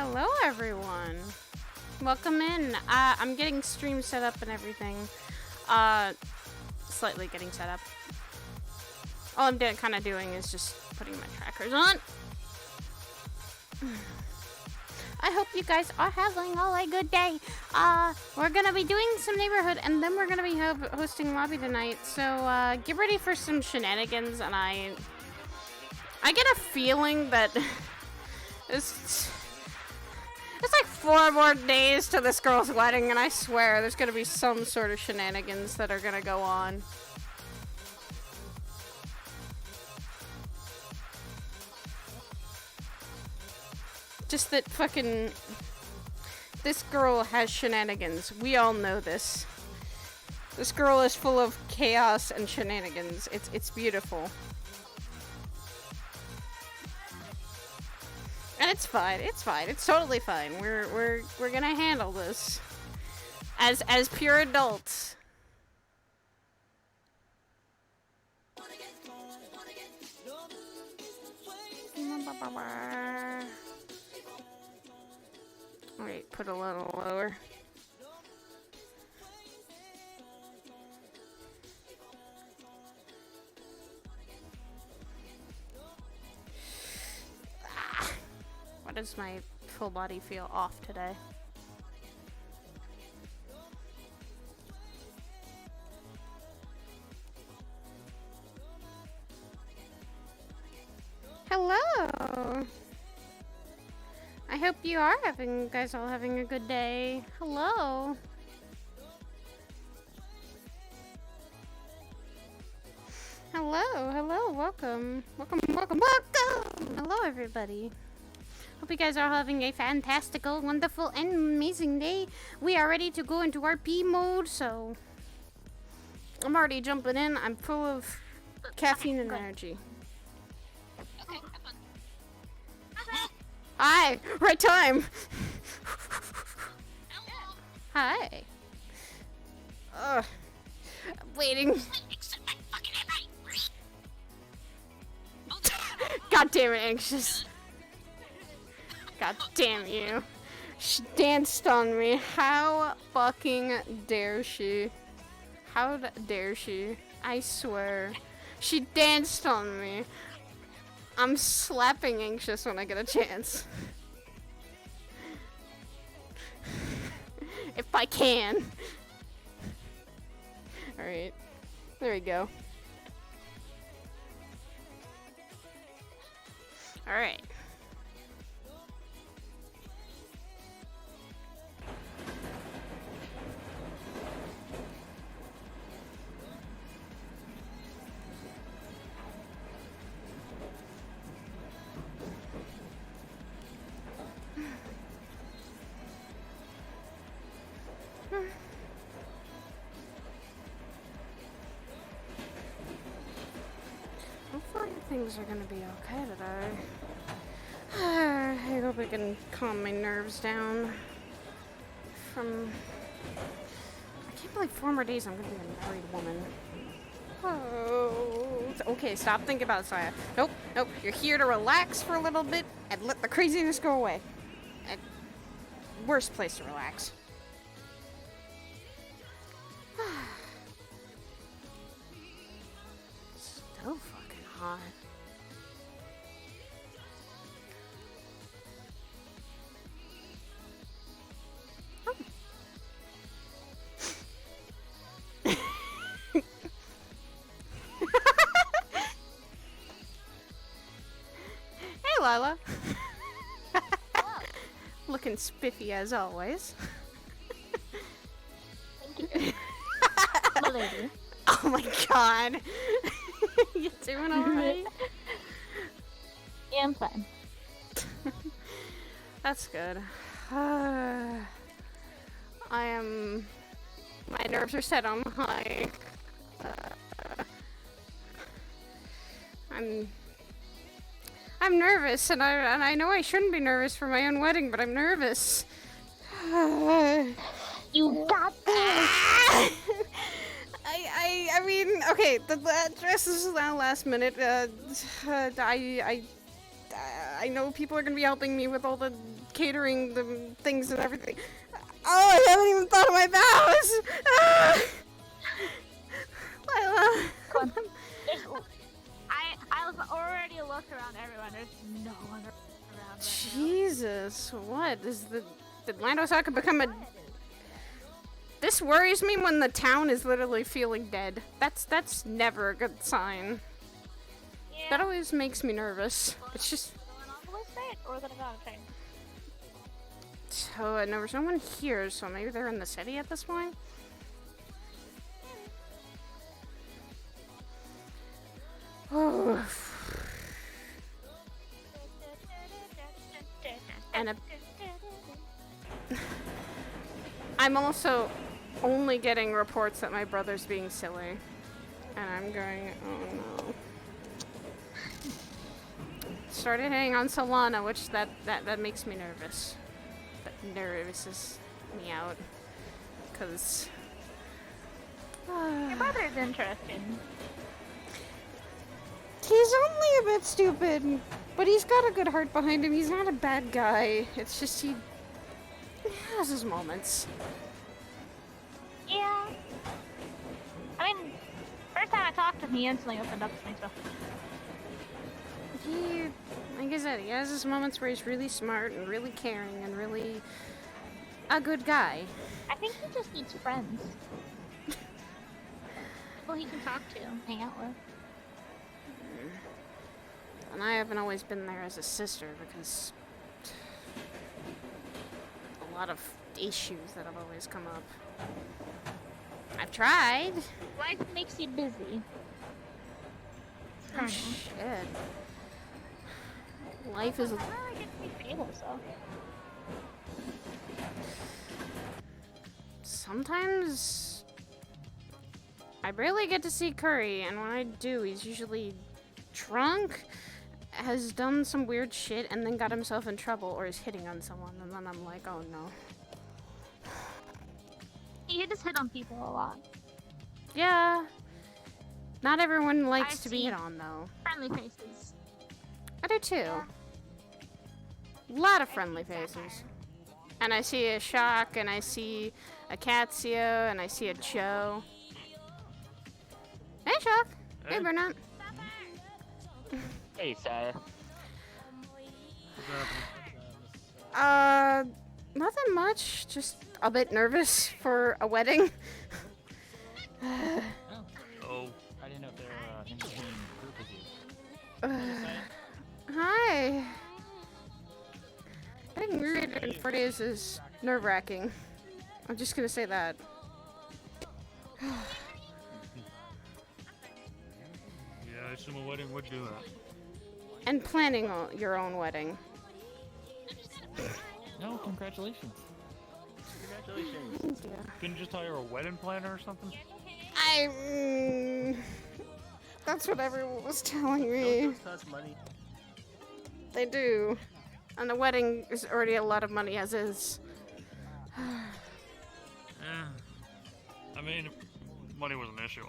Hello, everyone. Welcome in. I'm getting stream set up and everything. Slightly getting set up. All I'm kind of doing is just putting my trackers on. I hope you guys are having a good day. We're gonna be doing some neighborhood, and then we're gonna be hosting lobby tonight. So get ready for some shenanigans. And I get a feeling that it's like 4 more days to this girl's wedding, and I swear there's gonna be some sort of shenanigans that are gonna go on. Just that fucking this girl has shenanigans. We all know this. This girl is full of chaos and shenanigans. It's beautiful. And it's fine. It's fine. It's totally fine. We're gonna handle this as pure adults. Wait, put a little lower. Why does my full body feel off today? Hello! I hope you are guys all having a good day. Hello! Hello, welcome. Welcome! Hello, everybody. Hope you guys are having a fantastical, wonderful, and amazing day. We are ready to go into RP mode, so I'm already jumping in. I'm full of caffeine and energy. Okay, Hi! Right time! hello. Hi. I'm waiting. God damn it, Anxious. God damn you. She danced on me. How fucking dare she? How dare she? I swear. She danced on me. I'm slapping Anxious when I get a chance. If I can. Alright. There we go. Alright. Hopefully things are gonna be okay today. I hope I can calm my nerves down from... I can't believe 4 more days I'm gonna be a married woman. Oh, okay, stop thinking about Saya. Nope. You're here to relax for a little bit and let the craziness go away. Worst place to relax. So fucking hot. Hey, Lila. Looking spiffy as always. Thank you. My lady. Oh my god. You doing alright? Yeah, I'm fine. That's good. My nerves are set on high. I'm nervous, and I know I shouldn't be nervous for my own wedding, but I'm nervous. You got this! I mean, okay, the dress is now last minute. I know people are gonna be helping me with all the catering, the things and everything. Oh, I haven't even thought of my vows! Ah! Lila. I've already looked around everyone. There's no one around right Jesus, what is the... Did Landosaka become a... This worries me when the town is literally feeling dead. That's never a good sign. Yeah. That always makes me nervous. It's just... Going on the list, right? Or we're gonna go on a train? So, no, there's no one here, so maybe they're in the city at this point? Oh. And I'm also only getting reports that my brother's being silly. And I'm going, oh no. Started hitting on Solana, which that makes me nervous. That nervouses me out. Cause Your brother's interesting. he's only a bit stupid, but he's got a good heart behind him. He's not a bad guy. It's just he has his moments. Yeah. I mean, first time I talked to him, he instantly opened up to me, so. He, like I said, he has his moments where he's really smart and really caring and really a good guy. I think he just needs friends. People he can talk to, hang out with. And I haven't always been there as a sister because a lot of issues that have always come up. I've tried. Life makes you busy. Oh, shit. Life is... I really get to be stable, so. Sometimes I barely get to see Curry, and when I do, he's usually drunk, has done some weird shit, and then got himself in trouble, or is hitting on someone, and then I'm like, oh no. He just hit on people a lot. Yeah. Not everyone likes I've to be seen hit on, though. Friendly faces. I do too. Yeah. A lot of friendly faces. And I see a Shock, and I see a Katsio, and I see a Joe. Hey, Shock. Hey, Bernard. Hey, Saya. Nothing much. Just a bit nervous for a wedding. Oh. I didn't know if they were in the same group as you. Hi. Getting married in 4 days is nerve-wracking. I'm just gonna say that. Yeah, I assume a wedding would do that. And planning your own wedding. No, congratulations. Congratulations. Thank you. Couldn't you just hire a wedding planner or something? That's what everyone was telling me. Those cost money. They do. And the wedding is already a lot of money as is. I mean, if money was an issue.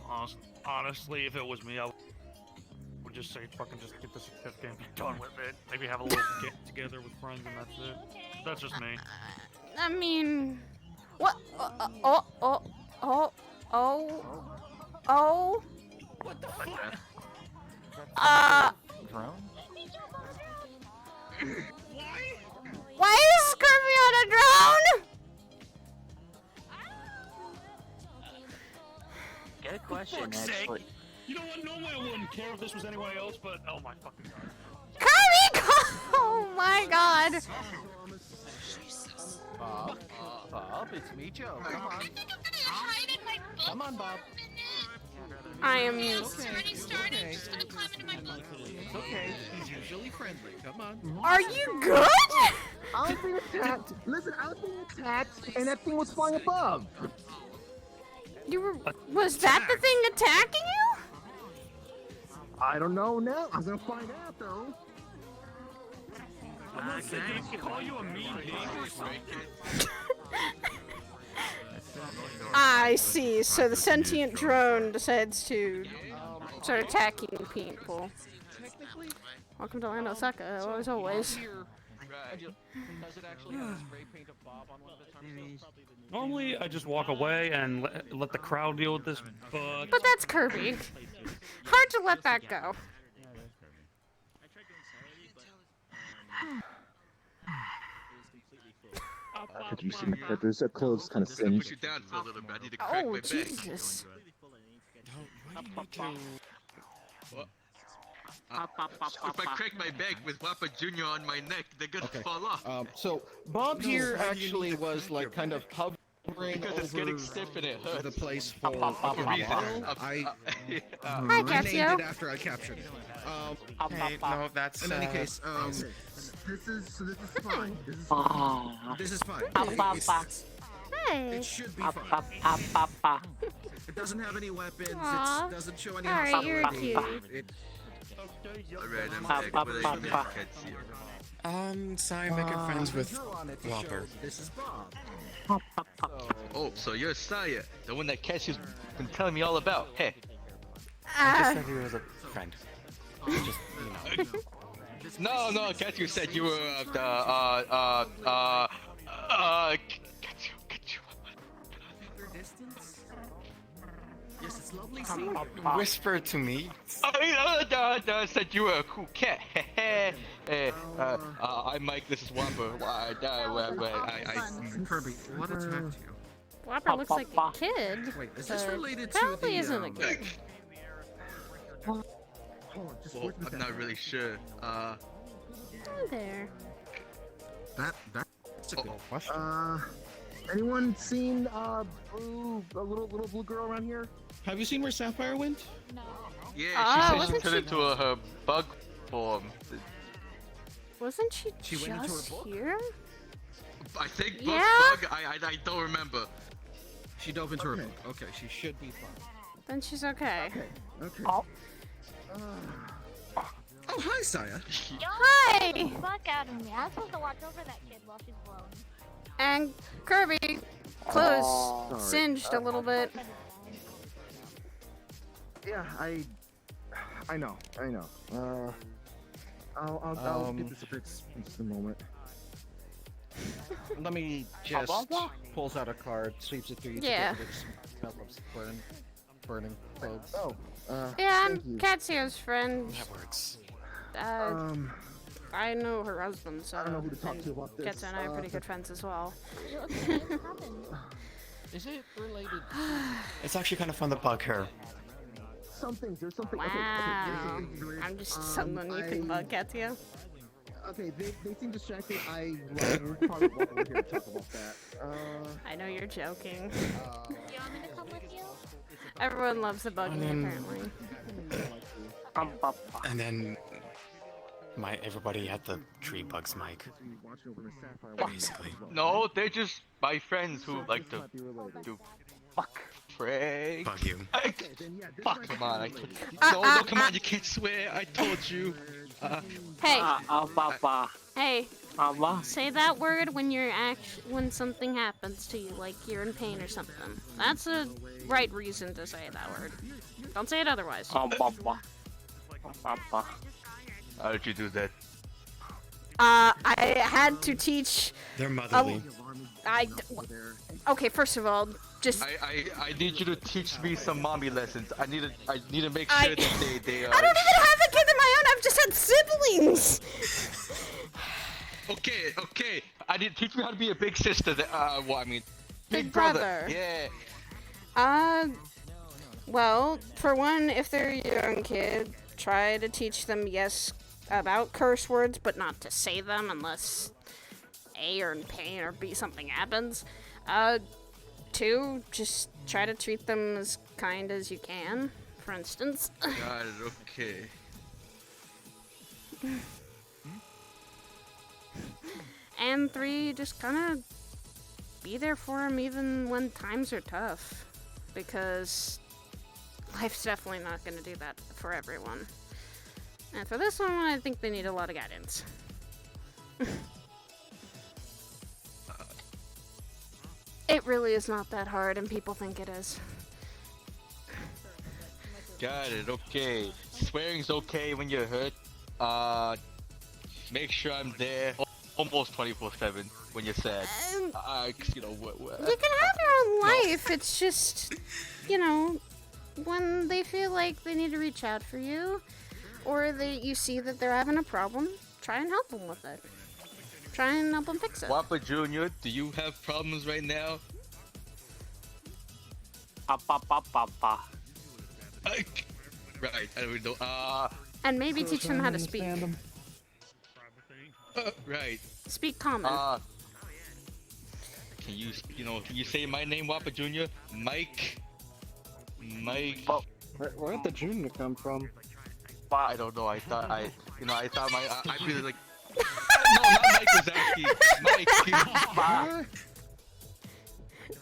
Honestly, if it was me, I would just say fucking just get the certificate and be done with it. Maybe have a little get together with friends and that's it. That's just me. I mean, what? What the fuck? Drone? Why is Kirby on a drone? Get a question, fuck's sake. actually. You know what? Normally I wouldn't care if this was anyone else, but oh my fucking god. Kirby! Oh my god. Bob, it's me, Joe. Come on. Come on, Bob. I am. It's okay. He's usually friendly. Come on. Are you good? I was being attacked. Listen, I was being attacked, and that thing was flying above. You were. Was that the thing attacking you? I don't know now. I'm gonna find out, though. Did he call you a mean pig or something? I see. So the sentient drone decides to start attacking people. exactly? Welcome to Land Osaka, So as always. here, does it actually have a spray paint of Bob on one of the turnstiles? Normally, I just walk away and let the crowd deal with this, but But that's Kirby. Hard to let that go. Could you see my characters are clothes kind of Just gonna put singed? you down for a little bit. I need to crack Oh, my back. Jesus. If I crack my back with Wappa Jr. on my neck, they're gonna fall off. So Bob here actually was like kind of hovering Because it's over getting stiff and it hurts. the place for a For a reason. while. Hi, I named Cassio. it after I captured it. Hey, no, that's In any case, This is fine. This is this is fine. Hey. It should be fine. It doesn't have any weapons. Aw. It doesn't show any Alright, you're hostility. cute. Alright, I'm back. What I should have catch you. Sorry, making friends with Draw on it to Whopper. show This is Bob. Oh, so you're Saya, the one that Cassie's been telling me all about. Hey. Ah, he was a friend. Just, you know. No, Cassie said you were Cassie. Yes, it's lovely seeing you. Whisper to me. I said you were a cool cat. I'm Mike, this is Wampa. Kirby, what attacked you? Whopper looks like a kid. Wait, is this but related to apparently the, isn't a kid. Hold on, just Well, wait a I'm second. not really sure. Hi there. That's a good question. Anyone seen a little blue girl around here? Have you seen where Sapphire went? Yeah, Ah, she said wasn't she turned she- into her bug form. Wasn't she, She went into her just book? here? I think bug, Yeah? I don't remember. She dove into Okay. her book. Okay, she should be fine. Then she's okay. Okay. Oh, hi, Saya. Hi! Fuck out of me. I'm supposed to watch over that kid while she's blown. And Kirby, clothes Sorry. singed a little bit. Yeah, I know. I'll get this fixed in just a moment. Let me just pulls out a card, sweeps it through you. Yeah. Burning clothes. Oh, Yeah, thank I'm you. Katsuo's friend. That works. I know her husband, so I don't know who to talk to about this. Katsuo and I are pretty good friends as well. What happened? Is it related? It's actually kind of fun to bug her. There's something. Wow. Okay, there's something great. I'm just someone you can bug, Katsuo. Okay, they seem distracted. We're probably both over here to talk about that. I know you're joking. Do you want me to come with you? Everyone loves the bugging, apparently. And then everybody had the tree bugs mic. Watching over Miss Sapphire. Basically. No, they're just my friends who like to Might be related. do prank. Bug you. Then yeah, this Fuck, might come be on, related. no, come on, you can't swear, I told you. Hey, hey, say that word when you're when something happens to you, like you're in pain or something. That's a right reason to say that word. Don't say it otherwise. How did you do that? I had to teach. They're motherly. Okay, first of all, just I need you to teach me some mommy lessons. I need to make sure that they I don't even have a kid of my own. I've just had siblings. Okay. I need teach me how to be a big sister. Big brother. Yeah. Well, for one, if they're a young kid, try to teach them, yes, about curse words, but not to say them unless A, you're in pain, or B, something happens. Two, just try to treat them as kind as you can, for instance. Got it, okay. And three, just kind of be there for them even when times are tough. Because life's definitely not going to do that for everyone. And for this one, I think they need a lot of guidance. It really is not that hard, and people think it is. Got it, okay. Swearing's okay when you're hurt. Make sure I'm there almost 24/7 when you're sad. You know what? You can have your own life. It's just, you know, when they feel like they need to reach out for you, or you see that they're having a problem, try and help them with it. Try and help them fix it. Whopper Jr., do you have problems right now? Right, I don't know. And maybe teach them how to speak. Right. Speak common. Can you say my name, Whopper Jr.? Mike. Where'd the junior come from? I don't know. I thought I really like. No, not Mike Wazowski. Mike.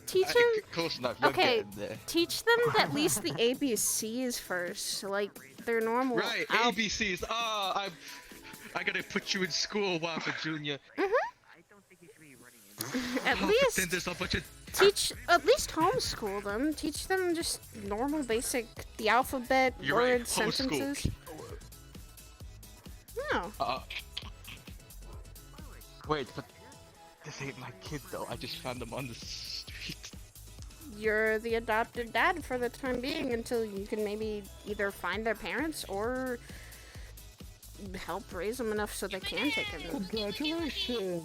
Teach them. Close enough. You're Okay, getting there. teach them at least the ABCs first, like their normal. Right, ABCs. I gotta put you in school, Whopper Jr. At least Then there's a bunch of at least homeschool them. Teach them just normal, basic, the alphabet, You're words, right, sentences. No. Wait, but this ain't my kid though. I just found them on the street. You're the adopted dad for the time being until you can maybe either find their parents or help raise them enough so they can take them. Congratulations!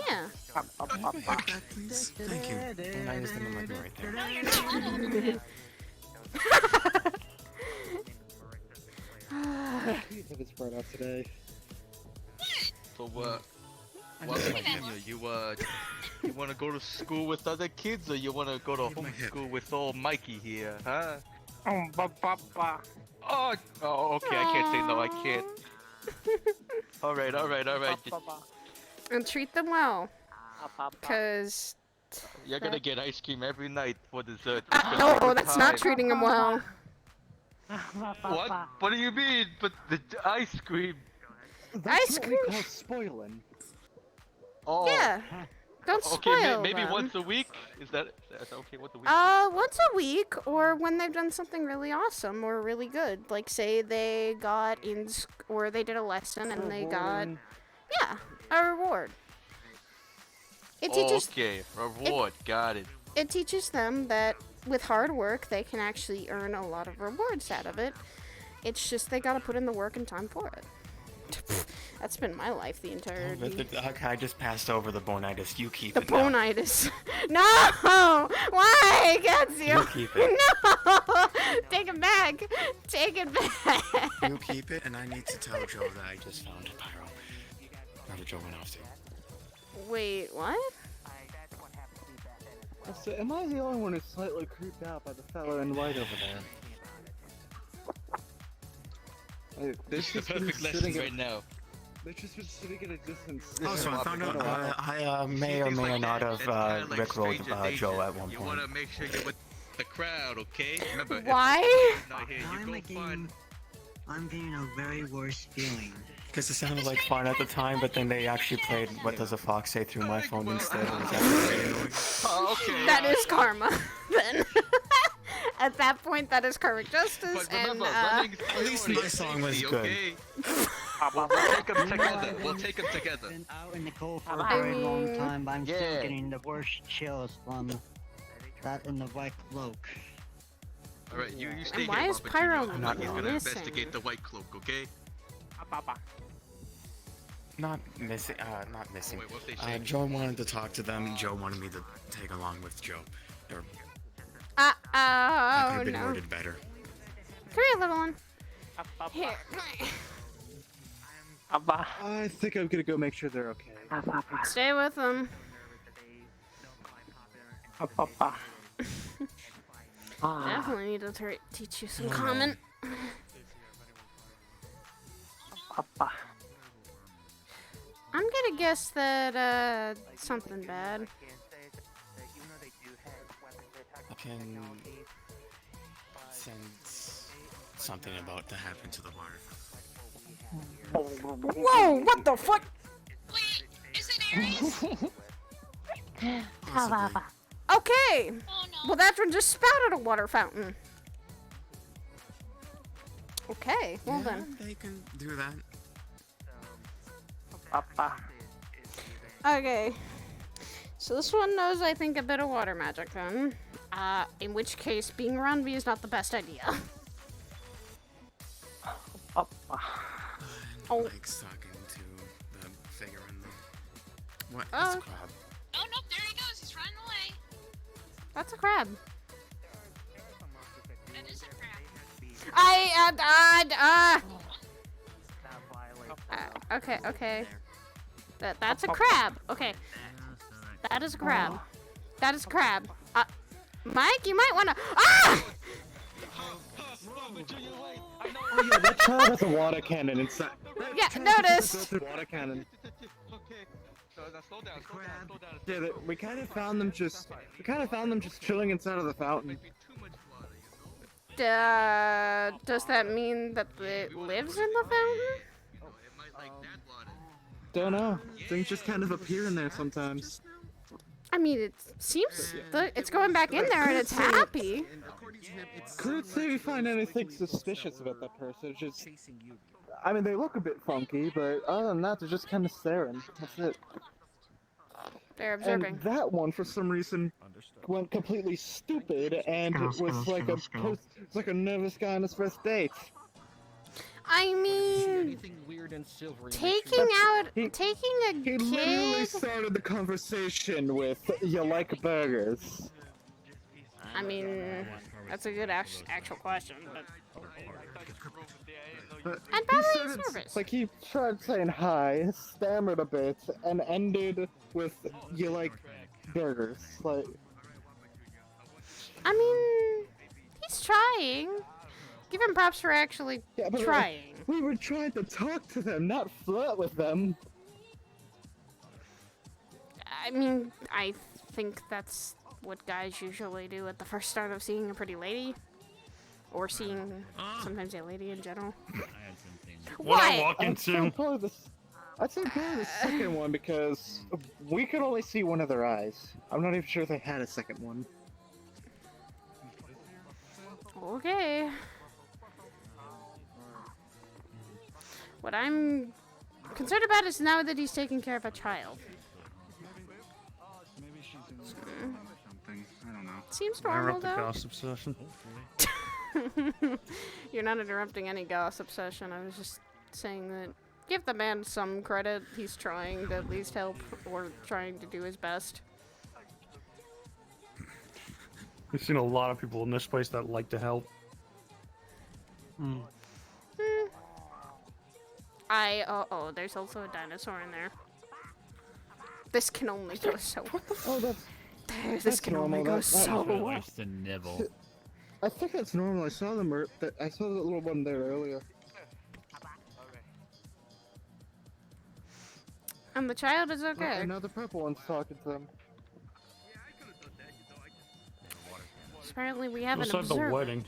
Yeah. Please. Thank you. And I just didn't like me right there. If it's brought out today. So Whopper Jr., you wanna go to school with other kids, or you wanna go to homeschool with old Mikey here, huh? Oh, okay. I can't say no. I can't. All right. And treat them well. Cause You're gonna get ice cream every night for dessert. no, that's not treating them well. What? What do you mean? But the ice cream. Ice What cream. we call spoiling. Oh. Yeah. Don't spoil Okay, maybe them. once a week. Is that okay? Once a week. Once a week, or when they've done something really awesome or really good. Like, say they got or they did a lesson and they got, a reward. It teaches. Okay, reward. Got it. It teaches them that with hard work, they can actually earn a lot of rewards out of it. It's just they gotta put in the work and time for it. That's been my life the entire. Okay, I just passed over the bonitis. You keep The it now. bonitis. No! Why? Against you? You keep it. No! Take it back. Take it back. You keep it, and I need to tell Joe that I just found a pyro. Wherever Joe went off to. Wait, what? So, am I the only one who's slightly creeped out by the fellow in white over there? This is the perfect lesson right now. They've just been sitting at a distance. Also, I found out I may or may not have rickrolled Joe at one You point. wanna make sure you're with the crowd, okay? Remember, if Why? he's not here, you go find. I'm getting a very worse feeling. Because it sounded like fun at the time, but then they actually played What Does a Fox Say through my phone instead. It was actually very annoying. Oh, okay. That is karma, then. At that point, that is karmic justice, But remember, and, running At least my song was good. okay? We'll take them together. We'll take them together. Been out in the cold for a very long time, but I'm still Yeah. getting the worst chills from that in the white cloak. Alright, you stay And why here, is Whopper Pyro Jr. not He's gonna missing? investigate the white cloak, okay? Not missing. Wait, what's they say? Joe wanted to talk to them, and Joe wanted me to tag along with Joe. Or oh, that could have been no. worded better. Come here, little one. Here, come here. I think I'm gonna go make sure they're okay. Stay with them. Definitely need to teach you some common. I'm gonna guess that, something bad. I can sense something about to happen to the water. Whoa, what the fuck? Possibly. Okay. Well, that one just spouted a water fountain. Okay, well Yeah, then. they can do that. Papa. Okay. So this one knows, I think, a bit of water magic then. In which case, being around me is not the best idea. Papa. Oh. Mike's talking to the figure in the... What? Oh. That's a crab. Oh no, there he goes. He's running away. That's a crab. That is a crab. Okay. That's a crab. Okay. That is a crab. That is a crab. Mike, you might wanna. Ah! Oh yeah, that child has a water cannon inside. Yeah, noticed. Water cannon. Slow down. Yeah, we kind of found them just chilling inside of the fountain. Does that mean that it lives in the fountain? Don't know. Things just kind of appear in there sometimes. I mean, it seems it's going back in there and it's happy. Couldn't say we find anything suspicious about that person. It's just, I mean, they look a bit funky, but other than that, they're just kind of staring. That's it. They're observing. And that one, for some reason, went completely stupid and was like a nervous guy on his first date. I mean, taking a He kid. literally started the conversation with, "You like burgers?" I mean, that's a good actual question, but I'm probably nervous. Like, he tried saying hi, stammered a bit, and ended with, "You like burgers?" Like, I mean, he's trying. Give him props for actually trying. We were trying to talk to them, not flirt with them. I mean, I think that's what guys usually do at the first start of seeing a pretty lady. Or seeing sometimes a lady in general. What I walk I'd say into. probably the second one, because we could only see one of their eyes. I'm not even sure if they had a second one. Okay. What I'm concerned about is now that he's taking care of a child. Maybe she's in something. I don't know. Seems normal, Interrupt the though. gossip session. You're not interrupting any gossip session. I was just saying that give the man some credit. He's trying to at least help, or trying to do his best. We've seen a lot of people in this place that like to help. There's also a dinosaur in there. This can only go so. Oh, This can only go so well. Likes to nibble. I think that's normal. I saw them. I saw the little one there earlier. And the child is okay. And now the purple one's talking to them. Apparently, we have an Aside the observer. wedding.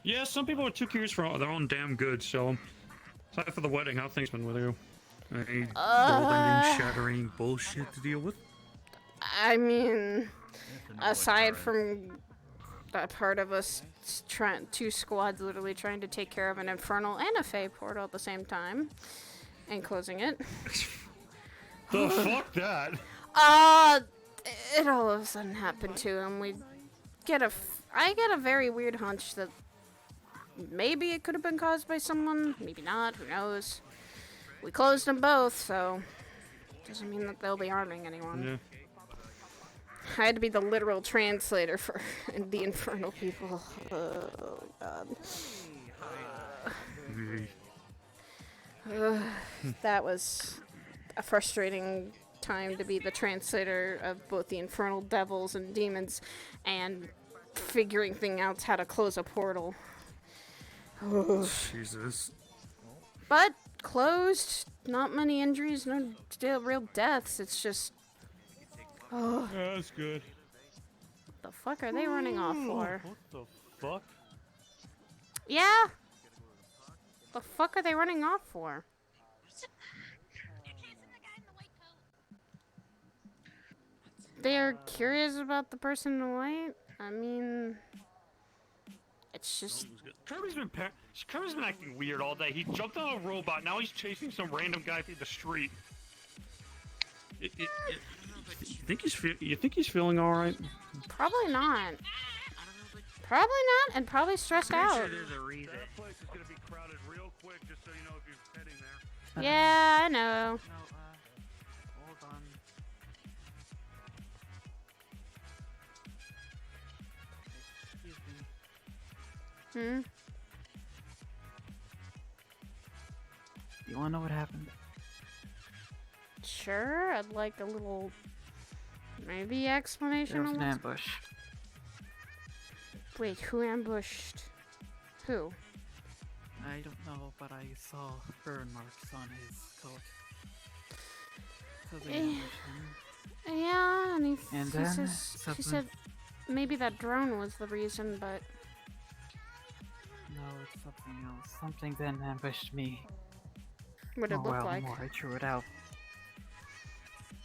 Yeah, some people are too curious for their own damn good, so... Aside for the wedding, how things been with you? Any building shattering bullshit to deal with? I mean, aside from that part of us two squads literally trying to take care of an infernal and a fey portal at the same time, and closing it. The fuck that? It all of a sudden happened to him. I get a very weird hunch that maybe it could have been caused by someone, maybe not, who knows. We closed them both, so doesn't mean that they'll be harming anyone. Yeah. I had to be the literal translator for the infernal people. Oh, God. That was a frustrating time to be the translator of both the infernal devils and demons and figuring things out how to close a portal. Jesus. But closed, not many injuries, no real deaths. It's just Yeah, that's good. what the fuck are they running off for? What the fuck? Yeah? The fuck are they running off for? They're curious about the person in white? I mean, it It's just Kirby's been acting weird all day. He jumped on a robot. Now he's chasing some random guy through the street. You think he's feeling all right? probably not. Probably not, and probably stressed out. There's a reason. That place is gonna be crowded real quick, just so you know if you're heading there. Yeah, I know. No, hold on. Excuse me. Hmm. You wanna know what happened? Sure, I'd like a little, maybe There explanation was on an what's... ambush. Wait, who ambushed? Who? I don't know, but I saw burn marks on his coat. So they ambushed him. Yeah, and And he then says, he something- said maybe that drone was the reason, but No, it's something else. Something then ambushed me. what it Oh, looked well, like. more I drew it out.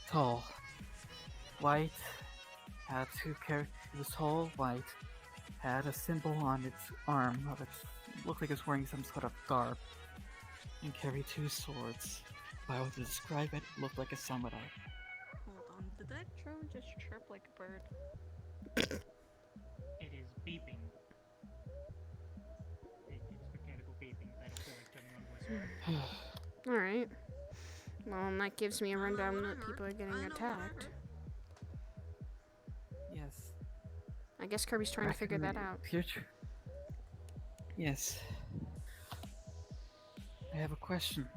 Tall. White. Had two characters. It was tall, white. Had a symbol on its arm of its. Looked like it's wearing some sort of garb. And carried two swords. If I were to describe it, it looked like a samurai. Hold on, did that drone just chirp like a bird? It is beeping. It's mechanical beeping. I don't feel like turning on voice. Alright. Well, and that gives me a rundown that people are getting attacked. Yes. I guess Kirby's trying to figure that out. Future. Yes. I have a question.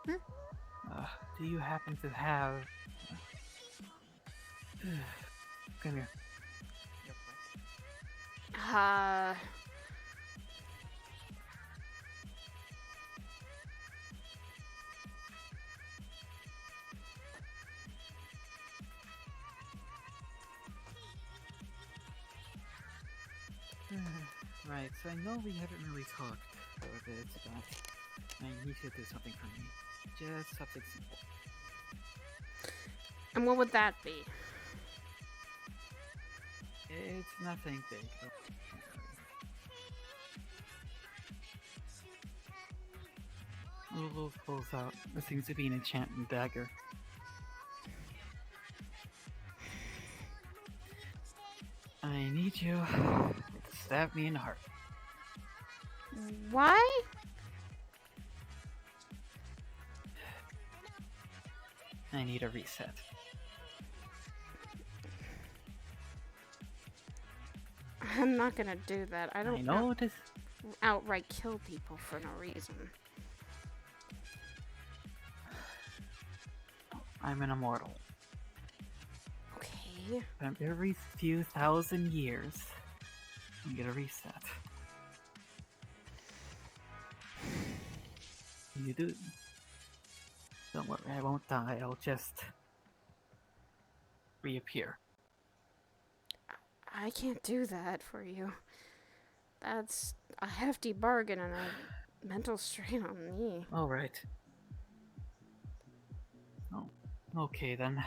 Hmm? Do you happen to have... Come here. Right, so I know we haven't really talked for a bit, but I need you to do something for me. Just something simple. And what would that be? It's nothing big. Lulu pulls out what seems to be an enchantment dagger. I need you to stab me in the heart. Why? I need a reset. I'm not gonna do that. I I don't know this. outright kill people for no reason. I'm an immortal. Okay. But every few thousand years, I get a reset. You do. Don't worry, I won't die. I'll just reappear. I can't do that for you. That's a hefty bargain and a mental strain on me. All right. Oh, okay then.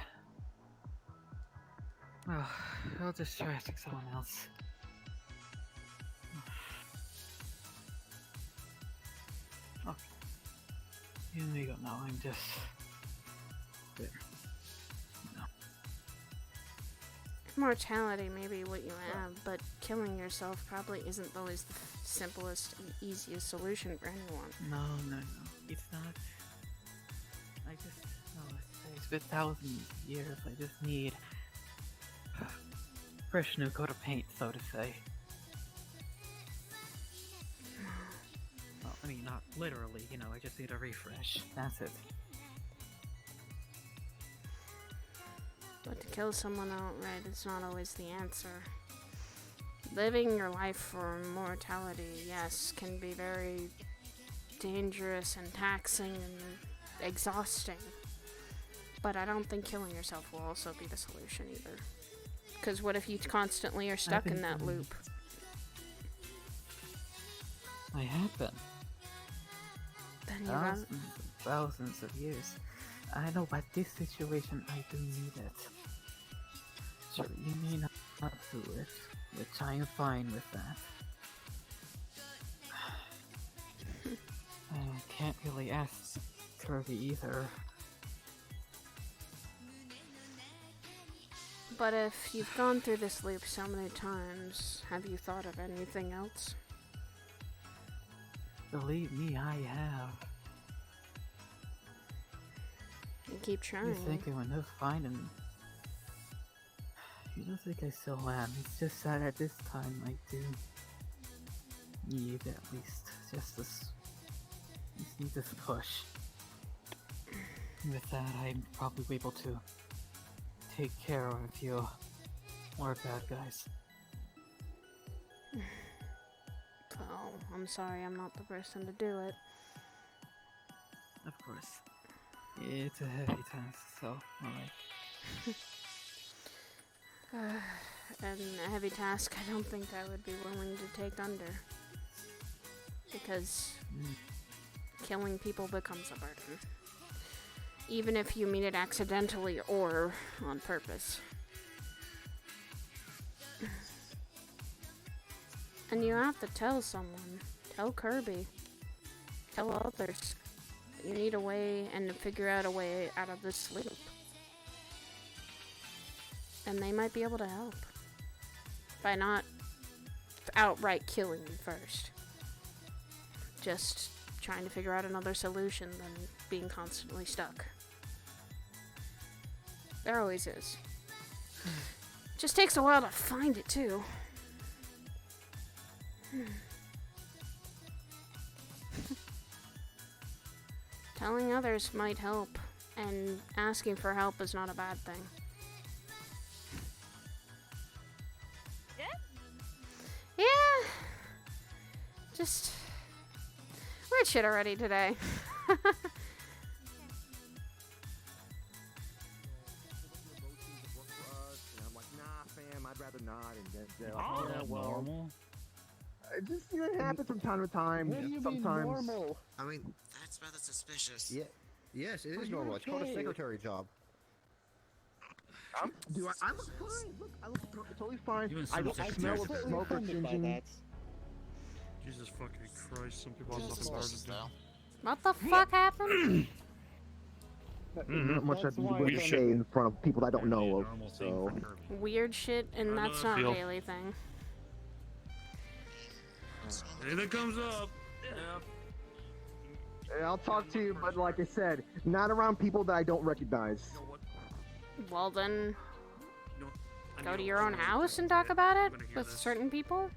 Well, I'll just try asking someone else. Okay. Here we go. Now I'm just there. No. Mortality may be what you have, but killing yourself probably isn't always the simplest and easiest solution for anyone. No. It's not. I just no. It's been thousands of years. I just need fresh new coat of paint, so to say. Well, I mean, not literally. You know, I just need a refresh. That's it. But to kill someone outright is not always the answer. Living your life for immortality, yes, can be very dangerous and taxing and exhausting. But I don't think killing yourself will also be the solution either. Because what if you constantly are stuck in that loop? I have been. Then you run. Thousands and thousands of years. I know, but this situation, I do need it. Sure, you may not do it, which I am fine with that. can't really ask Kirby either. But if you've gone through this loop so many times, have you thought of anything else? Believe me, I have. You keep trying. You're thinking when they're finding. You don't think I still am. It's just that at this time I do need at least just this. Just need this push. With that, I'm probably able to take care of a few more bad guys. Oh, I'm sorry, I'm not the person to do it. Of course. It's a heavy task, so alright. And a heavy task I don't think I would be willing to take under. Because killing people becomes a burden. Even if you mean it accidentally or on purpose. And you have to tell someone. Tell Kirby. Tell others. You need a way and to figure out a way out of this loop. And they might be able to help. By not outright killing you first. Just trying to figure out another solution than being constantly stuck. There always is. Just takes a while to find it, too. Telling others might help, and asking for help is not a bad thing. Yeah. Just weird shit already today. I'm like, nah, fam, I'd rather not. And then they're like, Oh, yeah, that's well, normal. it just it happens from time to time. What do you Sometimes. mean normal? I mean, that's rather suspicious. Yeah. Yes, it Are is you normal. It's called a okay? secretary job. I look fine. Look, I look totally fine. Even I some don't secretaries smell are of very smoke or offended by changing. that. Jesus fucking Christ, some people have Jesus, nothing better this to do. though. What the fuck happened? Not much That's I why would I'm say in front of people I don't That'd be a know of. normal thing So. for Kirby. Weird shit, and I know that's that not a feel. daily thing. Anything comes up. Yeah, I'll talk to you, but like I said, not around people that I don't recognize. You know what? Well then, You know, I go need to a your own little house and bit. talk about I'm it gonna hear with this. certain people?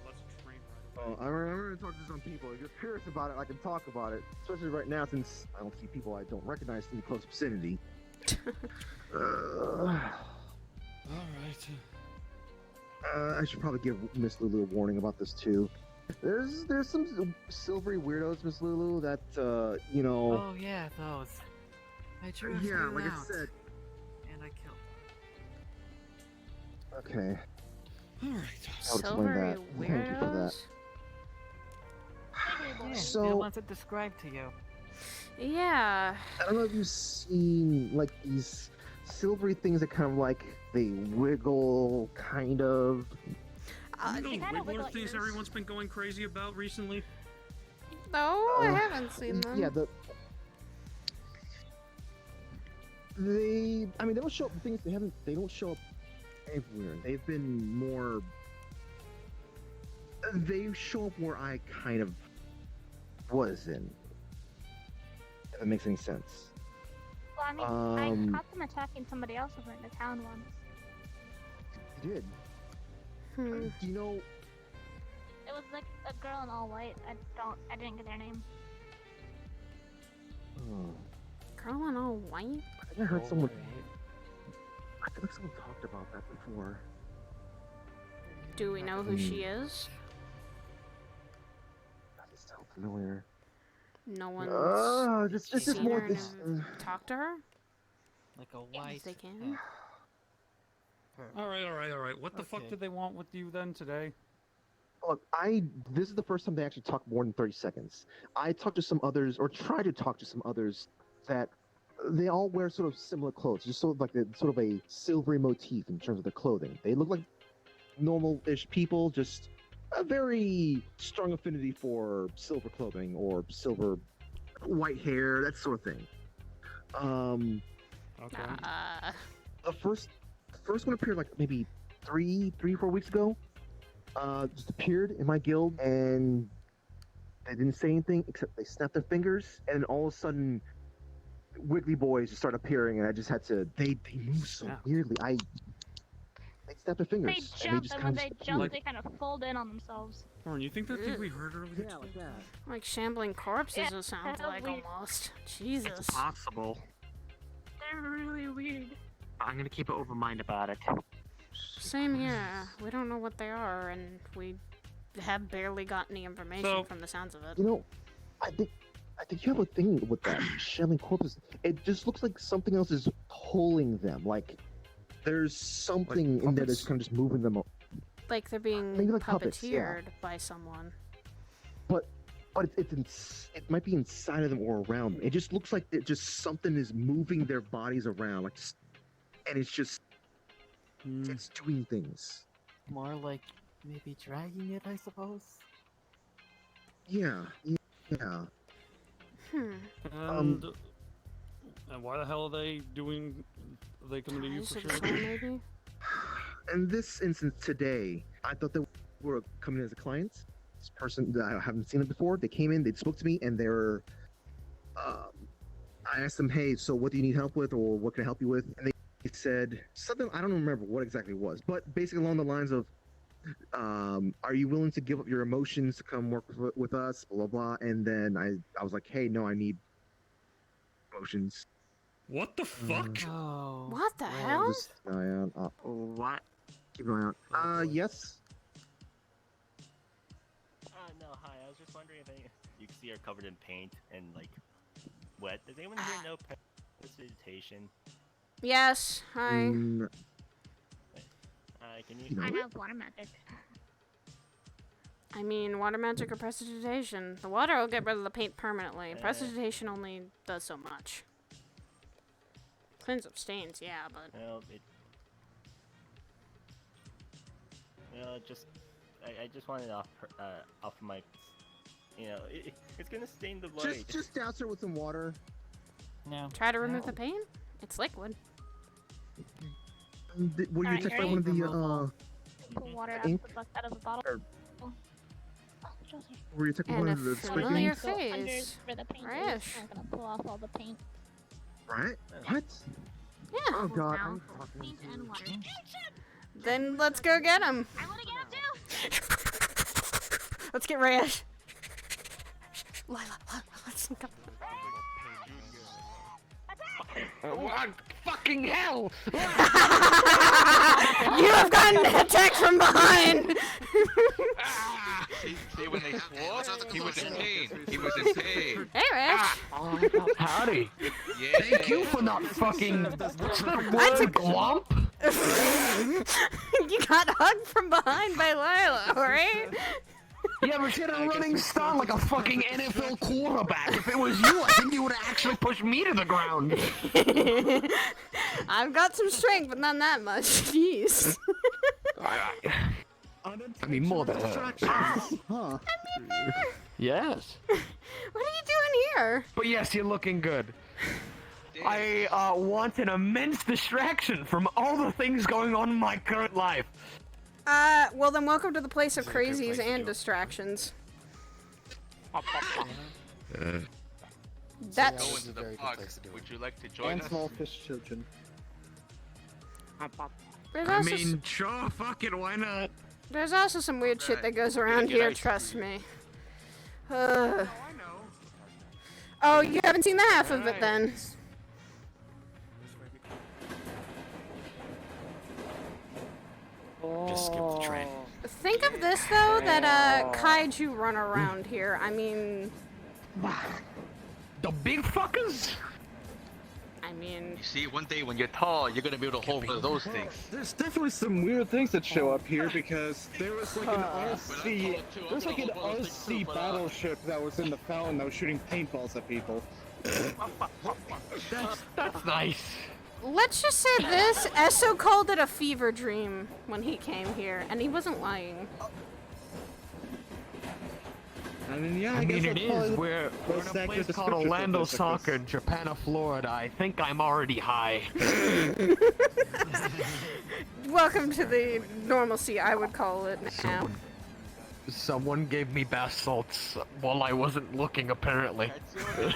Let's train right away. I'm gonna talk to some people. If you're curious about it, I can talk about it. Especially right now, since I don't see people I don't recognize in the close vicinity. Alright. I should probably give Miss Lulu a warning about this too. There's some silvery weirdos, Miss Lulu, that you know. Oh yeah, those. I drew a Yeah, few like I out, said. and I killed Okay. Alright. I'll explain Silvery that. Thank you for that. weirdos? them. Yeah, So- the ones that described to you. Yeah. I don't know if you've seen like these silvery things that kind of like they wiggle, kind of. You know, they kinda wiggler wiggle at things yours. everyone's been going crazy about recently. No, I haven't seen them. Yeah, I mean, they don't show up. The thing is, they don't show up everywhere. They've been more. They show up where I kind of was in. If that makes any sense. Well, I mean, Um, I caught them attacking somebody else over in the town once. I did. Hmm. Do you know? It was like a girl in all white. I didn't get their name. Girl in all white? I think I heard someone. I feel like someone talked about that before. Do we know who she is? That just sounds familiar. No one's It's just seen more her this. and talked to her? Like a Yes, white. they can. Alright. What the fuck Okay. did they want with you then today? Look, this is the first time they actually talked more than 30 seconds. I talked to some others, or tried to talk to some others, that they all wear sort of similar clothes, just sort of like a silvery motif in terms of their clothing. They look like normal-ish people, just a very strong affinity for silver clothing or silver white hair, that sort of thing. Okay. The first one appeared like maybe 4 weeks ago. Just appeared in my guild, and they didn't say anything except they snapped their fingers, and then all of a sudden, Wiggly Boys just started appearing, and I just had to. They move so weirdly. They snapped their fingers. They and jump, just and when kinda they jump, they kind of fold in on themselves. Warren, you think that thing we heard earlier? Yeah, like that. Like shambling corpses, it sounds Yeah, like weird. almost. Jesus. It's possible. They're really weird. I'm gonna keep an open mind about it. Same here. We don't know what they are, and we have barely got any information from the sounds of it. You know, I think you have a thing with that shambling corpses. It just looks like something else is pulling them. Like there's something in there that's kind of just moving them. Like they're being Maybe like puppets, puppeteered by someone. But it might be inside of them or around them. It just looks like just something is moving their bodies around, like, and it's just it's doing things. More like maybe dragging it, I suppose. Yeah. And why the hell are they doing? Are they coming to you for sure? Maybe. In this instance today, I thought they were coming in as a client. This person that I haven't seen them before, they came in, they spoke to me, and they were. I asked them, "Hey, so what do you need help with, or what can I help you with?" And they said something I don't remember what exactly it was, but basically along the lines of, "Are you willing to give up your emotions to come work with us?" Blah blah blah. And then I was like, "Hey, no, I need emotions." What the fuck? Oh. What the hell? What? Keep an eye on. Yes. No, hi. I was just wondering if you can see her covered in paint and like wet. Does anyone here know prestidigitation? Yes. Hi. Can you? I have water magic. I mean, water magic or prestidigitation. The water will get rid of the paint permanently. Prestidigitation only does so much. Cleans up stains, yeah, but. I just wanted to offer my, it's gonna stain the light. Just douse her with some water. No. Try to remove the paint? It's liquid. Were you attacked by one of the Pull water ink? out of the bottle. Were you attacked by And one a of the spray familiar paints? face. Where the paint Rash. is. I'm gonna pull off all the paint. Right? What? Yeah. Oh god. Now, paint and water. Then let's go get him. I wanna get him too. Let's get Rash. Lila, let's go. What? Fucking hell! You have gotten attacked from behind! See when they swore? He was in pain. He was in pain. Hey, Rash. Howdy. Yeah. Thank you for not fucking. What's that word? Glomp? You got hugged from behind by Lila, right? Yeah, but she had a running start like a fucking NFL quarterback. If it was you, I think you would have actually pushed me to the ground. I've got some strength, but not that much. Jeez. I mean, more than her. Huh. Yes. What are you doing here? But yes, you're looking good. I want an immense distraction from all the things going on in my current life. Well then welcome to the place of crazies and distractions. That's... Go into the park. Would you like to join And us? small fish children. There's I also mean, sure, fuck it, why not? There's also some weird shit that goes around here, trust me. Oh, you haven't seen the half of it then. Just skip the train. Think of this though, that kaiju run around here. I mean, The big fuckers? I mean, You see, one day when you're tall, you're gonna be able to hold one of those things. There's definitely some weird things that show up here because there was like an RC, there's like an RC battleship that was in the fountain that was shooting paintballs at people. That's nice. let's just say this, Esso called it a fever dream when he came here, and he wasn't lying. I mean, yeah, I mean, guess it that's is. probably We're most in a accurate place called description for Orlando this, I Soccer, guess. Japan, Florida. I think I'm already high. Welcome to the normalcy, I would call it now. Someone gave me bath salts while I wasn't looking, apparently. No!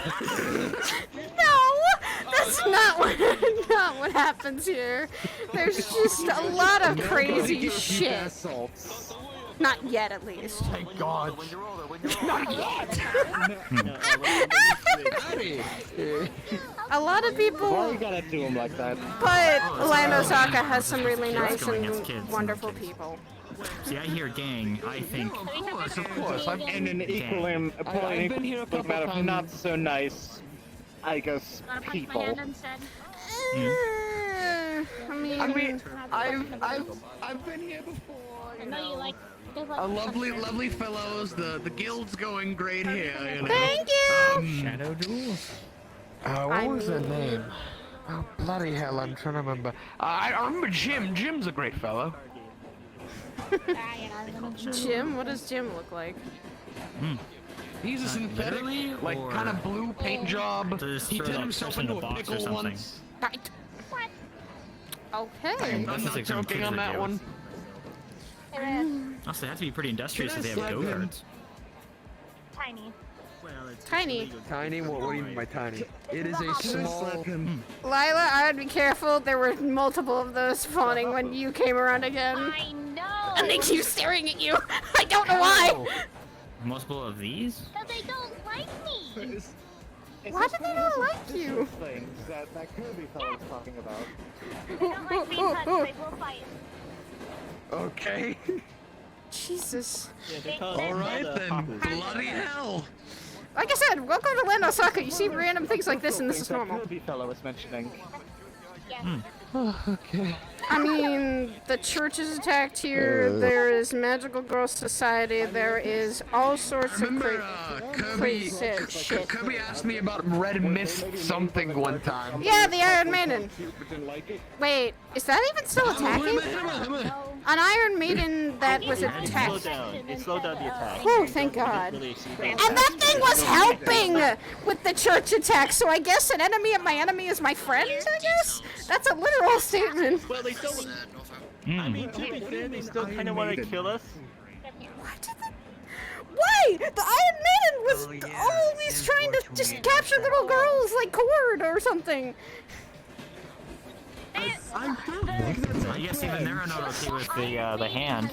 That's not what happens here. There's just a lot of crazy shit. Not yet, at least. Thank God. Not yet! A lot of people... Why you gotta do him like that? But Orlando Soccer has some really nice and wonderful people. See, I hear gang, I think. Of course. And an equal amount of not so nice, I guess, people. I mean, I've been here before. I know you like. Lovely fellows. The guild's going great here. You know? Thank you. Shadow duels. What was their name? Oh bloody hell! I'm trying to remember. I remember Jim. Jim's a great fellow. Jim? What does Jim look like? He's a synthetic, like kind of blue paint job. He turned himself into a pickle once. Right. Okay. I'm not joking on that one. Also, they have to be pretty industrious if they have go-karts. Tiny. Tiny. Tiny? What do you mean by tiny? It is a small... Lila, I would be careful. There were multiple of those spawning when you came around again. I know. And they keep staring at you. I don't know why. Multiple of these? Because they don't like me. Why do they not like you? Things that Kirby fellow was talking about. They don't like being touched. They will fight. Okay. Jesus. Alright then. Bloody hell. Like I said, welcome to Orlando Soccer. You see random things like this, and this is normal. Kirby fellow was mentioning. Okay. I mean, the church is attacked here. There is Magical Girl Society. There is all sorts of crazy shit. Kirby asked me about Red Mist something one time. Yeah, the Iron Maiden. Wait, is that even still attacking? An Iron Maiden that was attacked. It slowed down the attack. Oh, thank God. And that thing was helping with the church attack, so I guess an enemy of my enemy is my friend, I guess? That's a literal statement. Well, they still. I mean, to be fair, they still kind of want to kill us. Why? The Iron Maiden was always trying to just capture little girls like Cord or something. I guess even they're not okay with the hand.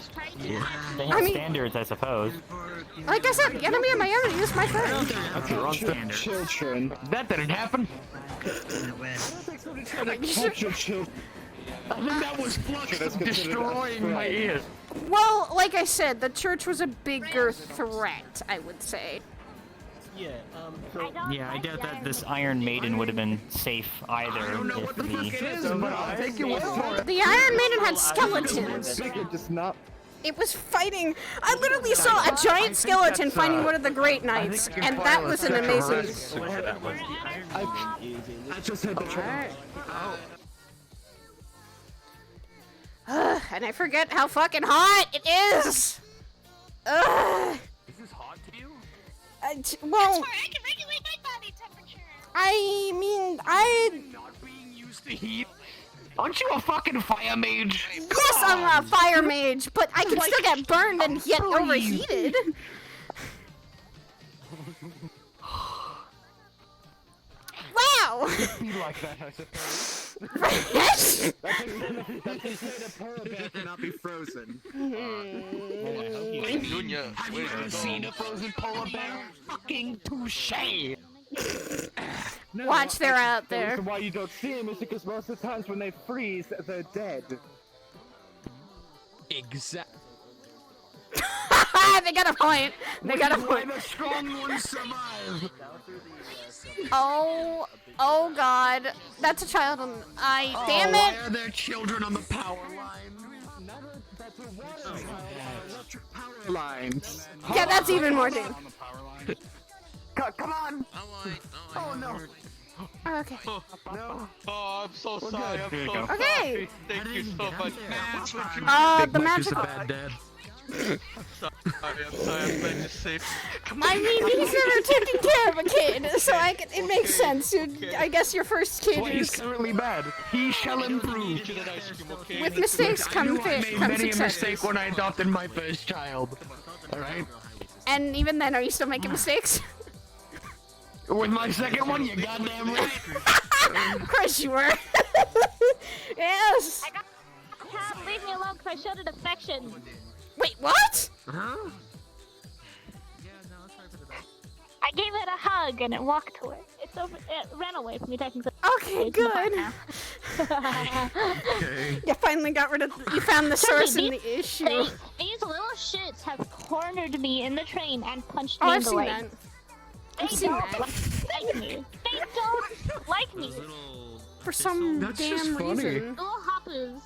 They have standards, I suppose. Like I said, the enemy of my enemy is my friend. Children. That didn't happen. I think that was Flux destroying my ears. Well, like I said, the church was a bigger threat, I would say. Yeah, Yeah, I doubt that this Iron Maiden would have been safe either. I don't know what the fuck it is, but I'll take your word for it. The Iron Maiden had skeletons. Just not. It was fighting. I literally saw a giant skeleton fighting one of the Great Knights, and that was an amazing. I just had the try. And I forget how fucking hot it is. Ugh. Is this hot to you? Well, I can regulate my body temperature. I mean, Not being used to heat. Aren't you a fucking fire mage? Yes, I'm a fire mage, but I can still get burned and get overheated. Wow! Be like that, I suppose. Yes! That's instead of polar bear cannot be frozen. Junior, Have you ever seen a frozen polar bear? Fucking touche. No, Watch, they're out the there. reason why you don't see them is because most of the times when they freeze, they're dead. Exactly. They got a point. They got a point. The strong ones survive. Oh God, that's a child on. Damn Why it! are there children on the power line? Electric power lines. Yeah, that's even more damn. Come on! Oh no! Okay. No. Oh, I'm so sorry. I'm so Okay. sorry. Thank you so much. The Big Mike is magical. a bad dad. I'm sorry, I'm glad you're safe. I mean, he's never taken care of a kid, so it makes sense. I guess your first kid Well, he's is... currently bad. He shall improve. With mistakes come I made many a successes. mistake when I adopted my first child. Alright? And even then, are you still making mistakes? With my second one, you goddamn right. Of course you were. Yes. I got cat, leave me alone because I showed it affection. Wait, what? Huh? I gave it a hug and it walked away. It ran away from me technically. Okay, good. Okay. You finally got rid of. You found the source in the issue. These little shits have cornered me in the train and punched me Oh, in I've the seen leg. that. They I've seen don't that. like me. They don't like me. For some That's just damn funny. reason. Little hoppers.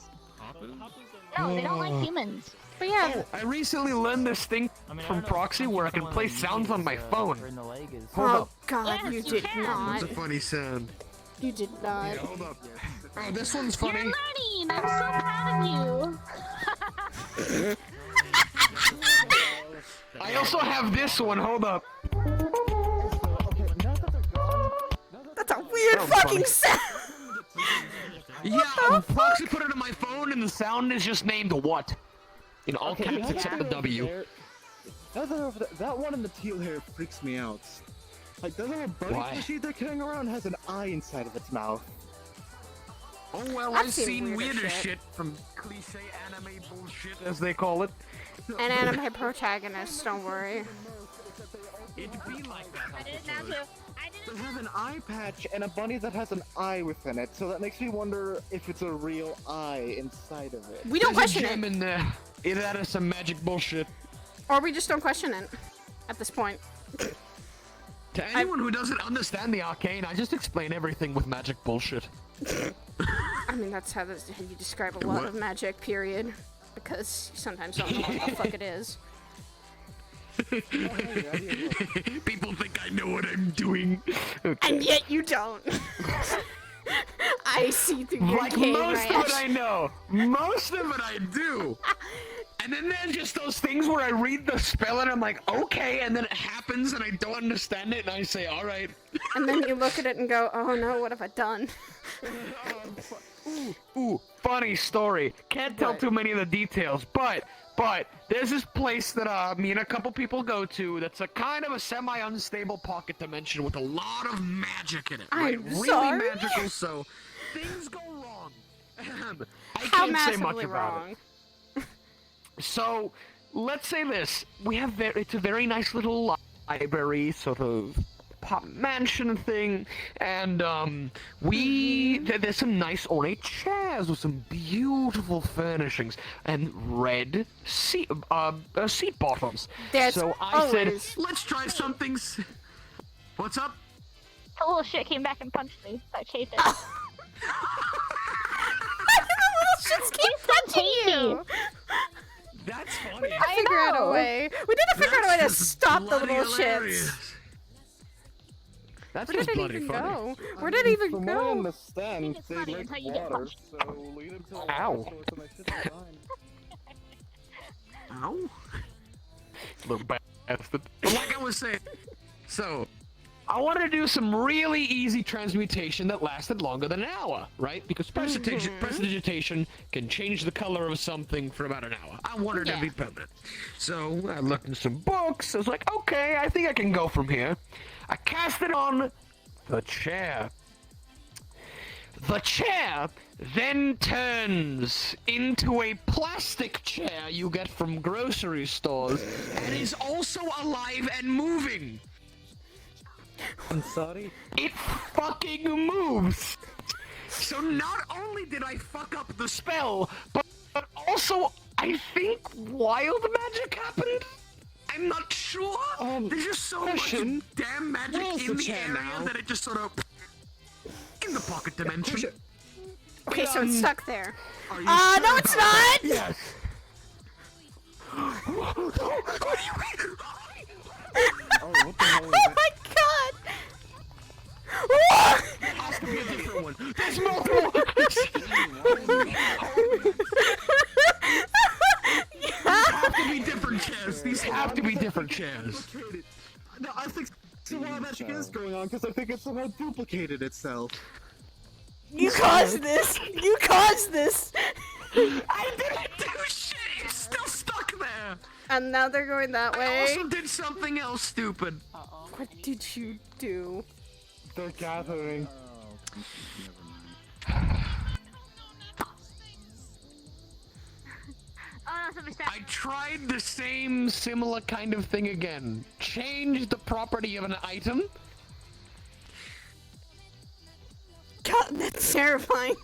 No, they don't like humans. But yeah. Oh, I recently learned this thing from Proxy where I can play sounds on my phone. Hold Oh up. God, Yes, you you did can. not. That's a funny sound. You did not. Hold up. Oh, this one's You're funny. learning. I'm so proud of you. I also have this one. Hold up. That's a weird fucking sound. Yeah, Proxy put it on my phone and the sound is just named what? In all caps except the W. That one in the teal hair freaks me out. Like, that little bunny Why? machine they're carrying around has an eye inside of its mouth. Oh well, I've I've seen seen weirder weirder shit. shit from cliche anime bullshit, as they call it. An anime protagonist, don't worry. It'd be like that. I didn't have to. They have an eye patch and a bunny that has an eye within it, so that makes me wonder if it's a real eye inside of it. We don't There's a question gem it. in there. Either that or some magic bullshit. Or we just don't question it. At this point. To anyone who doesn't understand the arcane, I just explain everything with magic bullshit. I mean, that's how you describe a lot of magic, period. Because you sometimes don't know what the fuck it is. People think I know what I'm doing. Okay. And yet you don't. I see through your Like game, most Rash. of it I know. Most of it I do. And then there's just those things where I read the spell and I'm like, okay, and then it happens and I don't understand it and I say, alright. And then you look at it and go, oh no, what have I done? Ooh, funny story. Can't tell too many of the details, but there's this place that me and a couple people go to that's a kind of a semi-unstable pocket dimension with a lot of magic in it. I'm really sorry? magical, so things go wrong. I How can't say much massively about wrong? it. So, let's say this. We have it's a very nice little library, sort of pop mansion thing, and there's some nice ornate chairs with some beautiful furnishings and red seat bottoms. That's so I said, always- let's try something. What's up? The little shit came back and punched me. So I chased it. The little shits keep punching you! That's funny. We need to figure out a way. We need to figure out a way to stop the little hilarious. shits. That's Where just did it bloody even funny. go? Where did it even From what I go? understand, it's they funny like until you get water, punched. so lead them to the Ow. water source and they should be fine. Ow. Little bastard. But like I was saying, so I wanted to do some really easy transmutation that lasted longer than an hour, right? Because prestidigitation can change the color of something for about an hour. I wanted it to be permanent. So I looked in some books. I was like, okay, I think I can go from here. I cast it on the chair. The chair then turns into a plastic chair you get from grocery stores and is also alive and moving. I'm sorry? It fucking moves! So not only did I fuck up the spell, but also I think wild magic happened? I'm not sure. There's just so much damn magic in the area that it just sort of in the pocket dimension. Okay, so it's stuck there. Are you No, sure it's about that? not! Yes. Oh, what the hell is Oh that? my god! It has to be a different one. There's multiple. These have to be different chairs. These have chairs. No, I think some wild magic is going on because I think it somehow duplicated itself. You caused this! You caused this! I didn't do shit! It's still stuck there! And now they're going that way. I also did something else stupid. What did you do? They're gathering. I tried the same similar kind of thing again. Change the property of an item. God, that's terrifying.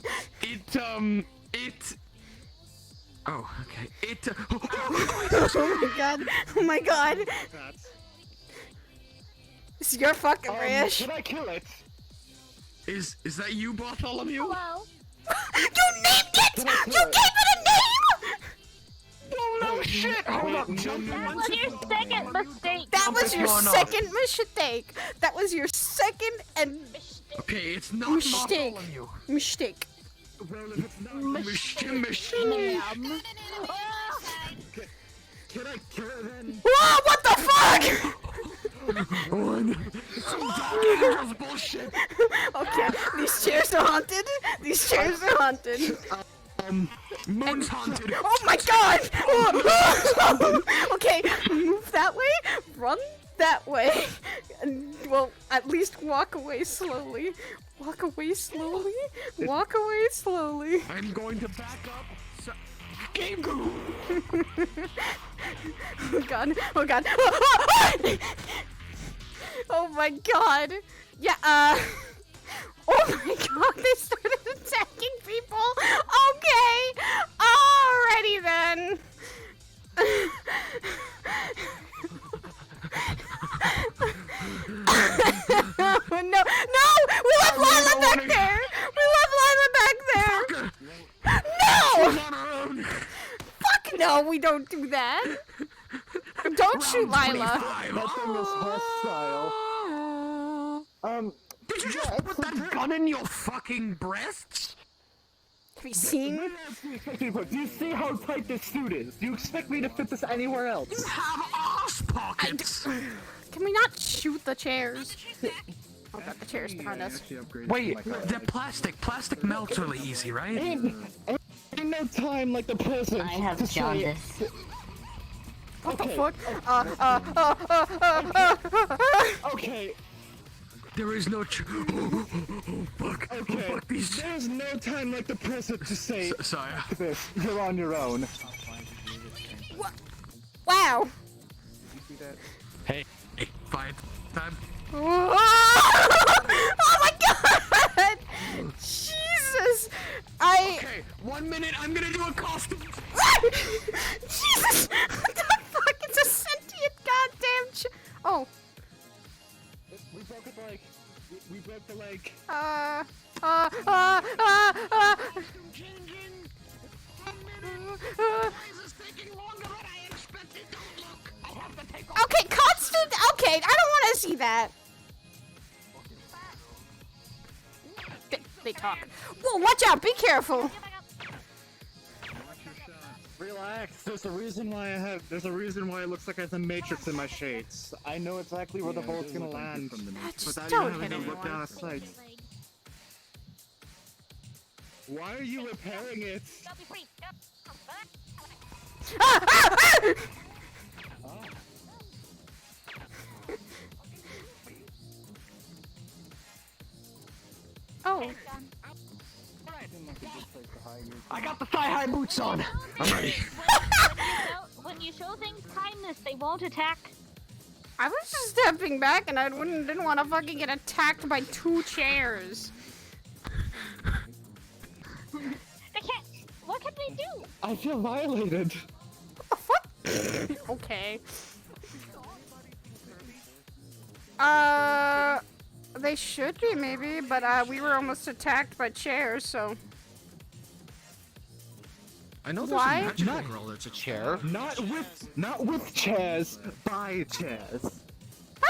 Oh, okay. Oh my god. Oh my god. It's your fucking rash. Should I kill it? Is that you, Bartholomew? Hello. You named it! You gave it a name! Oh no shit! Hold up. That was your second mistake. That was your second mistake. That was your second and Okay, it's not mistake. Bartholomew. Mistake. Well, if it's not Machine. Can I kill it then? Whoa, what the fuck? Bullshit. Okay, these chairs are haunted. These chairs are haunted. Moon's haunted. Oh my god! Okay, move that way, run that way, and, well, at least walk away slowly. Walk away slowly. Walk away slowly. I'm going to back up. Game Guru. Oh god. Oh god. Oh my god. Yeah, oh my god, they started attacking people! Okay! Alrighty then! No! We left Lila back there! We left Lila back there! No! She's on her own. Fuck no, we don't do that! Don't shoot Lila! That thing is hostile. Did you just put that gun in your fucking breasts? Have you seen? Do you see how tight this suit is? Do you expect me to fit this anywhere else? You have ass pockets! Can we not shoot the chairs? Oh god, the chairs behind us. Wait, they're plastic. Plastic melts really easy, right? Ain't no time like the present. I have to say jaundice. What the fuck? Okay. There is no oh, fuck. Okay. Oh, fuck these. There's no time like the present to say Sorry. this. You're on your own. Wow. Hey, fight time. Oh my god! Jesus! Okay, 1 minute, I'm gonna do a costume. Jesus! What the fuck? It's a sentient goddamn oh. We broke the leg. We broke the leg. Okay, constant. Okay, I don't want to see that. They talk. Whoa, watch out! Be careful. Relax. There's a reason why it looks like I have the Matrix in my shades. I know exactly where the bullet's gonna land. Just Without don't even hit having to look anyone. down a sight. Why are you repairing it? Oh. I got the thigh-high boots on. I'm ready. When you show things kindness, they won't attack. I was just stepping back and I didn't want to fucking get attacked by 2 chairs. They can't. What can they do? I feel violated. What the fuck? Okay. They should be maybe, but we were almost attacked by chairs, so. I know there's Why? a magical girl that's a chair. Not with chairs, by chairs.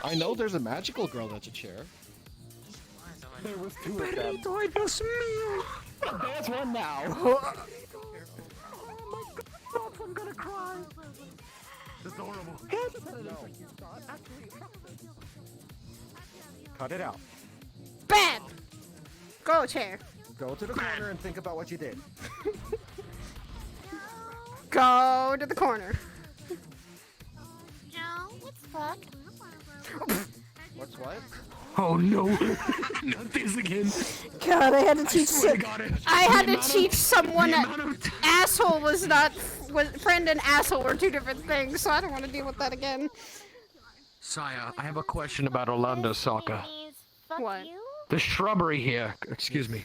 I know there's a magical girl that's a chair. There was 2 of them. There's one now. Oh my god, I'm gonna cry. That's horrible. Cut it out. Bad! Go, chair. Go to the corner and think about what you did. Go to the corner. Joe, what's fuck? What's what? Oh no! Not this again. God, I had to teach. I had to teach someone that asshole was friend and asshole were two different things, so I don't want to deal with that again. Saya, I have a question about Orlando soccer. What? The shrubbery here. Excuse me.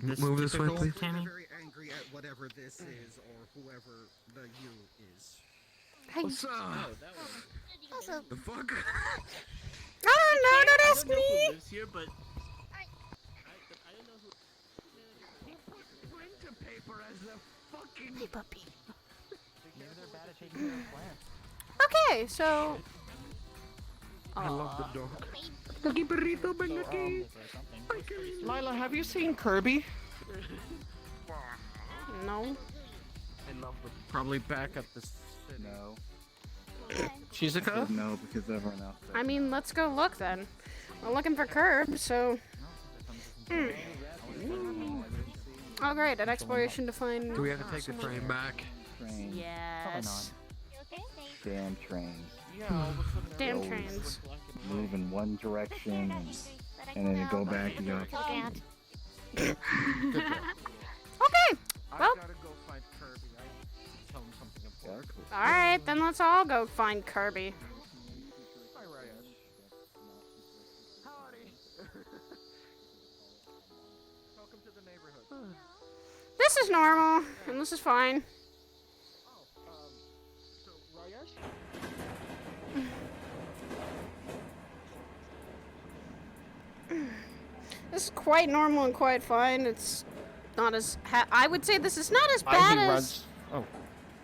Move this way, please. Very angry at whatever this is or whoever the you is. What's up? Also, The fuck? I don't know. Don't ask I don't know who me. lives here, but I don't know who. Printer paper as a fucking. Hey, puppy. Maybe they're bad at taking care of plants. Okay, so. I love the dog. Doggy burrito, ven aquí. Lila, have you seen Kirby? No. I love the. Probably back at the. No. Shizuka? No, because everyone else. I mean, let's go look then. We're looking for Curb, so. Oh, great! An exploration to find. Do we have to take the train back? Train. Yes. Damn trains. Damn Always trains. Move in one direction and then you go back. You go. Okay. I Well. gotta go find Kirby. I tell him something important. All right, then let's all go find Kirby. Hi, Ryan. Welcome to the neighborhood. This is normal, and this is fine. So, Rayesh? This is quite normal and quite fine. It's not as I would say this is not as bad as. Oh.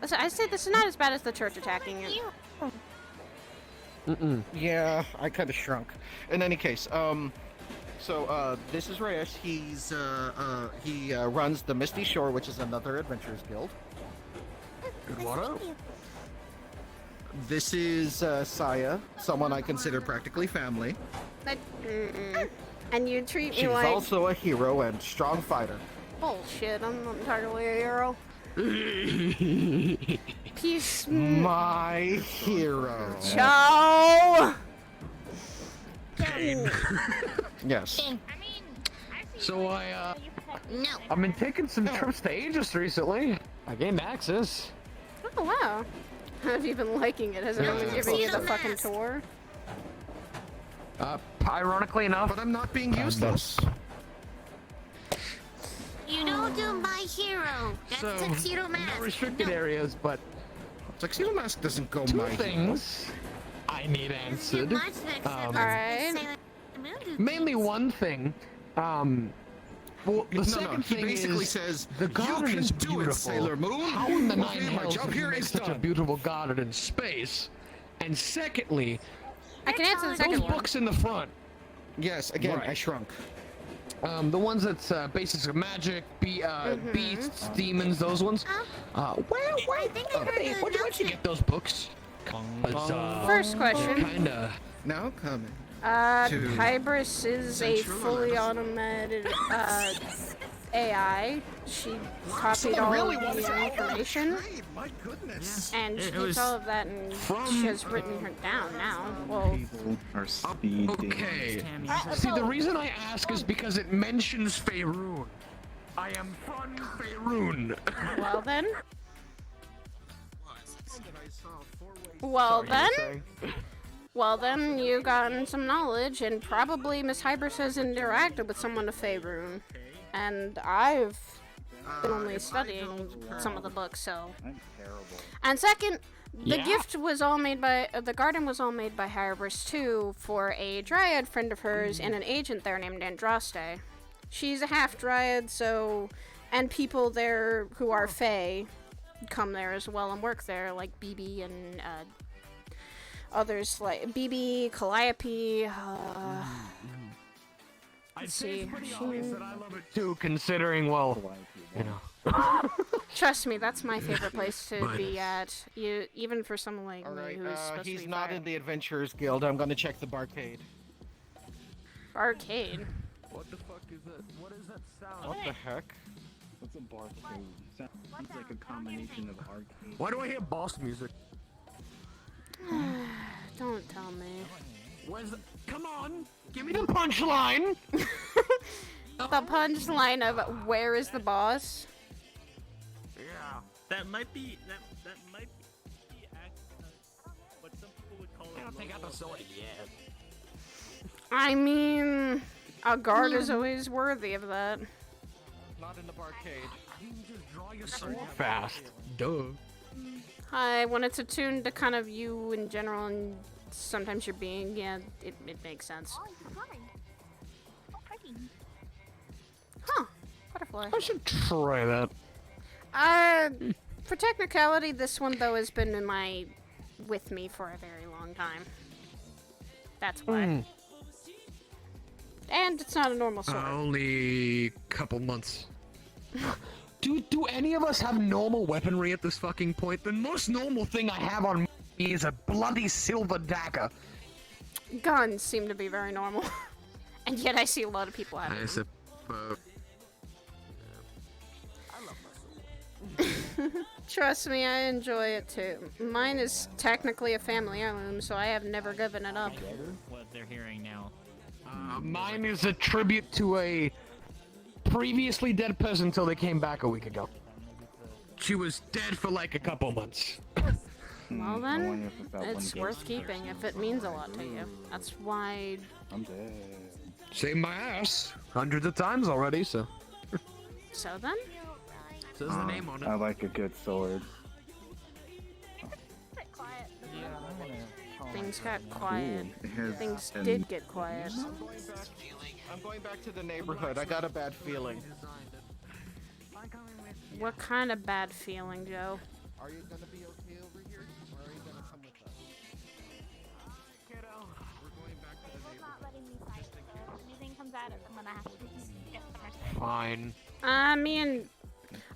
I say this is not as bad as the church attacking it. Yeah, I kind of shrunk. In any case, this is Rayesh. He runs the Misty Shore, which is another adventurers guild. Good water. This is Saya, someone I consider practically family. And you treat me She's like also a hero and strong fighter. bullshit. I'm not entirely a hero. Peace. My hero. Joe. Yes. So I've been taking some trips to Aegis recently. I gained access. Oh wow. Have you been liking it? Has everyone been giving you the fucking tour? Ironically enough. But I'm not being useless. you don't do my hero. That's So, Tuxedo Mask. no restricted areas, but Tuxedo Mask doesn't go two my hero. things I need answered. Alright. Mainly one thing. Well, the second he thing basically is says, the garden "You can is do it, beautiful. Sailor Moon." How in the Okay, nine my hells job did you here make is such a done. beautiful garden in space? And secondly, I can answer the second those one. books in the front. Yes, again, Right. I shrunk. The ones that's basics of magic, beasts, demons, those ones. Where'd you get those books? First question. Kinda. Now coming. To Hybris is a fully automated AI. She copied all of the information. My goodness. And she It keeps was all of that and she has written her down now. Well, People are speed Okay. See, the reason I ask is because it mentions Faerun. I am from Faerun. well then. Well then. Well then, you've gotten some knowledge, and probably Miss Hybris has interacted with someone of Faerun. And I've been only studying some of the books, so. I'm terrible. And second, the Yeah. gift was all made by, the garden was all made by Hybris too, for a dryad friend of hers and an agent there named Andraste. She's a half dryad, so, and people there who are Fae come there as well and work there, like BB and, others like BB, Calliope, I'd let's say see. it's pretty obvious that I love it too, considering, well, you know, Trust me, that's my favorite place to But- be at. Even for someone like me who's supposed to He's be not fire. in the Adventurers Guild. I'm gonna check the barcade. Arcade. What the fuck is that? What is that sound? What the heck? What's a barcade? Sounds like a combination of arcade. Why do I hear boss music? Don't tell me. Where's the... Come on! Give me the punchline! The punchline of where is the boss? Yeah. That might be that might be what some people would call it. Take out the sword. Yeah. I mean, a guard is always worthy of that. Not in the barcade. Just draw your sword fast. Duh. When it's attuned to kind of you in general and sometimes you're being, yeah, it makes sense. Oh, it's flying. So pretty. Huh. Butterfly. I should try that. For technicality, this one though has been with me for a very long time. That's why. And it's not a normal sword. Only couple months. Do any of us have normal weaponry at this fucking point? The most normal thing I have on me is a bloody silver dagger. Guns seem to be very normal. And yet I see a lot of people having I them. suppose. Trust me, I enjoy it too. Mine is technically a family heirloom, so I have never given it up. What they're hearing now. Mine is a tribute to a previously dead person until they came back a week ago. She was dead for like a couple months. Well then, it's worth keeping if it means a lot to you. That's why... I'm dead. Saved my ass hundreds of times already, so. So then? Says the name on it. I like a good sword. Things got quiet. It has Things an- did get quiet. I'm going back to the neighborhood. I got a bad feeling. What kind of bad feeling, Joe? Are you gonna be okay over here, or are you gonna come with us? We're going back to the neighborhood. Not letting me fight, so if anything comes at it, I'm gonna have to get the mercy. Fine. I mean,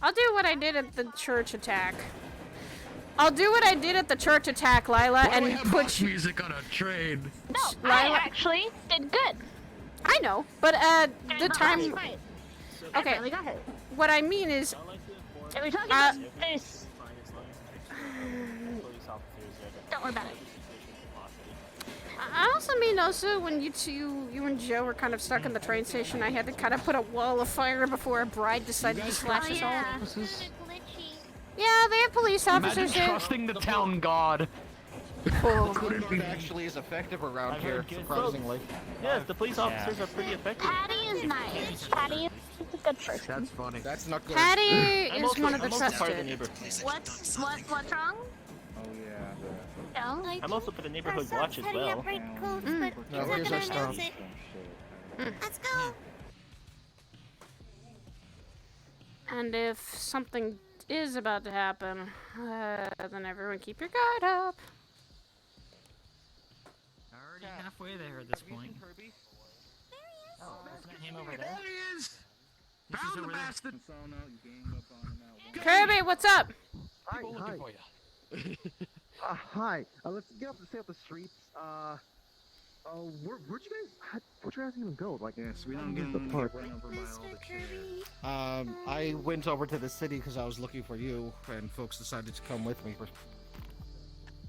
I'll do what I did at the church attack. I'll do what I did at the church attack, Lila, Why do and we have put boss music on a trade? No, Lila- I actually did good. I know, but the time. Fight. Okay. I really got hit. What I mean is, Are we talking about this? Don't worry about it. I also mean when you and Joe were kind of stuck in the train station, I had to kind of put a wall of fire before a bride decided to slash us all. Yeah, they have police officers Imagine there. trusting the town god. It actually is effective around I've here, heard good surprisingly. Yes, the police officers are pretty effective. Patty is nice. Patty is a good person. That's funny. That's not good. Patty I'm is also, one of the I'm also part of the trusted. neighborhood. What's wrong? Oh yeah. No. I'm also for the neighborhood watch as well. No, here's our stuff. Let's go. And if something is about to happen, then everyone keep your guard up. Already halfway there at this point. Oh, isn't that him over there? There he is! Found the bastard! Kirby, what's up? Hi, People hi. looking for you. Hi. Let's get up and stay off the streets. Where'd you guys even go? Like, Yes, we don't use get the park. run over by all the kids. I went over to the city because I was looking for you, and folks decided to come with me.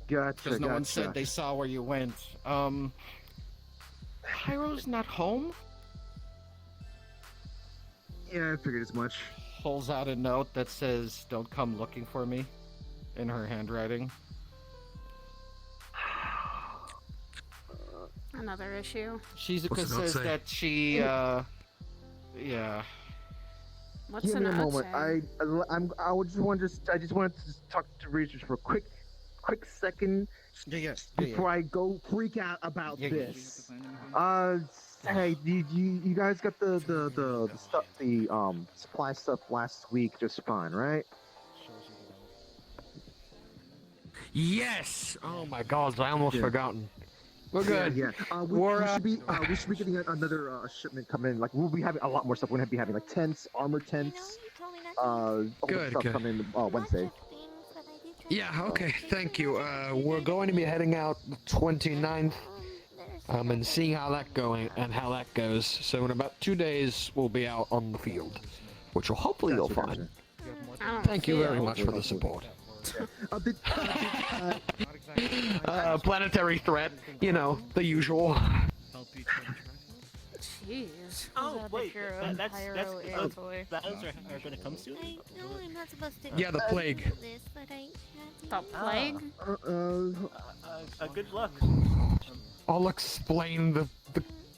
Gotcha. Because no one said they saw where you went. Hyro's not home? Yeah, I figured as much. Pulls out a note that says, "Don't come looking for me," in her handwriting. Another issue. She What's the note says say? that she, yeah. What's Give the me a note moment. say? I just wanted to talk to research for a quick second before I go freak out about this. Hey, you guys got the stuff, the supply stuff last week just fine, right? Yes! Oh my god, I almost forgotten. We're good. Yeah. We should be getting another shipment coming in. Like we'll be having a lot more stuff. We're gonna be having like tents, armor tents. all the Good, stuff good. coming Wednesday. Yeah, okay, thank you. We're going to be heading out the 29th, and seeing how that goes. So in about 2 days, we'll be out on the field, which will hopefully go fine. Thank you very much for the support. Planetary threat, you know, the usual. Jeez. Oh wait, that's Pyro those battles are gonna come soon. I know I'm not supposed to. Yeah, the plague. This, but I The plague? Good luck. I'll explain the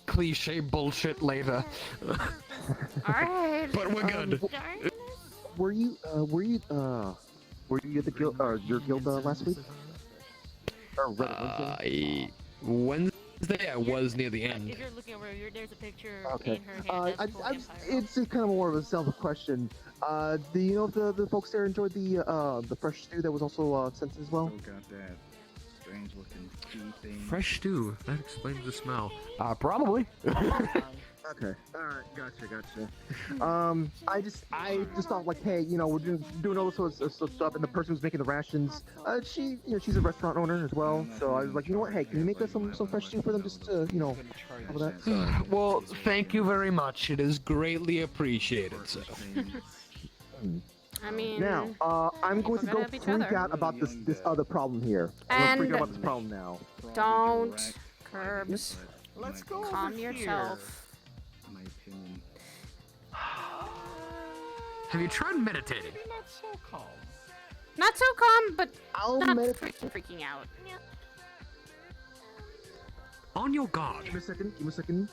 cliche bullshit later. Alright. But we're good. Were you at the guild, your guild last week? Or Wednesday I was near the end. If you're looking over, there's a picture Okay. in her hand. It's kind of more of a self question. Do you know if the folks there enjoyed the fresh stew that was also sent as well? Still got that strange looking tea thing. Fresh stew. That explains the smell. Probably. Okay. Alright, gotcha. I just thought like, hey, you know, we're doing all this sort of stuff, and the person who's making the rations, she's a restaurant owner as well. So I was like, you know what, hey, can you make us some fresh stew for them, just to, you know, cover that? Well, thank you very much. It is greatly appreciated, sir. I mean, now, I'm going to go each freak other. out about this other problem here. I'm And going to freak out about this problem now. don't, Curbs. Let's go. Calm yourself. My opinion. Have you tried meditating? Not so calm. Not so calm, but I'll not meditate. freaking out. On your guard. Give me a second.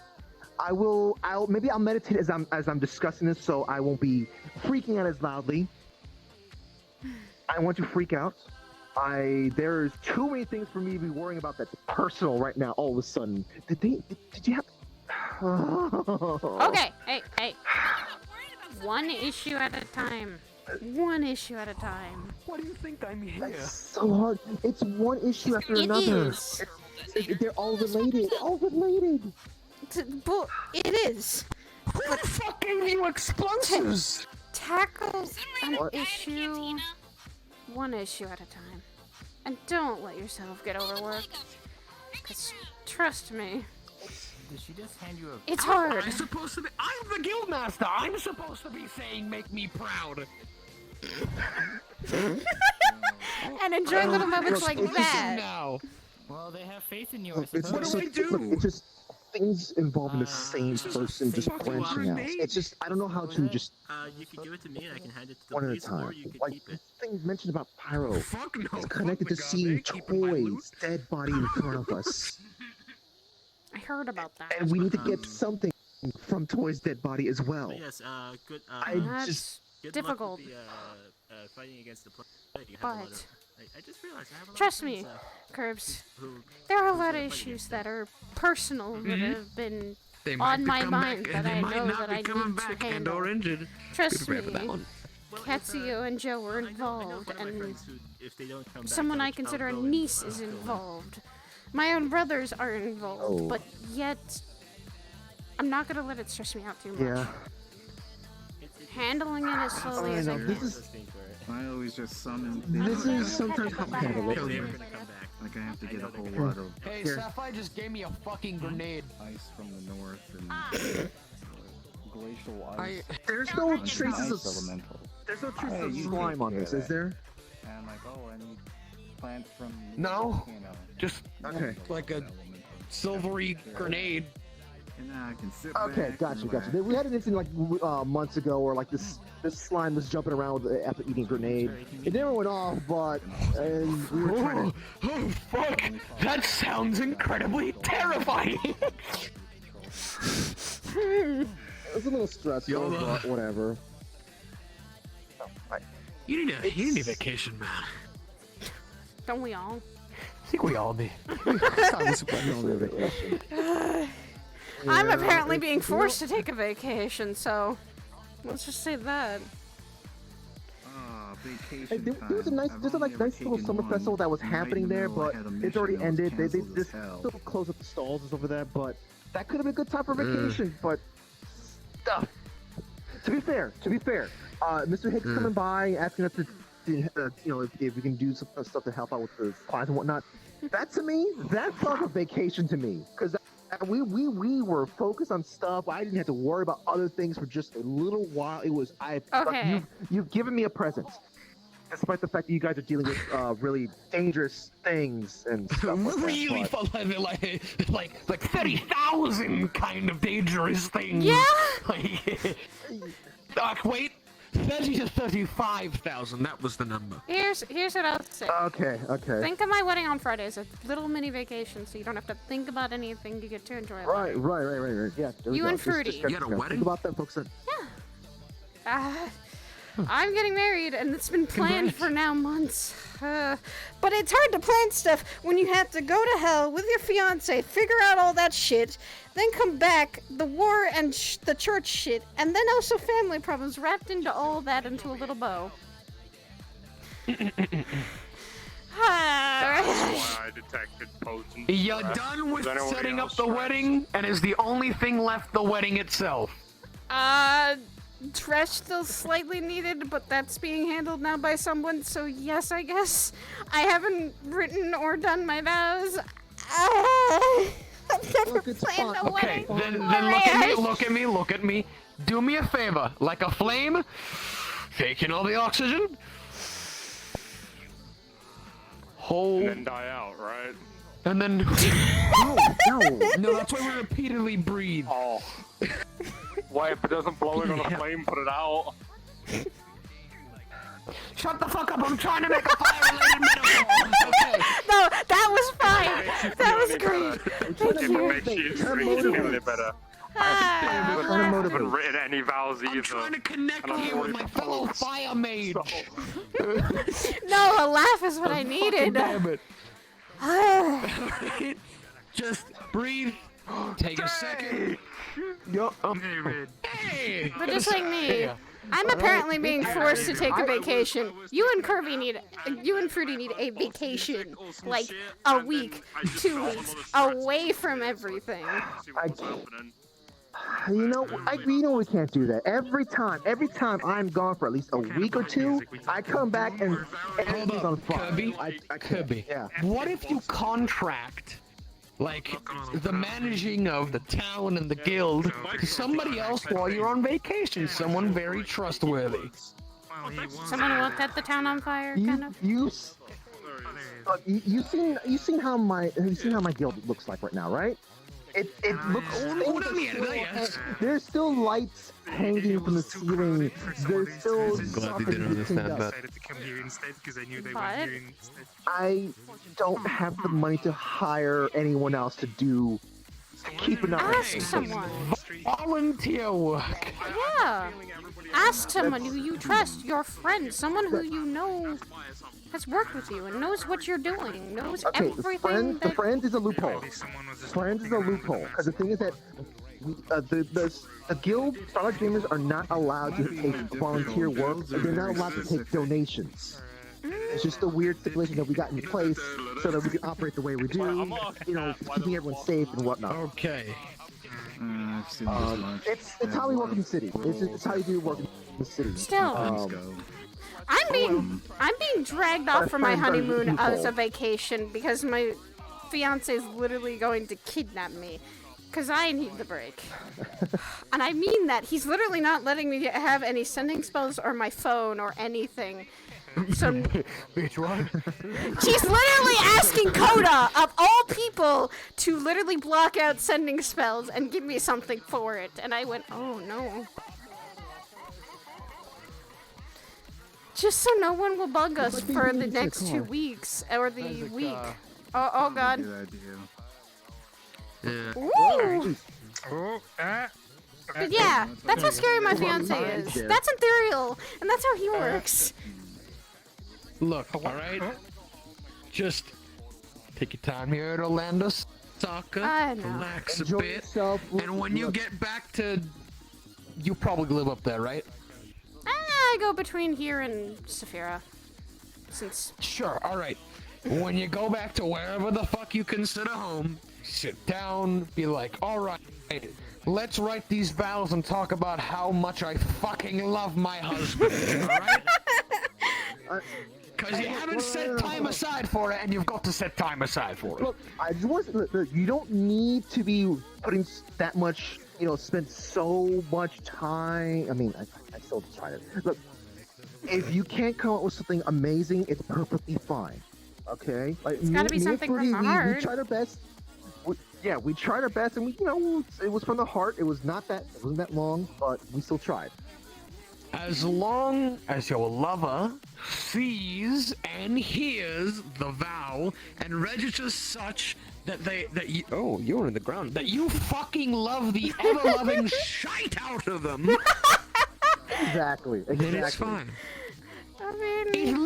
Maybe I'll meditate as I'm discussing this, so I won't be freaking out as loudly. I want to freak out. There's too many things for me to be worrying about that's personal right now. All of a sudden, did you have? Okay, hey. One issue at a time. One issue at a time. What do you think I'm here? That's so hard. It's one issue after another. Is. They're all related. All related. It is. Who fucking you explosives? Tackle an issue, one issue at a time. And don't let yourself get overworked. Because trust me, Did she just hand you a... it's hard. I'm supposed to be. I'm the guild master. I'm supposed to be saying, "Make me proud." And enjoy little moments like that. Now. Well, they have faith in you, I It's suppose. What do I do? Look, it's just things involving the same person just branching out. It's just I don't know how to just You could give it to me and I can hand it to the one at a police, or time. you could Like keep it. things mentioned about pyro. Fuck no. It's connected to Fuck my God, seeing they keeping my loot? toys, dead body in front of us, I heard about that. and we need to get something from Toy's dead body as well. But yes, good. I That's just good difficult. Luck with the, fighting against the plague. You have a lot But of, I just realized I have a lot trust of friends, me, Curbs. There are a lot of issues that are personal that have been They might on be my coming mind back, that and they I might know not that be I coming need back to and handle. or injured. Trust Good for that me, one. Katsuyo and Joe were involved, one of my and friends who, if they don't come back, someone I I'll consider a go and, niece is kill them. involved. My own brothers are involved, Oh. but yet I'm not gonna let it stress me out too much. yeah. Handling it as slowly as I I know, can. this is I always just summon this things. is sometimes how I handle it. Like I have to get a whole lot of Hey, Here. Sapphire just gave me a fucking grenade. ice from the north and glacial I- ice. There's no and traces ice of elemental. there's no traces Hey, of you slime take on care this, of is that. there? And I'm like, oh, I need plants from No. you know, Just Okay. like a silvery grenade. and then I can sit Okay, back gotcha, and gotcha. relax. We had an incident like months ago, where like this slime was jumping around after eating a grenade. It never went off, but and we were trying Oh, oh fuck! That sounds incredibly terrifying. it was a little stressful, Yola. but whatever. You need a vacation, man. Don't we all? I think we all need. I'm Yeah, apparently being you know- forced to take a vacation, so let's just say that. Vacation There was a nice, time. there's a I've nice only ever little taken summer one. festival that was And right in happening the there, middle, I but had a it's already mission that was ended. They canceled just as hell. still closed up the stalls over there, but that could have been a good time for vacation. But stuff. to be fair, Mr. Hicks coming by asking us to if we can do some stuff to help out with the supplies and whatnot. That to me, that's like a vacation to me, because we were focused on stuff. I didn't have to worry about other things for just a little while. It was Okay. You've given me a present, despite the fact that you guys are dealing with really dangerous things and stuff like Really, that. like 30,000 kind of dangerous things. Yeah. Wait. 30 to 35,000. That was the number. Here's what I'll say. Okay. Think of my wedding on Friday as a little mini vacation, so you don't have to think about anything. You get to enjoy it. Right. Yeah. there we You go. and Just Fruity. gotta You had a think wedding? about that, folks. I'm getting married, and it's been planned for now months. But it's hard to plan stuff when you have to go to hell with your fiance, figure out all that shit, then come back, the war and the church shit, and then also family problems wrapped into all that into a little bow. That's why I detected potent. You're done with setting up the wedding, and is the only thing left the wedding itself. Trash still slightly needed, but that's being handled now by someone, so yes, I guess. I haven't written or done my vows. I've never planned a Okay, wedding. then look at me. Do me a favor, like a flame, take in all the oxygen. Hold. And then die out, right? And then no, that's why we repeatedly breathe. Oh. Why, if it doesn't blow it on a flame, put it out. Shut the fuck up, I'm trying to make a fire-related metaphor. Okay. No, that was fine. That was great. Thank It you. makes you feel any better. I haven't written any vows either. I'm trying to connect here with my fellow fire mage. No, a laugh is what I needed. Damn it. Just breathe. Take a second. Hey! But just like me, I'm apparently being forced to take a vacation. You and Fruity need a vacation, like a week, 2 weeks, away from everything. You know we can't do that. Every time I'm gone for at least a week or two, I come back and everything's on fire. Kirby. Yeah. What if you contract, like, the managing of the town and the guild to somebody else while you're on vacation? Someone very trustworthy. Someone who won't set the town on fire, kind of. You seen how my guild looks like right now, right? It looks. There's still lights hanging from the ceiling. There's still stuff that needs to be cleaned up. I don't have the money to hire anyone else to keep an eye on Ask someone. Volunteer work. Yeah. Ask someone who you trust, your friend, someone who you know has worked with you and knows what you're doing, knows everything. The friends is a loophole. Friends is a loophole because the thing is that the guild Starlight Gamers are not allowed to take volunteer work. They're not allowed to take donations. It's just a weird stipulation that we got in place so that we can operate the way we do, keeping everyone safe and whatnot. Okay. It's how we work in the city. It's how you do work in the city. Still, I'm being dragged off for my honeymoon as a vacation because my fiance is literally going to kidnap me. Because I need the break. And I mean that. He's literally not letting me have any sending spells or my phone or anything. So Which one? she's literally asking Coda, of all people, to literally block out sending spells and give me something for it. And I went, oh no. Just so no one will bug us for the next 2 weeks or the week. Oh god. Ooh. Yeah, that's how scary my fiance is. That's ethereal, and that's how he works. Look, alright? Just take your time here at Orlando Soccer, relax a bit, and when you get back to... You probably live up there, right? I go between here and Saphira. Sure, alright. When you go back to wherever the fuck you consider home, sit down, be like, alright, let's write these vows and talk about how much I fucking love my husband, alright? Because you haven't set time aside for it, and you've got to set time aside for it. Look, I just want to, look, you don't need to be putting that much, spend so much time. I mean, I still try to. Look, if you can't come up with something amazing, it's perfectly fine. Okay? Like, It's gotta be something from the heart. We tried our best. We tried our best, and it was from the heart. It wasn't that long, but we still tried. As long as your lover sees and hears the vow and registers such that you're in the ground, that you fucking love the ever-loving shite out of them. Exactly. Then it's fine. I mean, It's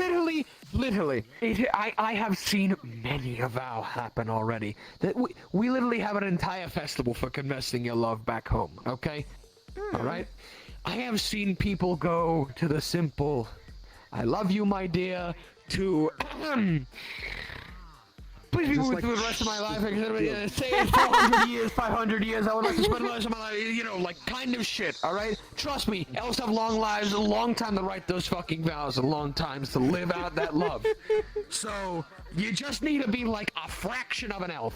literally, I have seen many a vow happen already. That we literally have an entire festival for confessing your love back home, okay? Alright? I have seen people go to the simple, I love you, my dear, to, please be with me for the rest of my life, say it 400 years, 500 years, I would like to spend the rest of my life, like kind of shit, alright? Trust me, elves have long lives, a long time to write those fucking vows, a long time to live out that love. So, you just need to be like a fraction of an elf.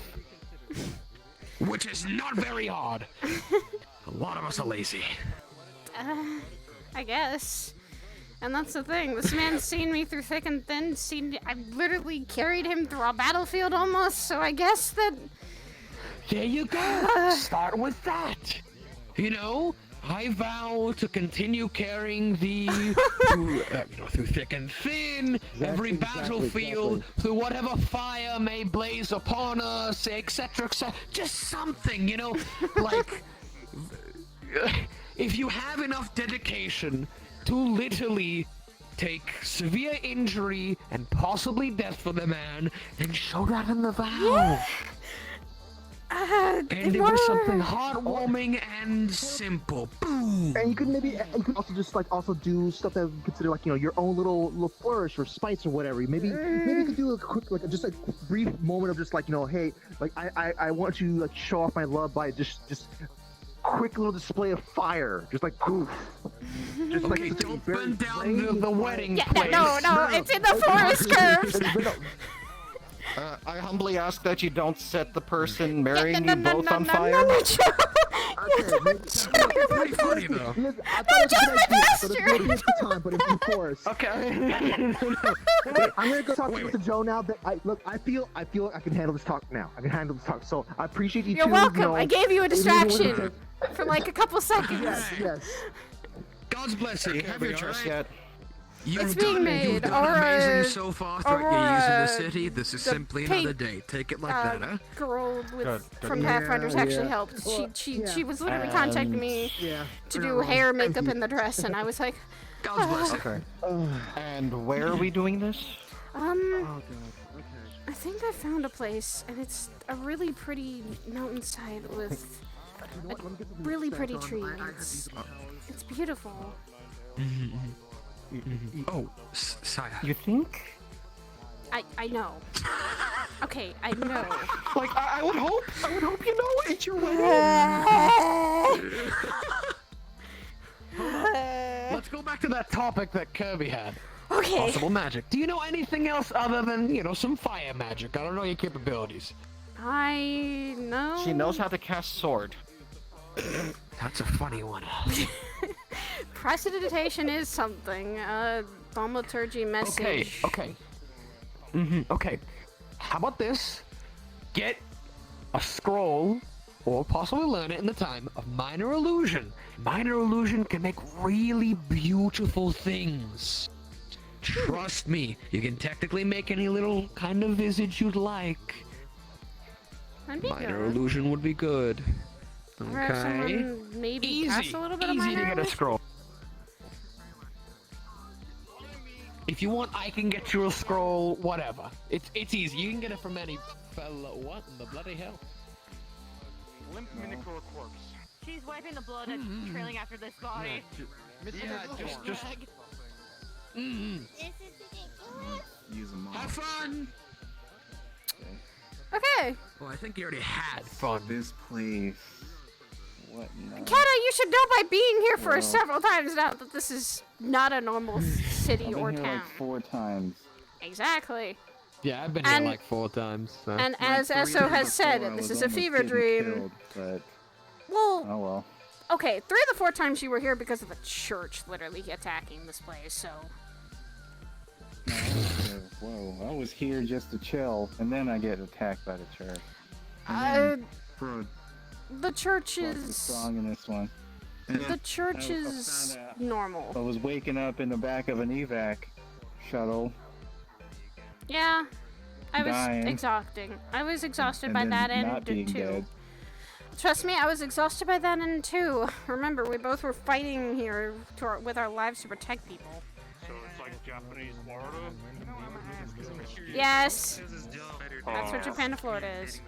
Which is not very hard. A lot of us are lazy. I guess. And that's the thing. This man's seen me through thick and thin. I literally carried him through a battlefield almost. So I guess that. There you go. Start with that. I vow to continue carrying thee through thick and thin, every battlefield, through whatever fire may blaze upon us, etc., etc. Just something, like. If you have enough dedication to literally take severe injury and possibly death for the man, then show that in the vow. And it was something heartwarming and simple. Boom. And you could also just also do stuff that would consider your own little flourish or spice or whatever. Maybe you could do a quick just a brief moment of just hey, I want to show off my love by just quick little display of fire, just poof. Just okay, don't burn down the wedding place. No, it's in the forest curve. I humbly ask that you don't set the person marrying you both on fire. That's pretty funny though. I just my pasture. But it's in the forest. Okay. I'm gonna go talk to Mr. Joe now. That I feel I can handle this talk now. I can handle this talk. So I appreciate you. You're welcome. I gave you a distraction for a couple seconds. Yes. God's blessing. Have your choice yet? It's being made. You've done amazing so far throughout your years in the city. This is simply another day. Take it like that, huh? Girl from Pathfinders actually helped. She was literally contacting me to do hair, makeup, and the dress, and I was like, God's blessing. Okay. And where are we doing this? I think I found a place, and it's a really pretty mountainside with really pretty trees. It's beautiful. Oh, Saya. You think? I know. Okay, I know. I would hope you know it's your wedding. Let's go back to that topic that Kirby had. Okay. Possible magic. Do you know anything else other than, some fire magic? I don't know your capabilities. I know. She knows how to cast sword. That's a funny one. Prestidigitation is something. Thaumaturgy message. Okay. Okay. How about this? Get a scroll, or possibly learn it in the time, of Minor Illusion. Minor Illusion can make really beautiful things. Trust me, you can technically make any little kind of visage you'd like. Minor Illusion would be good. Okay. Maybe cast a little bit of easy to minor get a illusion? scroll. If you want, I can get you a scroll, whatever. It's easy. You can get it from any fellow. What in the bloody hell? Limp minicore corpse. She's wiping the blood and trailing after this body. Just. Use them all. Have fun. Okay. Well, I think you already had fun. This place What now? Kata, you should know by being here for Well- several times now that this is not a normal city I've or been here town. like 4 times. Exactly. Yeah, I've been And- here like 4 times. So. And as Esso has said, this is a fever dream. But Well, oh well. okay, 3 of the 4 times you were here because of the church literally attacking this place, so... Whoa, I was here just to chill, and then I get attacked by the church. Bro, the church the is... song in this one. The church is normal. I was waking up in the back of an evac shuttle. Yeah, I was Dying. exhausting. I was exhausted by then that not end being too. dead. Trust me, I was exhausted by that end too. Remember, we both were fighting here with our lives to protect people. So it's like Japanese Florida? Yes, that's what Japan to Florida is.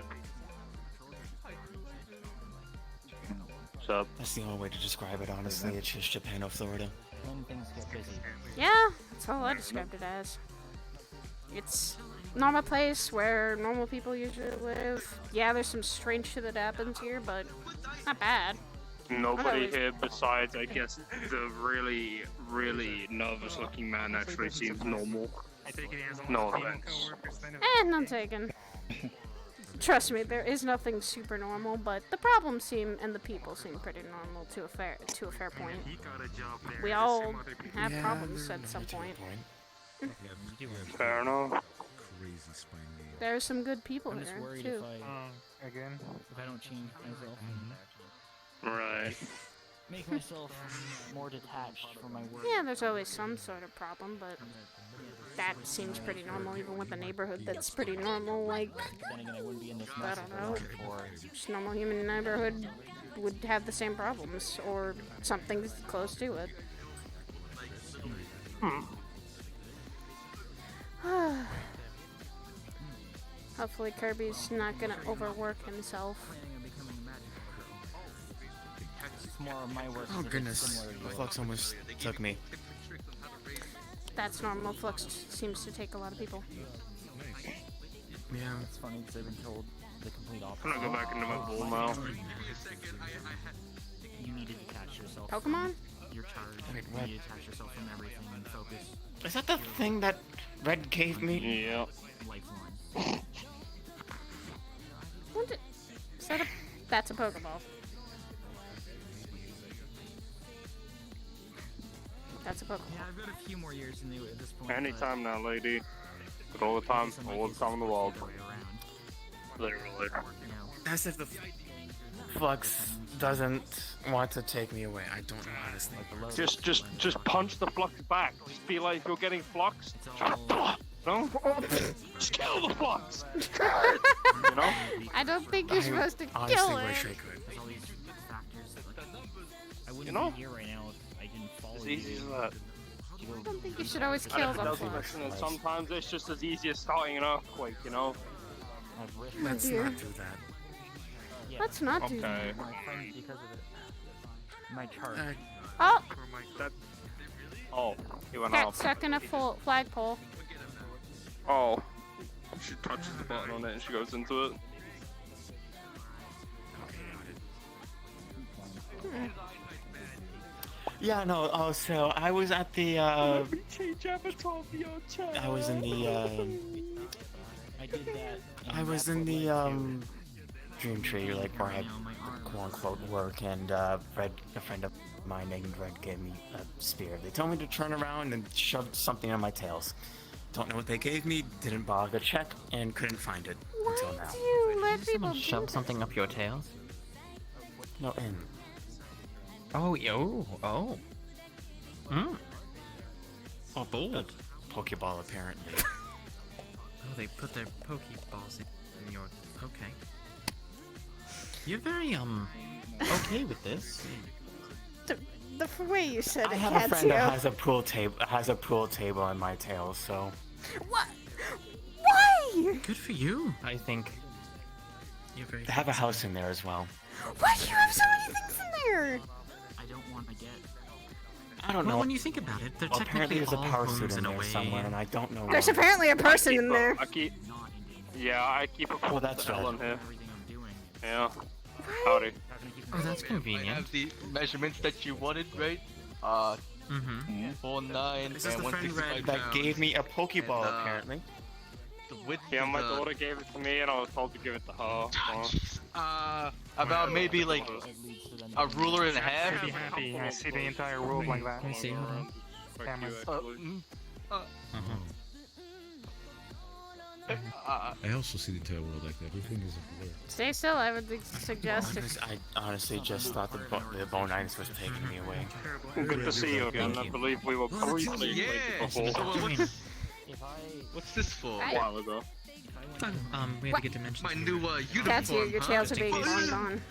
What's up? That's the only way to describe it, honestly. It's just Japan or Florida. When things get busy. Yeah, that's all I described it as. It's a normal place where normal people usually live. Yeah, there's some strange shit that happens here, but not bad. Nobody here besides, I guess, the really, really nervous-looking man actually seems normal. No offense. None taken. Trust me, there is nothing super normal, but the problems seem and the people seem pretty normal to a fair point. We all have problems at some point. Fair enough. There are some good people I'm just here worried too. if I don't change myself. Right. Make myself more detached from my work. Yeah, there's always some sort of problem, but that seems pretty normal, even with a neighborhood that's pretty normal, like, Then again, I wouldn't be in this I mess don't if it know, wasn't for- just normal human neighborhood would have the same problems, or something close to it. Hopefully Kirby's not gonna overwork himself. It's more of my work. Oh that is goodness, similar to the yours. flux almost took me. That's normal. Flux seems to take a lot of people. Yeah. It's funny because I've been told the complete opposite. I'm gonna go back into my pool now. You need to detach yourself. Pokemon? You're charged. Wait, You what? need to detach yourself from everything and focus. Is that the thing that Red gave me? Yeah. Lifeline. Is that a... That's a Pokeball. That's a Pokeball. Yeah, I've got a few more years in at this point. Anytime now, lady. But all the time in the world. Literally. As if the flux doesn't want to take me away. I don't know how this thing works. Just punch the flux back. Just be like you're getting fluxed. No? Just kill the flux. You know? I don't think you're supposed to honestly kill it. wish I could. There's all these factors that, like, I wouldn't You know? be here right now if I didn't follow As you. easy as that. I don't think you should always And kill if it the doesn't flux. listen, and sometimes it's just as easy as starting an earthquake, you know? Let's dear. not do that. Yeah. Let's not do Okay. that. My friend, because of it. My chart. Oh! Oh, he went Cat off. stuck in a flagpole. Oh. She touches the button on it and she goes into it. Yeah, no, oh, so I was at the, I was in the, I did that. I was in the, Dream Tree, like, where I, quote-unquote, work, and, a friend of mine named Red gave me a spear. They told me to turn around and shove something on my tails. Don't know what they gave me, didn't bother to check, and couldn't find it until now. Do you let people do Shove that? something up your tails? No, in. Oh, yo, oh. Hmm. Oh, bold. Pokeball, apparently. Oh, they put their Pokeballs in your... Okay. You're very, okay with this. The way you said I it, have a friend that Katsuo. has a pool table in my tail, so... What? Why? Good for you, I think. You're very... They have a house in there as well. Why do you have so many things in there? I don't want to get. I don't Well, know. when you think about it, they're Well, apparently technically there's a all power homes suit in in a there way. somewhere, and I don't know There's why. apparently a person in there. I keep... Yeah, I keep a Well, that's cell right. on here. Everything I'm doing. Yeah. Howdy. Oh, that's I convenient. have the measurements that you wanted, right? Mm-hmm. 4'9" This is and the friend 165 Red That pounds. gave me a Pokeball, And, apparently. The width Yeah, is, my daughter gave it to me, and I was told to give it to her. about maybe like a ruler and a half. Pretty happy. I see the entire world like that. Let me see. Hold on. I also see the entire world like that. Everything is a blur. Stay still, I would suggest. I honestly just thought the Bone-Itis was taking me away. Good to see you again. I believe we were briefly Yeah. before. So what's this for? A while ago. We have to get dimensions. My new uniform. That's your huh? tails are being horned on.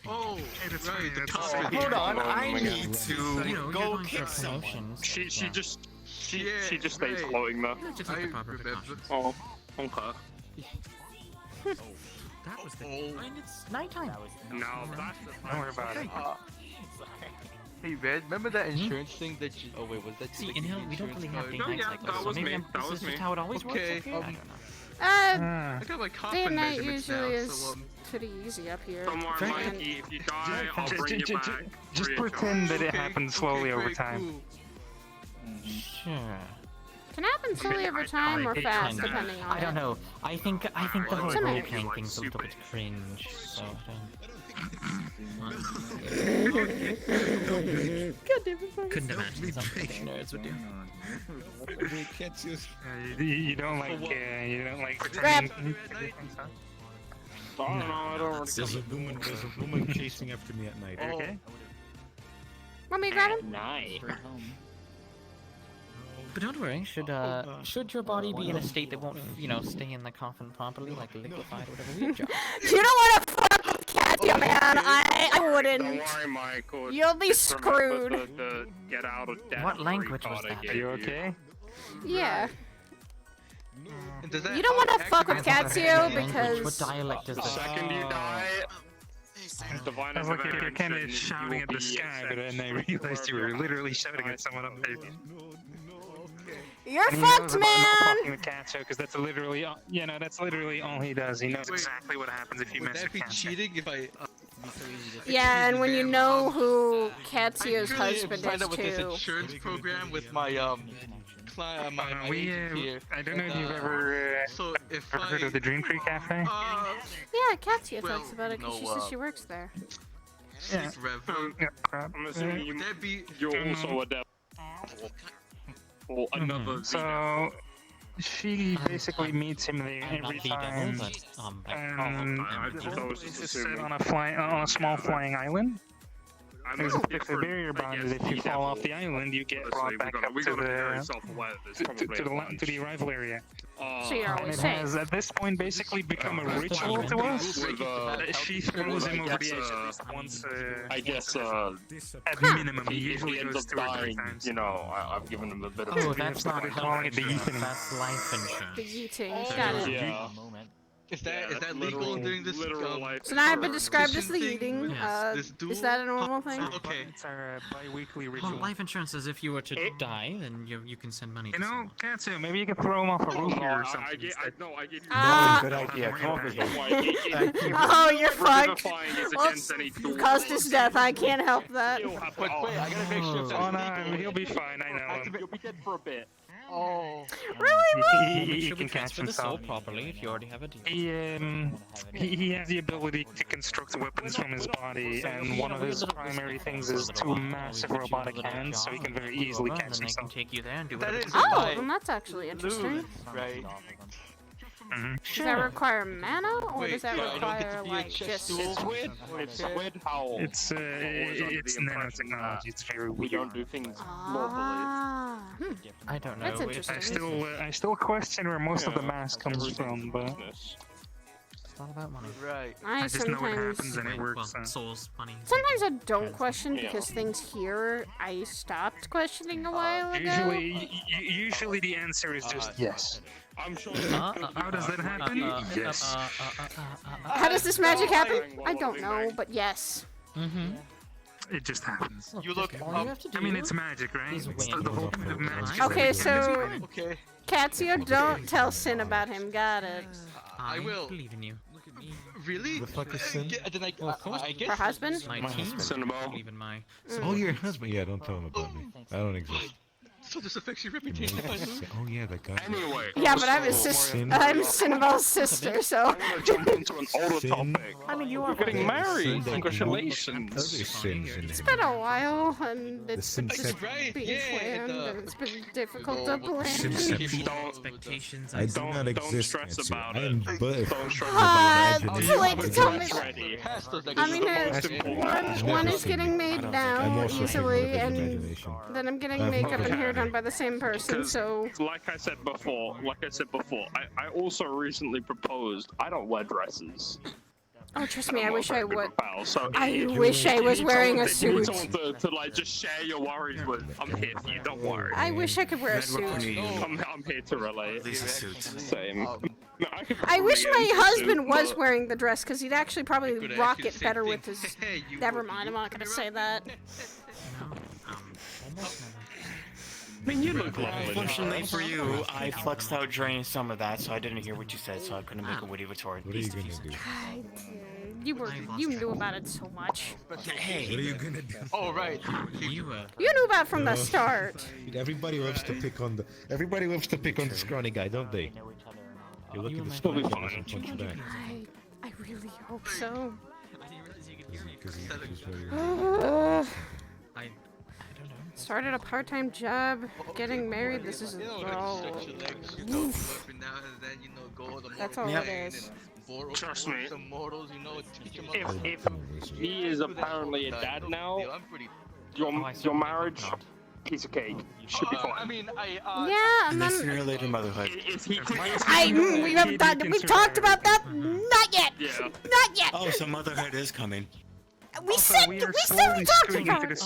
Oh, right, the top. Hold on, I need to You know, you're go going kick for someone. promotions. She just stays right. floating though. Just like the proper precautions. Oh, okay. That was the. And it's nighttime. No, that's don't worry about it. Hey Red, remember that insurance thing that you? Oh wait, was that? See, you in that Hill, you we don't insurance really have card? day No, night yeah, cycles, that so was maybe me. That this was is just me. how it always works. Okay, Okay, I don't know. I got my Day coffin and night measurements usually now, is so pretty easy up here. Don't worry, And- Mikey. If you die, I'll bring you back. Just free of pretend charge. that it happens slowly over great, time. cool. Sure. Can happen slowly over time or fast, Kinda. depending on I don't know. I think the whole Some role are playing thing's a little bit cringe. So. Couldn't imagine something nerds would do. You don't like Grab. There's a woman chasing after me at night. Okay. Want me to grab him? Nice. But don't worry. Should your body be in a state that won't, stay in the coffin properly, like liquefied or whatever, we have jobs. You don't want to fuck Katya, man. I wouldn't. Don't worry, Michael. You'll be Just remember screwed. the get out of death What free language was card I that? gave Are you okay? Yeah. Does that You don't want to fuck with Katsuo What because dialect is The that? second you die, divine Sounds like you're intervention, kind you of shouting will at the be sky, but then I accepted realized you were for literally shouting at someone up there. you're And he knows fucked, about not man. fucking with Katsuo, because that's literally, that's literally all he does. He knows exactly what happens if you Would mess that with be Katsuo. cheating if I? Yeah, and when you know who Katsuo's I husband signed is up with this too. insurance program with my my agent here. I don't know if And, you've ever So if ever heard I of the Dream Tree Cafe. Yeah, Katsuo Well, talks about it because she no, says she works there. Yeah. Rev, Yeah, crap. I'm assuming would that be? you're also a devil. Or another So she basically meets him there I'm not every the devil, time, but and I just was it's just just set assuming. on a small flying island. I'm There's a a different, barrier bond I that guess, if you the fall off devil. the island, you get Honestly, brought back up we to gotta be very the self-aware that there's to probably the a bunch. to the rival area. So you're And always it safe. has at this point basically become a ritual to us. She throws him over the edge at least once. I guess At minimum, he if he usually ends goes up 2 or 3 dying, times. I've given him a bit of. Oh, that's not calling it the health euphemism. insurance. That's life insurance. The yeeting. Got it. Yeah. Is that Yeah, is that legal during this? literal life. So now I've been described as the Fishing thing? eating. Yes, this duel? Is that a normal thing? Okay. It's our bi-weekly Well, ritual. life insurance is if you were to die, then you can send money. You to know, someone. Katsu, maybe you could throw him off a roof here or I something. get Ah. Good idea. Come over here. Oh, you're fucked. Well, against any you caused his death. I can't help that. But wait, I gotta make sure Oh no, he'll be fine. I know him. You'll be dead for a bit. Oh. Really? He Should can we catch transfer the soul himself. properly if you already have a deal? He has the ability to construct weapons from his body, and one of his primary things is 2 massive robotic hands, so he can very easily catch Then they can himself. take you there and do That whatever. is Oh, my then that's actually interesting. lose, right? Does that require mana, or Wait, does that yeah, I don't get require to be a like chess just? duel. It's squid howl. It's nanotechnology. It's very We weird. don't do things Ah, I don't know. That's if- interesting. I still question where most of the mass comes from, but It's all about money. Right. I just know it sometimes, happens and it Well, works. souls, money. sometimes I don't question because things here I stopped questioning a while ago. Usually the answer is just yes. I'm sure. How does that happen? Yes. How does this magic happen? I don't know, but yes. Mm-hmm. It just happens. You look. All you have to do I mean, it's magic, right? is It's win. the whole point of magic. is Okay, that so Okay. Katsuo, don't tell Sin about him. Got it. I will. believe in you. Really? The fuck is Sin? Then I guess Her husband? My My team, husband. even my. Oh, your husband. Yeah, don't tell him about me. I don't exist. So this affects your reputation. Oh yeah, that guy. Anyway. Yeah, but I'm his sister. I'm Cinnabel's sister, so. I want to jump into an older Sin? topic. I mean, you You're are getting married. Sin, Congratulations. Other sins in It's there. been a while, and it's been Sinception. being planned, and it's been difficult to plan. Sinception. Expectations. I do not exist. stress Nancy. about I it. am but. It's too late to tell me. I mean, one is getting made now easily, and then I'm getting makeup and hair done by the same person. So, like I said before, I also recently proposed. I don't wear dresses. oh, trust me, I wish I would. So I wish I was wearing a If you need suit. someone to like just share your worries with, I'm here for you. Don't worry. I wish I could wear a suit. I'm here to relate. Same. No, I wish my husband was wearing the dress, because he'd actually probably rock it better with his. Never mind, I'm not gonna say that. I mean, you look lovely. Unfortunately for you, I flexed out during some of that, so I didn't hear what you said, so I couldn't make a witty retort. What are you gonna do? You knew about it so much. Hey, What are you gonna do? Oh right. You knew about it from the start. Everybody loves to pick on the. Everybody loves to pick on the scrawny guy, don't they? You look at the scrawny guy and punch you back. I really hope so. Because he's very. I don't know. Started a part-time job, getting married. This is That's all it is. Trust me. If he is apparently a dad now, your marriage, piece of cake, should be fine. I mean, Yeah, and Unless then you're related to motherhood. we've talked about that. Not yet. Yeah. Not yet. Oh, so motherhood is coming. We said we talked about it.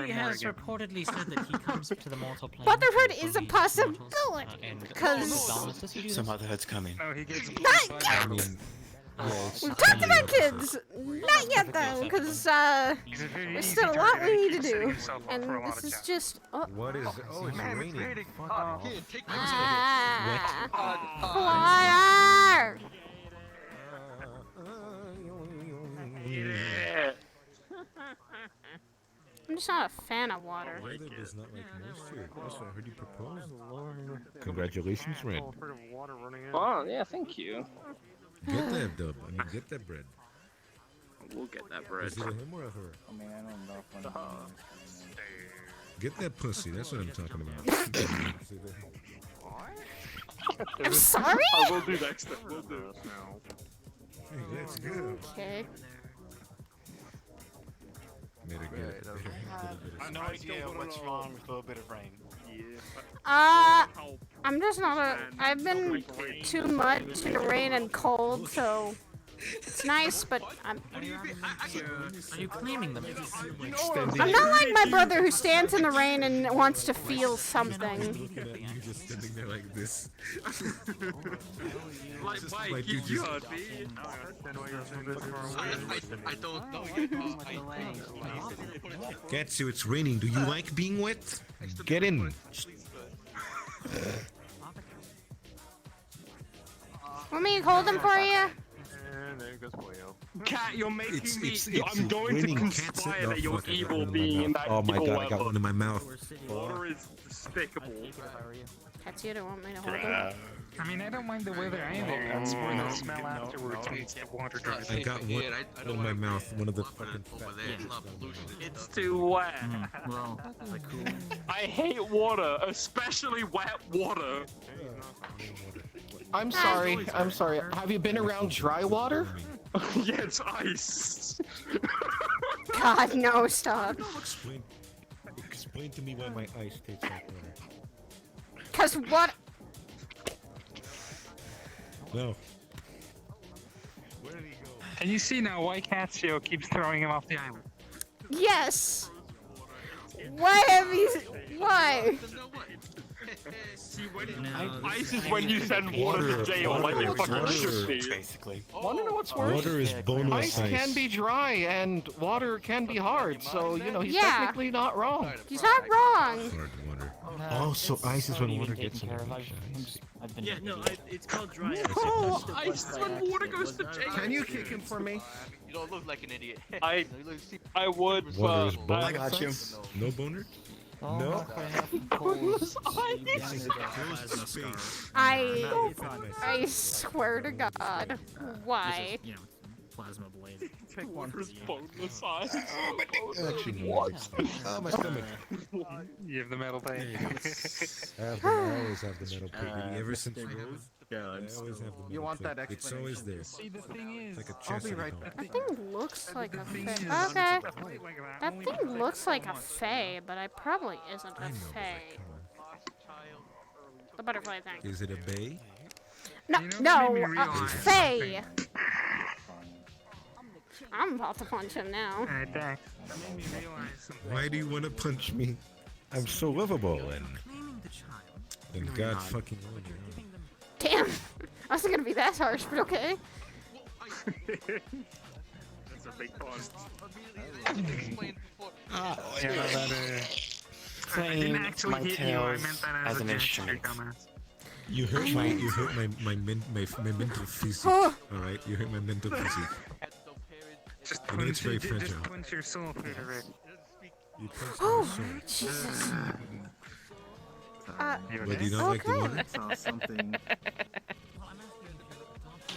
He has reportedly said that he comes to the mortal plane. Motherhood is a possibility. Because So motherhood's coming. No, he gets not yet. I mean, We've talked about kids. Not yet though, because there's still a lot we need to do. And this is just. what is? Oh, it's raining. Fire! Yeah. I'm just not a fan of water. Weather does not like moisture. Also, I heard you proposed. Congratulations, Red. Oh, yeah, thank you. Get that dub. I mean, get that bread. We'll get that bread. Is it a him or a her? I mean, I don't know if I'm. Get that pussy. That's what I'm talking about. I'm sorry? I will do next time. We'll do it now. Hey, let's go. Okay. Made her get it. I have no idea what's wrong with a little bit of rain. I'm just not a. I've been too much in the rain and cold, so it's nice, but I'm. Are you claiming them? I'm not like my brother who stands in the rain and wants to feel something. Looking at you just standing there like this. Like you you just- heard me. I don't know. Gatsu, it's raining. Do you like being wet? Get in. Want me to hold them for you? Cat, you're making It's I'm going to raining. Can't conspire sit- that you're fuck, I got evil one in my being in mouth. that Oh my evil god, I got level. one in my mouth. Water is despicable. Katsuya, don't want me to hold them? I mean, I don't mind the weather either. That's where the smell afterwards makes the water dry. I got one in my mouth. One of the fucking It's too wet. Well, I hate water, especially wet water. I'm sorry. I'm sorry. Have you been around dry water? Yeah, it's ice. God, no, stop. Explain to me why my ice tastes like water. Cause what? No. And you see now why Katsio keeps throwing him off the island. Yes. Why have you? Why? Ice is when you send water to jail like you fucking should be. Basically. Want to know what's worse? Water is bonus Ice can be dry and water can be hard, so you know he's Yeah. technically not wrong. He's not wrong. Hard water. Oh, so ice is when already water been gets in taken the care of. ocean. I've been Yeah, no, it's called dry ice. No, I touched it once by accident. It was not Can you an kick him accident. for me? You don't look like an idiot. I would, Water is but boner I got you. size? No boner? Oh, No. half by half pulls. I swear to God. Why? You know, plasma blade. Pick one. boneless eyes. Actually, no. Oh, my stomach. You have the metal thing. I always have the metal plate. Ever since I always have the metal You want plate. that It's always there. See, the thing is, Like a I'll chest be at right home. back. That thing looks like a fae. Okay. That thing looks like a fae, but it probably isn't a fae. The butterfly thing. Is it a bay? No, You know, no, it made me realize fae. I'm about to punch him now. Alright, thanks. That made me realize something. Why do you want to punch me? I'm so lovable and God fucking willing. Damn. I wasn't gonna be that harsh, but okay. That's a big pause. Playing actually my hit you, I tails meant that as as an a instrument. You hurt my mental physique. Oh. All right, you hurt my mental physique. Just You know it's very just fragile. punch your soul through the rib. You punched Oh, my soul. Jesus. But you don't like the water? Saw something.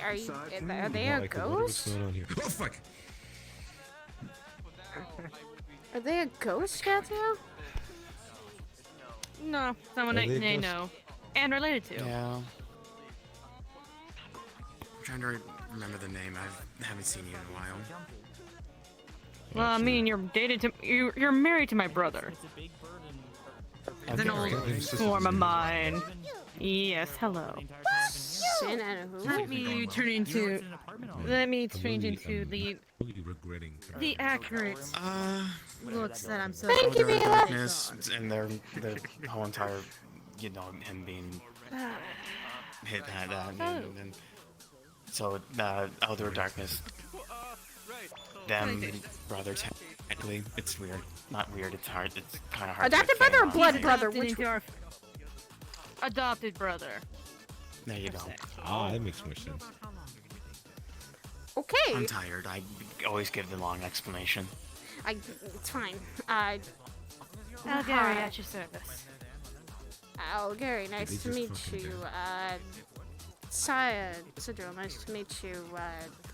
Are you? Are they You a don't like the water? What's ghost? going on here? Oh fuck! Are they a ghost, Gabriel? No, someone Are I they ghosts? know. And related to. Yeah. I'm trying to remember the name. I haven't seen you in a while. Well, I mean, you're dated to. You're married to my brother. It's an Okay. old form of mine. Yes, hello. Sin and who? Let me turn into. Let me change into the Really regretting. accurate looks that I'm so. Thank you, Elder Mila. Darkness and their whole entire, you know, him being hit that and so Elder Darkness. Them brother technically, it's weird. Not weird. It's hard. It's kind of hard. Adopted to brother or explain blood brother? Adopted Which into our adopted brother. There you go. Ah, that makes more sense. Okay. I'm tired. I always give the long explanation. It's fine. Oh, Gary, at your service. Oh, Gary, nice They to just meet fucking you. did. Sidriel, nice to meet you.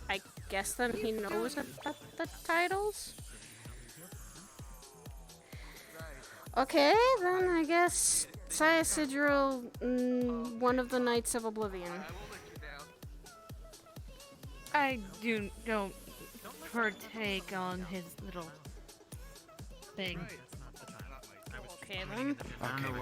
I guess then he knows about the titles? Okay, then I guess Sidriel, one of the Knights of Oblivion. I don't partake on his little thing. Okay then. I don't know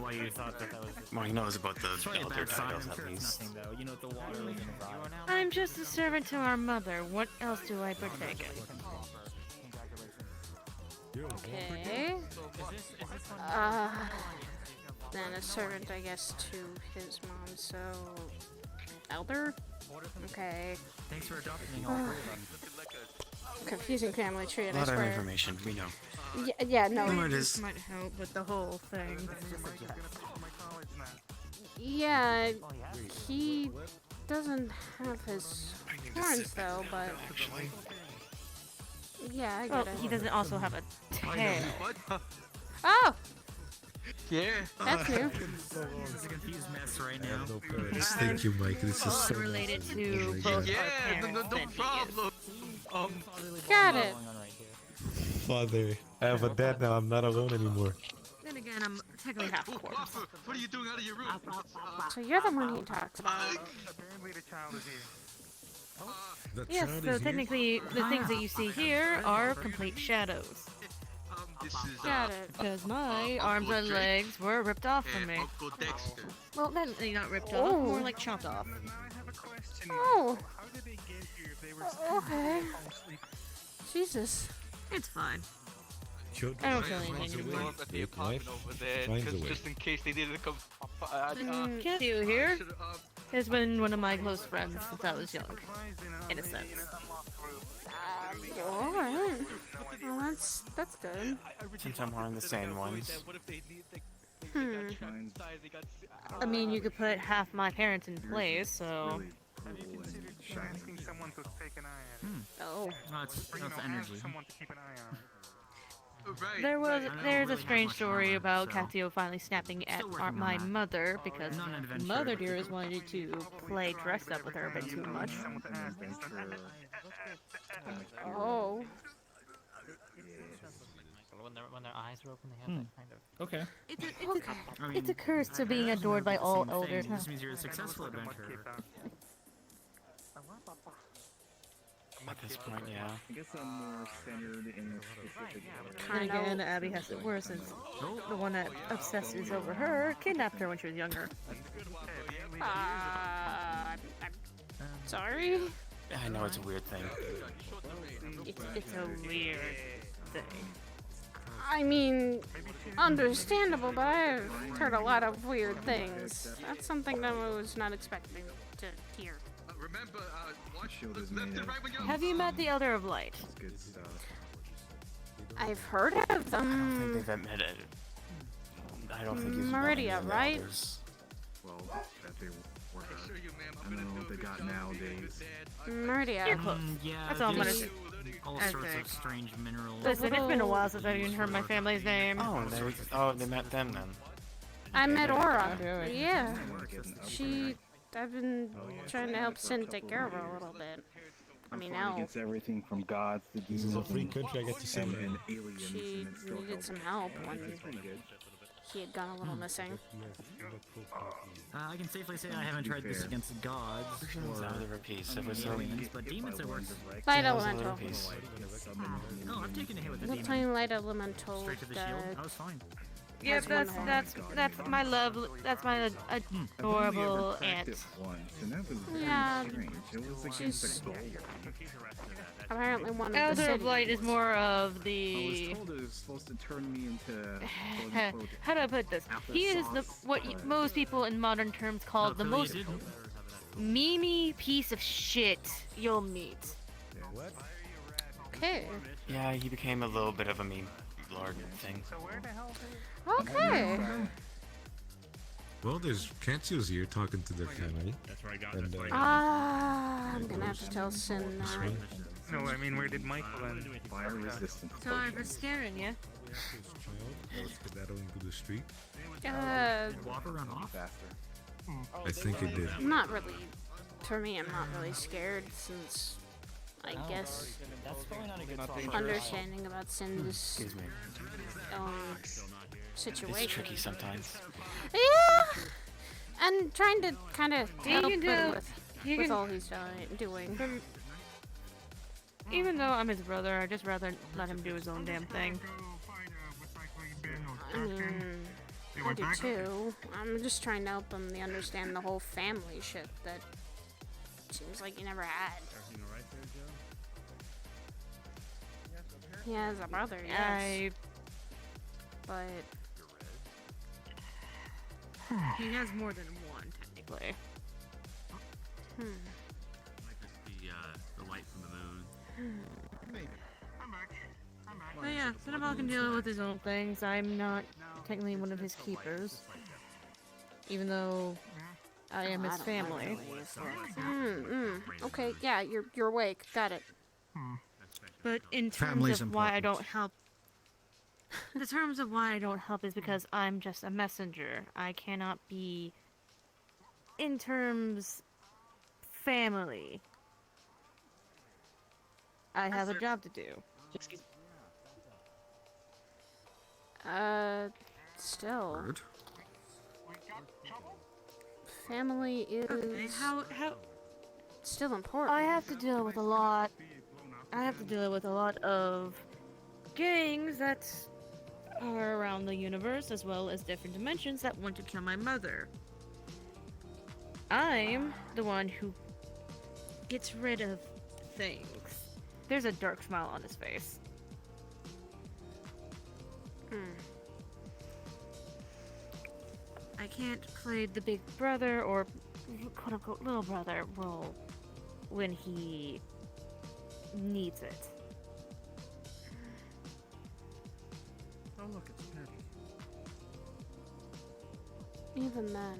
why you thought that was. Well, he knows about the It's probably a elder bad sign. titles I'm at sure it's least. nothing though. You know, the water was in his eye. I'm just a servant to our mother. What else do I partake in? Okay. Then a servant, I guess, to his mom, so... Elder? Okay. Thanks for adopting all three of them. Confusing family tree, A and I lot of swear. information. We know. Yeah, no. There it is. Might help with the whole thing. Yeah, he doesn't have his horns, though, but... Yeah, I Well, get it. he doesn't also have a tail. Oh! Yeah. That's new. It's a confused mess right now. No parents. Thank you, Mike. This is so Related nice. to Oh my both God. our parents. No problem. Got it. Father, I have a dad now. I'm not alone anymore. Then again, I'm technically half corpse. What are you doing out of your room? So you're the one he talks about. Apparently the child is here. The Yes, child so is here? technically, the things that you see here are complete shadows. This is Got it. Because my arms and legs were ripped off from me. Uncle Dexter. Well, technically not ripped Oh. off, more like chopped off. Now I have a question. Oh. How did they get here if they were Okay. asleep? Jesus. It's fine. Children I don't feel finds anything a anymore. way. Up at the Great apartment life over there, finds a just, way. just in case they needed to come. Can't you here? Has been one of my close friends since I was young. In a sense. Alright. Well, that's good. Since I'm one of the sane ones. I mean, you could put half my parents in place, so. Have you considered asking someone to take an eye at it? Oh. That's energy. Someone to keep an eye on it. There's a strange story about Katio finally snapping at my mother because Mother Dearest wanted to play dress up with her a bit too much. Oh. When their eyes are open, they have that kind of. Okay. It's a curse to being adored by all elders. This means you're a successful adventurer. At this point, yeah. I guess I'm more centered in a specific. And again, Abby has it worse since the one that obsesses over her kidnapped her when she was younger. I'm sorry. I know it's a weird thing. It's a weird thing. I mean, understandable, but I've heard a lot of weird things. That's something that I was not expecting to hear. Have you met the Elder of Light? I've heard of them. I don't think they've met it. I don't think he's Meridia, right? Well, that they were. I don't know what they got nowadays. Meridia. You're close. Yeah, That's all I'm gonna there's say. all sorts of strange minerals. Listen, it's been a while since I've even heard my family's name. They met them then. I met Aura. Yeah. I've been trying to help Sin take care of her a little bit. I mean, now Against everything from gods to This is a free country, I get to say. and aliens. she needed some help when he had gone a little missing. I can safely say I haven't tried this against gods or aliens, but demons it works. Light Elemental. Oh, I've taken a hit with the What demon. time Light Elemental? Straight to the shield. I was fine. Yep, that's my love. That's my adorable aunt. Yeah, she's apparently one of the Elder of city. Light is more of I was the. told it was supposed to turn me into. How do I put this? He is most people in modern terms call the most memey piece of shit you'll meet. Okay. Yeah, he became a little bit of a meme lord thing. Okay. Well, there's Kansu's here talking to their family. That's where I got And, I'm gonna have to tell Sin this that. one. No, I mean, where did Michael end? Fire resistant. Sorry for scaring you. That was skedaddling to the street. Walk around off. I think it did. I'm not really. For me, I'm not really scared since I guess understanding about Sin's own situation. It's tricky sometimes. Yeah, and trying to kind of You help can him do- with all he's doing. Even though I'm his brother, I'd just rather let him do his own damn thing. I mean, I do too. I'm just trying to help him understand the whole family shit that seems like he never had. He has a brother, yes. But he has more than one, technically. Might just be the light from the moon. But yeah, Cinnabon can deal with his own things. I'm not technically one of his keepers. Even though I am his family. Okay, yeah, you're awake. Got it. But in terms Family's of why I don't help, the terms of why I don't help is because I'm just a messenger. I cannot be, in terms, family. I have a job to do. Still. Family is How still important. I have to deal with a lot. I have to deal with a lot of gangs that are around the universe, as well as different dimensions that want to kill my mother. I'm the one who gets rid of things. There's a dark smile on his face. I can't play the big brother or quote-unquote little brother role when he needs it. Oh look, it's Patty. even then,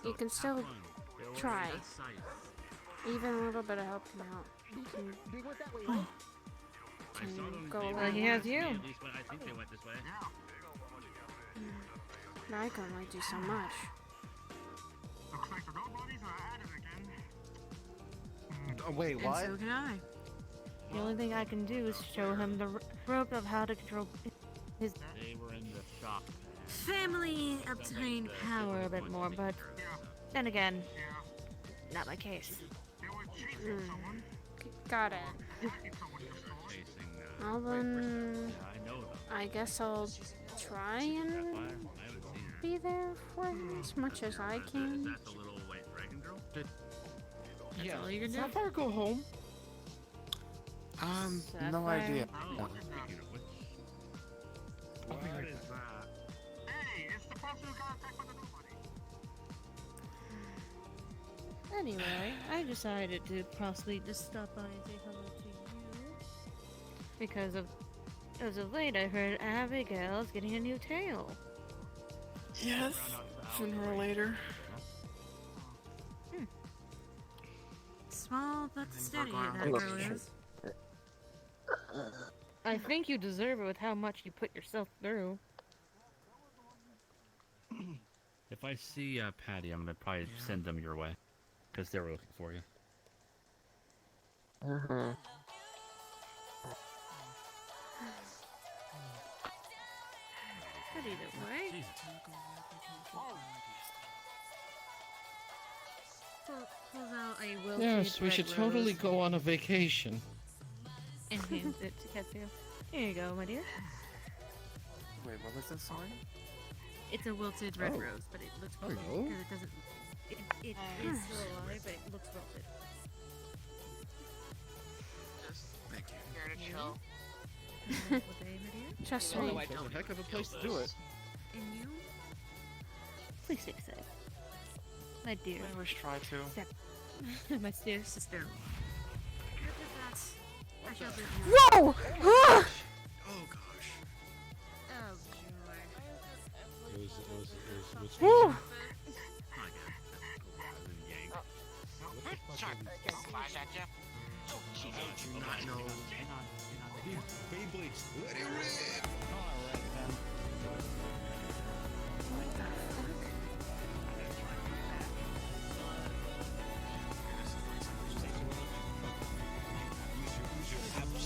you can still try. Even a little bit of help can help. You can go a Well, little he more. has you. I think they went this way. But I can only do so much. Looks like the nobodies are at it again. Oh, wait, And what? so can I. The only thing I can do is show him the rope of how to control his They were in the shop. family obtain power a bit more, but then again, not my case. Got it. Well then, I guess I'll try and be there for him as much as I can. Yeah. all you can do. How far go home? No idea. What is that? Hey, it's the person who got attacked by the nobody. Anyway, I decided to possibly just stop by and say hello to you. Because as of late, I heard Abigail's getting a new tail. Yes. Sooner or later. Small but steady, that girl is. I think you deserve it with how much you put yourself through. If I see Patty, I'm gonna probably send them your way, because they're looking for you. But either way, pulls out a wilted Yes, we red should totally rose go on a vacation. and hands it to Ketsu. Here you go, my dear. Wait, what was this, sorry? It's a wilted red Oh. rose, but it looks wilted Hello. because it doesn't. It is still alive, but it looks wilted. Thank you. Here to chill. My dear. Trust Oh, me. that's a heck of a place to do it. And you? Please stay safe. My dear. I always try to. My dear sister. I shall bid you. Whoa! Ah! Oh gosh. Oh, joy. Woo! Sorry, flash at you. Oh, Jesus. Do not know. Beyblades, let it rip!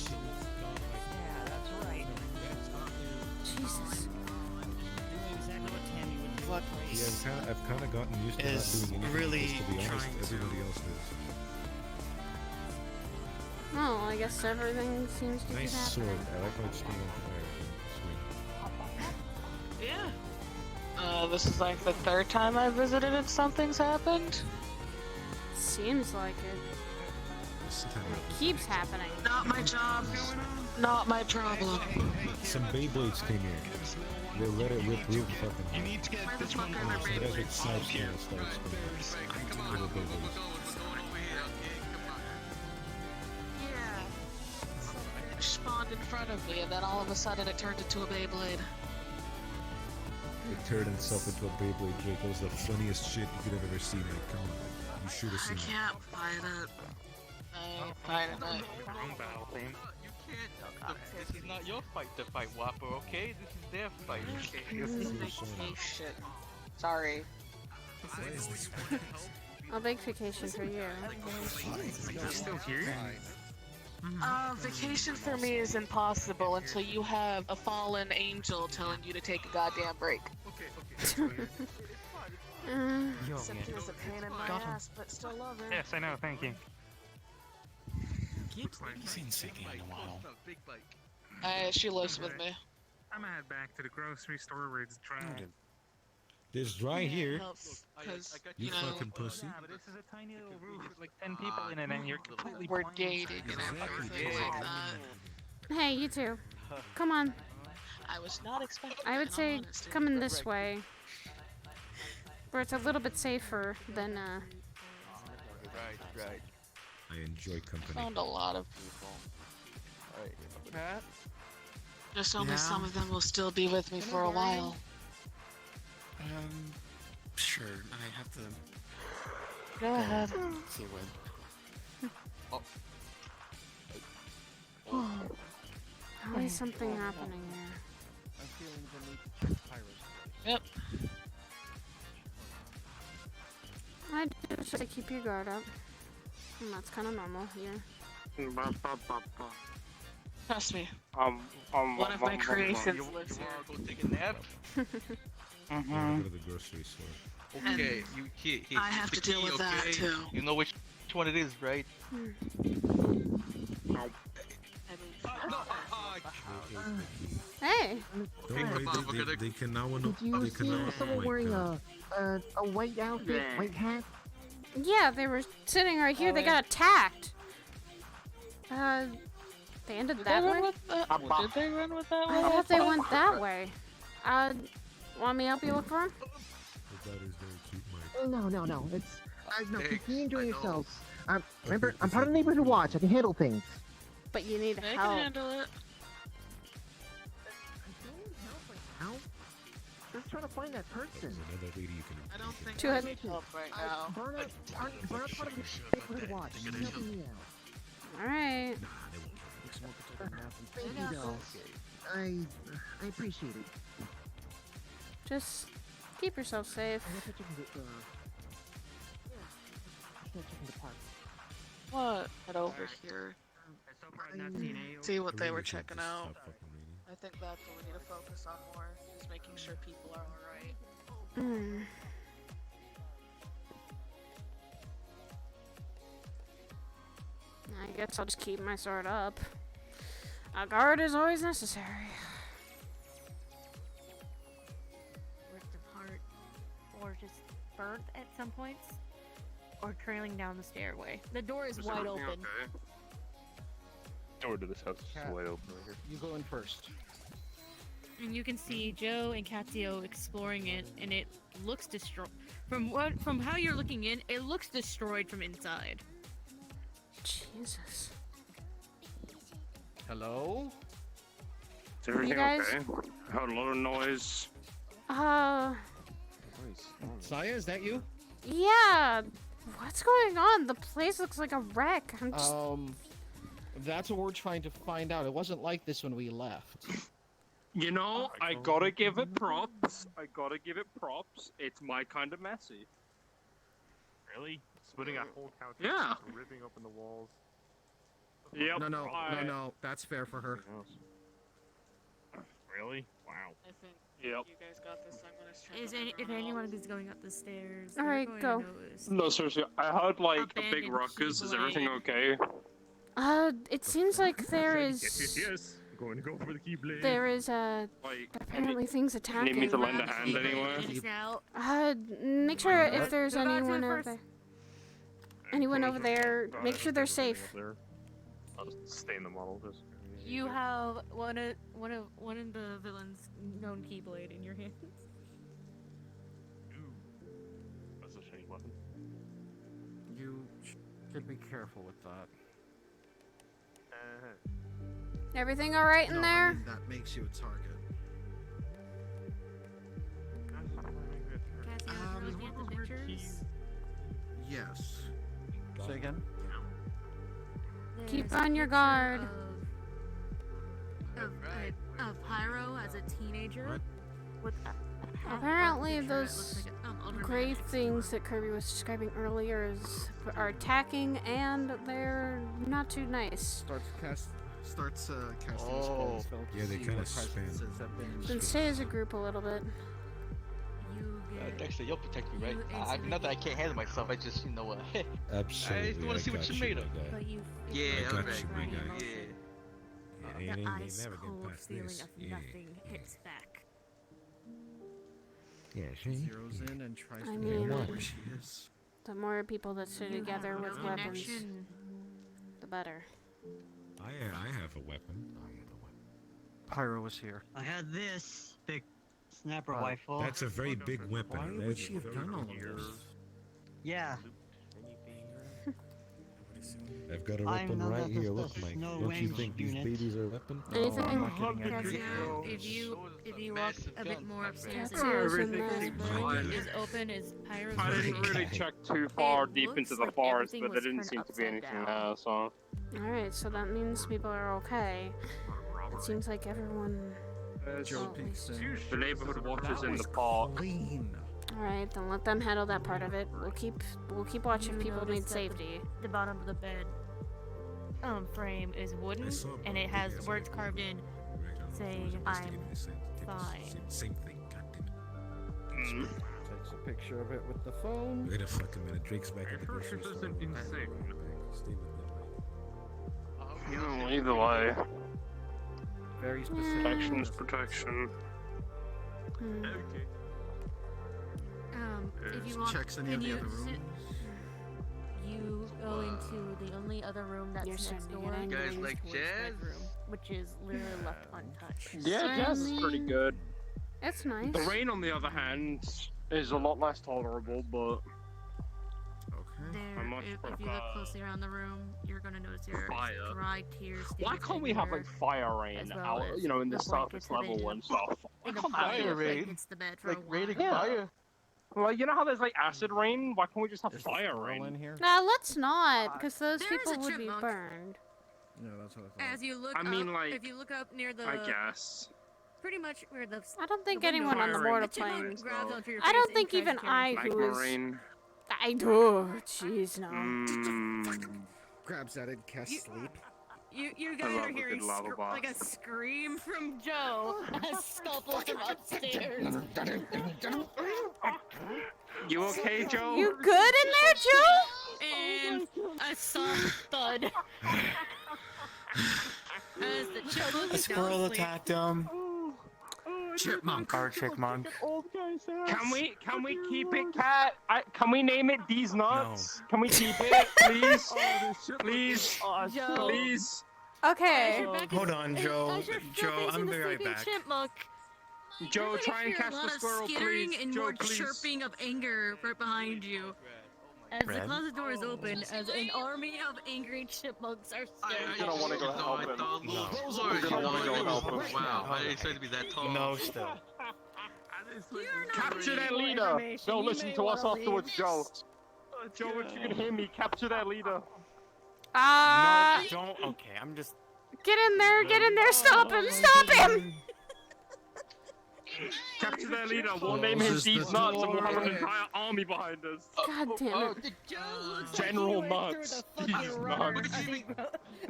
Yeah, that's right. Jesus. What Yeah, I've kind of gotten used to not is doing anything, really because, to be honest, trying to- everybody else does. Well, I guess everything seems to Nice be sword. happening. I like how it's still on fire. Sweet. Yeah. This is like the third time I visited and something's happened. Seems like it. This time. It keeps happening. Not my job. Not my problem. Some Beyblades came here. They let it rip real fucking hard. Where the fuck are So the that's like Beyblades? side scroll style spinning. Little Beyblades. Yeah. It spawned in front of me, and then all of a sudden it turned into a Beyblade. It turned itself into a Beyblade, Jake. That was the funniest shit you could have ever seen. Like, come on. You should have I seen it. can't fight it. I ain't fighting it. Wrong battle theme. You can't. This is not your fight to fight, Whopper, okay? This is their fight. This is vacation. Sorry. I'll make vacation for you. You're still here? Vacation for me is impossible until you have a fallen angel telling you to take a goddamn break. Except he was a pain in my ass, but still love him. Yes, I know, thank you. He's seen Siki in a while. She lives with me. I'm gonna head back to the grocery store where it's dry. There's dry here. Because, You you know, fucking pussy. But this is a tiny little roof with like 10 people in it and you're completely we're blind. dating and everything like that. Hey, you two. Come on. I was not expecting I would that, in say all honesty. coming this way. Where it's a little bit safer than, Right. I enjoy company. Found a lot of people. Alright. Pat? Just only some of them will still be with me for a while. Sure. I have to. Go ahead. See what. Always something happening here. I'm feeling the need to check Pyro's. Yep. I do say keep your guard up. And that's kind of normal here. Trust me. One of my creations lives here. Go take a nap? Go to the grocery store. Okay, here, I have to deal with that okay? too. You know which one it is, right? Hey! Don't worry, they can now Did you see someone wearing a white outfit, white hat? Yeah, they were sitting right here. They got attacked. They ended that way? Did they run with that I thought they went that way. Want me to help you look for him? No. It's no. Continue enjoying yourselves. Remember, I'm part of the neighborhood watch. I can handle things. But you need They help. can handle it. How? Just trying to find that person. I don't think Go I ahead. need help right now. Burnout part of the neighborhood watch. Helping me out. Alright. Thank you, though. I appreciate it. Just keep yourself safe. I guess I can get checking the park. What? Head over here. See what they were checking out. I think that's what we need to focus on more, is making sure people are alright. I guess I'll just keep my sword up. A guard is always necessary. Ripped apart, or just burnt at some points, or trailing down the stairway. The door is wide open. Door to this house is Cat, wide open right here. You go in first. And you can see Joe and Katio exploring it, and it looks destroyed. From how you're looking in, it looks destroyed from inside. Jesus. Hello? Is everything guys- okay? I heard a lot of noise. Saya, is that you? Yeah. What's going on? The place looks like a wreck. I'm just... That's what we're trying to find out. It wasn't like this when we left. You know, I gotta give it props. It's my kind of messy. Really? Splitting a whole couch. Yeah. Ripping open the walls. Yep. No. That's fair for her. Really? Wow. I think Yep. you guys got this. I'm gonna check If anyone is going up the stairs, All they're right, going go. to notice. No, seriously, I heard like a big Abandoned ruckus. Is everything Keyblade. okay? It seems like there is... Yes. Going to go for the Keyblade. There is, Like, apparently things attacking. need me to lend a hand anywhere? It's out. Make sure if there's Go back to anyone the over first- there. Anyone over there, make sure they're safe. I'll just stay in the model. Just. You have one of the villain's known Keyblade in your hands. That's a shiny weapon. You should be careful with that. Everything alright in No, I there? mean, that makes you a target. Cassie, are you looking at the pictures? Yes. Say again? Keep There's a on your picture guard. Of Pyro as a teenager. With a Apparently picture, it those looks like older gray man. things that Kirby was describing earlier are attacking, and they're not too nice. Starts casting Oh. spells. Yeah, they See kind what of spam. presences have been. Then stay as a group a little bit. You get Dexter, you'll protect me, right? You I mean, not that I can't handle myf. I just, you know, Absolutely. I just want to see what got you made my of. guy. but you Yeah, I got alright. you, my guy. Yeah. Yeah, the they ice never get cold past feeling this. of Yeah. nothing hits back. Yeah, see? Zeroes in and tries I to mean, figure out what? where she is. The more people that stay You together have with no weapons, connection. the better. I have a weapon. Pyro was here. I had this big snapper Oh, rifle. That's a very big weapon. Why would she have done all of this? Yeah. I've got a I'm weapon none right of here. the Look, Mike. snow Don't you range think these unit. babies are a weapon? Anything? I'm not getting it. Casio, if you walk a bit more upstairs, Everything the seems room fine. is open, is pyro. I didn't really check too far deep into the forest, but there didn't seem to be anything there, so. Alright, so that means people are okay. It seems like everyone. The neighborhood watch is in the park. Alright, then let them handle that part of it. We'll keep watch if people need safety. The bottom of the bed frame is wooden, and it has words carved in saying "I'm fine." Same thing. Goddamn. Takes a picture of it with the phone. Wait a fucking minute. Drake's back at the grocery store. isn't insane. Stay with them. No, either way. Very specific. Protection is protection. Okay. If you want, Checks any of the other rooms. You go into the only other room that's next door. You guys like jazz? Bedroom, which is literally left untouched. Yeah, jazz is pretty good. It's nice. The rain, on the other hand, is a lot less tolerable, but. There, if you look closely around the room, you're gonna notice your Fire. dry tears. Why can't we have like fire rain out, you know, in the surface level and stuff? Why can't that be a thing? Like raining Yeah. fire. Well, you know how there's like acid rain? Why can't we just have fire rain? In here? Nah, let's not, because those There is people a would be chipmunk. burned. Yeah, that's what I thought. As you look I mean, up, like, if you look up near the, I guess. pretty much where the. I don't think the window anyone on the is, mortal the chipmunk plane. grabs onto your I don't face think and even tries to I, carry who you. is. Rain. I do. Jeez, no. Grabs that and casts sleep. You I guys love are a hearing good lava box. like a scream from Joe as scuffles from upstairs. You okay, Joe? You good in there, Joe? And a soft thud. As the chipmunk A is squirrel down asleep. attacked him. Chipmunk. Or chipmunk. Can we keep it, cat? Can we name it These Nuts? Can we keep it, please? Please, Joe. please. Okay. Hold on, Joe. As you're Joe, facing I'm the be right sleeping back. Chipmunk, Joe, you're try and gonna hear catch a the lot squirrel, of skittering please. and Joe, more please. chirping of anger right behind you. As the Red? closet door is open, as an army of angry chipmunks are staring. You're gonna want to go help him. You're gonna want to go help him. Wow, I didn't expect to be that tall. No, still. Capture that leader. They'll listen to us afterwards, Joe. Joe, if you can hear me, capture that leader. No, don't. Okay, I'm just. Get in there, stop him, stop him! Capture that leader. We'll name him These Nuts, and we'll have an entire army behind us. God damn it. General Nuts. These Nuts.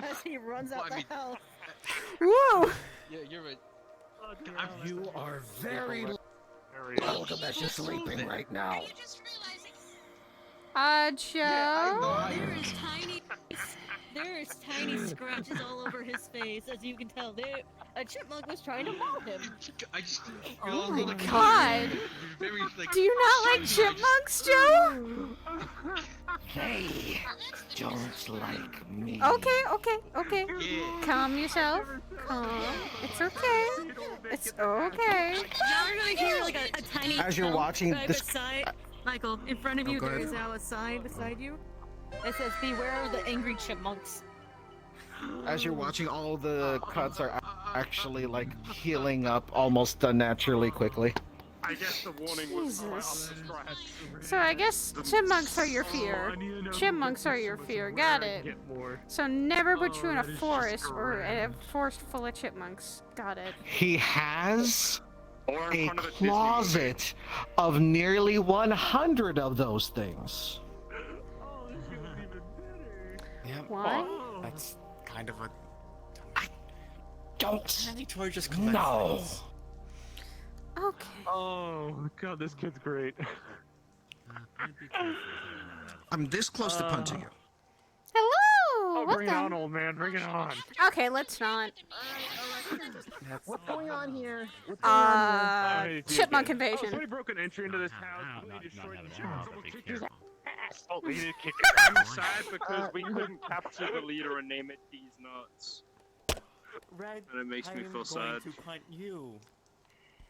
As he runs out the house. Whoa! Yeah, you're right. You are very welcome as you're sleeping right now. Joe? There is tiny scratches all over his face, as you can tell. A chipmunk was trying to maul him. I just. Oh my god! Very, like, Do you not like chipmunks, Joe? They don't like me. Okay. Calm yourself. Calm. It's okay. It's okay. Now we're gonna hear like a tiny. As you're watching right this- beside, Michael, in front of you, go there ahead. is now a sign beside you. It says, "Beware of the angry chipmunks." As you're watching, all the cuts are actually like healing up almost unnaturally quickly. I guess the warning was Jesus. So I guess chipmunks are your fear. Chipmunks are your fear. Got it. So never put you in a forest or a forest full of chipmunks. Got it. He has a closet of nearly 100 of those things. Yep. Why? That's kind of a. Don't. Any toy just collects No. things. Okay. Oh god, this kid's great. I'm this close to punching you. Hello! Oh, What bring the? it on, old man. Bring it on. Okay, let's not. What's going on here? Chipmunk Oh, invasion. somebody broke an entry into this house. We destroyed the chipmunks. Oh, we did kick it. I'm sad because we couldn't capture the leader and name it These Nuts. Red, And it makes me I'm feel sad. going to punt you.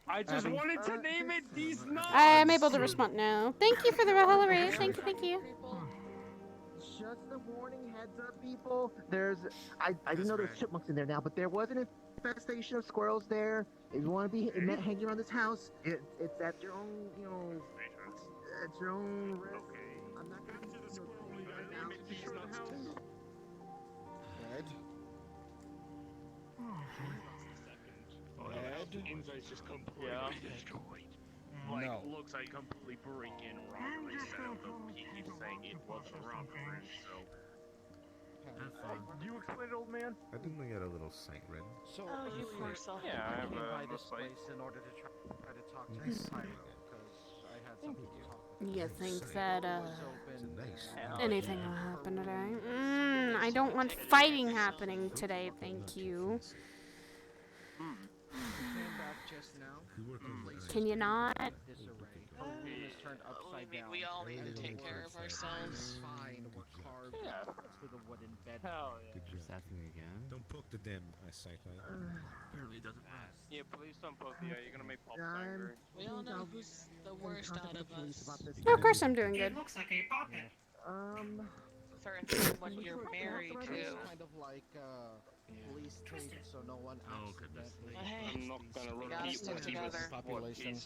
I just wanted to name it These Nuts. I am able to respond now. Thank you for the Valhalla raid. Thank you. Just a warning, heads up, people. I didn't know there's chipmunks in there now, but there was an infestation of squirrels there. If you want to be hanging around this house, it's at your own, at your own risk. I'm not going to tell you right now. Secure the house. Red. Red. Inside's just completely destroyed. Like, No. looks like completely breaking robbery setup, but he keeps saying it wasn't a robbery, so... You explain it, old man? I didn't get a little sight read. So, Oh, you poor self. yeah, I have a by this place in order to try to talk to Nice. the pirate because I had something to talk about. You think that, anything will happen today? I don't want fighting happening today, thank you. Can you not? We all need to take care of ourselves. Just ask me again. Don't poke the damn eyesight. Apparently it doesn't pass. Yeah, please don't poke the eye. You're gonna make Pop angry. We all know who's the worst out of us. Oh, of course I'm doing good. looks like a puppet. For instance, when you're married to. Kind of like police tape, so no one accidentally. Hey, I'm not gonna we run gotta a stick together. population.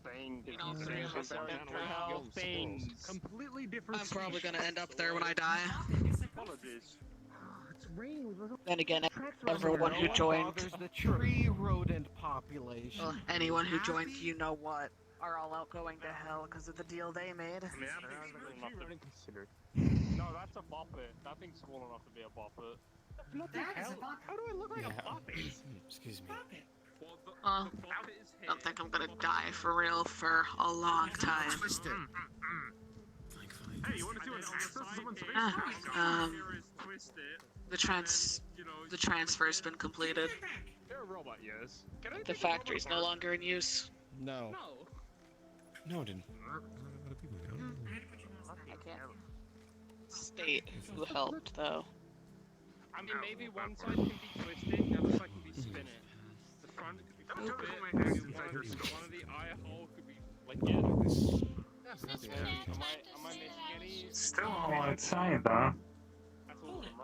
Saying You know, three of us have been through things. Completely different. I'm probably gonna end up there when I die. Apologies. It's raining. Then again, everyone who joined, There's the tree rodent population. anyone who joined, you know what, are all out going to hell because of the deal they made. I mean, nothing considered. No, that's a boppet. That thing's small enough to be a boppet. How do I look like a boppet? Excuse me. Don't think I'm gonna die for real for a long time. Hey, you wanna see what someone's The transfer's been completed. They're a robot, yes. The factory's no longer in use. No. No, it didn't. I can't state who helped though. I mean, maybe one side can be twisted, the other side can be spinning. The front could be flipped, one of the eye hole could be like, am I missing any? Still all outside, though.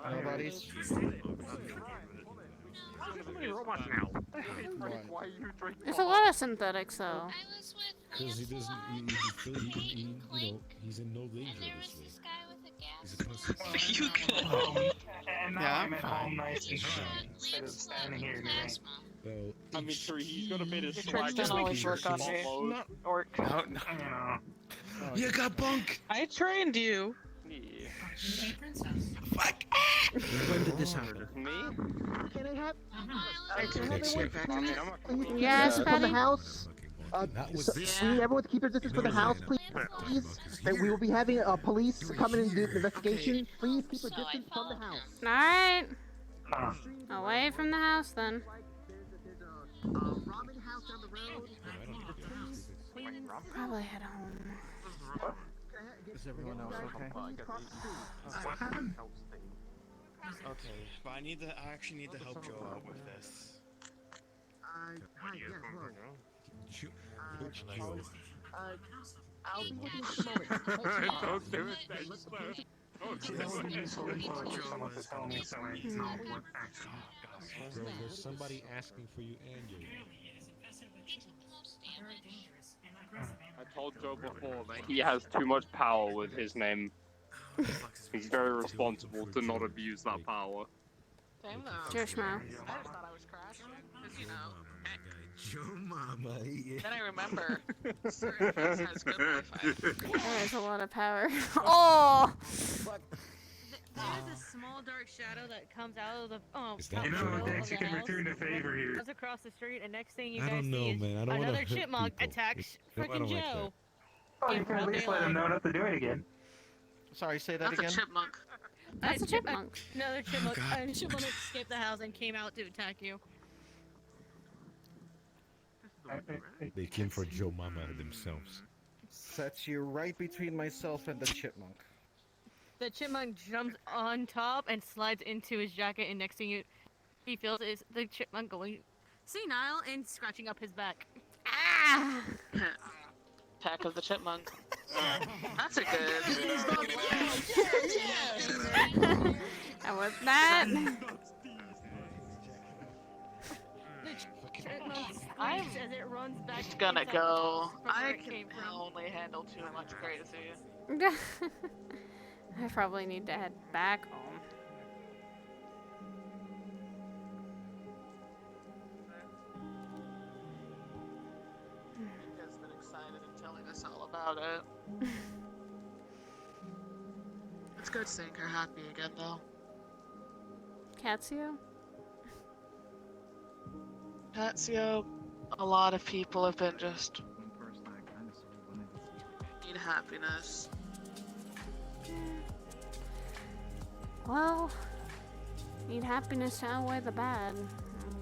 Hello, buddies. So many robots now. Why are you drinking? There's a lot of synthetics, though. Because he doesn't, you know, he's in no danger this way. He's a pussy. You could. And now I'm at home nice and shiny instead of standing here today. Well, I mean, sure, he's gonna be the Your swag. tricks don't always work on me. Or No. You got bunk! I trained you. Yeah. Fuck. When did this happen? Me? Can I have? Yes, From the Patty? house. That was this. We need everyone to keep their distance from the house, please. And we will be having police come in and do the investigation. Please keep a distance from the house. Alright. Away from the house, then. Ramen house down the road. Probably head home. Is everyone else okay? Okay, but I actually need to help Joe out with this. Hi, yes, hello. Joe. I'll be with you in just a moment. Don't do it, thanks, sir. Oh, Bro, there's somebody asking for you and you. I told Joe before that he has too much power with his name. He's very responsible to not abuse that power. Same though. Cheers, Schmo. I just thought I was crashing, because you know. Joe Mama, yeah. Then I remember certain things has good Wi-Fi. There's a lot of power. Oh! There's a small dark shadow that comes out of the You know, Dex, you can return the favor here. goes across the street, and next thing you I guys don't know, see is man. I don't wanna another hurt chipmunk people. attacks I don't frickin' like Joe. Oh, you can at least let him know not to do it again. Sorry, say that That's again. a chipmunk. That's a chipmunk. Another chipmunk. God. A chipmunk escaped the house and came out to attack you. They came for Joe Mama themselves. Sets you right between myself and the chipmunk. The chipmunk jumps on top and slides into his jacket, and next thing he feels is the chipmunk going senile and scratching up his back. Ah! Attack of the chipmunk. That's a good. And with that, I'm as it runs back just gonna inside the go. house from where I it can came from. only handle too much crazy. I probably need to head back home. Nick has been excited and telling us all about it. It's good seeing her happy again, though. Katsio? Patsio, a lot of people have been just need happiness. Well, need happiness to outweigh the bad.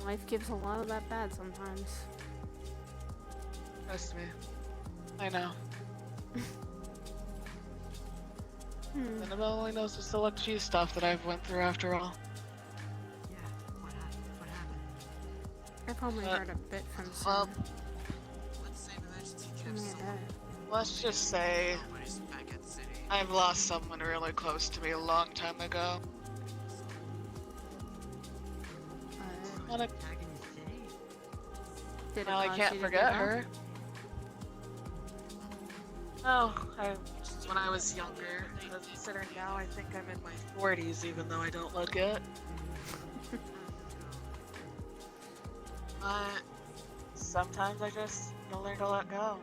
Life gives a lot of that bad sometimes. Trust me. I know. Annabelle only knows the select cheese stuff that I've went through after all. I've only heard a bit from Well, some. let's just say I've lost someone really close to me a long time ago. Well, I can't forget her. Oh, when I was younger. Considering now I think I'm in my 40s, even though I don't look it. But sometimes I just learn to let go.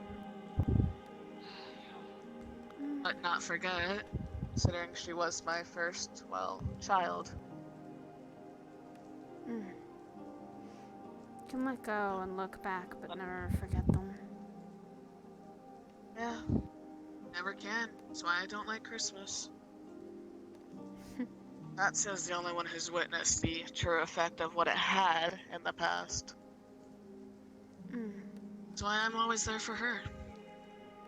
But not forget, considering she was my first, well, child. Can let go and look back, but never forget them. Yeah, never can. That's why I don't like Christmas. Tatsu's the only one who's witnessed the true effect of what it had in the past. That's why I'm always there for her.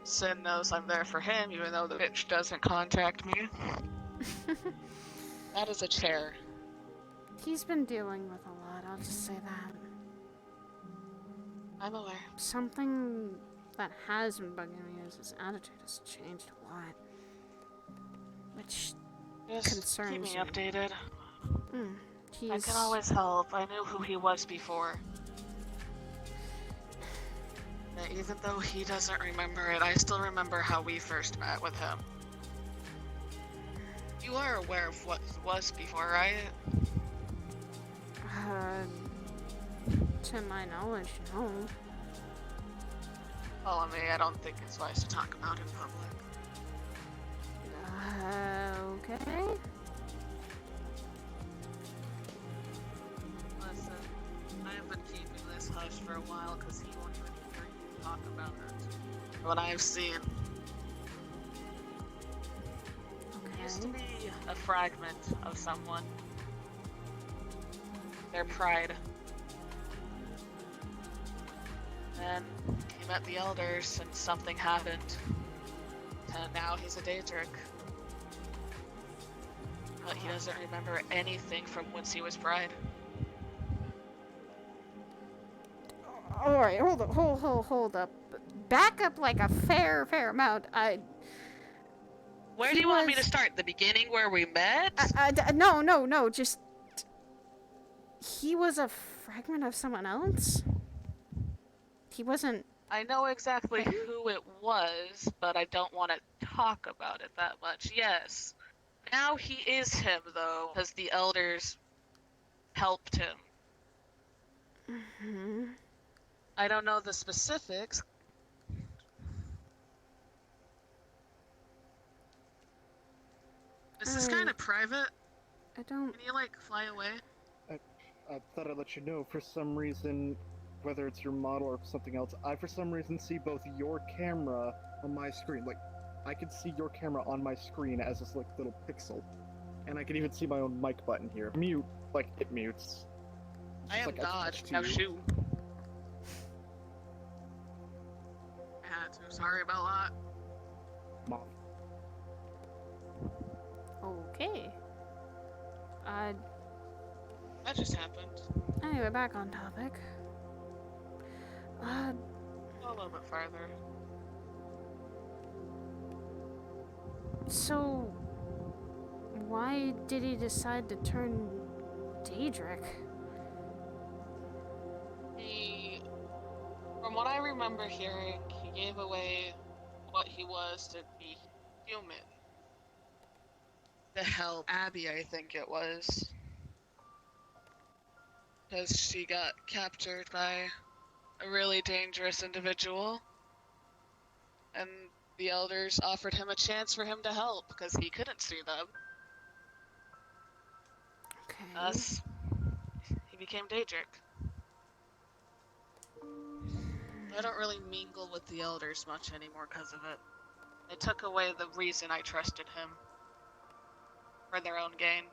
Sin knows I'm there for him, even though the bitch doesn't contact me. That is a chair. He's been dealing with a lot, I'll just say that. I'm aware. Something that has been bugging me is his attitude has changed a lot. Which Just concerns keep me me. updated. I He's... can always help. I knew who he was before. And even though he doesn't remember it, I still remember how we first met with him. You are aware of what he was before, right? To my knowledge, no. Follow me, I don't think it's wise to talk about in public. Okay. Listen, I have been keeping this hush for a while because he won't even hear you talk about it. What I've seen. He used to be a fragment of someone. Their pride. Then he met the elders and something happened. And now he's a Daedric. But he doesn't remember anything from whence he was pride. Alright, hold up. Back up like a fair amount. Where do you want me to start? The beginning where we met? No, just... He was a fragment of someone else? He wasn't... I know exactly who it was, but I don't want to talk about it that much. Yes. Now he is him, though, because the elders helped him. I don't know the specifics. Is this kind of private? I don't... Can you, like, fly away? I thought I'd let you know. For some reason, whether it's your model or something else, I for some reason see both your camera on my screen. Like, I can see your camera on my screen as this like little pixel, and I can even see my own mic button here. Mute, like it mutes. I am like God. attached to Now you. shoot. I had to. Sorry about that. Mom. Okay. That just happened. Anyway, back on topic. A little bit farther. So, why did he decide to turn Daedric? He, from what I remember hearing, he gave away what he was to be human. To help Abby, I think it was. Because she got captured by a really dangerous individual. And the elders offered him a chance for him to help, because he couldn't see them. Okay. Thus, he became Daedric. I don't really mingle with the elders much anymore because of it. They took away the reason I trusted him. For their own gain.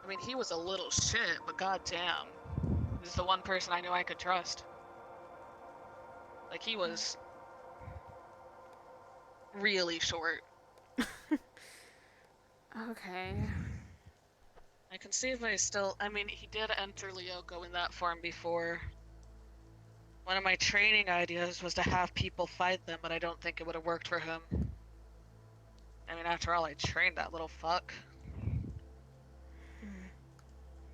I mean, he was a little shit, but goddamn. He's the one person I knew I could trust. Like, he was really short. Okay. I can see if I still... I mean, he did enter Lyoko in that form before. One of my training ideas was to have people fight them, but I don't think it would have worked for him. I mean, after all, I trained that little fuck.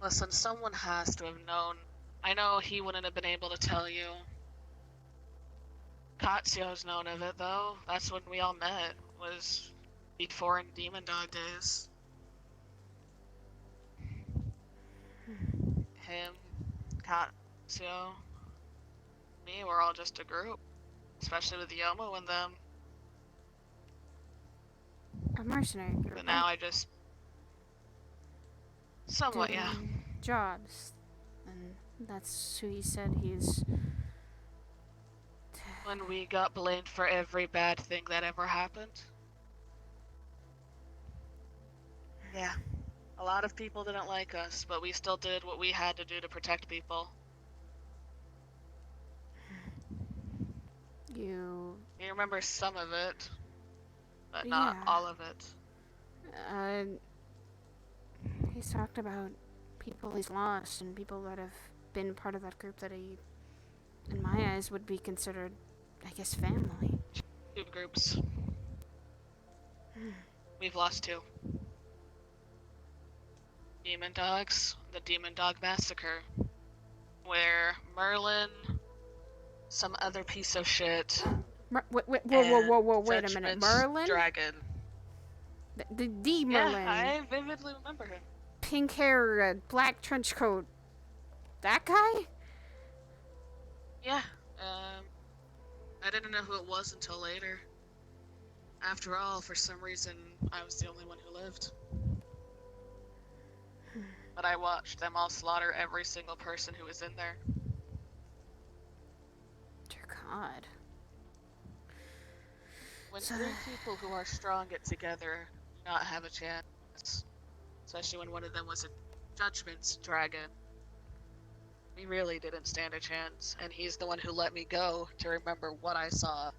Listen, someone has to have known. I know he wouldn't have been able to tell you. Katsuo's known of it, though. That's when we all met, was before in Demon Dog days. Him, Katsuo, me, we're all just a group. Especially with Yomo and them. A mercenary group. But now I just... Somewhat, doing yeah. Jobs. And that's who he said he's... When we got blamed for every bad thing that ever happened. Yeah. A lot of people didn't like us, but we still did what we had to do to protect people. You remember some of it, but not all of it. He's talked about people he's lost and people that have been part of that group that he, in my eyes, would be considered, I guess, family. 2 groups. We've lost 2. Demon Dogs, the Demon Dog Massacre, where Merlin, some other piece of shit, wait a minute, Judgment's Merlin? Dragon. The Merlin. Yeah, I vividly remember him. Pink hair, black trench coat. That guy? Yeah, I didn't know who it was until later. After all, for some reason, I was the only one who lived. But I watched them all slaughter every single person who was in there. Dear God. When 3 people who are strong get together, do not have a chance. Especially when one of them was a Judgment's Dragon. We really didn't stand a chance, and he's the one who let me go to remember what I saw.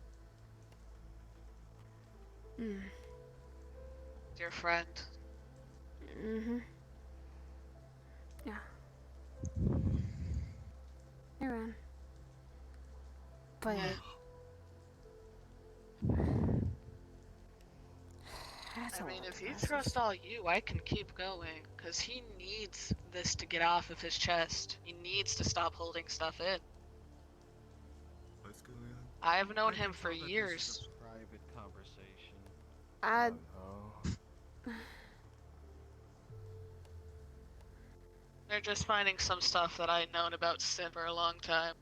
Dear friend. Mm-hmm. Yeah. You're on. But... I mean, if you trust all you, I can keep going, because he needs this to get off of his chest. He needs to stop holding stuff in. I've known him for years. Private conversation. They're just finding some stuff that I'd known about Sin for a long time.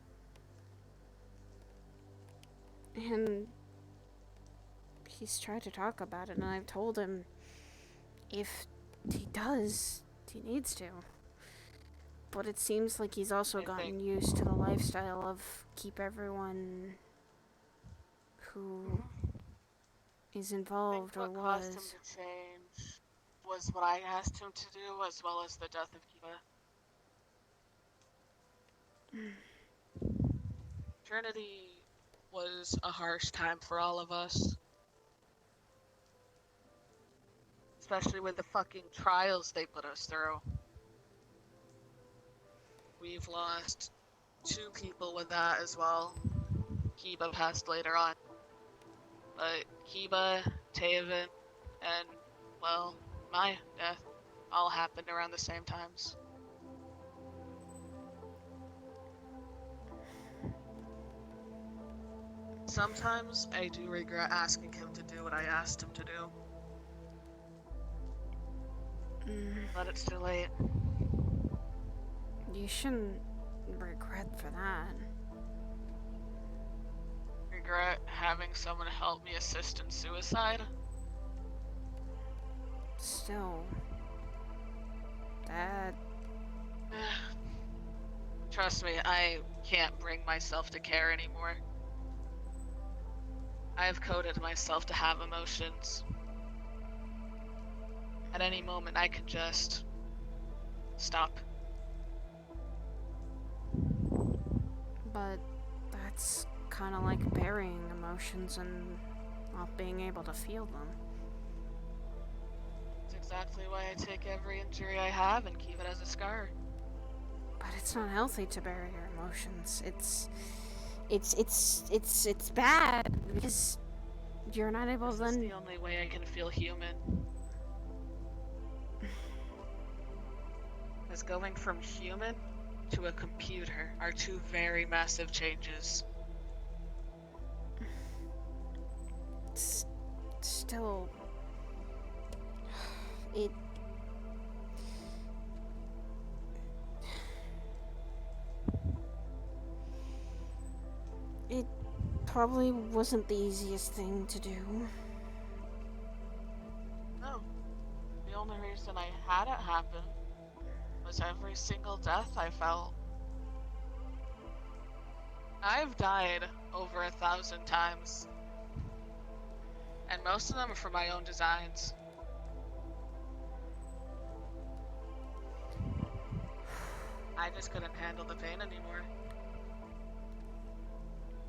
And he's tried to talk about it, and I've told him if he does, he needs to. But it seems like he's also gotten used to the lifestyle of keep everyone who is involved or What caused him was. to change was what I asked him to do, as well as the death of Kiva. Trinity was a harsh time for all of us. Especially with the fucking trials they put us through. We've lost 2 people with that as well. Kiba passed later on. but Kiba, Taven, and, well, my death all happened around the same times. Sometimes I do regret asking him to do what I asked him to do. But it's too late. You shouldn't regret for that. Regret having someone help me assist in suicide? Still, that... Trust me, I can't bring myself to care anymore. I've coded myself to have emotions. At any moment, I could just stop. But that's kind of like burying emotions and not being able to feel them. That's exactly why I take every injury I have and keep it as a scar. But it's not healthy to bury your emotions. It's bad because you're not able This is then. the only way I can feel human. As going from human to a computer are two very massive changes. Still, it. It probably wasn't the easiest thing to do. No. The only reason I had it happen was every single death I felt. I've died over 1,000 times. And most of them are for my own designs. I just couldn't handle the pain anymore.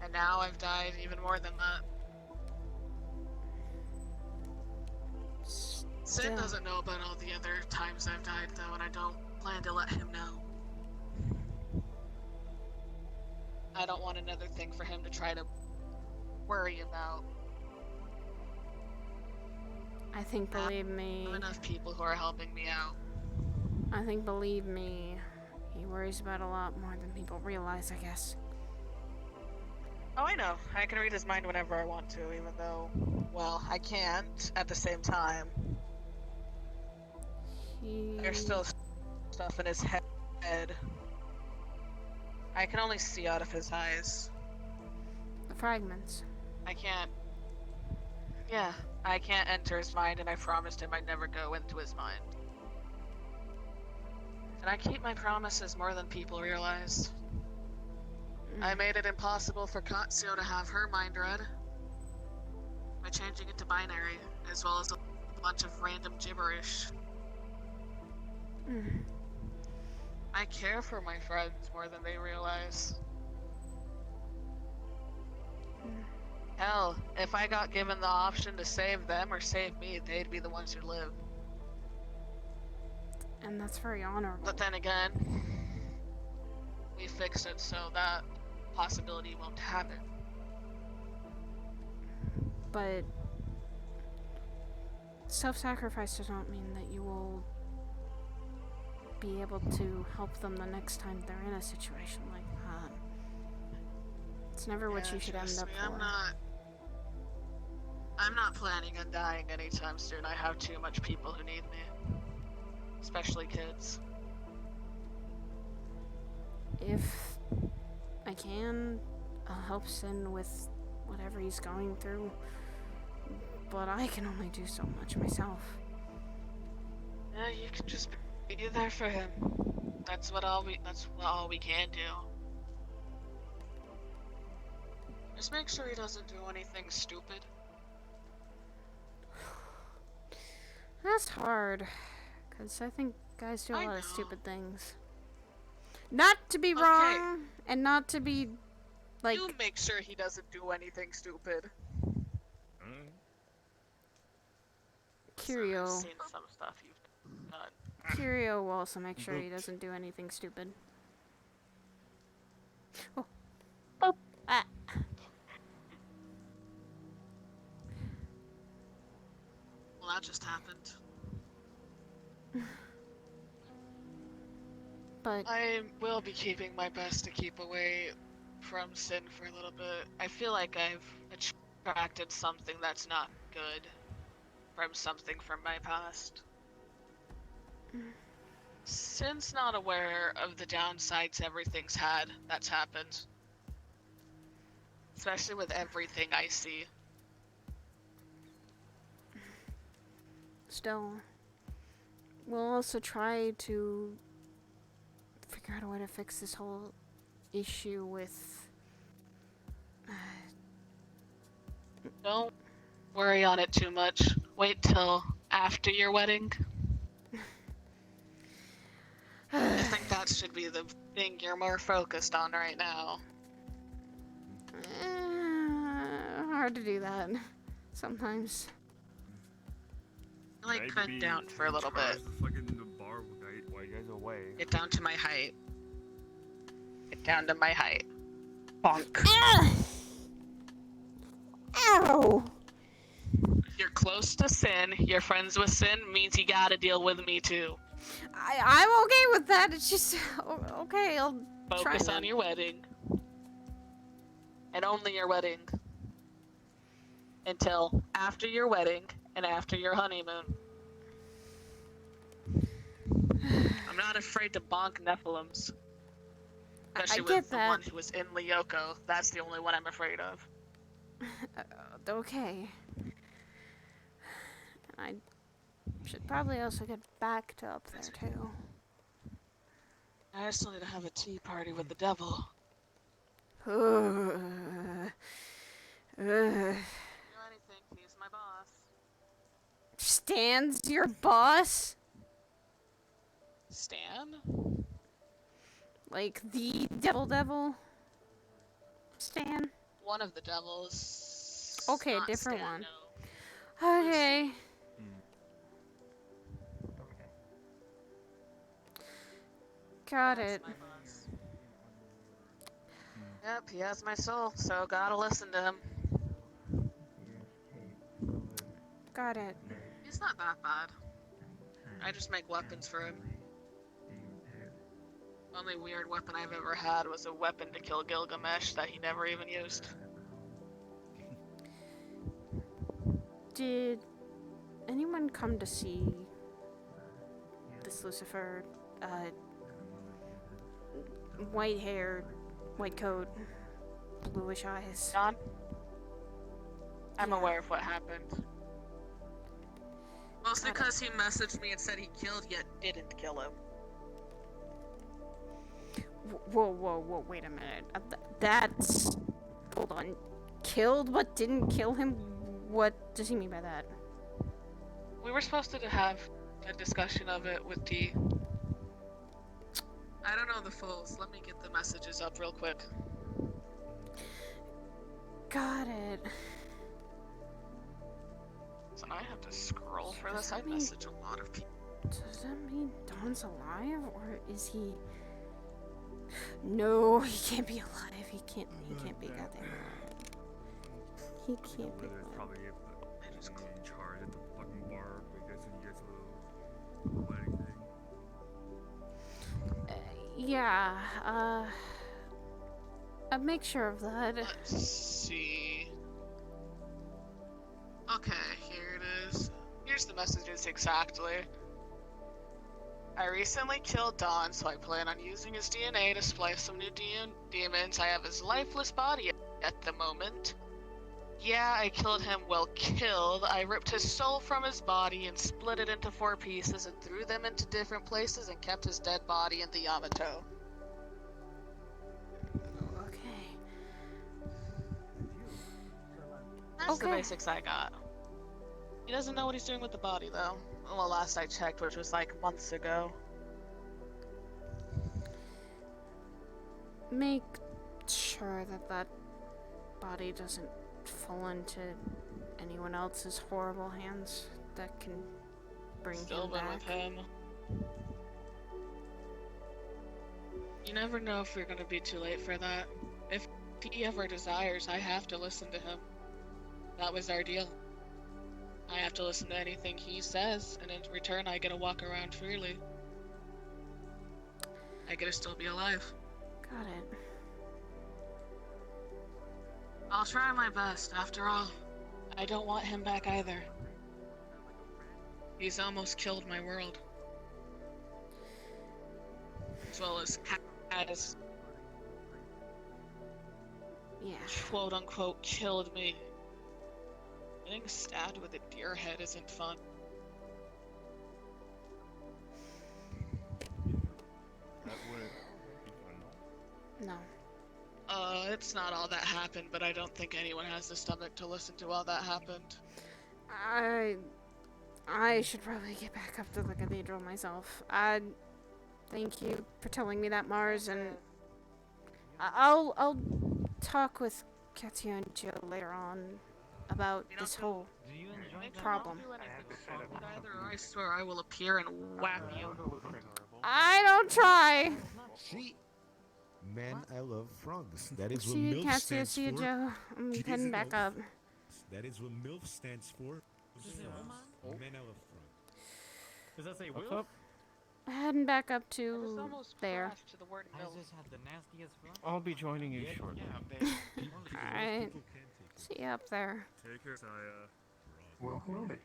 And now I've died even more than that. Sid doesn't know about all the other times I've died though, and I don't plan to let him know. I don't want another thing for him to try to worry about. I think, believe me. I have enough people who are helping me out. I think, believe me, he worries about a lot more than people realize, I guess. Oh, I know. I can read his mind whenever I want to, even though, well, I can't at the same time. There's still stuff in his head. I can only see out of his eyes. The fragments. I can't. Yeah, I can't enter his mind, and I promised him I'd never go into his mind. And I keep my promises more than people realize. I made it impossible for Katsuo to have her mind read by changing it to binary, as well as a bunch of random gibberish. I care for my friends more than they realize. Hell, if I got given the option to save them or save me, they'd be the ones who live. And that's very honorable. But then again, we fixed it so that possibility won't happen. But self-sacrifice does not mean that you will be able to help them the next time they're in a situation like that. It's never what you should end up for. I'm not planning on dying anytime soon. I have too much people who need me. Especially kids. If I can, I'll help Sin with whatever he's going through. But I can only do so much myself. Yeah, you can just be there for him. That's all we can do. Just make sure he doesn't do anything stupid. That's hard, because I think guys do a lot of stupid things. Not to be wrong, and not to be, like... You make sure he doesn't do anything stupid. Curio. I've seen some stuff you've done. Curio will also make sure he doesn't do anything stupid. Oh. Ah. just happened. But I will be keeping my best to keep away from sin for a little bit. I feel like I've attracted something that's not good from something from my past. Sin's not aware of the downsides everything's had that's happened. Especially with everything I see. still, we'll also try to figure out a way to fix this whole issue with... Don't worry on it too much. Wait till after your wedding. I think that should be the thing you're more focused on right now. Hard to do that sometimes. Like, bend down for a little bit. While you guys are away. Get down to my height. Get down to my height. Bonk. Ow! You're close to Sin. You're friends with Sin means you gotta deal with me too. I'm okay with that. It's just okay. I'll focus try on your wedding, and only your wedding. Until after your wedding and after your honeymoon. I'm not afraid to bonk Nephilims. Especially get with the that. one who was in Lyoko. That's the only one I'm afraid of. Okay. I should probably also get backed up there too. I still need to have a tea party with the devil. Uh, Do anything, he's my boss. Stan's your boss? Stan? Like the devil? Stan? One of the devils. Okay, a Not different Stan, one. no. Okay. Got it. My boss. Yep, he has my soul, so gotta listen to him. Got it. He's not that bad. I just make weapons for him. Only weird weapon I've ever had was a weapon to kill Gilgamesh that he never even used. Did anyone come to see this Lucifer? White hair, white coat, bluish eyes. John? I'm aware of what happened. Mostly because he messaged me and said he killed yet didn't kill him. Whoa, wait a minute. That's... Hold on. Killed but didn't kill him? What does he mean by that? We were supposed to have a discussion of it with T. I don't know the fulls. Let me get the messages up real quick. Got it. So now I have to scroll for this. I message a lot of people. Does that mean Don's alive, or is he... No, he can't be alive. He can't be goddamn alive. He can't be alive. Probably in charge at the fucking bar because he gets a little wedding thing. Yeah, I'll make sure of that. Let's see. Okay, here it is. Here's the messages exactly. I recently killed Don, so I plan on using his DNA to splice some new demons. I have his lifeless body at the moment. Yeah, I killed him well killed. I ripped his soul from his body and split it into 4 pieces and threw them into different places and kept his dead body in the Yamato. Okay. That's the basics I got. He doesn't know what he's doing with the body, though. Well, last I checked, which was like months ago. Make sure that body doesn't fall into anyone else's horrible hands that can bring Still him been back. with him. You never know if you're gonna be too late for that. If he ever desires, I have to listen to him. That was our deal. I have to listen to anything he says, and in return, I get to walk around freely. I get to still be alive. Got it. I'll try my best. After all, I don't want him back either. He's almost killed my world. As well as has, yeah, quote unquote, killed me. Getting stabbed with a deer head isn't fun. That wouldn't be fun. No. It's not all that happened, but I don't think anyone has the stomach to listen to all that happened. I should probably get back up to the cathedral myself. Thank you for telling me that, Mars, and I'll talk with Katya and Joe later on about this whole problem. Either, or I swear I will appear and whack you. I don't try. See, man, I love frogs. That is what See you, MILF Katya. stands See you, for. Joe. I'm heading back up. That is what MILF stands for. Man, I love frogs. Does that say What's Will? up? Heading back up to there. To the word I just had the nastiest frog. I'll be joining you shortly. Alright. See you up there. Take care, Saya. Well, hello there.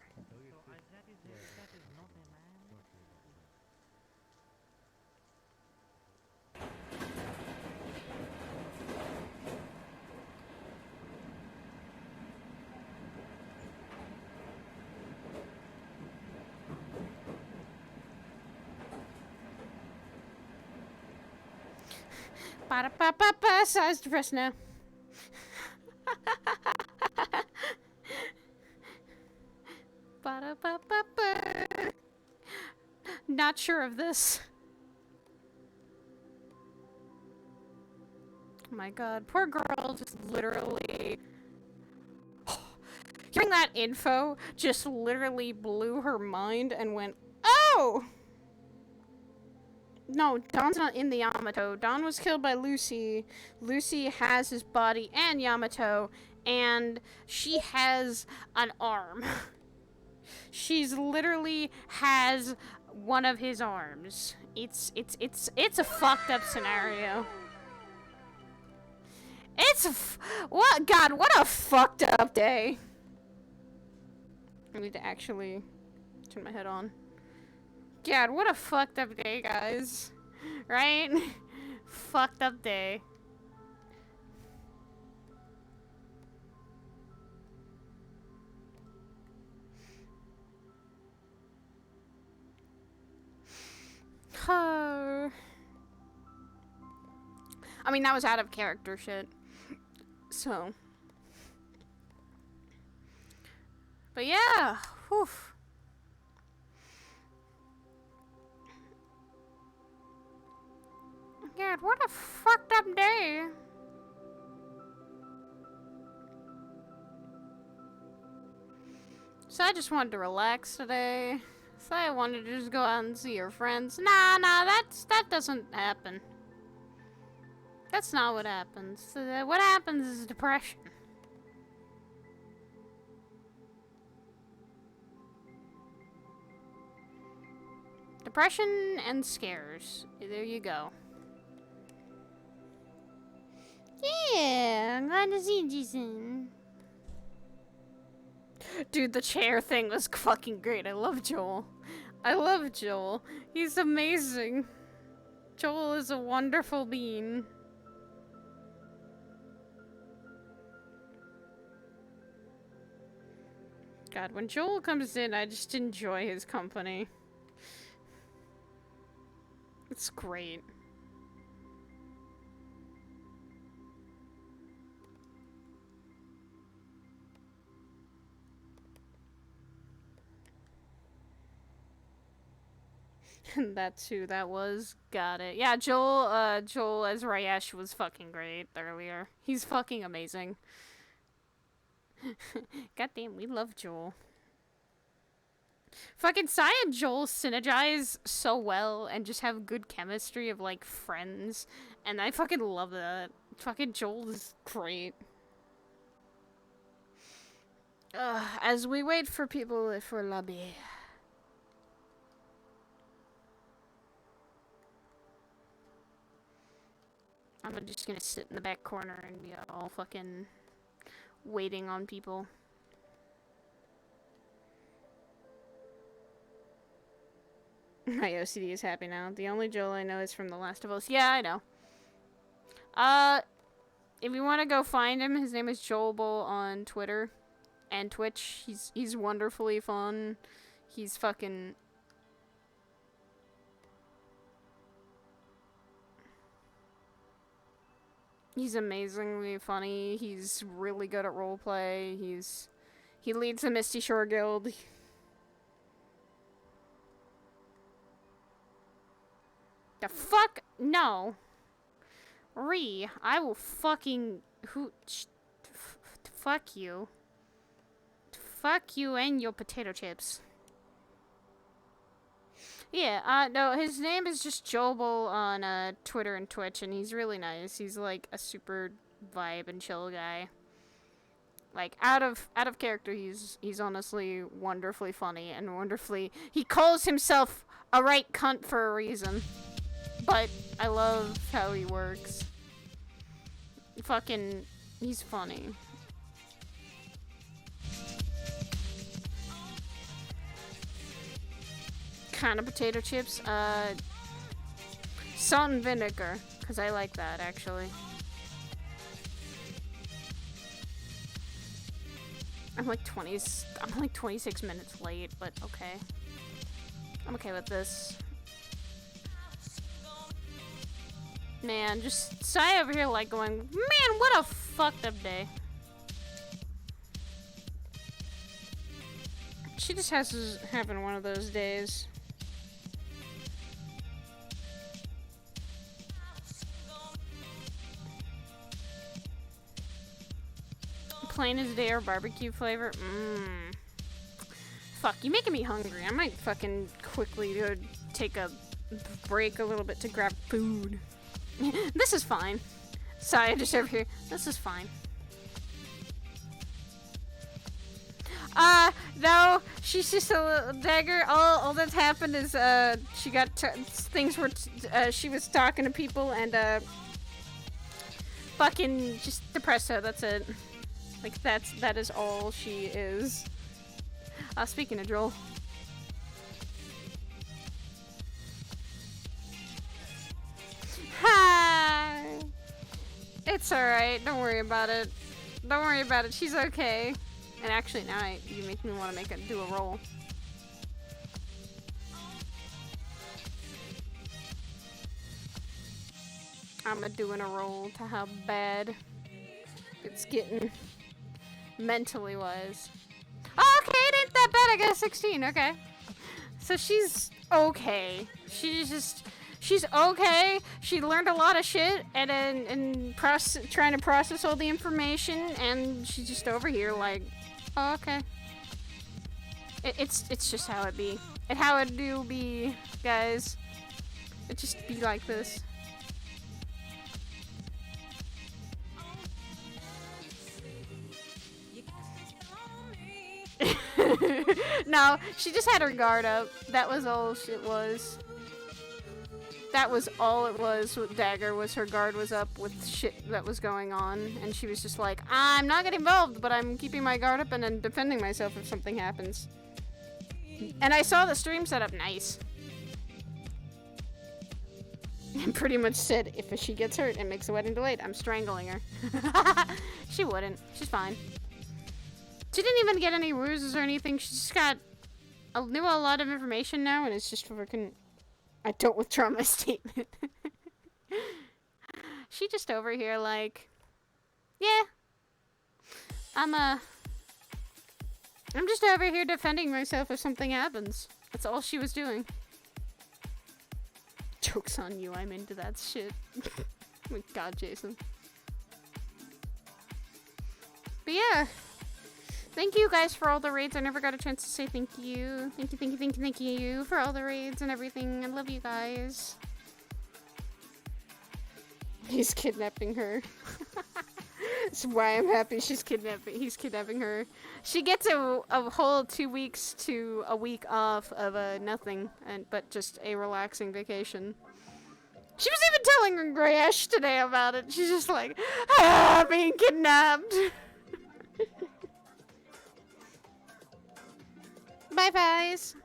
Ba-da-ba-ba-ba, size depressed now. Ba-da-ba-ba-ba. Not sure of this. Oh my god, poor girl just literally... Hearing that info just literally blew her mind and went, oh! No, Don's not in the Yamato. Don was killed by Lucy. Lucy has his body and Yamato, and she has an arm. She's literally has one of his arms. It's a fucked up scenario. What? God, what a fucked up day. I need to actually turn my head on. God, what a fucked up day, guys. Right? Fucked up day. I mean, that was out of character shit. So. But yeah, whew. God, what a fucked up day. So I just wanted to relax today. So I wanted to just go out and see your friends. Nah, that doesn't happen. That's not what happens. What happens is depression. Depression and scares. There you go. Yeah, I'm glad to see you, Jason. Dude, the chair thing was fucking great. I love Joel. I love Joel. He's amazing. Joel is a wonderful being. God, when Joel comes in, I just enjoy his company. It's great. That's who that was. Got it. Yeah, Joel as Rayesh was fucking great earlier. He's fucking amazing. Goddamn, we love Joel. Fucking Sai and Joel synergize so well and just have good chemistry of, like, friends. And I fucking love that. Fucking Joel is great. As we wait for people for lobby. I'm just gonna sit in the back corner and be all fucking waiting on people. My OCD is happy now. The only Joel I know is from The Last of Us. Yeah, I know. If you want to go find him, his name is Joel Bull on Twitter and Twitch. He's wonderfully fun. He's fucking... He's amazingly funny. He's really good at roleplay. He leads the Misty Shore Guild. The fuck? No. I will fucking... fuck you. Fuck you and your potato chips. Yeah, no, his name is just Jobel on Twitter and Twitch, and he's really nice. He's like a super vibe and chill guy. Like, out of character, he's honestly wonderfully funny and wonderfully... He calls himself a right cunt for a reason. But I love how he works. Fucking... He's funny. Kind of potato chips? Salt and vinegar. Because I like that, actually. I'm like 26 minutes late, but okay. I'm okay with this. Man, just Sai over here like going, man, what a fucked up day. She just has to having one of those days. Plain as day or barbecue flavor? Fuck, you making me hungry. I might fucking quickly go take a break a little bit to grab food. This is fine. Sorry, just over here. This is fine. No, she's just a little dagger. All that's happened is, she got things where, she was talking to people and, fucking just depressed her, that's it. Like, that is all she is. Speaking of Joel. Hi! It's alright, don't worry about it. Don't worry about it, she's okay. And actually now you make me want to do a roll. I'm doing a roll to how bad it's getting mentally wise. Oh, okay, it ain't that bad. I got a 16. Okay. So she's okay. She's okay. She learned a lot of shit and trying to process all the information, and she's just over here like, oh, okay. It's just how it be. And how it do be, guys. It just be like this. No, she just had her guard up. That was all it was. That was all it was with Dagger, was her guard was up with shit that was going on. And she was just like, I'm not getting involved, but I'm keeping my guard up and then defending myself if something happens. And I saw the stream setup, nice. And pretty much said, if she gets hurt and makes the wedding delayed, I'm strangling her. She wouldn't. She's fine. She didn't even get any ruses or anything. She just knew a lot of information now, and it's just freaking... I don't withdraw my statement. She just over here like... Yeah. I'm just over here defending myself if something happens. That's all she was doing. Joke's on you, I'm into that shit. Oh my god, Jason. But yeah. Thank you guys for all the raids. I never got a chance to say thank you. Thank you for all the raids and everything. I love you guys. He's kidnapping her. That's why I'm happy he's kidnapping her. She gets a whole 2 weeks to a week off of nothing, but just a relaxing vacation. She was even telling Grey Ash today about it. She's just like, being kidnapped. Bye, guys.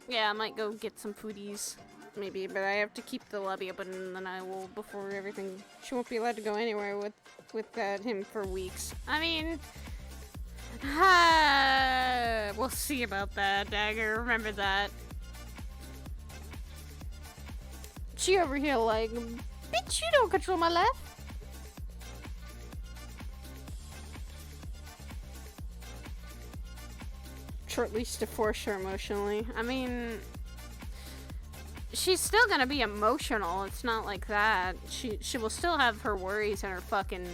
Yeah, I might go get some foodies, maybe, but I have to keep the lobby open, and then I will before everything. She won't be allowed to go anywhere with him for weeks. I mean, we'll see about that, Dagger. Remember that. She over here like, bitch, you don't control my life. Or at least to force her emotionally. I mean, she's still gonna be emotional. It's not like that. She will still have her worries and her fucking,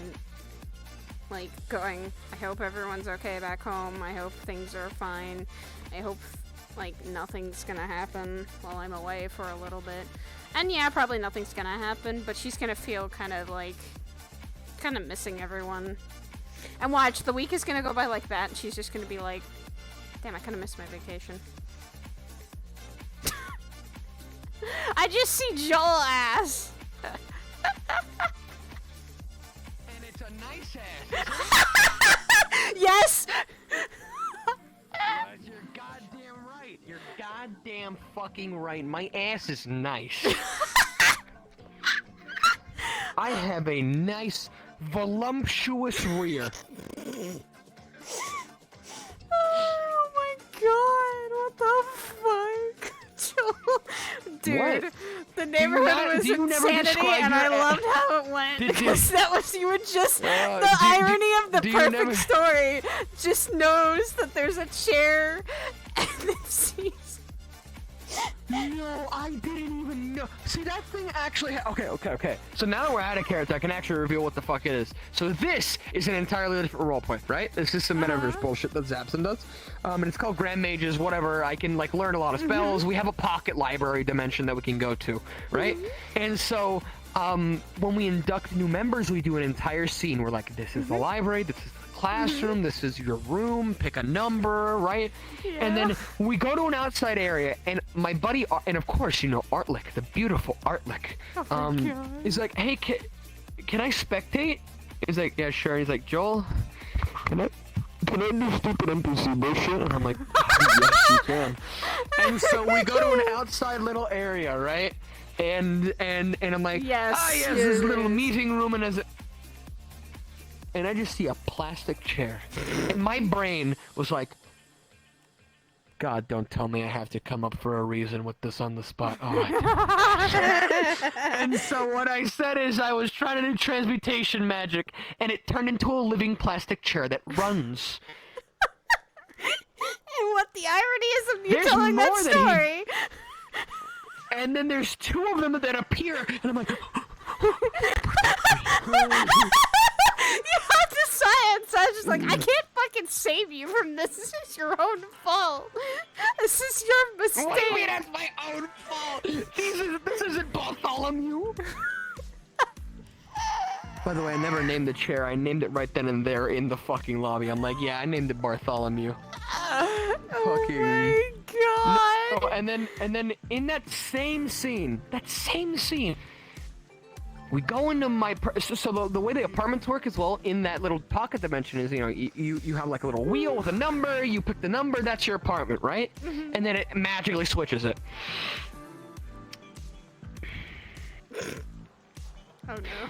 like, going, I hope everyone's okay back home. I hope things are fine. I hope, like, nothing's gonna happen while I'm away for a little bit. And yeah, probably nothing's gonna happen, but she's gonna feel kind of missing everyone. And watch, the week is gonna go by like that, and she's just gonna be like, damn, I kind of missed my vacation. I just see Joel ass. And it's a nice ass. Yes. You're goddamn right. You're goddamn fucking right. My ass is nice. I have a nice, voluptuous rear. Oh my god, what the fuck? Dude, What? the neighborhood was insanity, and I loved how it went. Because that was, you would just, the irony of the perfect story just knows that there's a chair, and then sees. No, I didn't even know. See, that thing actually okay. So now that we're out of character, I can actually reveal what the fuck it is. So this is an entirely different roleplay, right? This is some Metaverse bullshit that Zapson does. And it's called Grand Mages, whatever. I can, like, learn a lot of spells. We have a pocket library dimension that we can go to, right? And so, when we induct new members, we do an entire scene. We're like, this is the library, this is the classroom, this is your room, pick a number, right? And then we go to an outside area, and my buddy, and of course, you know, Artlick, the beautiful Artlick, is like, hey, can I spectate? He's like, yeah, sure. He's like, Joel, can I do stupid NPC bullshit? And I'm like, yes, you can. And so we go to an outside little area, right? And I'm like, yes, this little meeting room, and I just see a plastic chair. And my brain was like, God, don't tell me I have to come up for a reason with this on the spot. Oh my God. And so what I said is I was trying to do transmutation magic, and it turned into a living plastic chair that runs. And what the irony is of you telling that story. And then there's two of them that appear, and I'm like, you have to science. I was just like, I can't fucking save you from this. This is your own fault. This is your mistake. What do you mean that's my own fault? This isn't Bartholomew. By the way, I never named the chair. I named it right then and there in the fucking lobby. I'm like, yeah, I named it Bartholomew. Oh my god. No, and then in that same scene, we go into my so the way the apartments work as well in that little pocket dimension is, you know, you have like a little wheel with a number, you pick the number, that's your apartment, right? And then it magically switches it. Oh no.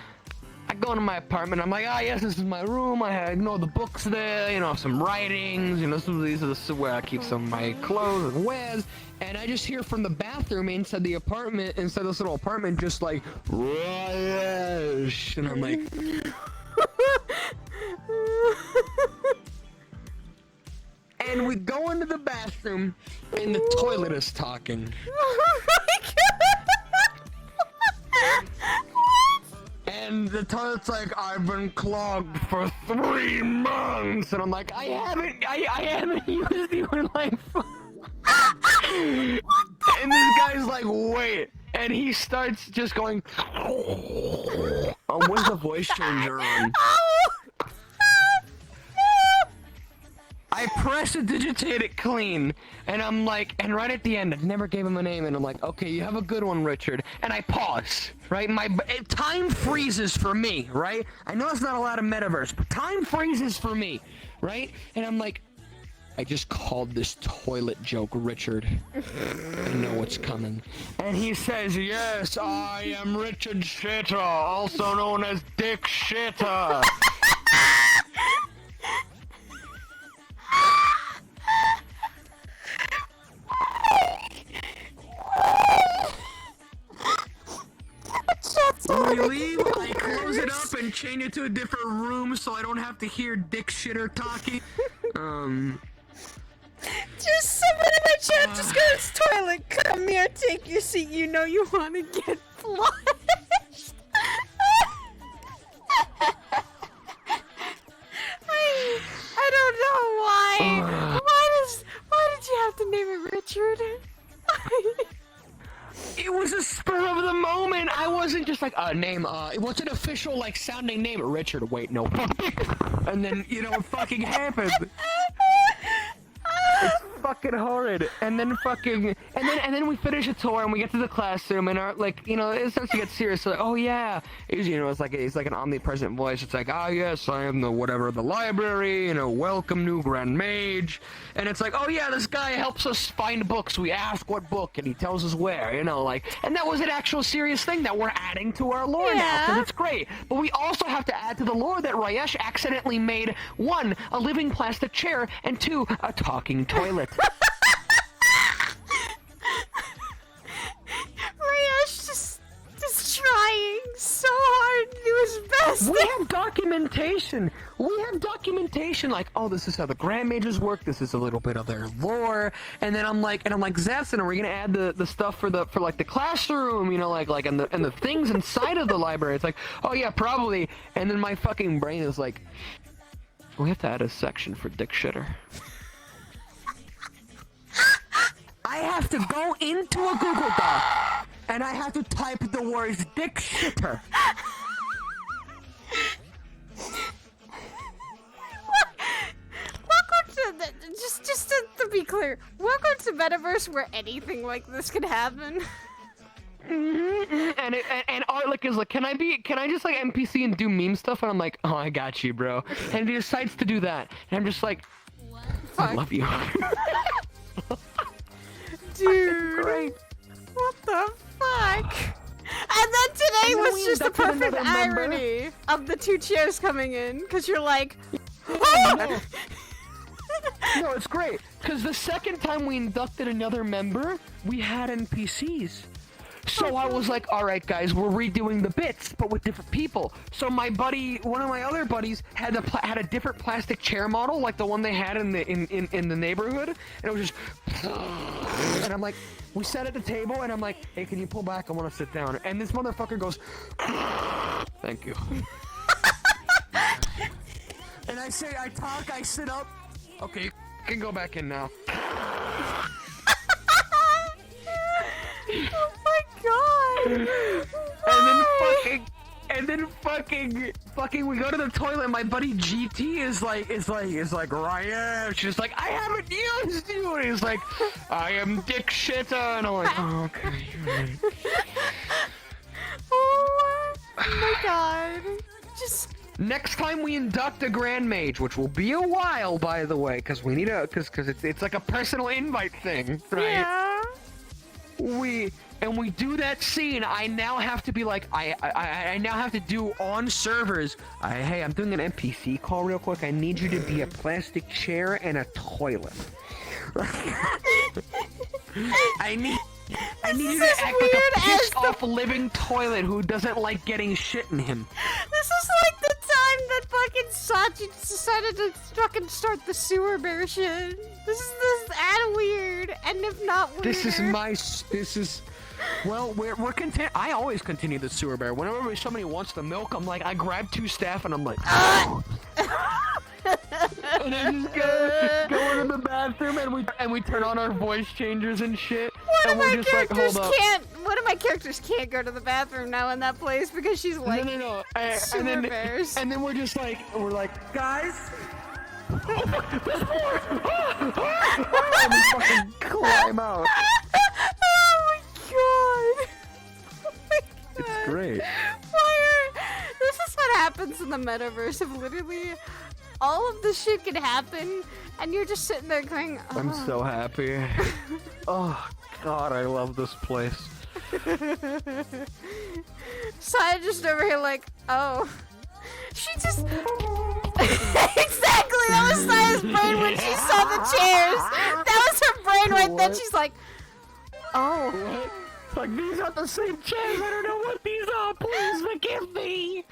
I go into my apartment, I'm like, yes, this is my room, I know the books there, you know, some writings, you know, this is where I keep some of my clothes and wares, and I just hear from the bathroom inside the apartment, inside this little apartment, just like, Rush, and I'm like, and we go into the bathroom, and the toilet is talking. Oh my god! And the toilet's like, I've been clogged for 3 months, and I'm like, I haven't used you in like. And this guy's like, wait, and he starts just going with the voice changer on. I prestidigitate it clean, and I'm like, and right at the end, I never gave him a name, and I'm like, okay, you have a good one, Richard. And I pause, right? Time freezes for me, right? I know it's not a lot of metaverse, but time freezes for me, right? And I'm like, I just called this toilet joke Richard. I know what's coming. And he says, yes, I am Richard Shitter, also known as Dick Shitter. When we leave, I close it up and change it to a different room so I don't have to hear Dick Shitter talking. Just someone in the chat just goes toilet. Come here, take your seat. You know you want to get flushed. I don't know why. Why did you have to name it Richard? It was a spur of the moment. I wasn't just like, name, what's an official, like, sounding name? Richard, wait, no. And then, you know, it fucking happened. It's fucking horrid. And then fucking, and then we finish a tour and we get to the classroom and our, like, you know, it starts to get serious. So like, oh yeah, you know, it's like an omnipresent voice. It's like, ah yes, I am the whatever, the library, you know, welcome new Grand Mage. And it's like, oh yeah, this guy helps us find books. We ask what book and he tells us where, you know, like, and that was an actual serious thing that we're adding to our lore now, because it's great. But we also have to add to the lore that Rayesh accidentally made 1, a living plastic chair, and 2, a talking toilet. Rayesh just trying so hard to do his best. We have documentation. Like, oh, this is how the Grand Mages work. This is a little bit of their lore. And then I'm like, Zepson, are we gonna add the stuff for like the classroom? You know, like and the things inside of the library. It's like, oh yeah, probably. And then my fucking brain is like, we have to add a section for Dick Shitter. I have to go into a Google Doc and I have to type the words Dick Shitter. Welcome to just to be clear, welcome to Metaverse where anything like this could happen. And Arlick is like, can I just like NPC and do meme stuff? And I'm like, oh, I got you, bro. And he decides to do that, and I'm just like, I love you. Dude, great. What the fuck? And then today was just the perfect irony of the 2 chairs coming in, because you're like, oh! No, it's great, because the second time we inducted another member, we had NPCs. So I was like, all right, guys, we're redoing the bits, but with different people. So my buddy, one of my other buddies, had a different plastic chair model, like the one they had in the neighborhood, and it was just, and I'm like, we sat at the table, and I'm like, hey, can you pull back? I want to sit down. And this motherfucker goes, thank you. And I say, I talk, I sit up. Okay, you can go back in now. Oh my god! And then fucking we go to the toilet and my buddy GT is like Ryan. She's like, I haven't used you, and he's like, I am Dick Shitter, and I'm like, oh, okay, you're right. Oh my god. Just next time we induct a Grand Mage, which will be a while, by the way, because we need because it's like a personal invite thing, right? Yeah. We do that scene. I now have to be like, I now have to do on servers. Hey, I'm doing an NPC call real quick. I need you to be a plastic chair and a toilet. I need you to act like a pissed off living toilet who doesn't like getting shit in him. This is like the time that fucking Sachi decided to fucking start the sewer bear shit. This and weird, and if not weirder. Well, we're content. I always continue the sewer bear. Whenever somebody wants the milk, I'm like, I grab 2 staff and I'm like, and I just go into the bathroom and we turn on our voice changers and shit. One of our characters can't one of my characters can't go to the bathroom now in that place because she's like no. sewer bears. And then we're like, guys. And we fucking climb out. Oh my god. It's great. This is what happens in the metaverse. If literally all of this shit can happen, and you're just sitting there going, oh. I'm so happy. Oh god, I love this place. Saya just over here like, oh. She just... Exactly! That was Saya's brain when she saw the chairs! That was her brain right then. She's like, oh. What? Like, these aren't the same chairs. I don't know what these are. Please forgive me.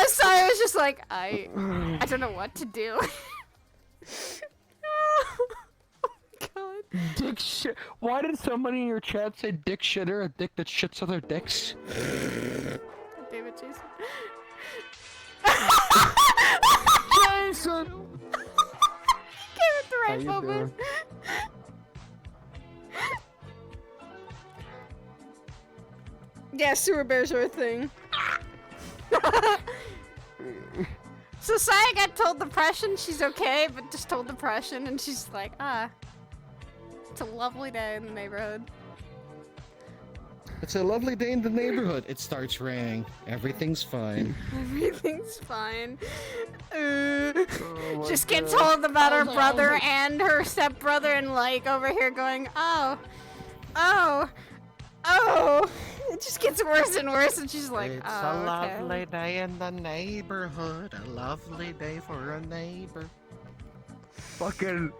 Saya was just like, I don't know what to do. God. Dick shit. Why did somebody in your chat say dick shitter, a dick that shits other dicks? Damn it, Jason. Jason! Give it the right moment. Yeah, sewer bears are a thing. So Saya got told depression, she's okay, but just told depression, and she's like, it's a lovely day in the neighborhood. It's a lovely day in the neighborhood. It starts raining. Everything's fine. Everything's fine. Just get told about her brother and her stepbrother, and like over here going, oh. It just gets worse and worse, and she's like, It's oh, a okay. lovely day in the neighborhood. A lovely day for a neighbor. Fucking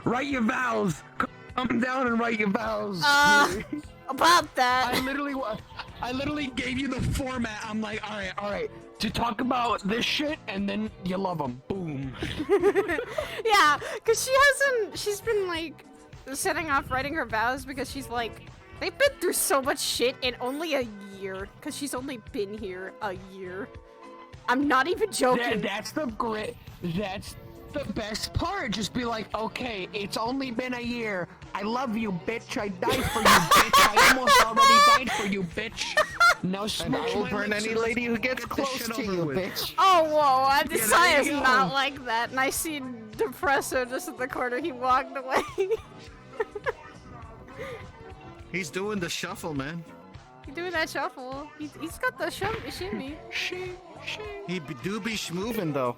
write your vows. Come down and write your vows. About that. I literally gave you the format. I'm like, all right. To talk about this shit, and then you love them. Boom. Yeah, because she's been like setting off writing her vows because she's like, they've been through so much shit in only a year, because she's only been here a year. I'm not even joking. That's the best part. Just be like, okay, it's only been a year. I love you, bitch. I died for you, bitch. I almost already died for you, bitch. Now smash I will my burn lips any and lady who gets get this close shit to over you, with. bitch. Oh, whoa, Saya's you go. not like that, and I see Depresso just in the corner. He walked away. He's doing the shuffle, man. He's doing that shuffle. He's got the shimmy. He do be schmoovin' though.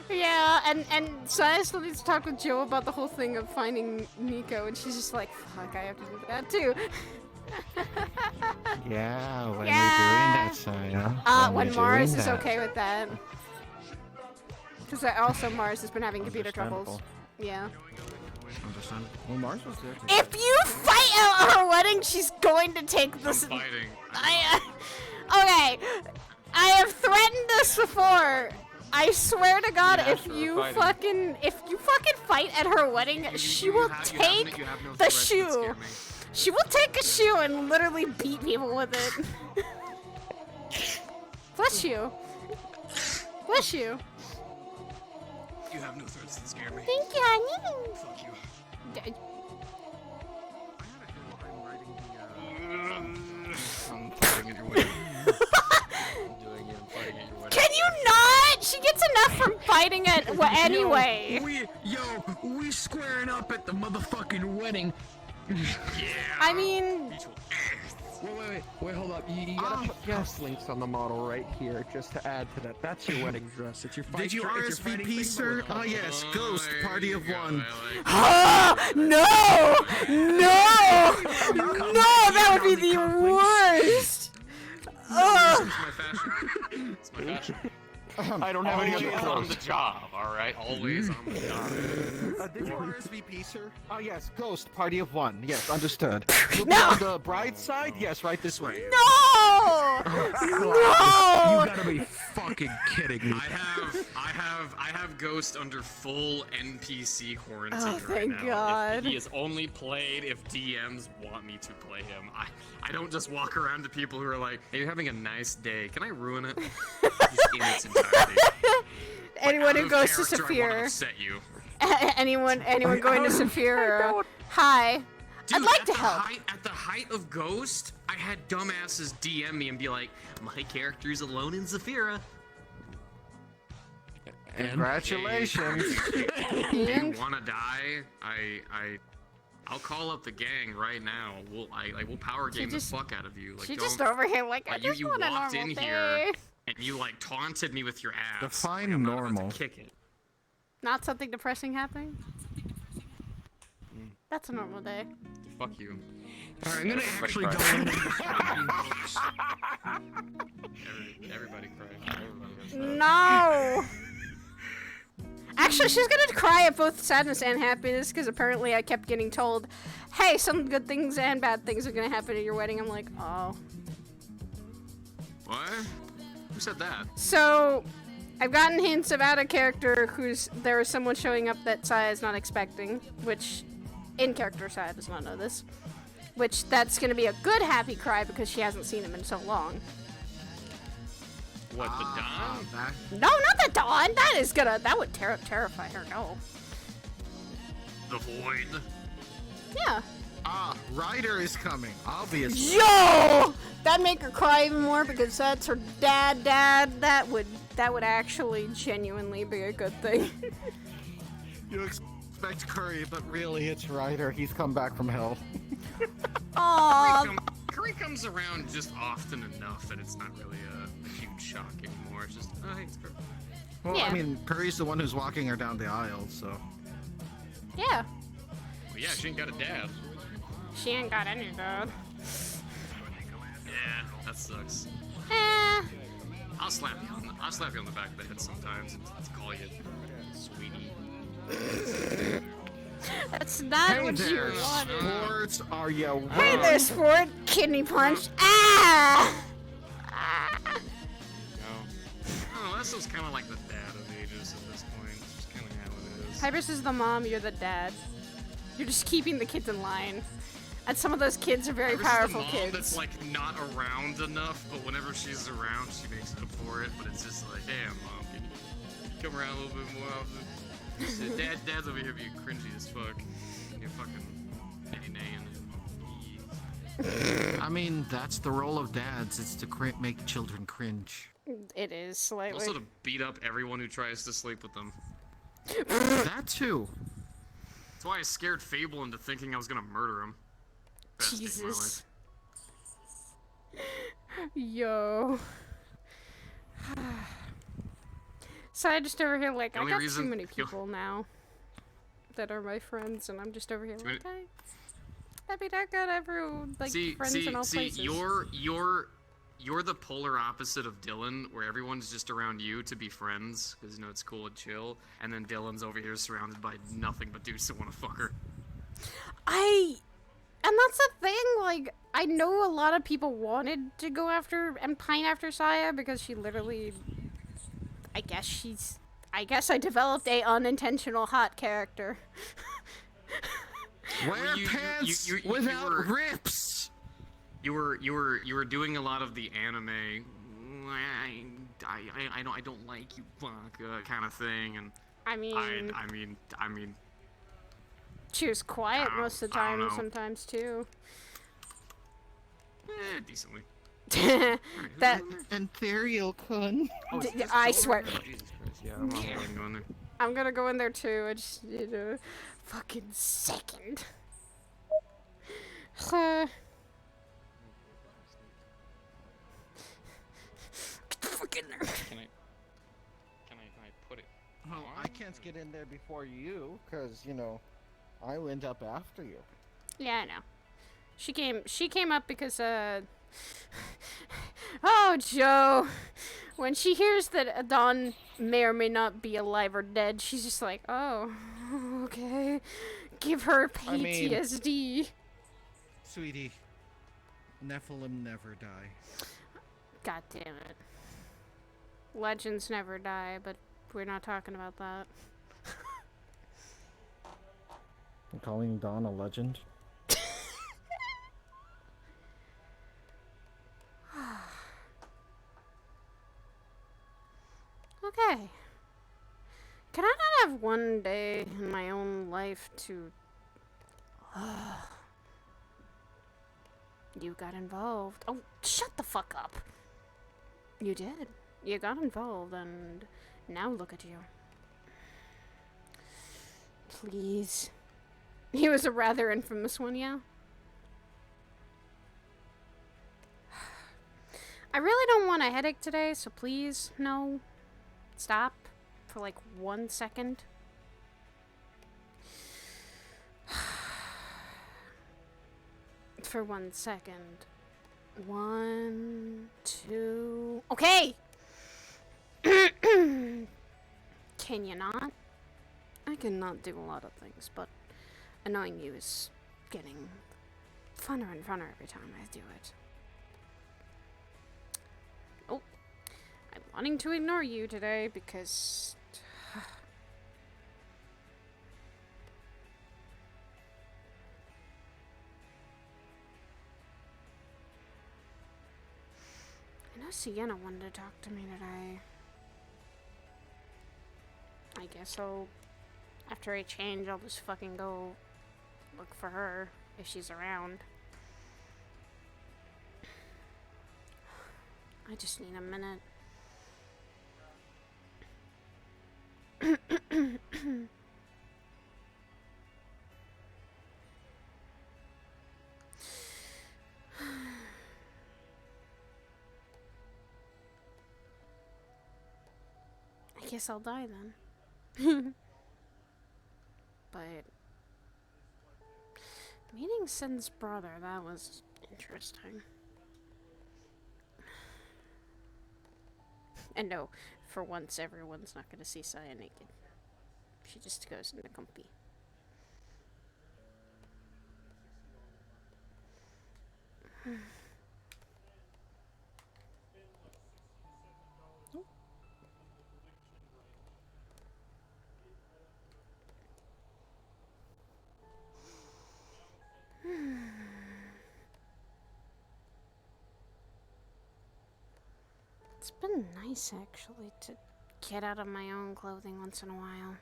Yeah, and Saya still needs to talk with Joe about the whole thing of finding Nico, and she's just like, fuck, I have to do that too. Yeah, when Yeah. we're doing that, Saya. When we're Mars doing is that. okay with that. Because also Mars has been having computer troubles. Yeah. Understandable. Well, Mars was there too. If you fight at her wedding, she's going to take this. I'm fighting. Okay, I have threatened this before. I swear to God, Yeah, if sure, you fighting. fucking fight at her wedding, she will take the shoe. She will take a shoe and literally beat people with it. Bless you. Bless you. You have no threats that scare me. Thank you, honey. Fuck you. I'm fighting at your wedding. Can you not? She gets enough from fighting at anyway. We squaring up at the motherfucking wedding. I mean, Wait, hold up. You gotta put guest links on the model right here, just to add to that. That's your wedding dress. It's your fight. Did you RSVP, sir? Oh yes, Ghost Party of One. No! That would be the worst. It's my fashion. I don't have any Always other on clothes. the job, alright? Always on the job. Did you RSVP, sir? Oh yes, Ghost Party of One. Yes, understood. You'll be No! on the bride side? Yes, right this way. No! You gotta be fucking kidding me. I have Ghost under full NPC quarantine Oh, right thank now. God. He is only played if DMs want me to play him. I don't just walk around to people who are like, hey, you're having a nice day. Can I ruin it? Just in its entirety. Anyone who goes to Character, I wanna Saphir. upset you. Anyone going to Saphir Hi. Dude, I'd like at to the help. At the height of Ghost, I had dumbasses DM me and be like, "My character's alone in Zafira." Congratulations. Do you wanna die? I'll call up the gang right now. We'll power game the fuck out of you. Like, She don't, just over here like, I like, just you want a walked normal in day. here and you like taunted me with your ass. Define like, I'm not about to normal. kick it. Not something depressing happening? That's a normal day. Fuck you. Alright, I'm gonna actually go in Everybody cry. No! Actually, she's gonna cry at both sadness and happiness, because apparently I kept getting told, hey, some good things and bad things are gonna happen at your wedding. I'm like, oh. What? Who said that? So, I've gotten hints about a character there is someone showing up that Saya is not expecting, which, in character, Saya does not know this. Which, that's gonna be a good happy cry because she hasn't seen him in so long. What, the Dawn? No, not the Dawn! That would terrify her, no. The Void? Yeah. Ryder is coming, obviously. Yo! That'd make her cry even more because that's her dad. That would actually genuinely be a good thing. You expect Curry, but really it's Ryder. He's come back from hell. Curry comes around just often enough that it's not really a huge shock anymore. It's just, oh, hey, it's Curry. Well, Yeah. I mean, Curry's the one who's walking her down the aisle, so. Yeah. Well, yeah, she ain't got a dad. She ain't got any dad. Yeah, that sucks. Eh. I'll slap you on the back of the head sometimes and call you sweetie. That's not Hey what there, you wanted. sports, are you Hey wrong? there, sport. Kidney punch. Ah! Oh, that's just kind of like the dad of ages at this point. It's just kind of how it is. Hybrus is the mom, you're the dad. You're just keeping the kids in line. And some of those kids are very This is powerful the mom kids. that's like not around enough, but whenever she's around, she makes up for it. But it's just like, damn, mom, can you come around a little bit more often? Dad's over here being cringy as fuck. You're fucking nay-naying. I mean, that's the role of dads. It's to make children cringe. It is slightly. Also to beat up everyone who tries to sleep with them. That too. That's why I scared Fable into thinking I was gonna murder him. Best day of my Jesus. life. Yo. So I just over here like, The I only got reason- too many people now that are my friends, and I'm just over here like, hey, that'd be that good, everyone, like, friends in all places. You're the polar opposite of Dylan, where everyone's just around you to be friends, because, you know, it's cool and chill, and then Dylan's over here surrounded by nothing but dudes that want to fuck her. And that's the thing, like, I know a lot of people wanted to go after and pine after Saya because she literally, I guess I developed a unintentional hot character. Wear pants without rips. You were doing a lot of the anime. I don't like you, fuck, kind of thing, and I mean, I mean. She was quiet most of the time, and sometimes too. Decently. That. Ethereal-kun. I swear. Oh, Jesus Christ, yeah, I'm not going there. I'm gonna go in there too. I just need a fucking second. Get the fuck in there. Can I put it? Well, I can't get in there before you, because, you know, I went up after you. Yeah, I know. She came up because, oh, Joe. When she hears that Adon may or may not be alive or dead, she's just like, oh, okay. Give her PTSD. Sweetie, Nephilim never die. God damn it. Legends never die, but we're not talking about that. I'm calling Dawn a legend. Okay. Can I not have one day in my own life to You got involved. Oh, shut the fuck up. You did. You got involved, and now look at you. Please. He was a rather infamous one, yeah? I really don't want a headache today, so please, no. Stop for like 1 second. For 1 second. 1, 2... Okay! Can you not? I cannot do a lot of things, but annoying you is getting funner and funner every time I do it. Oh, I'm wanting to ignore you today because... I know Sienna wanted to talk to me today. I guess after I change, I'll just fucking go look for her if she's around. I just need a minute. I guess I'll die then. But meeting Sin's brother, that was interesting. And no, for once everyone's not gonna see Saya naked. She just goes into comfy. It's been nice actually to get out of my own clothing once in a while.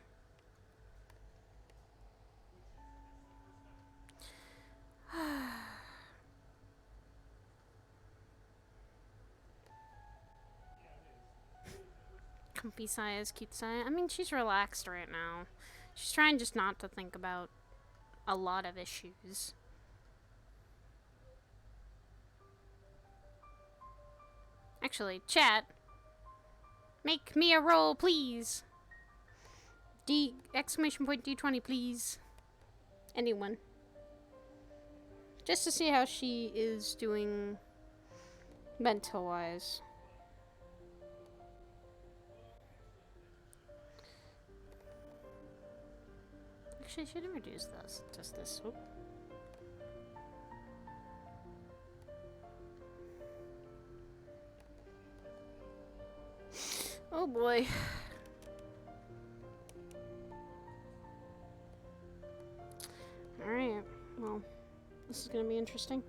Comfy Saya is cute Saya. I mean, she's relaxed right now. She's trying just not to think about a lot of issues. Actually, chat, make me a roll, please. D!D20, please. Anyone. Just to see how she is doing mental-wise. Actually, I should have reduced this. Just this. Oop. Oh boy. Alright, well, this is gonna be interesting.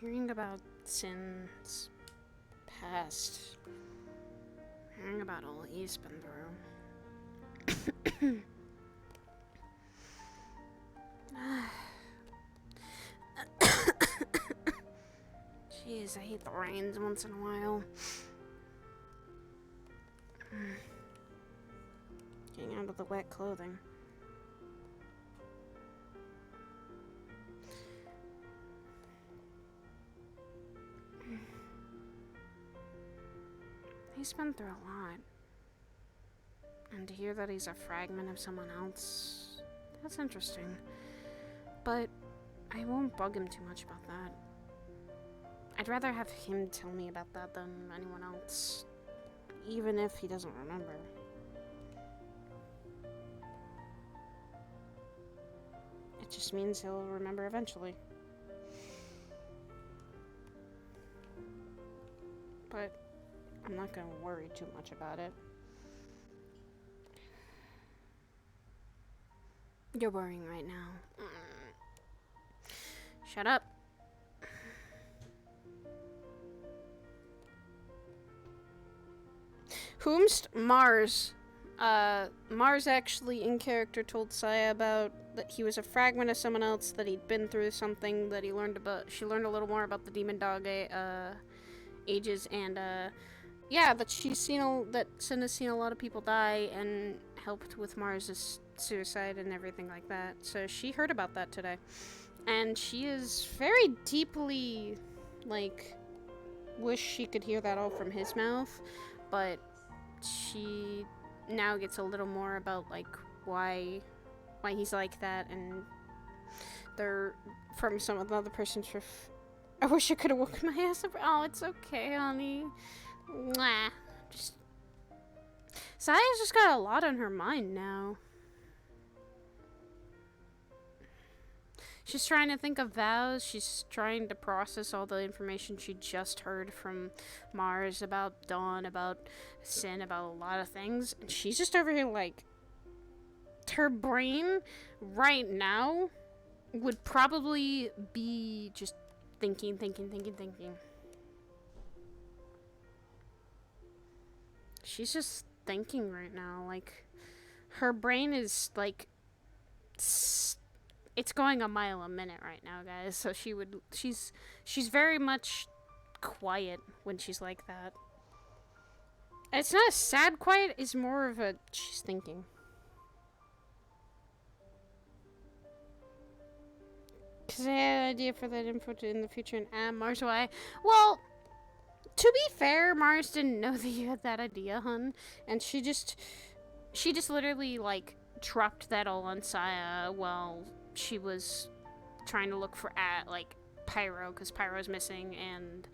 Hearing about Sin's past, hearing about all he's been through. Jeez, I hate the rains once in a while. Getting out of the wet clothing. He's been through a lot. And to hear that he's a fragment of someone else, that's interesting. But I won't bug him too much about that. I'd rather have him tell me about that than anyone else, even if he doesn't remember. It just means he'll remember eventually. But I'm not gonna worry too much about it. You're worrying right now. Shut up. Whomst? Mars. Mars actually in character told Saya about that he was a fragment of someone else, that he'd been through something, that he learned about. She learned a little more about the demon dog ages, and yeah, that Sin has seen a lot of people die and helped with Mars's suicide and everything like that. So she heard about that today, and she is very deeply like wish she could hear that all from his mouth, but she now gets a little more about like why he's like that, and they're from some of the other person's I wish I could have woken my ass up. Oh, it's okay, honey. Mwah. Saya's just got a lot on her mind now. She's trying to think of vows. She's trying to process all the information she just heard from Mars about Dawn, about Sin, about a lot of things. And she's just over here like, her brain right now would probably be just thinking. She's just thinking right now. Like, her brain is like, it's going a mile a minute right now, guys. So she's very much quiet when she's like that. It's not a sad quiet, it's more of a she's thinking. Because I had an idea for that input in the future and add Mars why. Well, to be fair, Mars didn't know that you had that idea, hun. And she just literally, like, dropped that all on Saya while she was trying to look for, like, Pyro, because Pyro's missing, and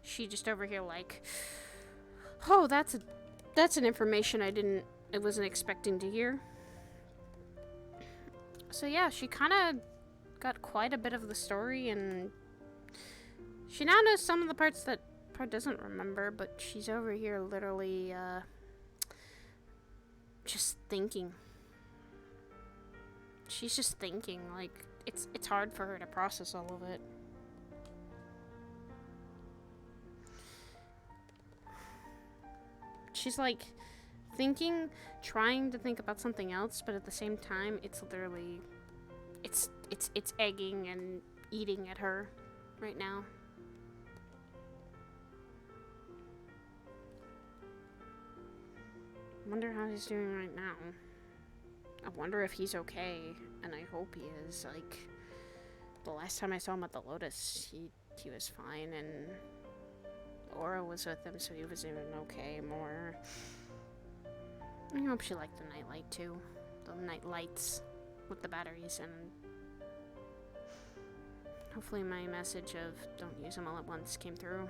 she just over here, like, oh, that's an information I wasn't expecting to hear. So yeah, she kind of got quite a bit of the story, and she now knows some of the parts that doesn't remember, but she's over here literally just thinking. She's just thinking, like, it's hard for her to process all of it. She's like thinking, trying to think about something else, but at the same time it's literally it's egging and eating at her right now. I wonder how he's doing right now. I wonder if he's okay, and I hope he is. Like, the last time I saw him at the Lotus, he was fine, and Aura was with him, so he was even okay more. I hope she liked the nightlight too. The night lights with the batteries, and hopefully my message of don't use them all at once came through.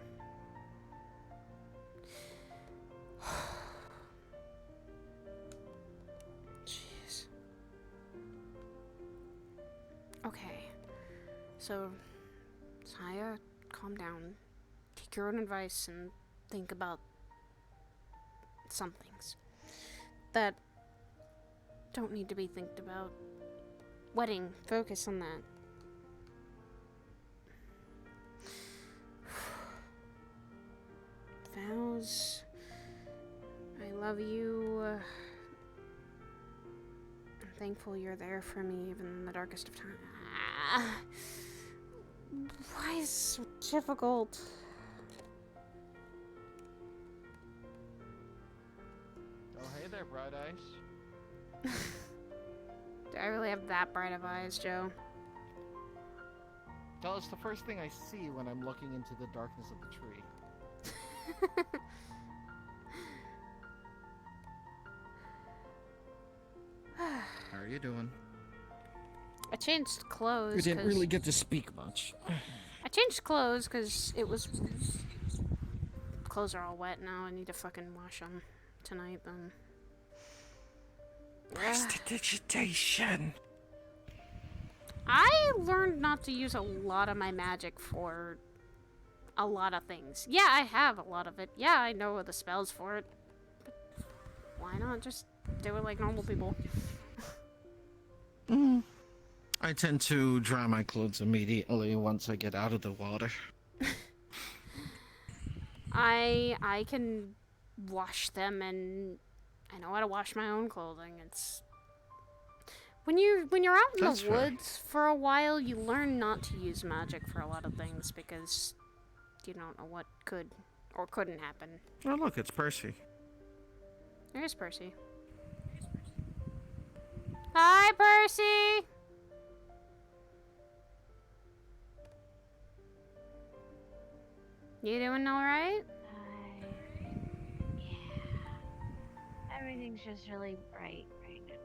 Jeez. Okay. So, Saya, calm down. Take your own advice and think about some things that don't need to be think about. Wedding, focus on that. Vows, I love you. I'm thankful you're there for me even in the darkest of times. Why is it so difficult? Oh, hey there, Bright Eyes. Do I really have that bright of eyes, Joe? Well, it's the first thing I see when I'm looking into the darkness of the tree. How are you doing? I changed clothes. You didn't really get to speak much. I changed clothes because it was. Clothes are all wet now. I need to fucking wash them tonight then. Prestidigitation. I learned not to use a lot of my magic for a lot of things. Yeah, I have a lot of it. Yeah, I know the spells for it. But why not just do it like normal people? I tend to dry my clothes immediately once I get out of the water. I can wash them, and I know how to wash my own clothing. It's when you're out in That's the fair. woods for a while, you learn not to use magic for a lot of things because you don't know what could or couldn't happen. Oh, look, it's Percy. There's Percy. Hi, Percy! You doing alright? Everything's just really bright right now.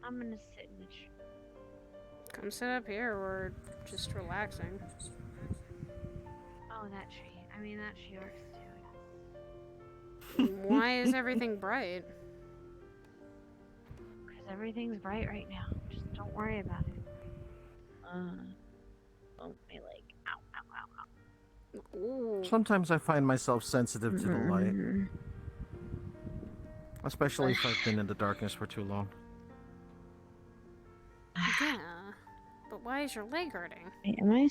I'm gonna sit in the tree. Come sit up here, we're just relaxing. Oh, that tree. I mean, that tree works too. Why is everything bright? Because everything's bright right now. Just don't worry about it. Oh, my leg. Ow, ow, ow, ow. Ooh. Sometimes I find myself sensitive to the light. Especially if I've been in the darkness for too long. Yeah, but why is your leg hurting? Wait, am I?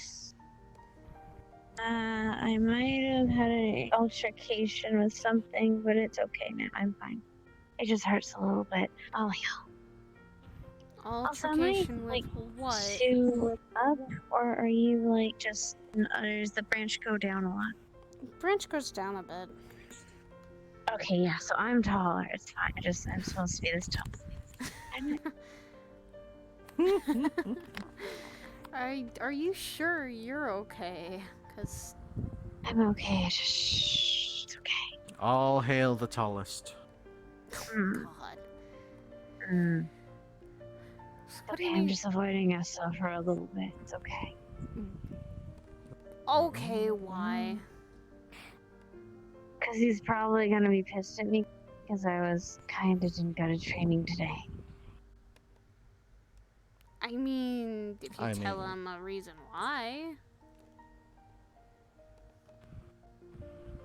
I might have had an altercation with something, but it's okay now. I'm fine. It just hurts a little bit. I'll heal. Altercation with what? Sue up, or are you like just? Does the branch go down a lot? Branch goes down a bit. Okay, yeah. So I'm taller. It's fine. I'm supposed to be this tall. Are you sure you're okay? Cause I'm okay. It's okay. All hail the tallest. God. Okay, I'm just avoiding us for a little bit. It's okay. Okay, why? Because he's probably gonna be pissed at me because I didn't go to training today. I mean, if you tell him a reason why.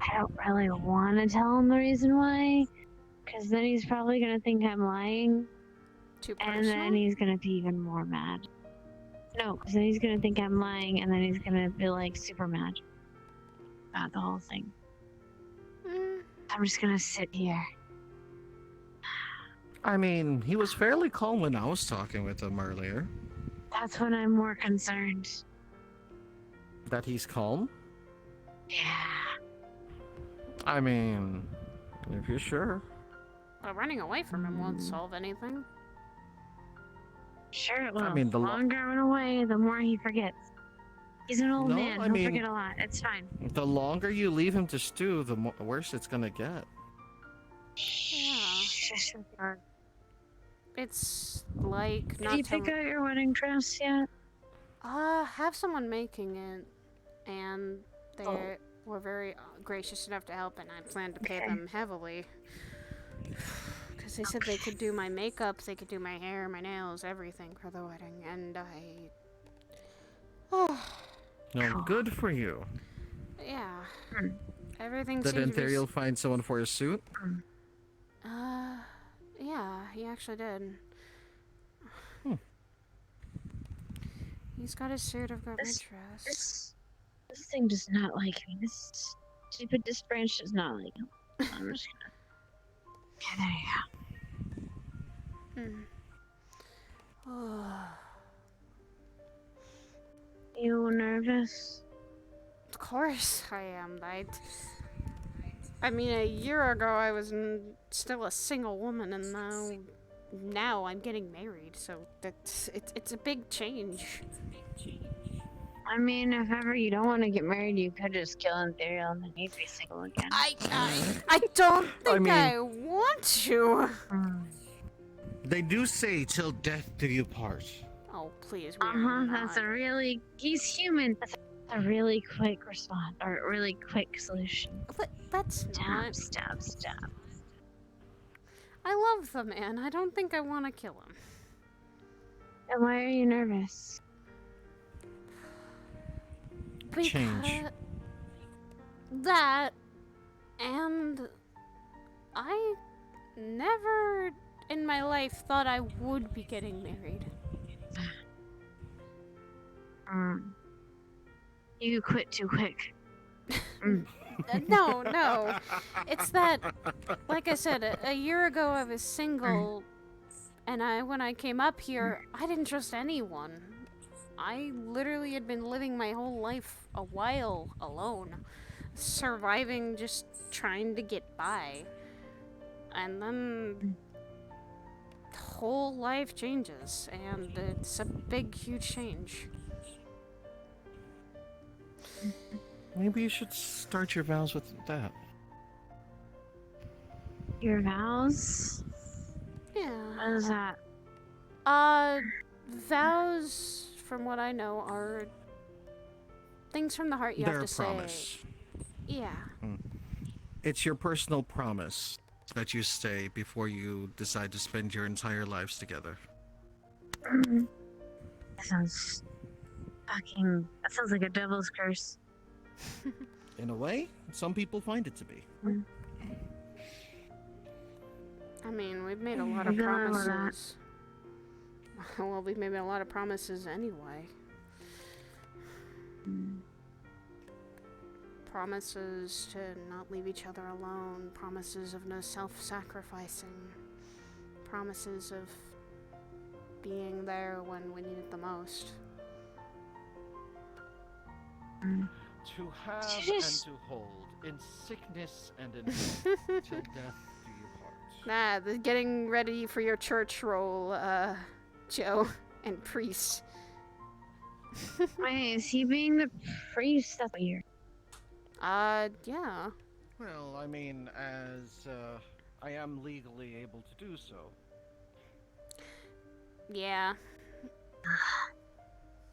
I don't really want to tell him the reason why, because then he's probably gonna think I'm lying. Too personal? And then he's gonna be even more mad. No, because then he's gonna think I'm lying, and then he's gonna be like super mad about the whole thing. I'm just gonna sit here. I mean, he was fairly calm when I was talking with him earlier. That's when I'm more concerned. That he's calm? Yeah. I mean, if you're sure. Well, running away from him won't solve anything. Sure it will. I mean, the longer I run away, the more he forgets. He's an old man. He'll forget a lot. It's fine. The longer you leave him to stew, the worse it's gonna get. Yeah. It's like not Did you pick out your wedding dress yet? Have someone making it, and they were very gracious enough to help, and I plan to pay them heavily. Because they said they could do my makeup, they could do my hair, my nails, everything for the wedding, and No, good for you. yeah. Everything Did seemed to be Imperial find someone for his suit? Yeah, he actually did. He's got his suit, I've got my dress. This thing does not like me. This branch does not like him. I'm just gonna... Yeah, there you go. You nervous? Of course I am. I mean, a year ago I was still a single woman, and now I'm getting married. So it's a big change. I mean, if ever you don't want to get married, you could just kill Imperial and then you'd be single again. I don't think I want to. They do say till death do you part. Oh, please. That's he's human. That's a really quick response, or a really quick solution. That's not. Stab. I love the man. I don't think I want to kill him. And why are you nervous? Change. That, and I never in my life thought I would be getting married. You quit too quick. No. It's that, like I said, a year ago I was single, and when I came up here, I didn't trust anyone. I literally had been living my whole life a while alone, surviving, just trying to get by. And then the whole life changes, and it's a big, huge change. Maybe you should start your vows with that. Your vows? Yeah. What is that? Vows, from what I know, are things from the heart you They're have a to promise. say. Yeah. It's your personal promise that you stay before you decide to spend your entire lives together. That sounds like a devil's curse. In a way, some people find it to be. I mean, we've made a lot of promises. Well, we've made a lot of promises anyway. Promises to not leave each other alone. Promises of no self-sacrificing. Promises of being there when we need it the most. To have and to hold, in sickness and in health, till death do you part. The getting ready for your church role, Joe, and priest. Wait, is he being the priest? That's weird. Yeah. Well, I mean, as I am legally able to do so. Yeah.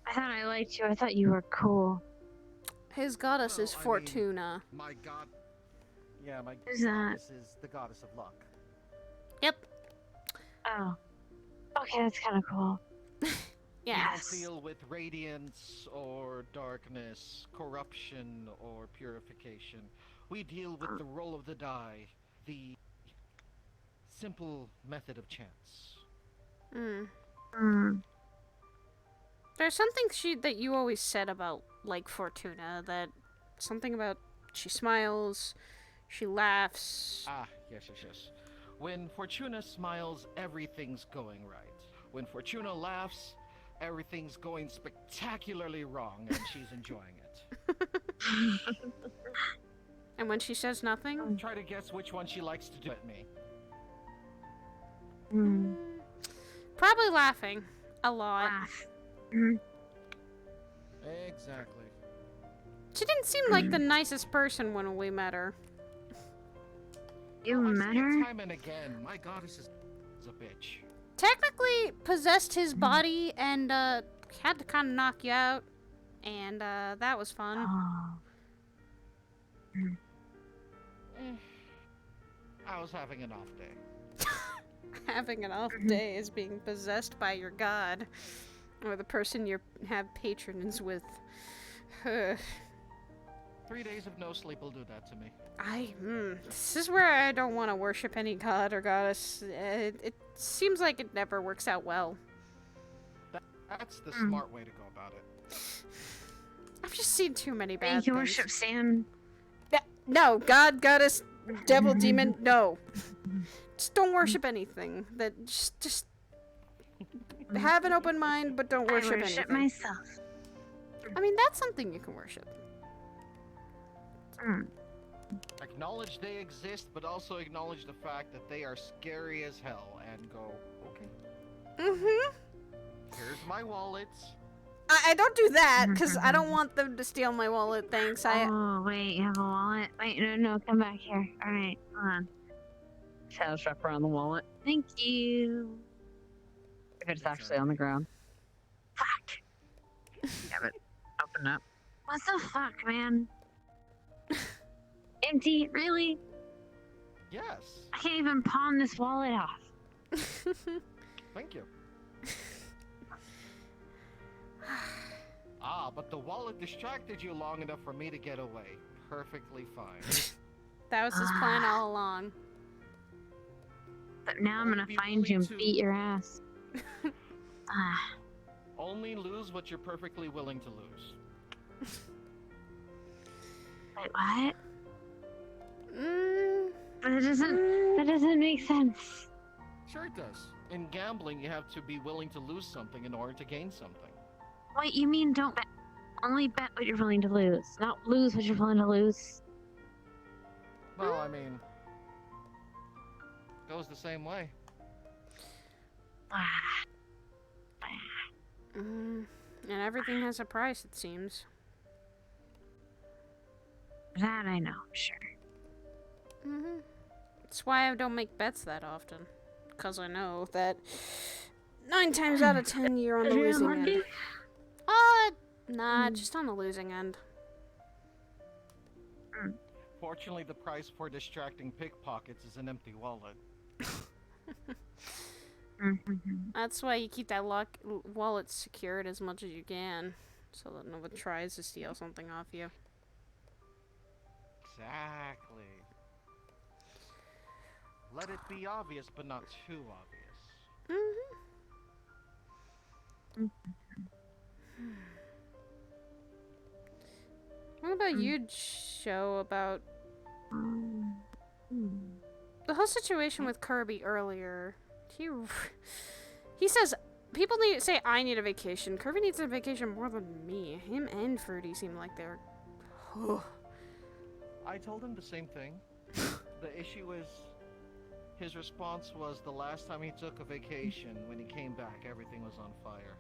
I thought I liked you. I thought you were cool. His goddess is Fortuna. My god. Yeah, my Who's that? goddess is the goddess of luck. Yep. Oh. Okay, that's kind of cool. Yes. We don't deal with radiance or darkness, corruption or purification. We deal with the roll of the die, the simple method of chance. There's something that you always said about, like, Fortuna, that something about she smiles, she laughs. Ah, yes. When Fortuna smiles, everything's going right. When Fortuna laughs, everything's going spectacularly wrong, and she's enjoying it. And when she says nothing? Try to guess which one she likes to do at me. Probably laughing. A lot. Exactly. She didn't seem like the nicest person when we met her. You met her? Time and again, my goddess is a bitch. Technically possessed his body and had to kind of knock you out, and that was fun. I was having an off day. Having an off day is being possessed by your god, or the person you have patronage with. 3 days of no sleep will do that to me. This is where I don't want to worship any god or goddess. It seems like it never works out well. That's the smart way to go about it. I've just seen too many bad You things. worship Sam? No, god, goddess, devil, demon, no. Just don't worship anything. That just have an open mind, but don't worship anything. I worship myself. I mean, that's something you can worship. Acknowledge they exist, but also acknowledge the fact that they are scary as hell, and go, okay. Here's my wallet. I don't do that, because I don't want them to steal my wallet, thanks. Oh, wait, you have a wallet? Wait, no, come back here. Alright, hold on. Shadow strap around the wallet. Thank you. If it's actually on the ground. Fuck! Damn it. Open up. What the fuck, man? Empty? Really? Yes. I can't even pawn this wallet off. Thank you. But the wallet distracted you long enough for me to get away. Perfectly fine. That was his plan all along. But now I'm gonna find you and beat your ass. Only lose what you're perfectly willing to lose. Wait, what? That doesn't make sense. Sure it does. In gambling, you have to be willing to lose something in order to gain something. Wait, you mean don't bet? Only bet what you're willing to lose, not lose what you're willing to lose. Well, I mean, goes the same way. And everything has a price, it seems. That I know, sure. That's why I don't make bets that often. Because I know that 9 times out of 10 you're on the losing end. Nah, just on the losing end. Fortunately, the price for distracting pickpockets is an empty wallet. That's why you keep that wallet secured as much as you can, so that no one tries to steal something off you. Exactly. Let it be obvious, but not too obvious. What about you, Joe, about the whole situation with Kirby earlier? He says people need say I need a vacation. Kirby needs a vacation more than me. Him and Fruity seem like they're. I told him the same thing. The issue is, his response was the last time he took a vacation, when he came back, everything was on fire.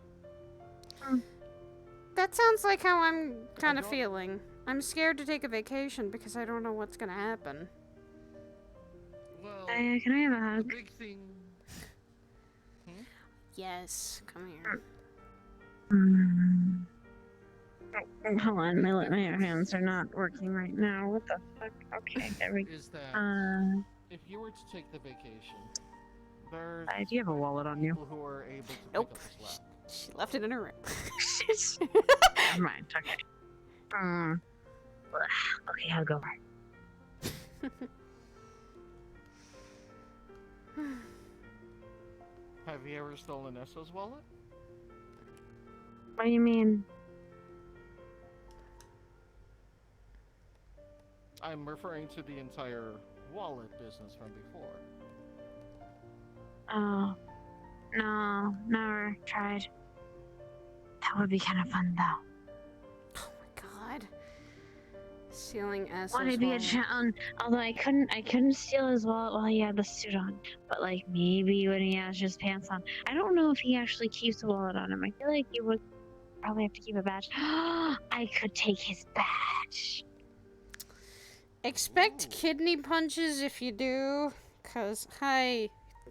That sounds like how I'm kind of feeling. I'm scared to take a vacation because I don't know what's gonna happen. Well, can I have a hug? The big thing. Yes, come here. Hold on, my hands are not working right now. What the fuck? Okay, there we go. Is that if you were to take the vacation, there's do you have a wallet on you? people who are able to pick Nope. up the slack. She left it in her room. Never mind. Okay. Okay, I'll go. Have you ever stolen Esso's wallet? What do you mean? I'm referring to the entire wallet business from before. Oh. No, never tried. That would be kind of fun, though. Oh my god. Stealing S's Want to be a although I couldn't steal his wallet while he had the suit on. But like maybe when he has his pants on. I don't know if he actually keeps the wallet on him. I feel like he would probably have to keep a badge. I could take his badge. Expect kidney punches if you do. Cause hi,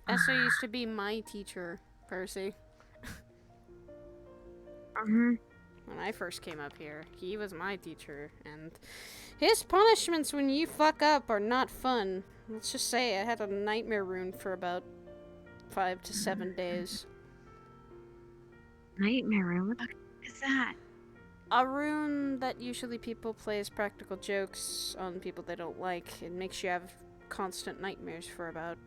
Esso used to be my teacher, Percy. When I first came up here, he was my teacher, and his punishments when you fuck up are not fun. Let's just say I had a nightmare rune for about 5 to 7 days. Nightmare rune? What the fuck is that? A rune that usually people play as practical jokes on people they don't like. It makes you have constant nightmares for about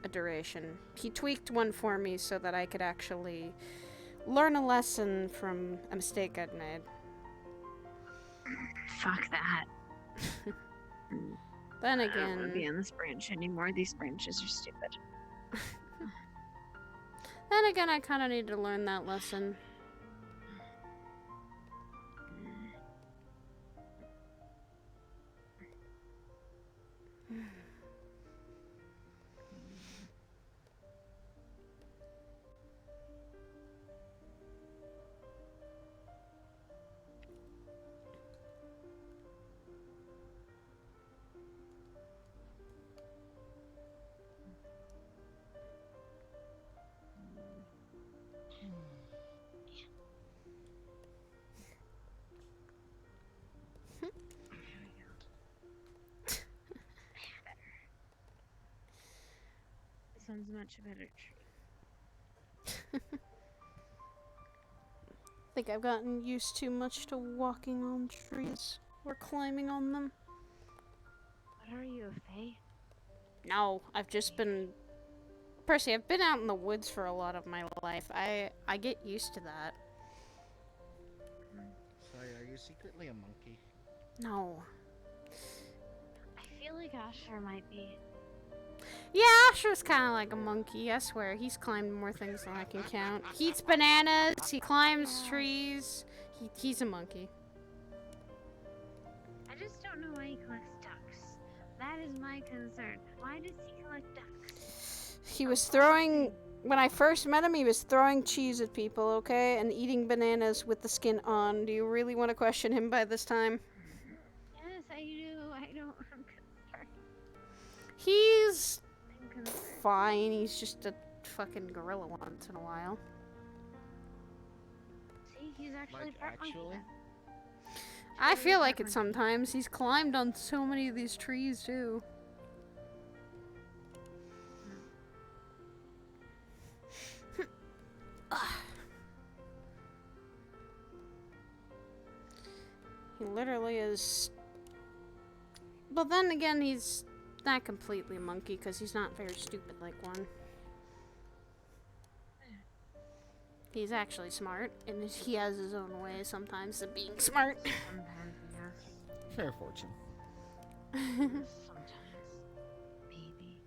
a duration. He tweaked one for me so that I could actually learn a lesson from a mistake I'd made. Fuck that. Then I don't want to again, be on this branch anymore. These branches are stupid. then again, I kind of need to learn that lesson. This one's much better. I think I've gotten used too much to walking on trees or climbing on them. What are you, a fae? No, I've just been... Percy, I've been out in the woods for a lot of my life. I get used to that. Sorry, are you secretly a monkey? No. I feel like Asher might be. Yeah, Asher's kind of like a monkey. I swear, he's climbed more things than I can count. He eats bananas. He climbs trees. He's a monkey. I just don't know why he collects ducks. That is my concern. Why does he collect ducks? He was throwing. When I first met him, he was throwing cheese at people, okay, and eating bananas with the skin on. Do you really want to question him by this time? Yes, I do. I don't. I'm concerned. He's I'm concerned. fine. He's just a fucking gorilla once in a while. See, he's actually part monkey then. I feel like it sometimes. He's climbed on so many of these trees, too. He literally is... But then again, he's not completely a monkey, because he's not very stupid like one. He's actually smart, and he has his own way sometimes of being smart. Sometimes, yes. Fair fortune. Sometimes. Maybe.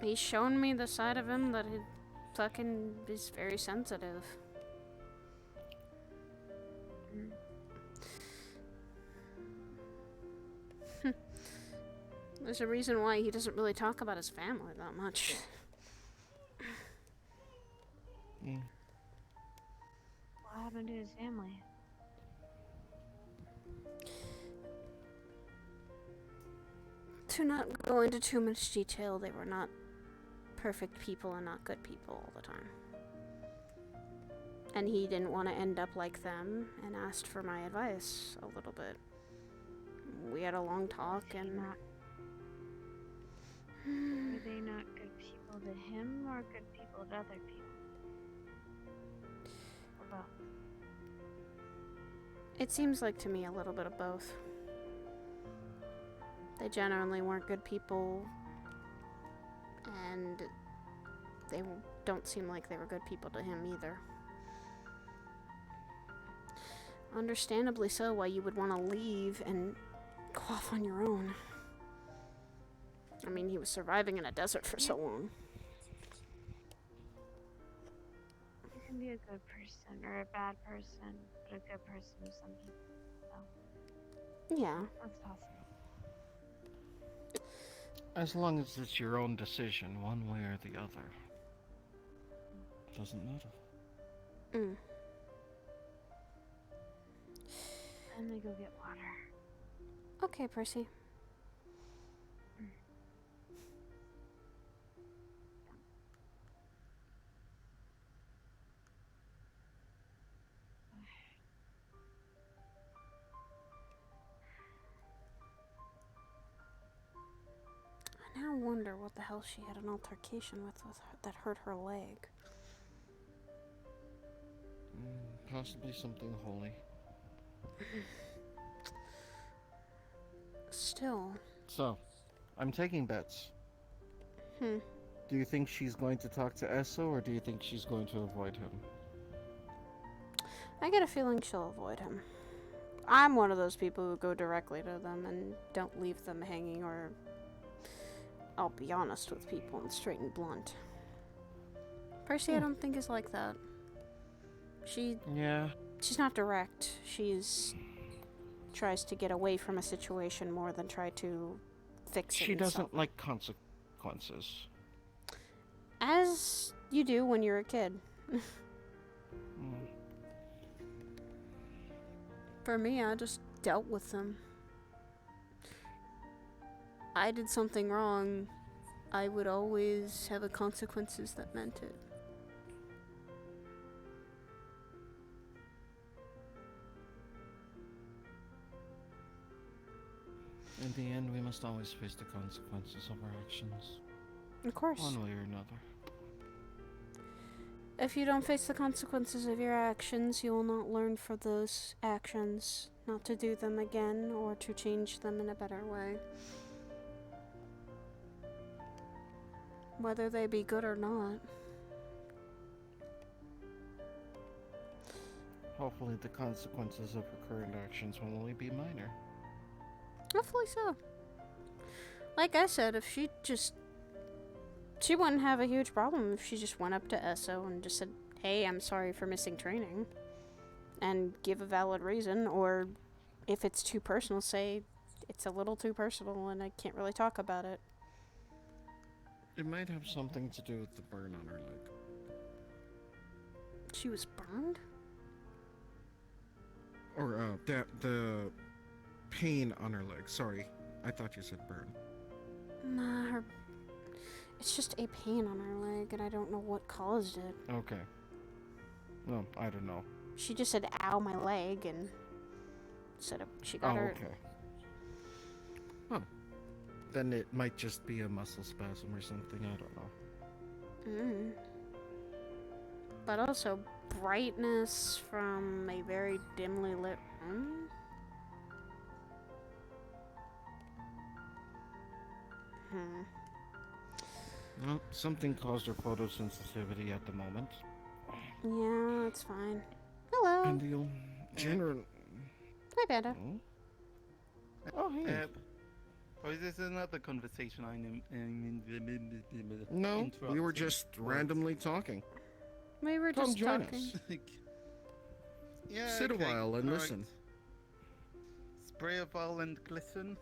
He's shown me the side of him that he fucking is very sensitive. There's a reason why he doesn't really talk about his family that much. What happened to his family? To not go into too much detail, they were not perfect people and not good people all the time. And he didn't want to end up like them and asked for my advice a little bit. We had a long talk and... Were they not good people to him or good people to other people? Or both? It seems like to me a little bit of both. They generally weren't good people, and they don't seem like they were good people to him either. Understandably so, why you would want to leave and go off on your own. I mean, he was surviving in a desert for so long. You can be a good person or a bad person, but a good person to some people. So. Yeah. That's possible. As long as it's your own decision, one way or the other. Doesn't matter. I'm gonna go get water. Okay, Percy. I now wonder what the hell she had an altercation with her that hurt her leg. Possibly something holy. Still. So, I'm taking bets. Hmm. Do you think she's going to talk to Esso, or do you think she's going to avoid him? I get a feeling she'll avoid him. I'm one of those people who go directly to them and don't leave them hanging, or I'll be honest with people and straight and blunt. Percy, I don't think is like that. She's not direct. She's tries to get away from a situation more than try to fix it. She doesn't like consequences. As you do when you're a kid. For me, I just dealt with them. I did something wrong, I would always have a consequences that meant it. In the end, we must always face the consequences of our actions. Of course. One way or another. If you don't face the consequences of your actions, you will not learn for those actions, not to do them again or to change them in a better way. Whether they be good or not. hopefully the consequences of her current actions will only be minor. Hopefully so. Like I said, if she wouldn't have a huge problem if she just went up to Esso and just said, hey, I'm sorry for missing training, and give a valid reason, or if it's too personal, say it's a little too personal and I can't really talk about it. It might have something to do with the burn on her leg. She was burned? Or, the pain on her leg. Sorry, I thought you said burn. Nah, it's just a pain on her leg, and I don't know what caused it. Okay. Well, I don't know. She just said, ow, my leg, and said she got hurt. Okay. Oh. Then it might just be a muscle spasm or something, I don't know. But also brightness from a very dimly lit room. Well, something caused her photosensitivity at the moment. Yeah, it's fine. Hello. And the general... Hi, Panda. Oh, hey. Or is this another conversation No, we were just randomly talking. We were Come just join talking. us. Yeah, Sit a while and alright. listen. Spray a vial and glisten.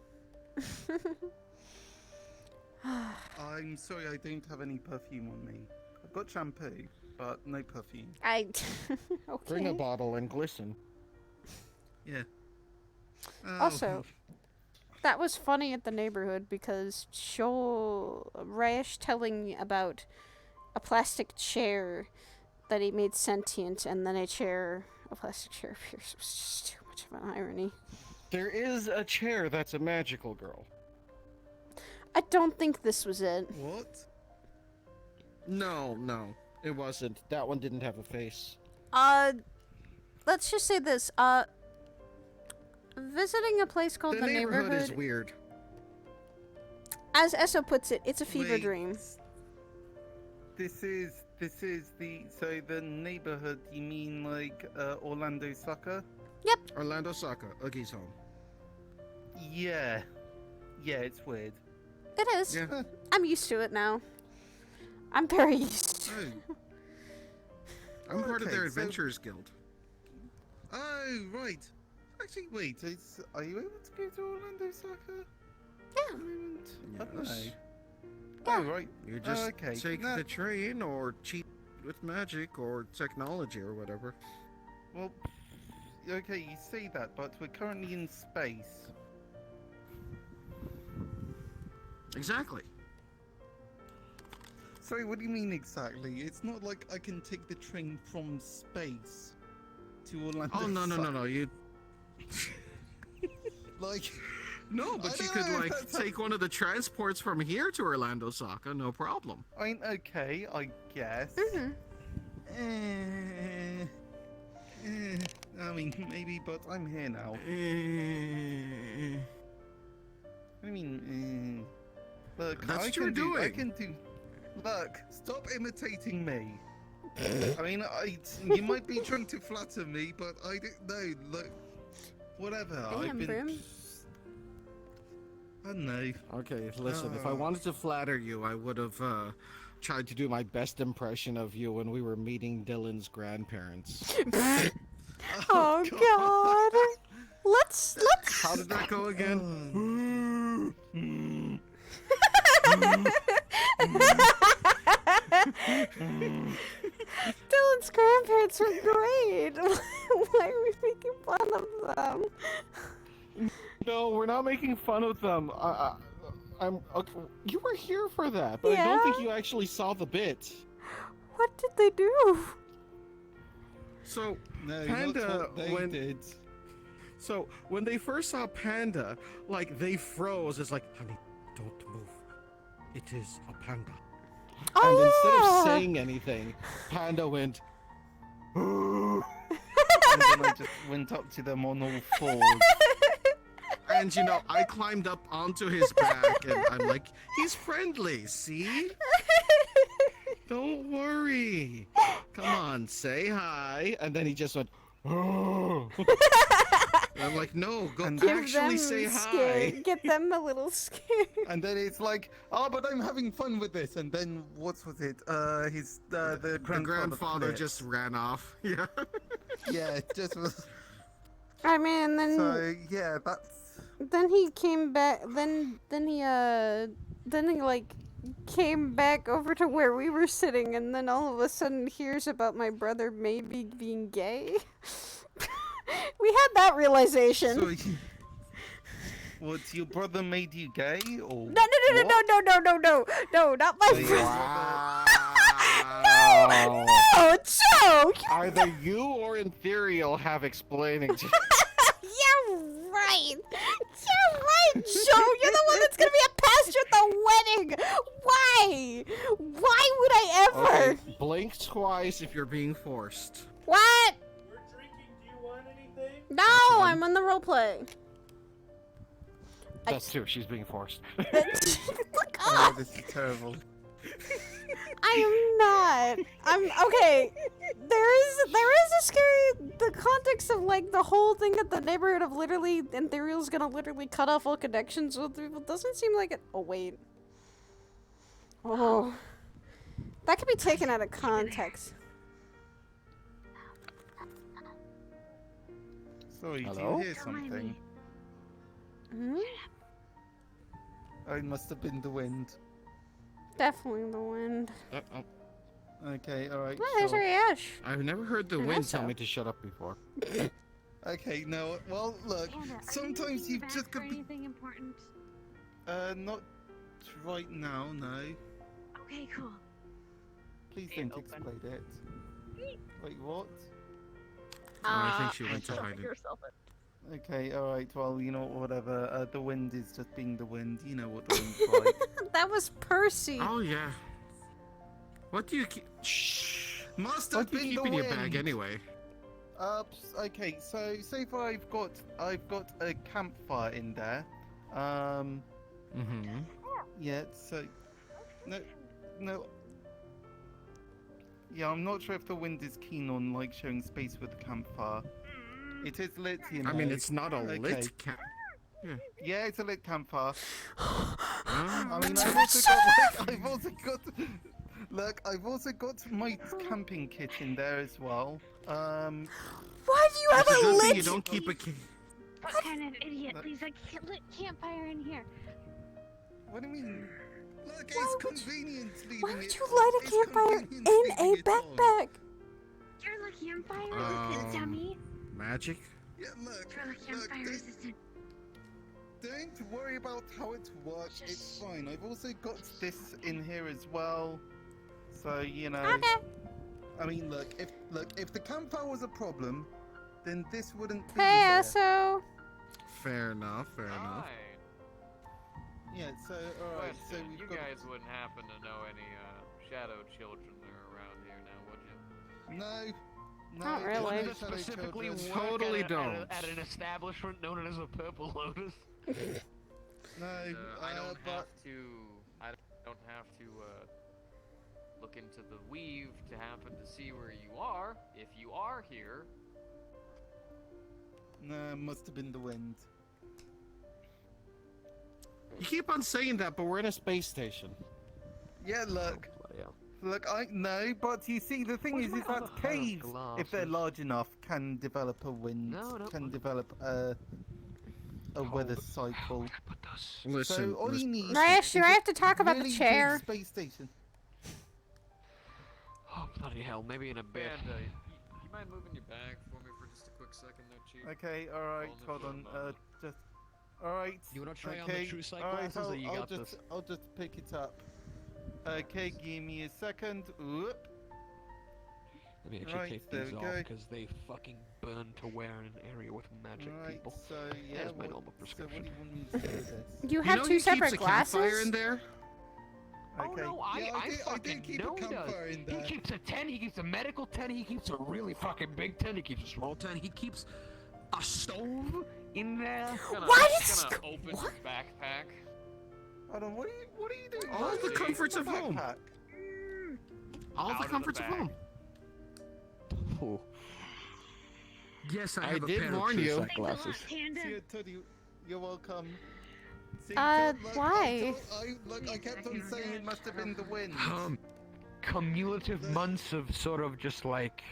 I'm sorry, I don't have any perfume on me. I've got shampoo, but no perfume. Okay. Bring a bottle and glisten. Yeah. Also, that was funny at the neighborhood because Rayesh telling about a plastic chair that he made sentient, and then a plastic chair appears, was just too much of an irony. There is a chair that's a magical girl. I don't think this was it. What? No, it wasn't. That one didn't have a face. Let's just say this. Visiting a place called the neighborhood is weird. As Esso puts it, it's a fever dream. This is the neighborhood. You mean like Orlando Soccer? Yep. Orlando Soccer, Uggie's home. Yeah, it's weird. It is. Yeah. I'm used to it now. I'm very used to it. I'm part of their so- Adventurers Guild. Oh, right. Actually, wait. Are you able to go to Orlando Soccer? Yeah. I don't know. Yes. Oh, right. You just okay. take No- the train or cheat with magic or technology or whatever. Well, okay, you say that, but we're currently in space. Exactly. Sorry, what do you mean exactly? It's not like I can take the train from space to Orlando. Oh, no. You... Like... No, but I you don't could, know, like, that's- take one of the transports from here to Orlando Soccer, no problem. I mean, okay, I guess. I mean, maybe, but I'm here now. I mean, look, That's I what you're can doing. I can do. Look, stop imitating me. I mean, you might be trying to flatter me, but I don't know. Look, whatever. I've been. Brim. I don't know. Okay, listen, if I wanted to flatter you, I would have tried to do my best impression of you when we were meeting Dylan's grandparents. Oh God. Let's. How did that go again? Dylan's grandparents were great. Why are we making fun of them? No, we're not making fun of them. I'm. Okay, you were here for that, but I Yeah? don't think you actually saw the bit. What did they do? So No, Panda, not what they did. So when they first saw Panda, like they froze. It's like, honey, don't move. It is a panda. And instead of saying anything, Panda went. And then I just went up to them on all fours. And you know, I climbed up onto his back, and I'm like, he's friendly. See? Don't worry. Come on, say hi. And then he just went. Oh. I'm like, no, go And actually say hi. Get them a little scared. And then it's like, oh, but I'm having fun with this. And then what was it? The grandfather flipped. just ran off. Yeah. Yeah, it just was. I mean, then. So yeah, that's. Then he came back. Then he like came back over to where we were sitting, and then all of a sudden hears about my brother maybe being gay. We had that realization. So, what, your brother made you gay, or? No, not my Wow. No, joke. Either you or Ethereal have explaining to You're right. Joe. You're the one that's gonna be a pastor at the wedding. Why? Why would I ever? Okay, blink twice if you're being forced. What? No, I'm on the roleplay. That's true, she's being forced. Look Oh, up. this is terrible. I am not. I'm okay. There is a scary the context of like the whole thing at the neighborhood of literally Ethereal's gonna literally cut off all connections with people. Doesn't seem like it. Oh wait. Oh, that could be taken out of context. Sorry, Hello? do you hear something? Hmm? Oh, it must have been the wind. Definitely the wind. Okay, alright. Oh, there's sure. Ash. I've never heard the And wind also- tell me to shut up before. Okay, no, well, look, sometimes you've just got to be... anything important? Not right now, no. Okay, cool. Please don't explain it. Wait, what? I think she went to hide it. Okay, alright, well, you know, whatever. The wind is just being the wind. You know what the wind's like. That was Percy. Oh yeah. What do you keep? Shh. Must What have do you been keep the in your wind. bag anyway? Okay, so say far I've got a campfire in there. Mm-hmm. Yeah, so no. Yeah, I'm not sure if the wind is keen on like sharing space with the campfire. It is lit, you know. I mean, it's not a lit camp. Yeah. Yeah, it's a lit campfire. I mean, I've also got. Look, I've also got my camping kit in there as well. Why do you have That's a good thing lit? you don't keep a key. What kind of idiot leaves a lit campfire in here? What do you mean? Look, it's convenient leaving Why would it. you light a It's campfire convenient in leaving a it on. backpack? You're the campfire resistant, dummy. Magic? Yeah, look. You're the campfire resistant. Don't worry about how it works. It's fine. I've also got this in here as well. So, you know. Okay. I mean, look, if the campfire was a problem, then this wouldn't be Hey, there. so. Fair enough. Fair enough. Yeah, so, alright, so we've you got... guys wouldn't happen to know any shadow children that are around here now, would you? No. Not really. there's no shadow Specifically children. work Totally at don't. At an establishment known as a Purple Lotus. No, I don't but... have to look into the weave to happen to see where you are. If you are here, No, must have been the wind. You keep on saying that, but we're in a space station. Yeah, look. Look, I know, but you see, the thing is that caves, if they're large enough, can develop a wind, can develop a weather cycle. Listen, so all you need Rash, do is I a have to talk about the really chair? big space station. Oh, bloody hell, maybe in a bit. Panda, you mind moving your bag for me for just a quick second there, Chief? Okay, alright, hold on, just... Alright, You wanna try on okay, the true sight alright, glasses, or you got this? I'll just pick it up. Okay, give me a second. Whoop. Let me actually Right, take there these we off go. because they fucking burn to wear in an area with magic Right, people. so yeah, There's my what- normal so prescription. what do you want me to do with this? You have know two he keeps separate a campfire glasses? in there? Oh Okay. no, Yeah, I do fucking keep know a he does. campfire in He there. keeps a 10, he keeps a medical 10, he keeps a really fucking big 10, he keeps a small 10, he keeps a stove in there. Why Just gonna open your backpack. Hold on, what are you doing? All the comforts of home. Backpack? All Out the of the comforts of bag. home. Oh. Yes, I I have a did pair of warn true you. sight glasses. See, I told you. You're welcome. See, look, why? I kept on saying it must have been the wind. Cumulative months of sort of just like,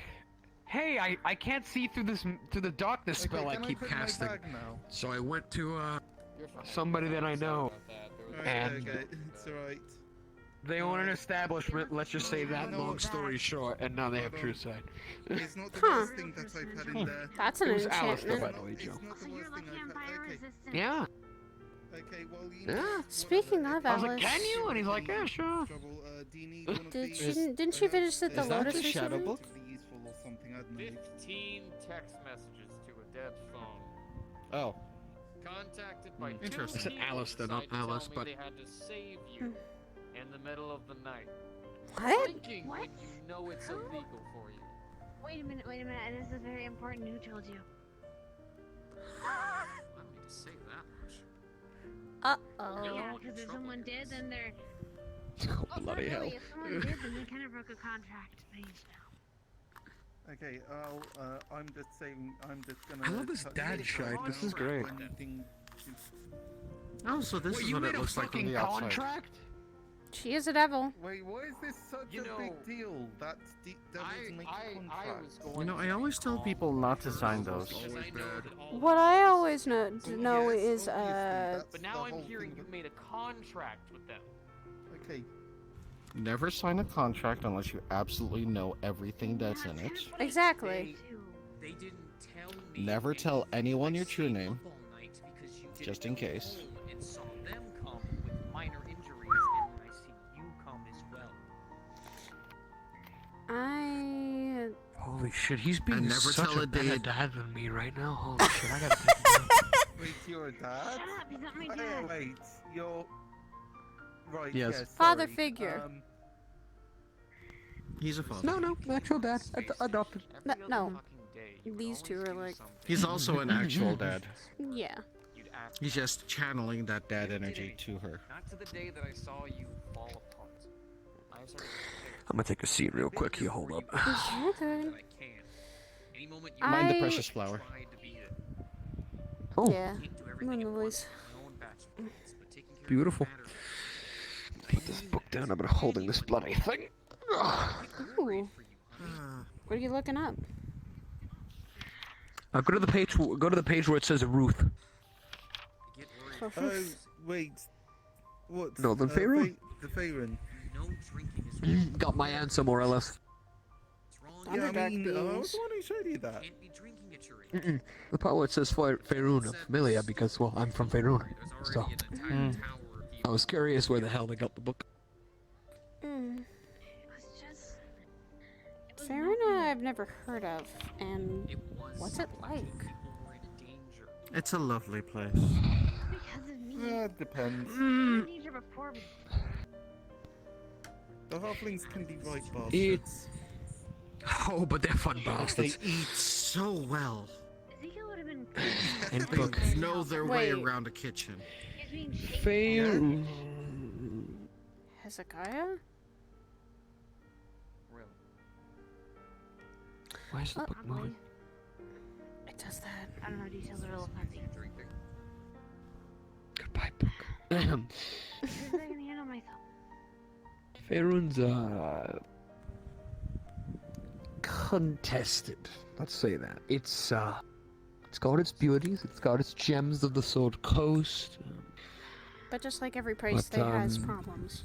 hey, I can't see through the darkness spell I can keep put my casting. bag now? So I went to somebody that I know, and Okay, it's alright. they own an establishment. Let's just say that. Long story short, and now they have true sight. It's not the worst thing that I've had in there. That's an It was Alistair, enchantment. by the way, Joe. It's not the worst thing I've had. Okay. Yeah. Okay, well, Yeah. Speaking of I was Alice, like, can you? And he's like, yeah, sure. didn't she finish at the Lotus recently? 15 text messages to a dead phone. Oh. Contacted by two Interesting. I said people Alistair, not decided to Alice, tell but- me they had to save you in the middle of the night. What? Blinking when you know it's illegal for you. Wait a minute, this is very important. Who told you? I don't need to say that much. Uh-oh. Yeah, because if someone did, then they're... Oh, bloody hell. If someone did, then they kind of broke a contract. But you know. Okay, I'm just saying, I'm just gonna... I love this dad shite. This is great. Oh, so this Wait, is you what made it a looks like from fucking the outside. contract? She is a devil. Wait, why is this such a big deal? That doesn't make a contract. You know, I always tell people not to sign those. What I always know is But now I'm hearing you made a contract with them. Okay. Never sign a contract unless you absolutely know everything that's in it. exactly. They didn't tell me. Never tell anyone your true name, all night because you didn't just in go case. home and saw them come with minor injuries, and I see you come as well. Holy shit, he's being And never such tell a a better dad- dad than me right now. Holy shit, I gotta take him down. Wait, you're a dad? Shut up, he's not my dad. Wait, you're... Right, Yes. yes, Father sorry. figure. He's a father. No, actual dad. Adopted. No. These two are like... He's also an actual dad. Yeah. He's just channeling that dad energy to her. Not to the day that I saw you fall apart. I started I'm gonna take a seat real quick. You hold up. Okay. any moment you Mind the I- precious flower. tried to be it. Oh, Yeah. Nonetheless. beautiful. Put this book down. I've been holding this bloody thing. Ooh. What are you looking up? Go to the page. Go to the page where it says Ruth. Oh, wait. What? Northern Faerun. The Faerun. Got my answer more or less. Yeah, I Underdark mean, I was beings. the one who showed you that. The part where it says Faerun, I'm familiar because, well, I'm from Faerun. So, I was curious where the hell they got the book. Farina I've never heard of, and what's it like? It's a lovely place. Because of me. It depends. I need her before me. The halflings can be right bastards. It's... Oh, but they're fun bastards. They eat so well. Ezekiel would have been... And They cook. know their way Wait. around a kitchen. He's being shaken. Faerun. Hezekiah? Why is the book moving? It does that. I don't know, details are a little fuzzy. Goodbye, book. Because I can handle myself. Faerun's, contested. Let's say that. It's got its beauties, it's got its gems of the Sword Coast. But just like every place, But, they has problems.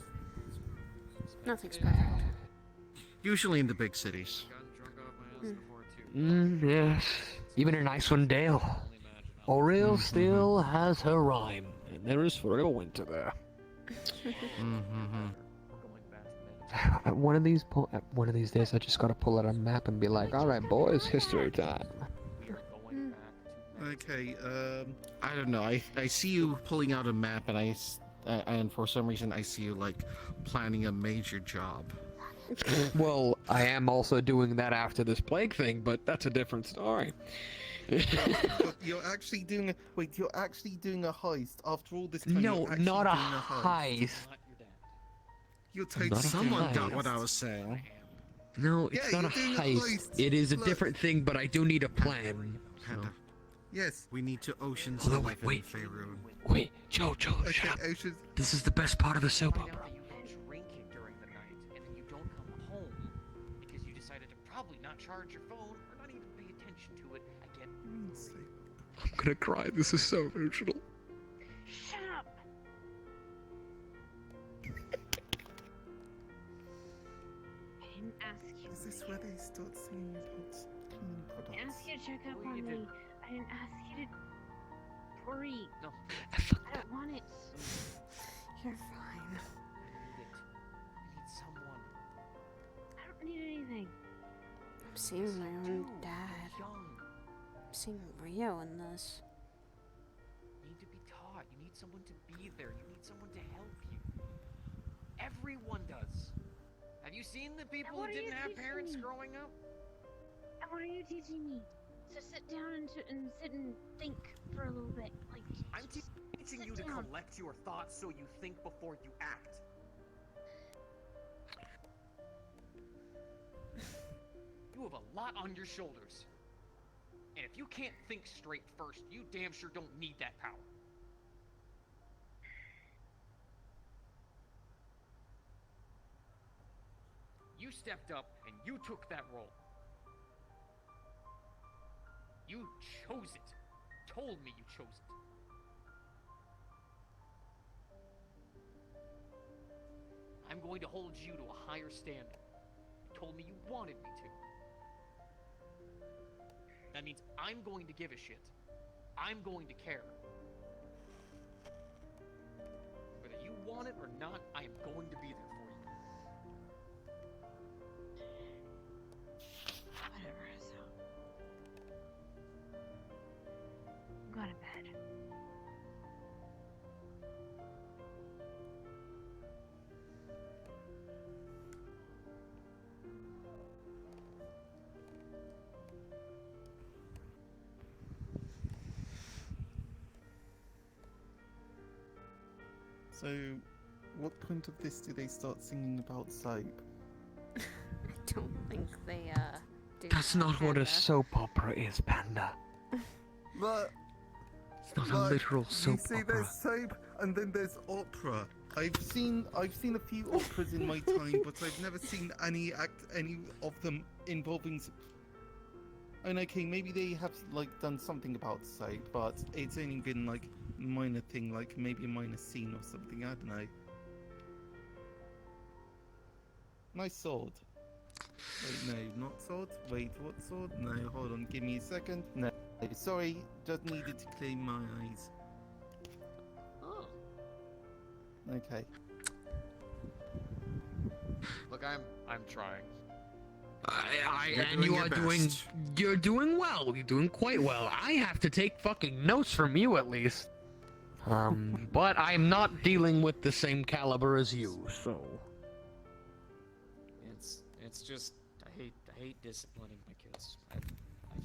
Nothing's perfect. Usually in the big cities. Yes. Even a nice one, Dale. Oriel still has her rhyme, and there is forever winter there. One of these days, I just gotta pull out a map and be like, "All right, boys, history time." Okay, I don't know. I see you pulling out a map, and for some reason I see you like planning a major job. Well, I am also doing that after this plague thing, but that's a different story. But you're actually doing you're actually doing a heist after all this time. No, you're actually not a doing heist. You're I'm not a someone got heist. what I was saying. No, it's Yeah, not a you're doing a heist. heist. It is a Look. different thing, but I do need a plan. So. Yes. We need to oceans Hold the on, life wait. in Faerun. Wait, Joe, Okay, shut up. Ocean. This is the best part of the soap Find opera. out that you've been drinking during the night, and then you don't come home because you decided to probably not charge your phone or not even pay attention to it. I get worried. I'm gonna cry. This is so emotional. Shut up. I didn't ask you. Is this where they start singing about cleaning I products? didn't ask you to check up Well, on you me. did. I didn't ask you to worry. No. I don't want it. You're fine. I need it. I need someone. I don't need anything. I'm seeing my own dad. You're young. I'm seeing Rio in this. You need to be taught. You need someone to be there. You need someone to help you. Everyone does. Have you seen the people who what are you didn't have teaching parents me? growing up? And what are you teaching me? To sit down and sit and think for a little bit. Like, I'm just teaching sit you to down. collect your thoughts so you think before you act. You have a lot on your shoulders. And if you can't think straight first, you damn sure don't need that power. You stepped up and you took that role. You chose it. Told me you chose it. I'm going to hold you to a higher standard. You told me you wanted me to. That means I'm going to give a shit. I'm going to care. Whether you want it or not, I am going to be there for you. Whatever, so. Go to bed. So, what point of this do they start singing about soap? I don't think they, do. That's not what Panda. a soap opera is, Panda. But It's not a literal soap you see, opera. there's soap and then there's opera. I've seen a few operas in my time, but I've never seen any of them involving. And okay, maybe they have like done something about soap, but it's only been like minor thing, like maybe a minor scene or something. I don't know. Nice sword. Wait, no, not sword. Wait, what sword? No, hold on, give me a second. No, sorry, just needed to clean my eyes. Oh. Okay. Look, I'm trying. You're doing well. You're doing quite well. I have to take fucking notes from you at least. But I'm not dealing with the same caliber as you, so. It's just I hate disciplining my kids. I've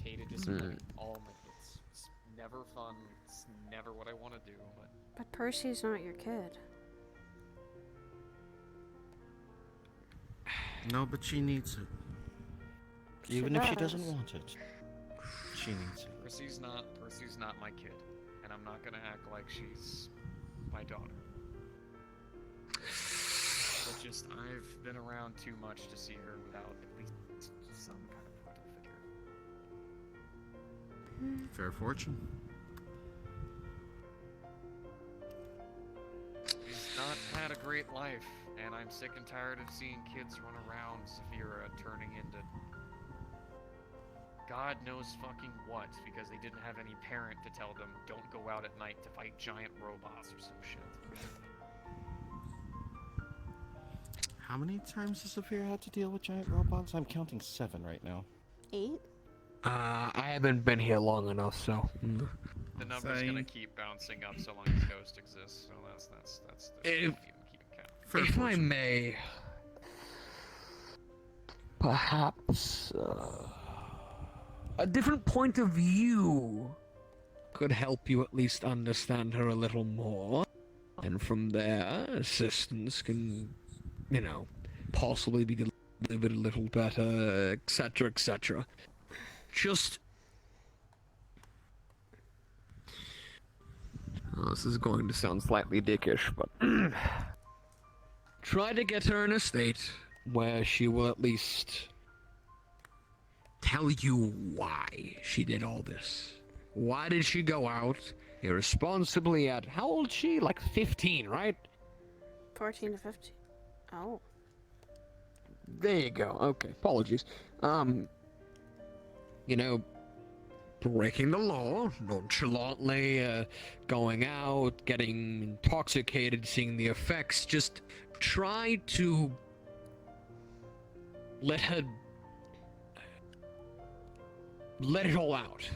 hated disciplining all my kids. It's never fun. It's never what I want to do. But Percy's not your kid. No, but she needs it. Even if she doesn't want it, she needs it. Percy's not my kid, and I'm not gonna act like she's my daughter. But just I've been around too much to see her without at least some kind of parental figure. Fair fortune. She's not had a great life, and I'm sick and tired of seeing kids run around Saphira turning into God knows fucking what, because they didn't have any parent to tell them don't go out at night to fight giant robots or some shit. How many times has Sophia had to deal with giant robots? I'm counting 7 right now. 8? I haven't been here long enough, so. The number's gonna keep bouncing up so long as Ghost exists, so that's If- keeping count. If I may, perhaps a different point of view could help you at least understand her a little more, and from there, assistance can, possibly be live it a little better, etc., etc. Just... Oh, this is going to sound slightly dickish, but... try to get her in a state where she will at least tell you why she did all this. Why did she go out irresponsibly at... How old is she? Like 15, right? 14 to 15. Oh. There you go. Okay, apologies. You know, breaking the law, nonchalantly, going out, getting intoxicated, seeing the effects. Just try to let it all out.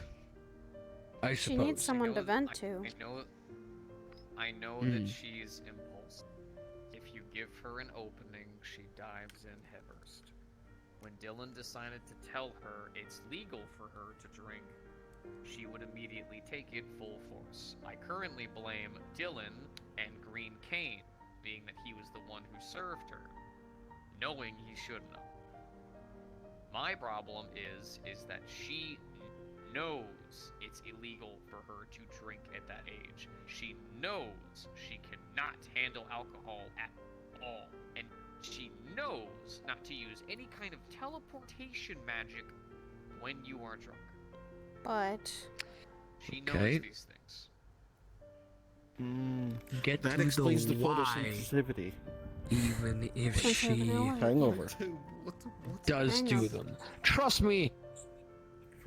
I suppose. She needs someone to vent to. I know that she's impulsive. If you give her an opening, she dives in headfirst. When Dylan decided to tell her it's legal for her to drink, she would immediately take it full force. I currently blame Dylan and Green Cane, being that he was the one who served her, knowing he shouldn't have. My problem is that she knows it's illegal for her to drink at that age. She knows she cannot handle alcohol at all. And she knows not to use any kind of teleportation magic when you are drunk. But... She knows these things. Get that to explains the why. photosensitivity. Even if she Hangover. does do them. Trust me,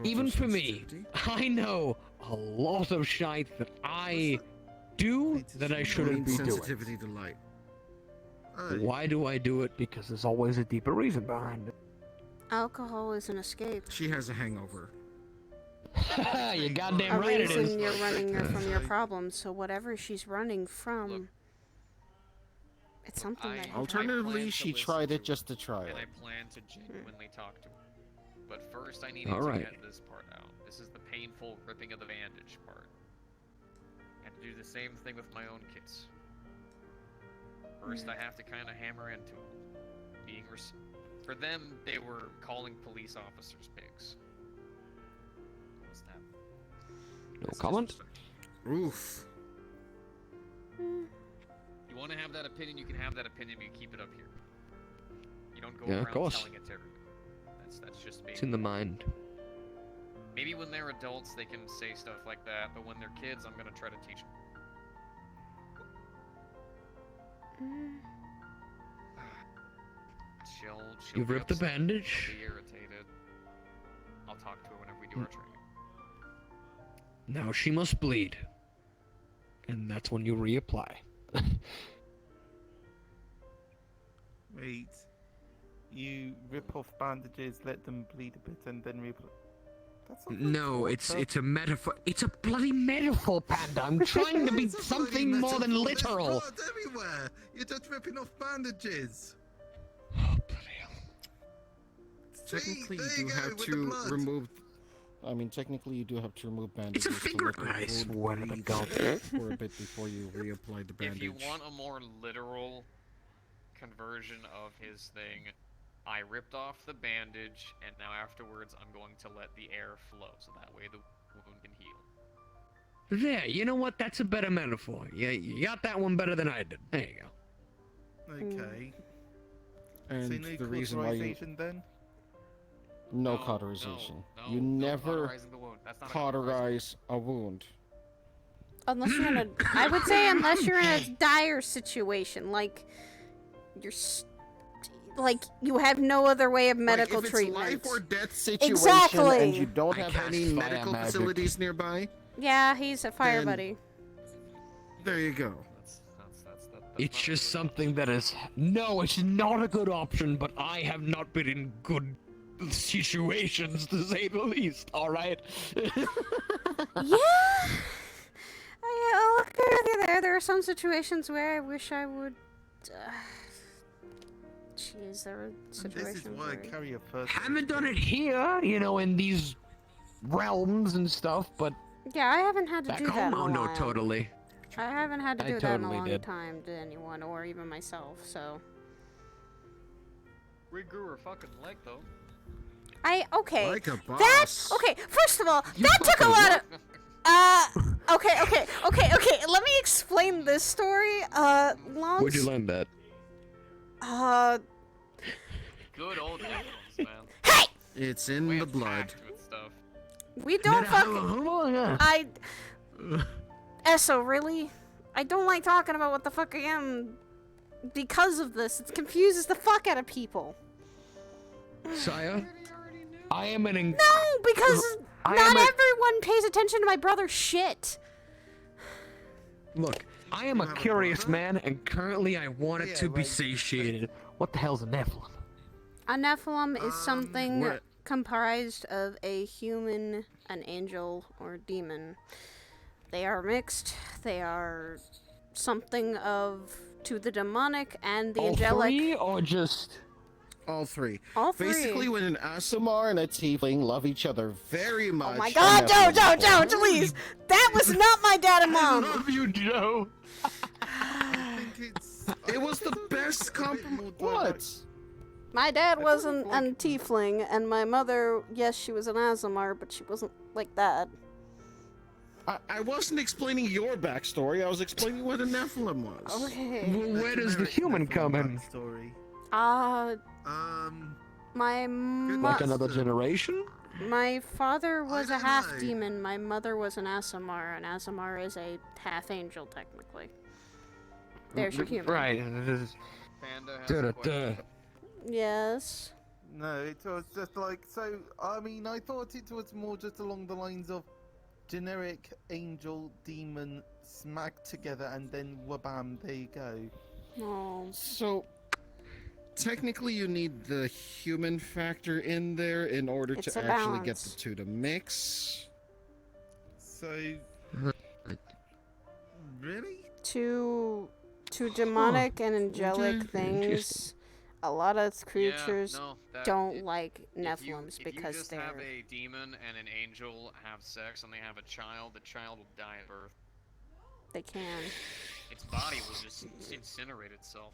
even for me, I know a lot of shite that I do that I shouldn't be doing. Sensitivity to light. Why do I do it? Because there's always a deeper reason behind it. Alcohol is an escape. She has a hangover. You goddamn A right it reason is. you're running her from your problems, so whatever she's running from, it's something that... Alternatively, she tried it just to try it. And I plan to genuinely talk to her. But first I need All to right. get this part out. This is the painful ripping of the bandage part. And to do the same thing with my own kids. First I have to kind of hammer into them. For them, they were calling police officers pigs. What's that? No comment? Oof. You want to have that opinion, you can have that opinion, but you keep it up here. You don't go Yeah, of around course. telling it to everyone. That's just being... It's in the mind. Maybe when they're adults, they can say stuff like that, but when they're kids, I'm gonna try to teach them. She'll You be rip the upset, bandage? she'll be irritated. I'll talk to her whenever we do our training. Now she must bleed. And that's when you reapply. Wait. You rip off bandages, let them bleed a bit, and then That's not No, it's a metaphor. It's a bloody metaphor, Panda. I'm trying to be something more than literal. Blood everywhere. You're just ripping off bandages. Technically, there you you do go, have with the to blood. remove. I mean, technically, you do have to remove bandages. It's a finger. to let I the swear to bleed God. out for a bit before you reapply the bandage. If you want a more literal conversion of his thing, I ripped off the bandage, and now afterwards I'm going to let the air flow, so that way the wound can heal. There, you know what? That's a better metaphor. Yeah, you got that one better than I did. There you go. Okay. And So no the reason why you cauterization then? no cauterization. no, You no never cauterizing the wound. That's not a cauterize a wound. Unless you're in a... I would say unless you're in a dire situation, like... Like, you have no other way of medical like if treatment. It's life or death situation, Exactly. and you don't have any medical facilities nearby. Yeah, he's a fire Then- buddy. There you go. It's just something that is... No, it's not a good option, but I have not been in good situations, to say the least, alright? Yeah! I'll agree with you there. There are some situations where I wish I would... Jeez, there were situations This is why I where... carry a first. Haven't done it here, you know, in these realms and stuff, but... Yeah, I haven't had to Back do that home, in a oh no, while. totally. I haven't had to I do that in a totally long did. time to anyone, or even myself, so... Regrew her fucking leg though. Okay. Like a That's boss. okay. First of all, You that took a fucking lot of. Okay. Let me explain this story. Lance. Where'd you learn that? Good old Necrons, man. Hey! It's in the blood. Packed with stuff. We don't fucking. Esso, really? I don't like talking about what the fuck I am because of this. It confuses the fuck out of people. Sire, I am an. No, because not everyone pays attention to my brother's shit. Look, I am a curious man, and currently I want it to be satiated. What the hell's a Nephilim? A Nephilim is something comprised of a human, an angel, or demon. They are mixed. They are something of to the demonic and the angelic. All three, or just all three? All three. Basically, when an Aasimar and a Tiefling love each other very much. Oh my God, Joe, please! That was not my dad and mom. I love you, Joe. It was the best compliment. What? My dad was a tiefling, and my mother, yes, she was an Aasimar, but she wasn't like that. I wasn't explaining your backstory. I was explaining what a Nephilim was. Okay. Well, where does the human come in? My Like another generation? My father was a half demon. My mother was an Aasimar. An Aasimar is a half angel, technically. There's your human. Right. Panda has a question. Yes. No, it was just like, so, I mean, I thought it was more just along the lines of generic angel, demon, smack together, and then wabam, there you go. Oh. So, technically you need the human factor in there in order It's to a actually get balance. the two to mix. So... Really? To demonic and angelic Okay. things, a lot of creatures no, that- don't like If Nephilims you because just they're... have a demon and an angel have sex and they have a child, the child will die at birth. They can. Its body will just incinerate itself.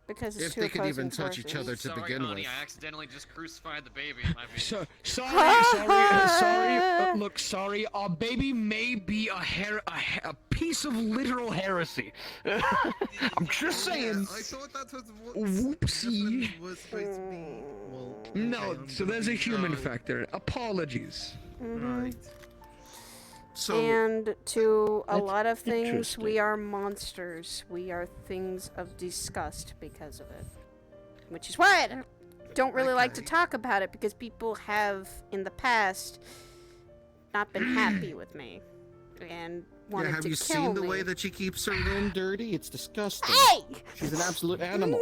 Because it's If two they could even opposing touch each forces. other to Sorry, begin honey, with. I accidentally just crucified the baby. Sorry. Look, sorry. Our baby may be a piece of literal heresy. I'm just saying. I thought that was what Whoopsie. was supposed to be. Well, No, so there's a human factor. Apologies. Right. So, And to a That's lot of things, interesting. we are monsters. We are things of disgust because of it. Which is why I don't really like to talk about it, because people have, in the past, not been happy with me. And wanted have to you kill seen the me. way that she keeps her room dirty? It's disgusting. Hey! She's an absolute animal.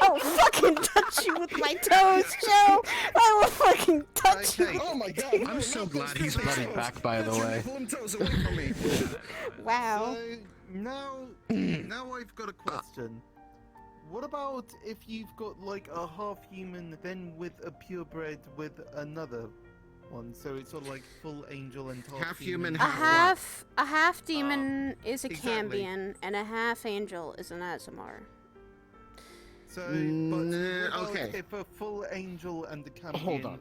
I'll fucking touch you with my toes, Joe! I will fucking touch you! Oh my God! I'm so glad he's bloody back, by the way. Toes away from me. Wow. So, now I've got a question. What about if you've got like a half human, then with a purebred with another one? So it's sort of like full angel and Half human, A half half demon is a exactly. Cambion, and a half angel is an Aasimar. So, but what about okay. if a full angel and a Cambion, Hold on.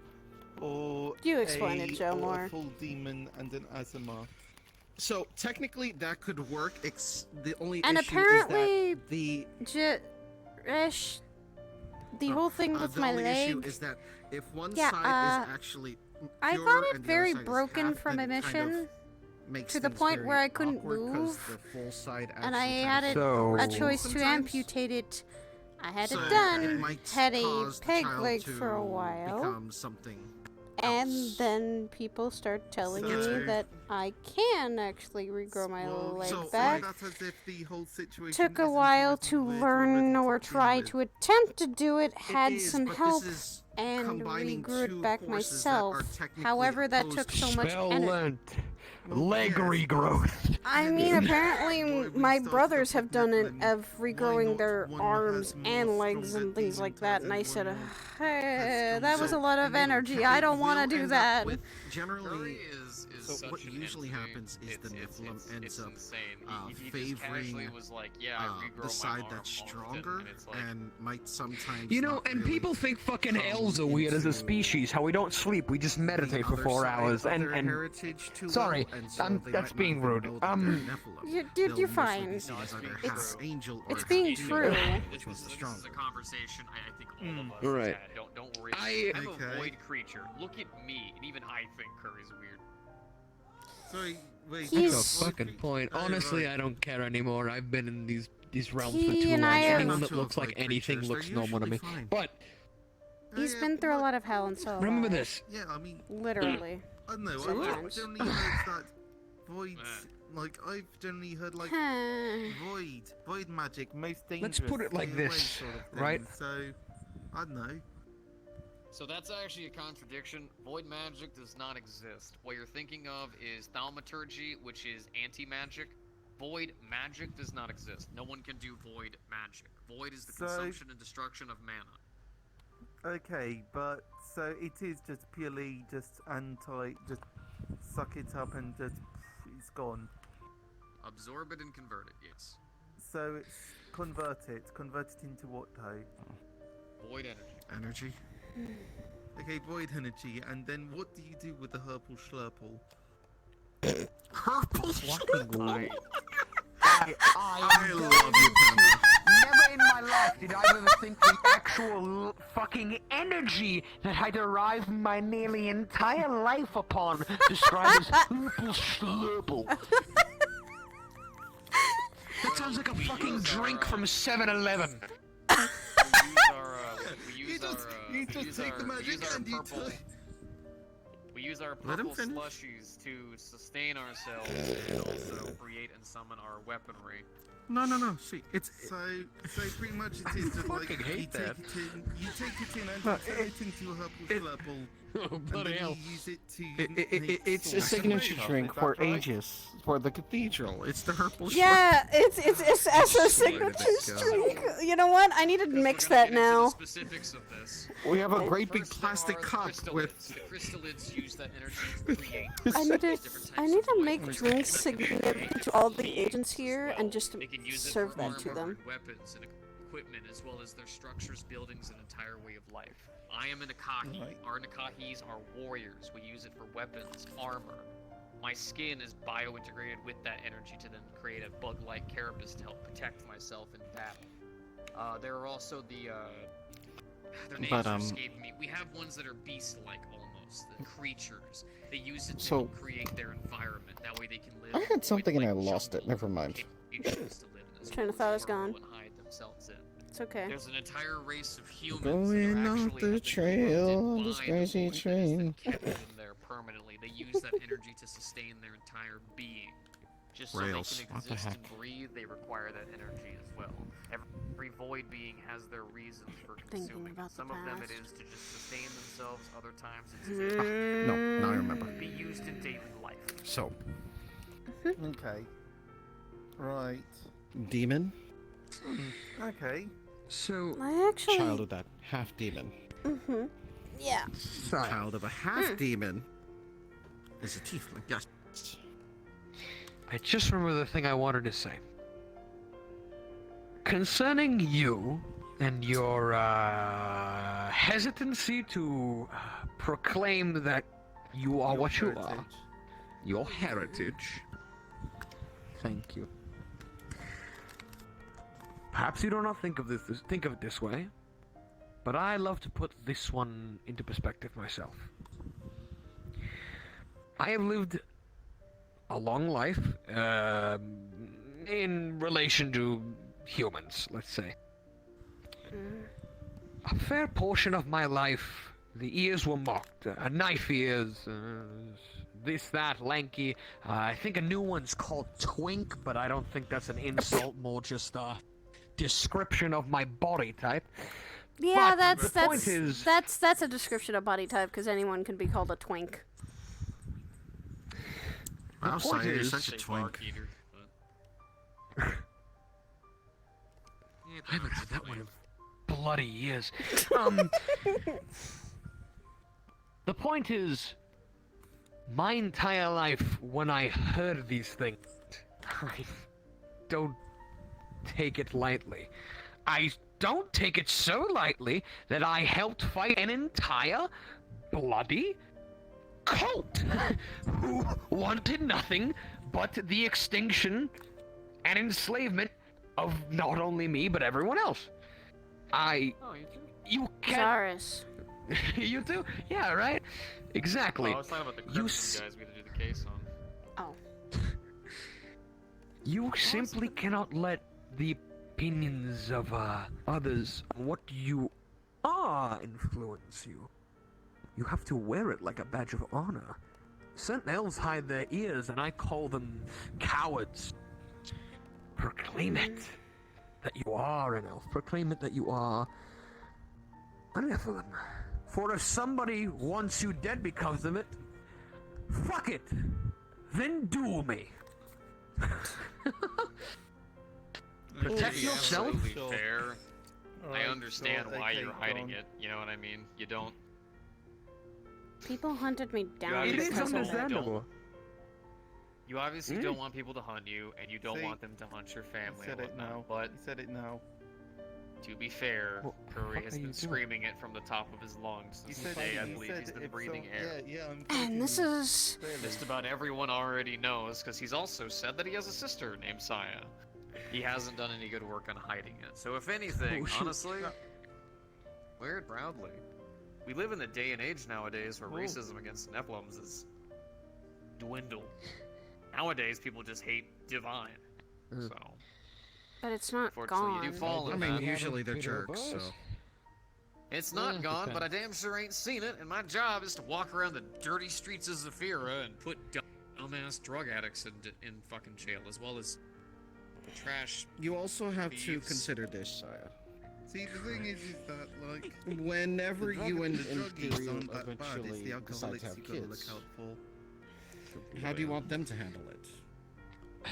or You explain it, Joe, or more. a full demon and an Aasimar? So technically that could work. The only And issue apparently, is that the the whole thing with the my only issue leg. is that if one Yeah, side is actually I pure found it and the very other side is broken half, from a then it kind mission of makes to the things point very where I couldn't awkward 'cause move, the full side and I actually had kind it, of a falls choice to sometimes. amputate it. I had So it done. it might Had a cause the peg child leg to for a while, become something and then people start telling So me that's very- that I can actually regrow my leg so back. that's as if the whole situation Took a isn't while what to you were learn already or to try begin to attempt to do it. Had is, some but this help is and combining regrew two it back forces that are myself. technically However, that opposed took to so each much other. energy. Spellent. leg regrowth. I mean, apparently my brothers have done it of regrowing their arms and legs and things like that, and I said, hey, that was a lot of energy. I don't want to do that. Generally, so what usually happens is the Nephilim ends up favoring the side that's stronger and might sometimes. You know, and people think fucking elves are weird as a species. How we don't sleep, we just meditate for 4 hours. And sorry, that's being rude. You're fine. It's being true. This is a conversation I think all of us Right. have had. Don't worry. I'm a void creature. Look at me, and even I think Curry's weird. Sorry, wait. That's a fucking point. Honestly, I don't care anymore. I've been in these realms for He too and long. I are- Anyone that looks like anything looks normal to me. But He's been through a lot of hell and so. remember this. Yeah, I mean, Literally. I don't know. I've Sometimes. generally heard that void, like I've generally heard like void magic, most dangerous. Let's put it like stay away this, sort of thing. right? So, I don't know. So that's actually a contradiction. Void magic does not exist. What you're thinking of is thaumaturgy, which is anti-magic. Void magic does not exist. No one can do void magic. Void is the consumption and destruction of mana. Okay, but so it is just purely just just suck it up and just it's gone. Absorb it and convert it, yes. So it's convert it into what though? Void energy. Energy. Okay, void energy, and then what do you do with the Herpal Schlurple? Herpal Schlurple? I love you, Panda. Never in my life did I ever think the actual fucking energy that I derive my nearly entire life upon described as Herpal Schlurple. That sounds like a fucking drink from 7-Eleven. We use our Let him purple finish. slushies to sustain ourselves and also create and summon our weaponry. No. See, it's so pretty much it is just like fucking hate that. You take it in and turn it into a Herpal Schlurple. And then you use it to It's a signature drink for ages for the cathedral. It's the Herpal. Yeah, it's as a signature drink. You know what? I need to mix that now. Specifics of this. We have a great big plastic cup with. The crystalids use that energy to create. I need to make drinks significant to all the agents here and just serve that to them. Weapons and equipment, as well as their structures, buildings, and entire way of life. I am a Nakahi. Our Nakahis are warriors. We use it for weapons, armor. My skin is bio-integrated with that energy to then create a bug-like carapace to help protect myself in battle. There are also their names are escaping me. We have ones that are beast-like almost, the creatures. They use it to So- create their environment. That way they can live. I had something and I lost it. Never mind. Train of thought is gone. And hide themselves in. It's okay. There's an entire race of humans Going that off actually the have been trail corrupted on this by crazy the voidness train. that kept them there permanently. They use that energy to sustain their entire being. Just so Rails. they can What the exist heck? and breathe, they require that energy as well. Every void being has their reasons for consuming. about the Some of them it past. is to just sustain themselves, other times it's No, now I remember. to be used in daily life. So, Okay. Right. demon. Okay. So, I actually. Child of that half demon. Yeah. Child of a half demon is a tiefling. Yes. I just remember the thing I wanted to say. Concerning you and your hesitancy to proclaim that you are what you are, your heritage. Thank you. Perhaps you do not think of it this way, but I love to put this one into perspective myself. I have lived a long life in relation to humans, let's say. A fair portion of my life, the ears were mocked. Knife ears, this, that, lanky. I think a new one's called twink, but I don't think that's an insult, more just a description of my body type. Yeah, But that's the point is, that's a description of body type because anyone can be called a twink. The Wow, point Sire, you're is, such a twink. I haven't had that one in bloody years. The point is, my entire life, when I heard these things, I don't take it lightly. I don't take it so lightly that I helped fight an entire bloody cult who wanted nothing but the extinction and enslavement of not only me, but everyone else. Oh, you too? You can't... Zaris. You too? Yeah, right? Exactly. Oh, I was talking about the Crimson guys we had to do the case on. Oh. You simply cannot let the opinions of others on what you are influence you. You have to wear it like a badge of honor. Certain elves hide their ears, and I call them cowards. Proclaim it that you are an elf. Proclaim it that you are an Nephilim. For if somebody wants you dead because of it, fuck it. Then duel me. Protect yourself. Fair. I understand why you're hiding it. You know what I mean? You don't. People hunted me down. It is because of it. understandable. You obviously don't want people to hunt you, and you don't want them to hunt your family. Said it now. But He said it now. to be fair, Curry has been screaming it from the top of his lungs since the day I believe he's been breathing air. And this is... Just about everyone already knows, because he's also said that he has a sister named Saya. He hasn't done any good work on hiding it. So if anything, honestly, wear it proudly. We live in the day and age nowadays where racism against Nephilims is dwindled. Nowadays, people just hate divine. So, But it's not unfortunately, gone. you do fall I in mean, that. usually they're jerks, so. It's not gone, but I damn sure ain't seen it, and my job is to walk around the dirty streets of Zafira and put dumbass drug addicts in fucking jail, as well as trash. You also have to thieves. consider this, Sire. See, the thing is that, like, Whenever you and druggies Imperial aren't that bad, it's eventually the alcoholics decide to you have gotta look kids, out for. how do you want them to handle it?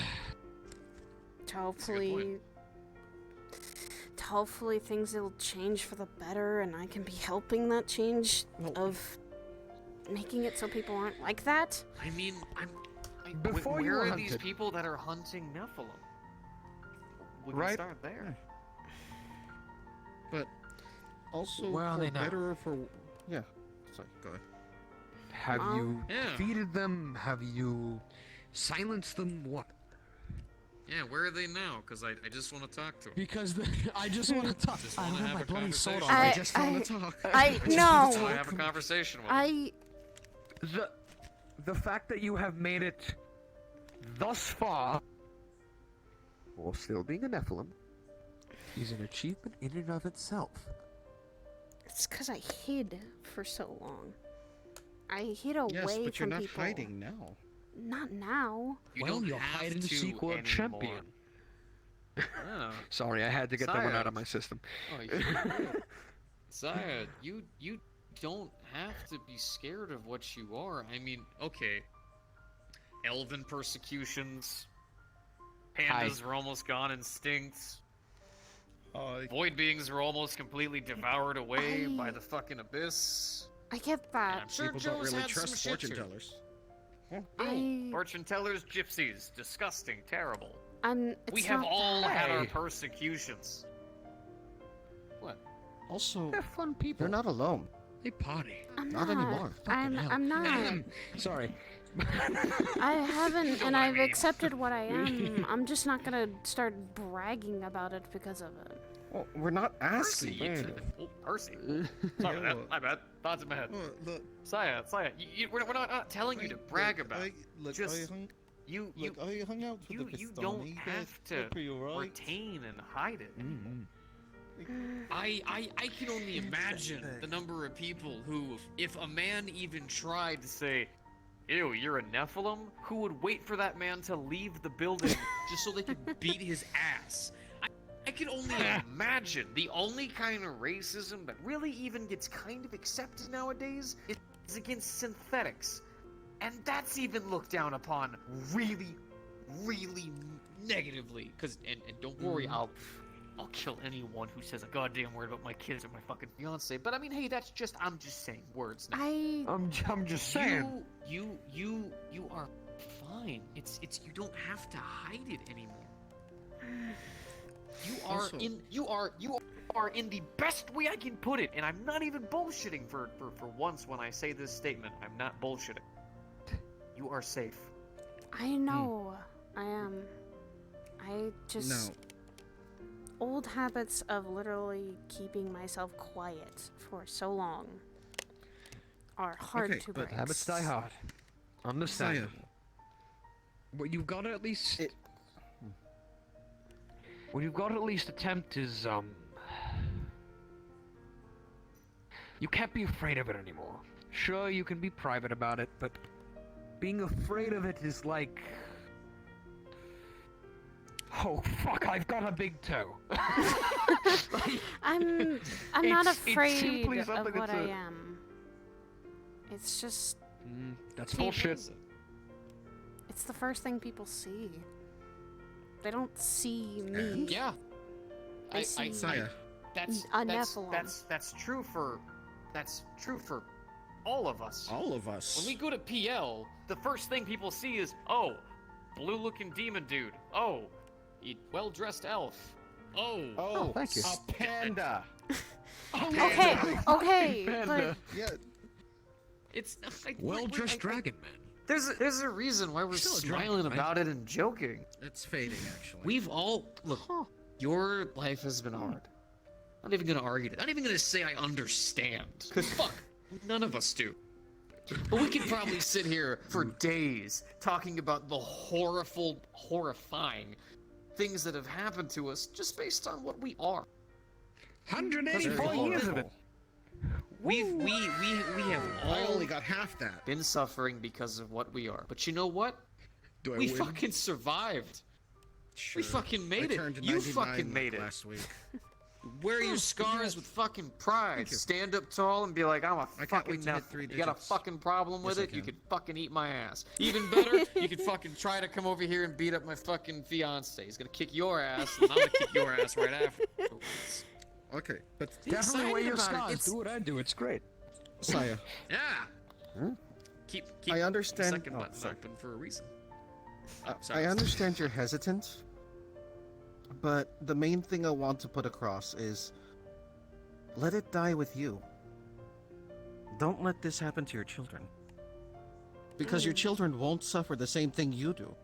Hopefully things will change for the better, and I can be helping that change of making it so people aren't like that. I mean, Before you where were are these hunted. people that are hunting Nephilim? We can Right. start there. But also, Where are for they now? better or for... Yeah. Sorry, go ahead. Have you Yeah. defeated them? Have you silenced them? What? Yeah, where are they now? Because I just want to talk to them. Because I just want to talk. Just I wanna don't have have my a bloody sword on. conversation. I just want to talk. I Just no. wanna have a conversation with them. The fact that you have made it thus far, while still being a Nephilim, is an achievement in and of itself. It's because I hid for so long. I hid away Yes, but you're from not people. hiding now. Not now. Well, you're hide and seek world champion. Yeah. Sorry, I had to get that one Sire. out of my system. Oh, you Saya, you don't have to be scared of what you are. I mean, okay. Elven persecutions. Pandas were almost gone extinct. Void beings were almost completely devoured away by the fucking abyss. I get that. I'm sure People Joe's don't really had trust some fortune shit too. tellers. Fortune tellers, gypsies, disgusting, terrible. We It's have not all that. had our persecutions. What? Also, they're fun people. They're not alone. They party. I'm Not not. anymore. I'm not. Sorry. I haven't, and I've accepted what I am. I'm just not gonna start bragging about it because of it. Well, we're not asking you Percy. to. Oh, Percy. Sorry about that. My bad. Thoughts in my head. Look, Saya, we're not telling you to brag about it. Just, you I hung out with the you Pistani. don't They're have to pretty alright. retain and hide it. I can only imagine the number of people who, if a man even tried to say, Ew, you're a Nephilim? Who would wait for that man to leave the building just so they could beat his ass. I can only imagine the only kind of racism that really even gets kind of accepted nowadays is against synthetics. And that's even looked down upon really, really negatively. And don't worry, I'll kill anyone who says a goddamn word about my kids or my fucking fiance. But I mean, hey, I'm just saying words now. I'm just saying. You are fine. It's you don't have to hide it anymore. You are in the best way I can put it, and I'm not even bullshitting for once when I say this statement. I'm not bullshitting. You are safe. I know. I am. I just... No. Old habits of literally keeping myself quiet for so long are hard to break. Habits die hard. Understandable. What you've got to at least... What you've got to at least attempt is, you can't be afraid of it anymore. Sure, you can be private about it, but being afraid of it is like... Oh fuck, I've got a big toe. I'm not afraid it's of what I am. It's just... that's bullshit. It's the first thing people see. They don't see me. Yeah. They see that's true for all of us. All of us. When we go to PL, the first thing people see is, oh, blue-looking demon dude. Oh, well-dressed elf. Oh, thank you. A panda. Okay, but Yeah. It's Well-dressed dragon man. There's a reason why we're smiling about it and joking. It's fading, actually. We've all look. Your life has been hard. Not even gonna argue it. Not even gonna say I understand. Cause fuck, none of us do. But we could probably sit here for days talking about the horrifying things that have happened to us just based on what we are. 184 years of it. We have all I only got half that. been suffering because of what we are. But you know what? Do I we win? fucking survived. Sure. We fucking made I it. turned You 99 fucking made it. last week. Wear your scars with fucking pride. Stand up tall and be like, I'm a fucking nothing. You got a fucking problem with it? You could fucking eat my ass. Even better, you could fucking try to come over here and beat up my fucking fiance. He's gonna kick your ass, and I'm gonna kick your ass right afterwards. Okay, but Definitely wear your about it. scars. It's- Do what I do. It's great. Saya, Yeah. Keep I understand. the second oh, button sorry. open for a reason. I understand you're hesitant, but the main thing I want to put across is let it die with you. Don't let this happen to your children. Because your children won't suffer the same thing you do.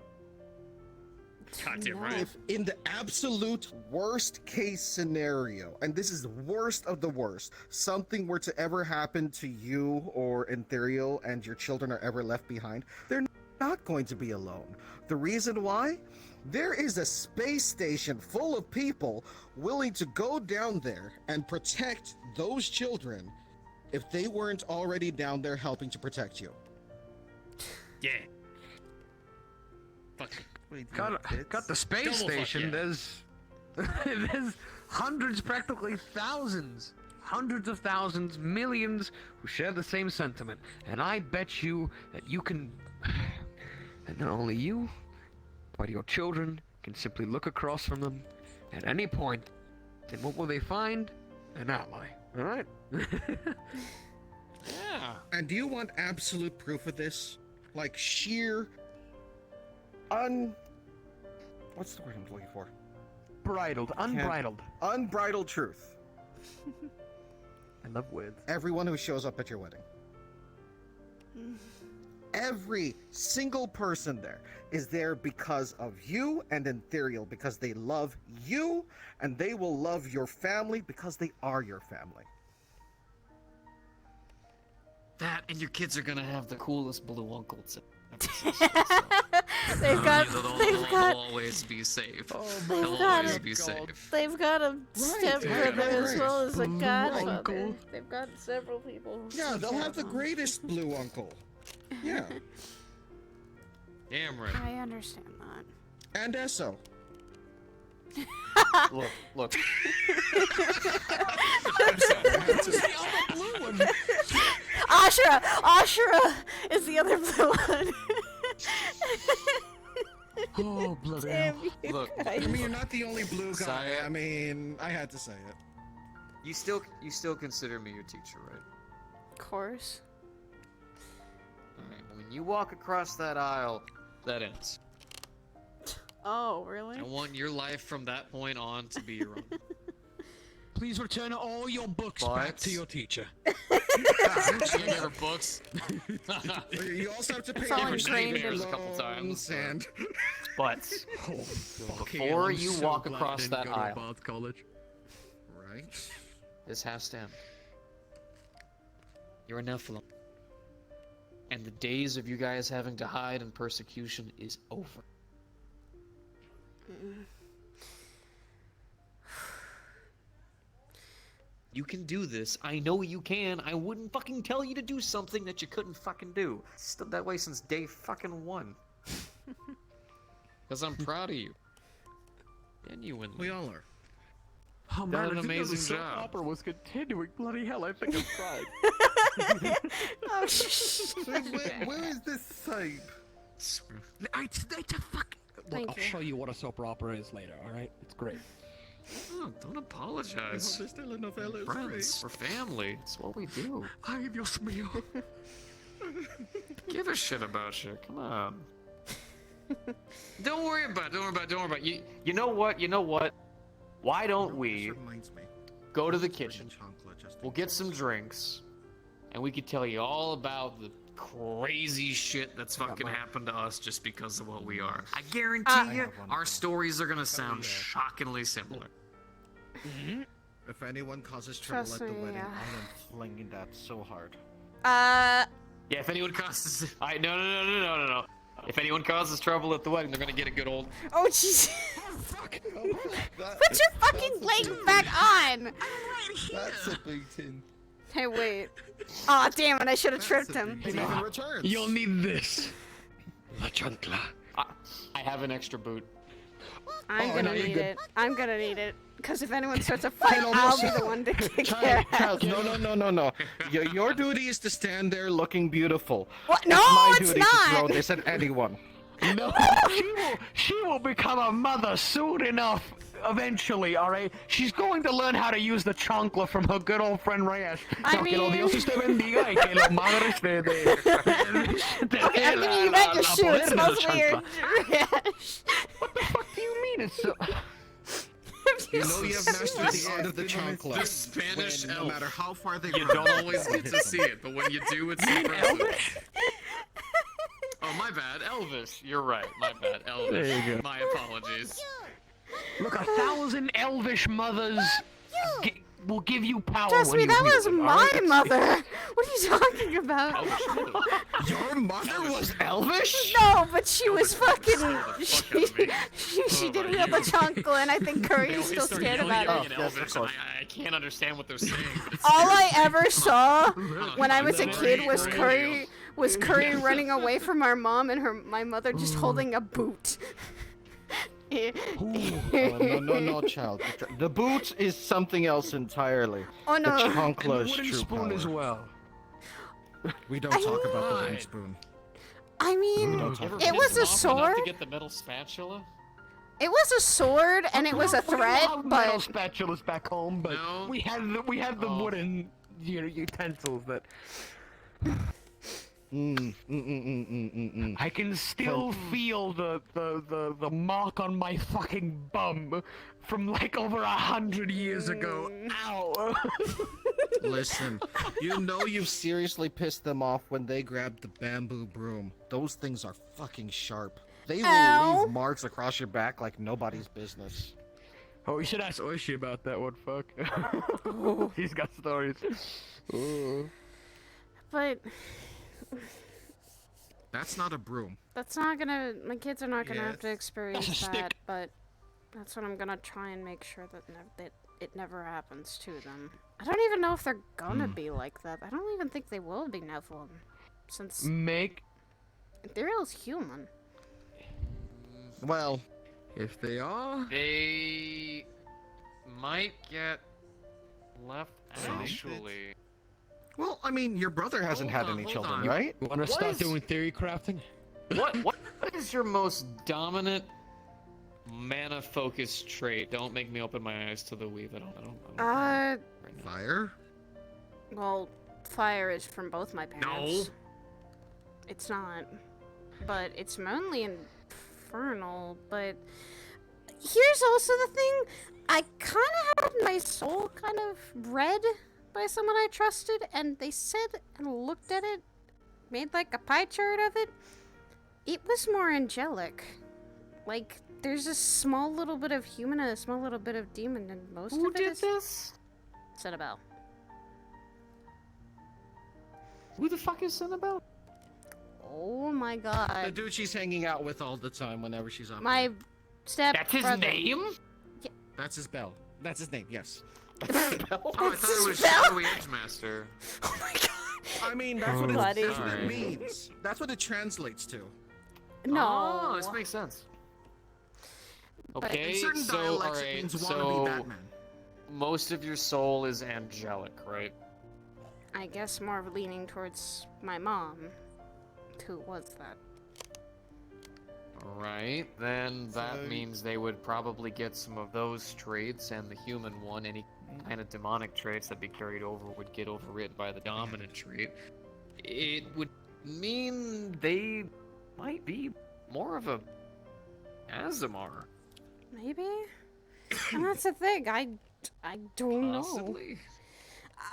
Goddamn right. If in the absolute worst case scenario, and this is the worst of the worst, something were to ever happen to you or Ethereal and your children are ever left behind, they're not going to be alone. The reason why? There is a space station full of people willing to go down there and protect those children if they weren't already down there helping to protect you. Yeah. Fuck. Got the space Double fuck station. yeah. There's hundreds, practically thousands, hundreds of thousands, millions who share the same sentiment. And I bet you that you can, and not only you, but your children can simply look across from them at any point, and what will they find? An ally. All right. Yeah. And do you want absolute proof of this? Like sheer what's the word I'm looking for? Unbridled. Unbridled truth. I love words. Everyone who shows up at your wedding. Every single person there is there because of you and Ethereal, because they love you, and they will love your family because they are your family. That and your kids are gonna have the coolest blue uncles. They've got They'll always be safe. They'll always be safe. They've got a stepbrother as right. well as a Blue godfather. uncle. They've got several people. Yeah, they'll have the greatest blue uncle. Yeah. Damn right. I understand that. And Esso. Look. Ashura is the other blood. Oh, bloody Damn hell. you Look, guys. I mean, you're not the only blue guy. Saya- I mean, I had to say it. You still consider me your teacher, right? Of course. Alright, when you walk across that aisle, that ends. Oh, really? I want your life from that point on to be your own. Please return all your books back to your teacher. You never books. You also have to pay It's all for ingrained in a couple times. and But before you walk across that aisle, college. Right. this has to end. You're a Nephilim. And the days of you guys having to hide and persecution is over. You can do this. I know you can. I wouldn't fucking tell you to do something that you couldn't fucking do. Stood that way since day fucking one. Because I'm proud of you. Genuinely. We all are. Oh Done man, an I didn't know the amazing soap job. opera was continuing. Bloody hell, I think I've cried. Oh, So where is this soap? It's a fuck. Thank I'll you. show you what a soap opera is later, alright? It's great. Oh, don't apologize. There's still enough We're friends. We're family. It's what we do. Ay, Dios mío. Give a shit about you. Come on. Don't worry about it. Don't worry about it. Don't worry about it. You know what? You know what? Why don't we Reminds me. go to the kitchen? Chancla, just in We'll get case. some drinks, and we could tell you all about the crazy shit That's fucking happened to us just because of what we are. I guarantee you, our stories are gonna sound shockingly similar. If anyone causes trouble Trust at the me, wedding, yeah. I am flinging that so hard. Yeah, if anyone causes, no. If anyone causes trouble at the wedding, they're gonna get a good old. Oh, jeez. Put your fucking leg back on. That's a beating. Hey, wait. Aw, damn it, I should have tripped him. He even returns. You'll need this. La chancla. I have an extra boot. I'm Oh, gonna no, you're need good. it. I'm gonna need it. Because if anyone starts a fight, I'll be the one to kick their ass. Child, no. Your duty is to stand there looking beautiful. What? It's No, my it's duty not. to throw this at anyone. No, she will become a mother soon enough. Eventually, alright? She's going to learn how to use the chancla from her good old friend Reyes. I Que los mean- dioses te bendiga y que las madres te Okay, I'm giving you back your shoe. It smells weird. What the fuck do you mean it's so... You know you have mastered the art of the chancla. The Spanish No elf. matter how far they You go. don't always get to see it, but when you do, it's impressive. Oh, my bad, Elvis. You're right. My bad, Elvis. There you go. My apologies. Look, 1,000 elvish mothers will give you power Trust when me, you that hear was them, my alright? mother. What are you talking about? Your mother was elvish? No, but she was fucking. She did wield the chancla, and I think Curry is still scared about it. I can't understand what they're saying. But it's All I ever saw when I was a kid was Curry running away from our mom and my mother just holding a boot. No, child. The boot is something else entirely. Oh, no. The And chancla the is wooden true spoon power. as well. We don't talk about the wooden spoon. I mean, Ever it was pissed a off enough sword. to get the metal spatula? It was a sword, and it was a We threat, have metal but spatulas back home, but No? we had the wooden utensils that I can still feel the mark on my fucking bum from like over 100 years ago. Ow! Listen, you know you've seriously pissed them off when they grab the bamboo broom. Those things are fucking sharp. They will Ow. leave marks across your back like nobody's business. Oh, we should ask Oishi about that one. Fuck. He's got stories. Ooh. but That's not a broom. that's not gonna. My kids are not gonna have to Yes. experience That's a that. stick. But that's what I'm gonna try and make sure that that it never happens to them. I don't even know if they're gonna be like that. I don't even think they will be Nephilim, since Make Sidriel's human. Well, if they are. They might get left actually. Well, I mean, your brother hasn't had any children, right? You want to start doing theory crafting? What is your most dominant mana-focused trait? Don't make me open my eyes to the weave. I don't Fire? Well, fire is from both my parents. No. It's not. But it's mainly infernal, but here's also the thing. I kind of had my soul kind of read by someone I trusted, and they said and looked at it, made like a pie chart of it. It was more angelic. Like, there's a small little bit of human and a small little bit of demon, and most Who of it did is... this? Sidriel. Who the fuck is Sidriel? Oh my god. The dude she's hanging out with all the time whenever she's on. My step That's his brother. name? Yeah. That's his bell. That's his name, yes. Oh, I thought it was Shadowy Edgemaster. Oh my god. I mean, that's what, Buddy. that's what it means. That's what it translates to. No. Oh, this makes sense. Okay, in certain so dialects, it alright, means so wannabe Batman. most of your soul is angelic, right? I guess more of leaning towards my mom. Who was that? Right, then that means they would probably get some of those traits, and the human one, any kind of demonic traits that be carried over would get overridden by the dominant trait. It would mean they might be more of a Azamar. Maybe? And that's the thing, I don't Possibly. know.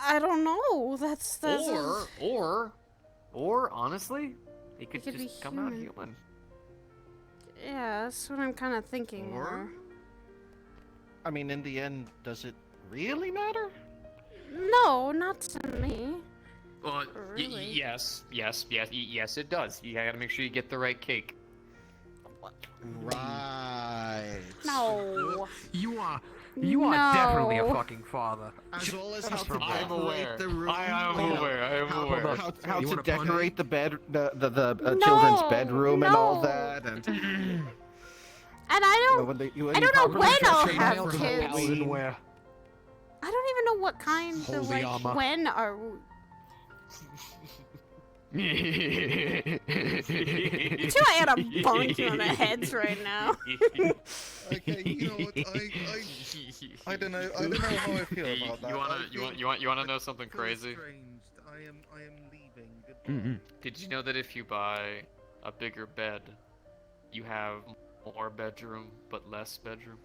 I don't know. That's or honestly, he could could be just come out human. human. Yeah, that's what I'm kind of thinking. Or? I mean, in the end, does it really matter? No, not to me. Well, Really? yes, it does. You gotta make sure you get the right cake. Right. No. You are definitely a No. fucking father. As well as how to I'm aware. decorate the room. I am aware. How You to wanna pun decorate the bed, the No, children's bedroom and all no. that, and And I don't. when they, when I you don't know properly when I'll dress your have child for kids. Halloween. Where? I don't even know what kind Holy of like armor. when are. You two I had a bonk you on the heads right now. Okay, you know what? I don't know. I don't know how I feel about that. You wanna know something crazy? Estranged. I am leaving. Goodbye. Did you know that if you buy a bigger bed, you have more bedroom but less bedroom?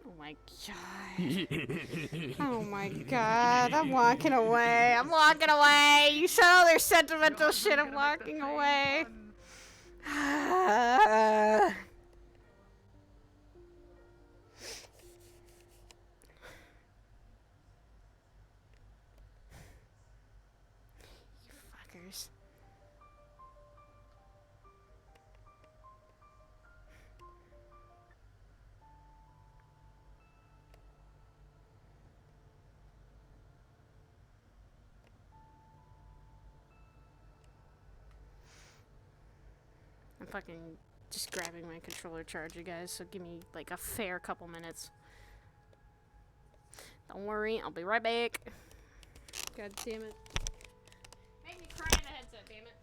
Oh my god. Oh my god. I'm walking away. I'm walking away. You said all their sentimental shit. I'm walking away. You fuckers. I'm fucking just grabbing my controller charger, guys, so give me like a fair couple minutes. Don't worry, I'll be right back. God damn it. Make me cry in the headset, damn it.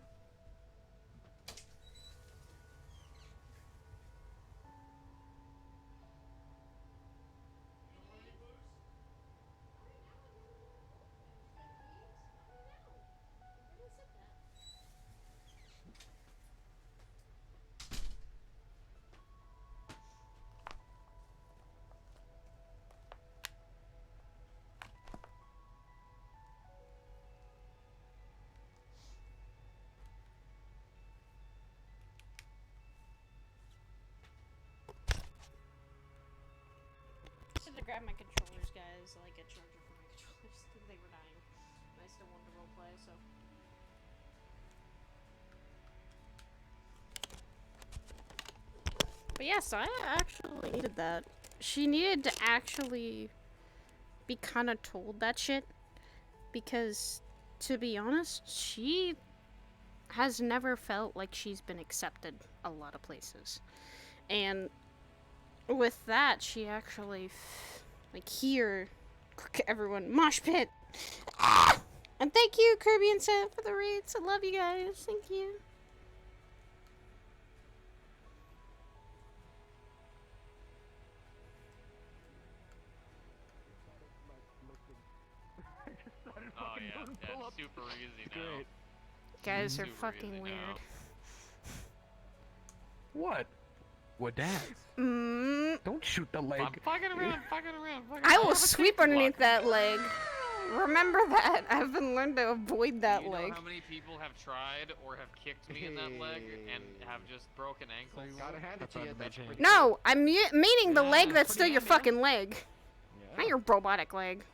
To grab my controllers, guys. I get charger for my controllers. They were dying. But I still wanted to roleplay, so. But yes, I actually needed that. She needed to actually be kind of told that shit. Because, to be honest, she has never felt like she's been accepted a lot of places. And with that, she actually, like, here, everyone, mosh pit. Ah! And thank you, Kirby and Sam, for the reads. I love you guys. Thank you. Oh yeah, that's super easy now. Guys are Super fucking easy weird. now. What? What that? Don't shoot the leg. I'm fucking around, fucking around. I will sweep underneath that leg. Remember that. I've been learned to avoid that Do you know leg. how many people have tried or have kicked me in that leg and have just broken ankles? Gotta hand it to you. That's pretty No, I'm meaning the leg that's still your pretty handy, fucking leg. Not your robotic leg.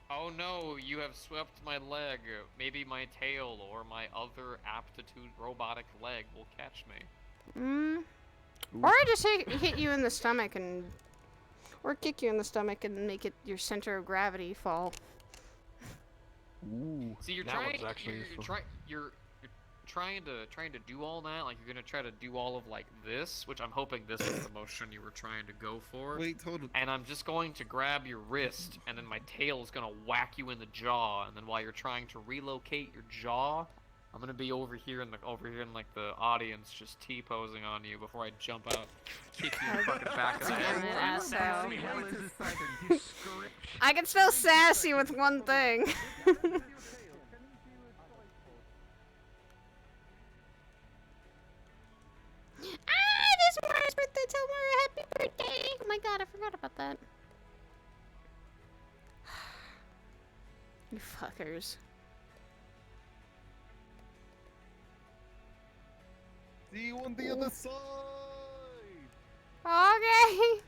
Oh no, you have swept my leg. Maybe my tail or my other aptitude robotic leg will catch me. Or I just hit you in the stomach and... Or kick you in the stomach and make it your center of gravity fall. Ooh, See, you're trying to do all that, like you're gonna try to do all of like this, which I'm hoping this is the motion you were trying to go for. Wait, hold on. And I'm just going to grab your wrist, and then my tail is gonna whack you in the jaw, and then while you're trying to relocate your jaw, I'm gonna be over here in like the audience, just T-posing on you before I jump out, kick you in the fucking back of the head. I can still sass you with one thing. This Mara's birthday. Tell Mara happy birthday. Oh my god, I forgot about that. You fuckers. See you on the other side. Okay.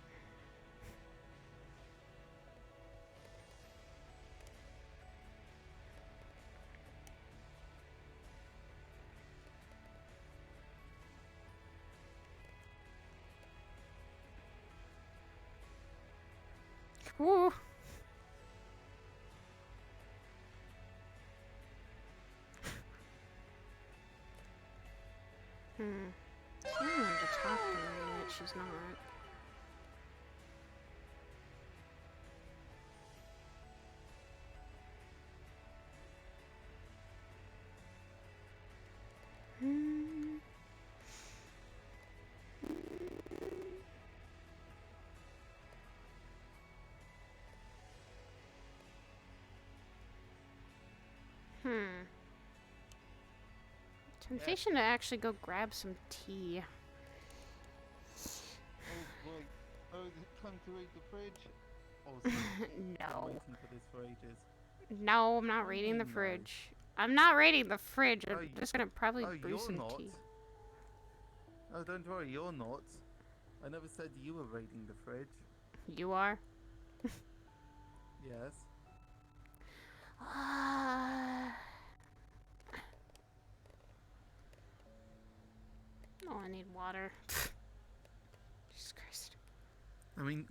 Woo. She wanted to talk to her, yet she's not. Temptation to actually go grab some tea. Oh boy. Oh, is it time to raid the fridge? Oh, sorry. No. I'm waiting for this for ages. No, I'm not raiding the No. fridge. I'm not raiding the fridge. I'm Oh, just gonna probably oh, brew you're some not? tea. Oh, don't worry, you're not. I never said you were raiding the fridge. You are? Yes. Oh, I need water. Jesus Christ. I mean,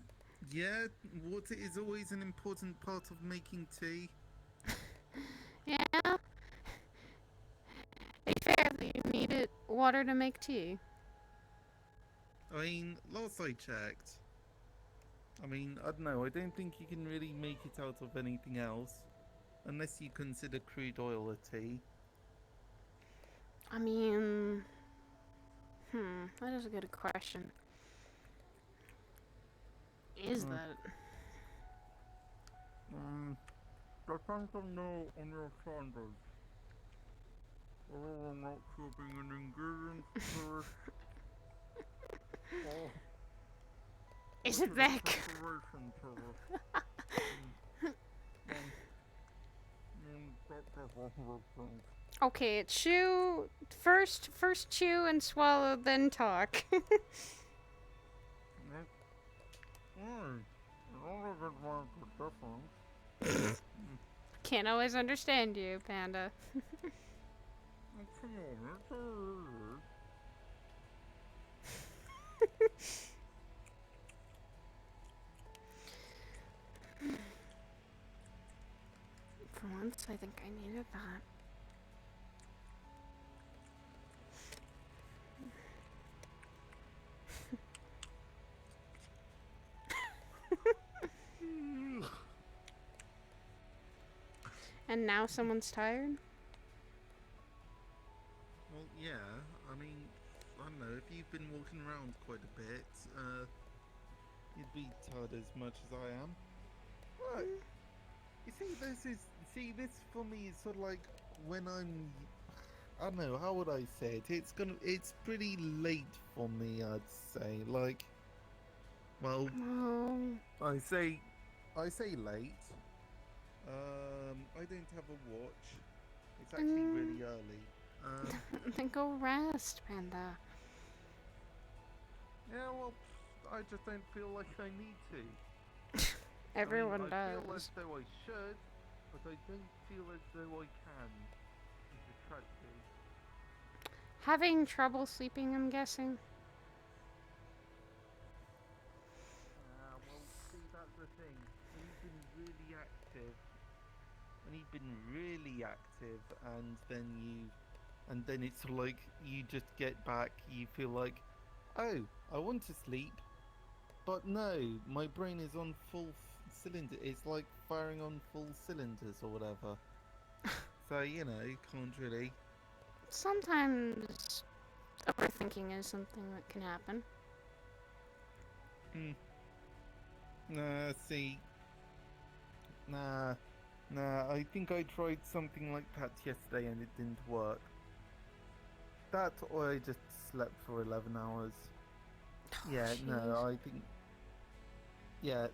yeah, water is always an important part of making tea. Yeah. Hey, fair, you need water to make tea. I mean, last I checked. I mean, I don't know, I don't think you can really make it out of anything else. Unless you consider crude oil a tea. I mean... that is a good question. Is that... Depends on your standards. Oh, I'm not chopping an ingredient first. Oh. Is it that Okay, chew first chew and swallow, then talk. Can't always understand you, Panda. For once, I think I needed that. And now someone's tired? Well, yeah. I mean, I don't know. If you've been walking around quite a bit, you'd be tired as much as I am. But you see, this for me is sort of like when I don't know, how would I say it? It's pretty late for me, I'd say. Like, well, I say late. I don't have a watch. It's actually really early. Then go rest, Panda. Yeah, well, I just don't feel like I need to. Everyone I does. feel as though I should, but I don't feel as though I can. It's a tragedy. Having trouble sleeping, I'm guessing. Well, see, that's the thing. When you've been really active, and then it's like you just get back, you feel like, oh, I want to sleep, but no, my brain is on full cylinder. It's like firing on full cylinders or whatever. So, you know, can't really. Sometimes overthinking is something that can happen. I think I tried something like that yesterday and it didn't work. That or I just slept for 11 hours. I think... Yeah.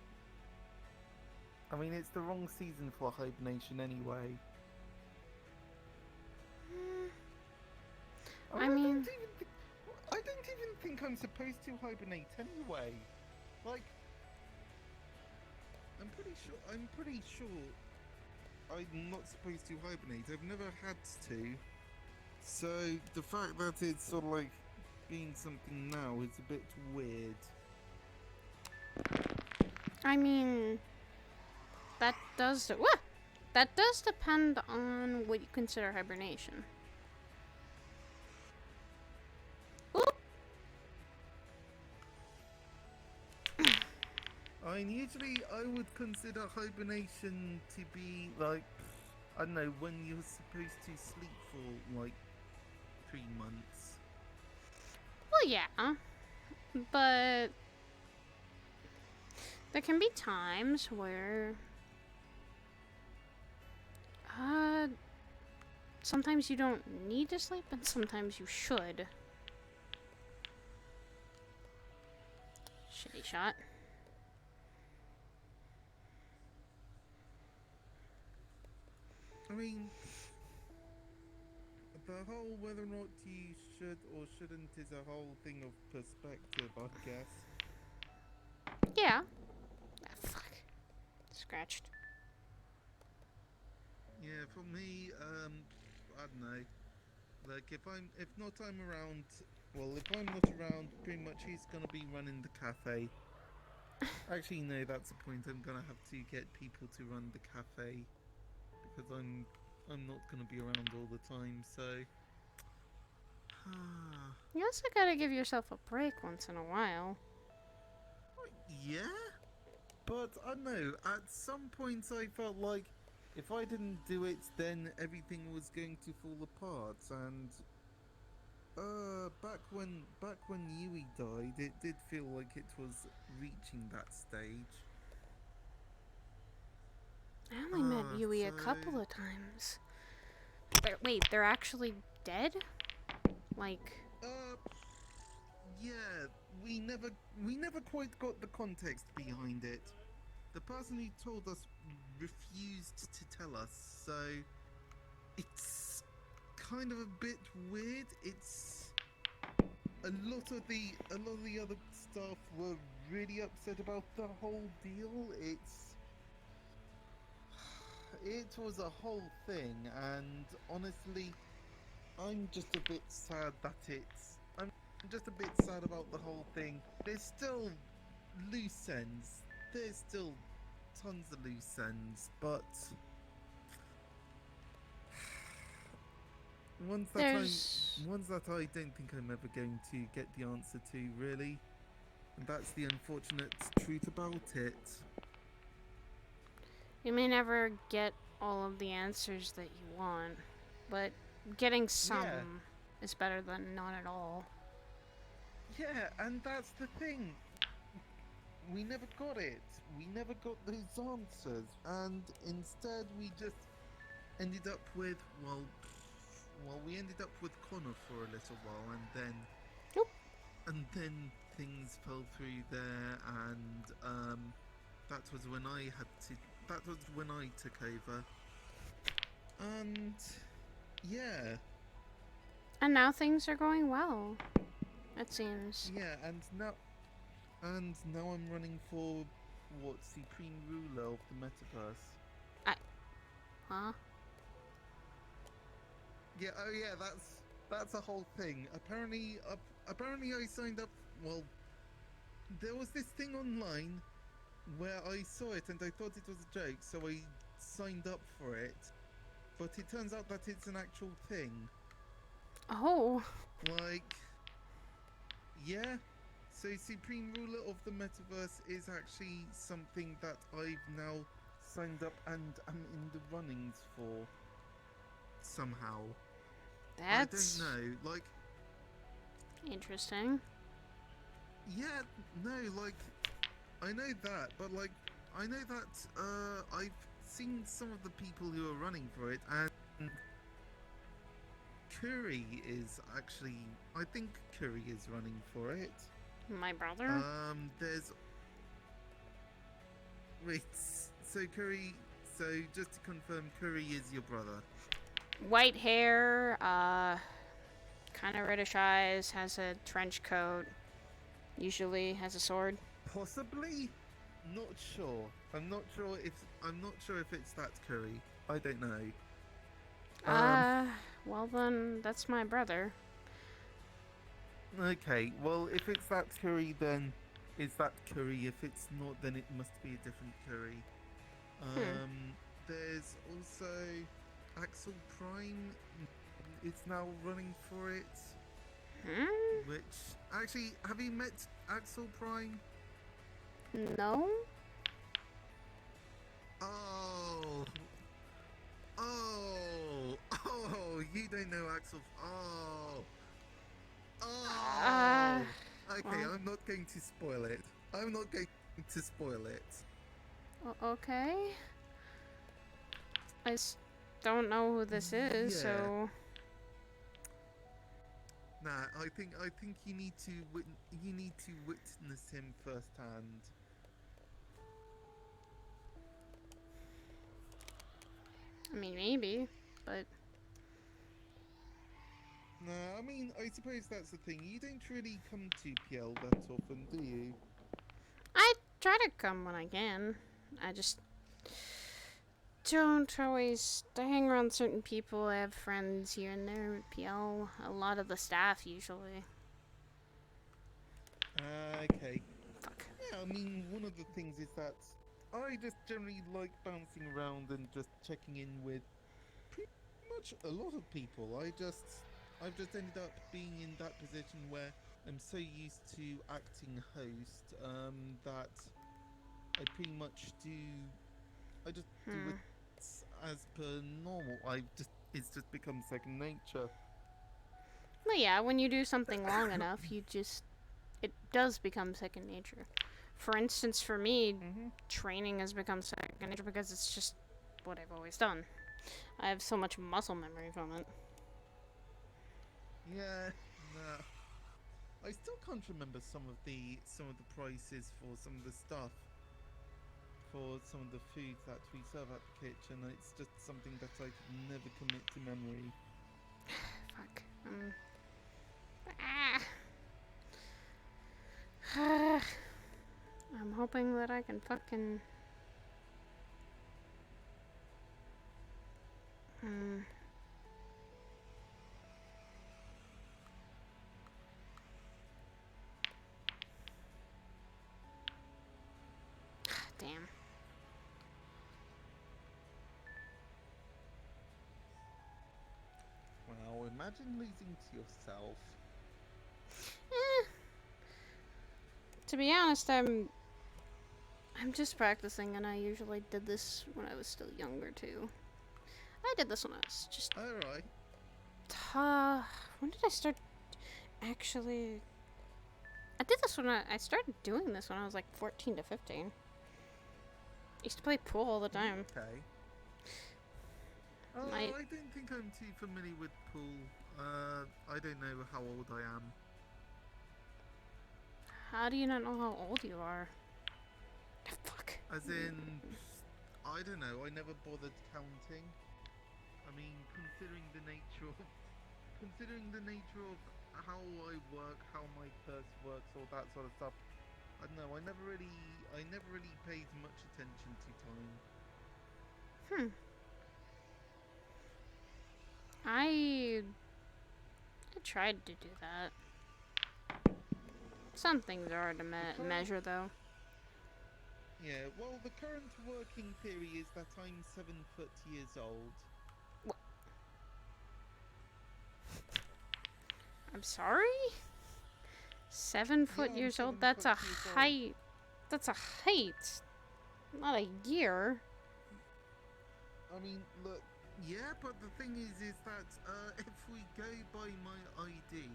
I mean, it's the wrong season for hibernation anyway. I don't even think I'm supposed to hibernate anyway. Like, I'm pretty sure I'm not supposed to hibernate. I've never had to. So the fact that it's sort of like being something now is a bit weird. I mean, that does depend on what you consider hibernation. I mean, usually I would consider hibernation to be like, I don't know, when you're supposed to sleep for like 3 months. Well, yeah, but there can be times where sometimes you don't need to sleep and sometimes you should. Shitty shot. I mean, the whole whether or not you should or shouldn't is a whole thing of perspective, I guess. Yeah. Ah, fuck. Scratched. Yeah, for me, I don't know. Like, if not I'm around, well, if I'm not around, pretty much he's gonna be running the cafe. Actually, no, that's the point. I'm gonna have to get people to run the cafe because I'm not gonna be around all the time. So, You also gotta give yourself a break once in a while. yeah, but I don't know. At some points, I felt like if I didn't do it, then everything was going to fall apart. And back when Yui died, it did feel like it was reaching that stage. I only met Yui a couple of times. Wait, they're actually dead? Like... Yeah, we never quite got the context behind it. The person who told us refused to tell us, so it's kind of a bit weird. It's a lot of the other staff were really upset about the whole deal. It was a whole thing, and honestly, I'm just a bit sad that I'm just a bit sad about the whole thing. There's still loose ends. There's still tons of loose ends, but ones that I don't think I'm ever going to get the answer to, really. And that's the unfortunate truth about it. You may never get all of the answers that you want, but getting some is better than none at all. Yeah, and that's the thing. We never got it. We never got those answers, and instead we just ended up with we ended up with Connor for a little while, and then things fell through there, and that was when I took over, and yeah. And now things are going well, it seems. Yeah, and now I'm running for Supreme Ruler of the Metaverse. Huh? Yeah, oh yeah, that's a whole thing. Apparently I signed up. Well, there was this thing online where I saw it and I thought it was a joke, so I signed up for it. But it turns out that it's an actual thing. Oh. Like, yeah. So Supreme Ruler of the Metaverse is actually something that I've now signed up and am in the runnings for. Somehow. That's... I don't know, like... Interesting. Yeah, no, like... I know that, but like... I know that, I've seen some of the people who are running for it, and... Curry is actually... I think Curry is running for it. My brother? There's... Wait, so Curry... So, just to confirm, Curry is your brother? White hair, kind of reddish eyes, has a trench coat, usually has a sword. Possibly? Not sure. I'm not sure if it's that Curry. I don't know. Well then, that's my brother. Okay, well, if it's that Curry, then it's that Curry. If it's not, then it must be a different Curry. There's also Axel Prime. It's now running for it. Which, actually, have you met Axel Prime? No. Oh, you don't know Axel. Okay, well. I'm not going to spoil it. Okay. I don't know who this is, so... Nah, I think you need to witness him firsthand. I mean, maybe, but... Nah, I mean, I suppose that's the thing. You don't really come to PL that often, do you? I try to come when I can. I just don't always. I hang around certain people. I have friends here and there at PL. A lot of the staff, usually. Okay. Fuck. Yeah, I mean, one of the things is that I just generally like bouncing around and just checking in with pretty much a lot of people. I've just ended up being in that position where I'm so used to acting host that I pretty much I just do it as per normal. It's just become second nature. Well, yeah, when you do something long enough, it does become second nature. For instance, for me, training has become second nature because it's just what I've always done. I have so much muscle memory from it. Yeah, nah. I still can't remember some of the prices for some of the stuff. For some of the food that we serve at the kitchen. It's just something that I could never commit to memory. Fuck. I'm hoping that I can fucking... Damn. Wow, imagine losing to yourself. To be honest, I'm just practicing, and I usually did this when I was still younger too. I did this when I was just... Alright. When did I start... Actually... I did this when I started doing this when I was like 14 to 15. I used to play pool all the time. Okay. My- I don't think I'm too familiar with pool. I don't know how old I am. How do you not know how old you are? Fuck. As in, I don't know, I never bothered counting. I mean, considering the nature of how I work, how my purse works, all that sort of stuff, I don't know, I never really paid much attention to time. I tried to do that. Some things are hard to measure, though. Yeah, well, the current working theory is that I'm 7 foot years old. I'm sorry? 7 foot I'm years old? 7 That's a foot years old. height. That's a height. Not a year. I mean, look, yeah, but the thing is that if we go by my ID,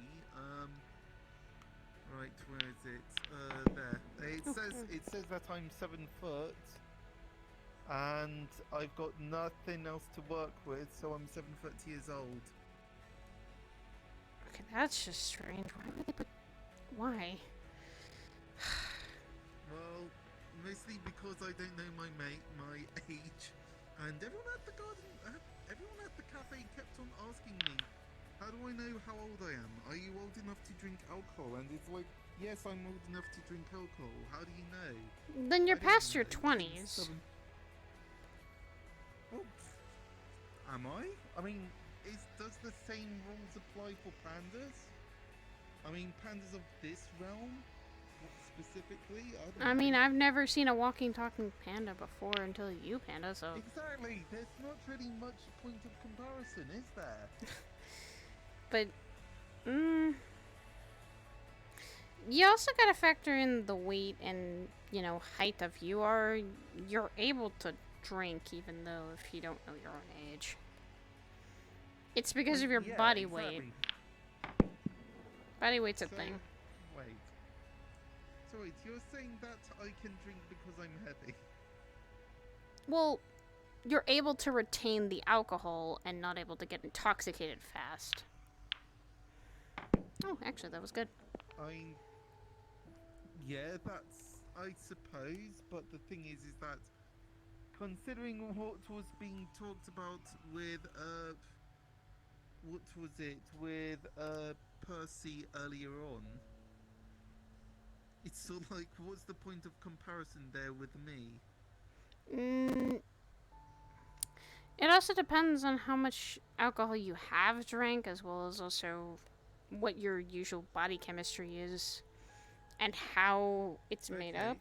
right, where is it? There. It says that I'm 7 foot, and I've got nothing else to work with, so I'm 7 foot years old. Okay, that's just strange. Why would they put... Why? Well, mostly because I don't know my age, and everyone at the cafe kept on asking me, how do I know how old I am? Are you old enough to drink alcohol? And it's like, yes, I'm old enough to drink alcohol. How do you know? Then you're I don't past your know. 20s. Oh, am I? I mean, does the same rules apply for pandas? I mean, pandas of this realm? Specifically? I mean, I've never seen a walking, talking panda before until you, Panda, so... Exactly! There's not really much point of comparison, is there? But, you also gotta factor in the weight and, you know, height of you are. You're able to drink even though if you don't know your own age. It's because of your body weight. Body weight's a thing. Wait. So wait, you're saying that I can drink because I'm heavy? Well, you're able to retain the alcohol and not able to get intoxicated fast. Oh, actually, that was good. Yeah, that's... I suppose, but the thing is that... Considering what was being talked about with, what was it? With, Percy earlier on... It's sort of like, what's the point of comparison there with me? It also depends on how much alcohol you have drank, as well as also what your usual body chemistry is, and how it's made up.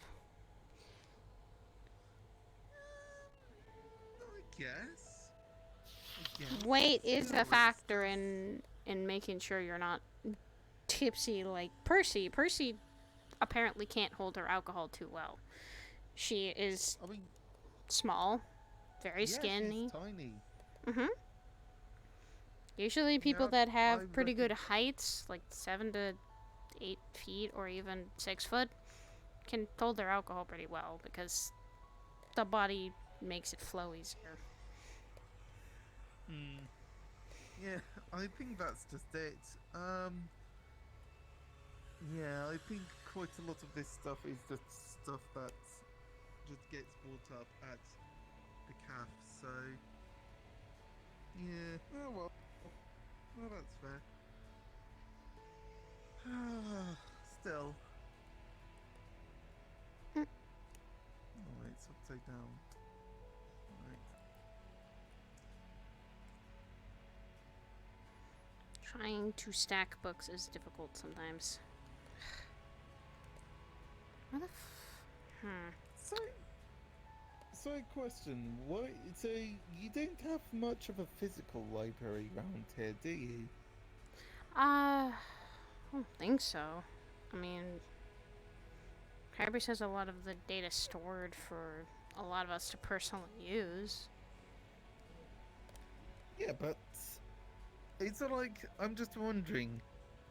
I guess. Weight is a factor in making sure you're not tipsy like Percy. Percy apparently can't hold her alcohol too well. She is small, very skinny. She's tiny. Usually people that have pretty good heights, like 7 to 8 feet or even 6 foot, can hold their alcohol pretty well because the body makes it flow easier. Yeah, I think that's just it. Yeah, I think quite a lot of this stuff is just stuff that just gets brought up at the CAF, so... Yeah, oh well. Well, that's fair. Still. Oh wait, it's upside down. Right. Trying to stack books is difficult sometimes. What the So a question, what, so you don't have much of a physical library around here, do you? I don't think so. I mean, Hybris has a lot of the data stored for a lot of us to personally use. but it's like I'm just wondering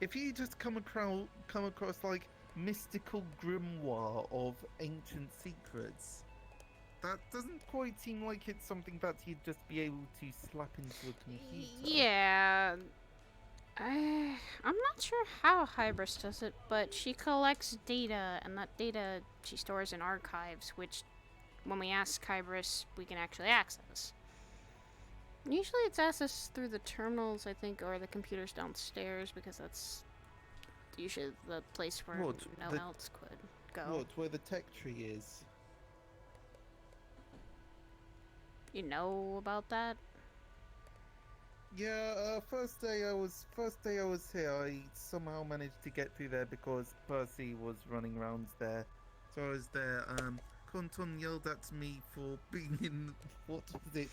if you just come across like mystical grimoire of ancient secrets. That doesn't quite seem like it's something that you'd just be able to slap into a computer. Yeah. I'm not sure how Hybris does it, but she collects data, and that data she stores in archives, which, when we ask Hybris, we can actually access. Usually it's accessed through the terminals, I think, or the computers downstairs, because that's usually the place where no one else could go. What, where the tech tree is? You know about that? Yeah, first day I was here, I somehow managed to get through there because Percy was running around there. So I was there. Conton yelled at me for being in what was it?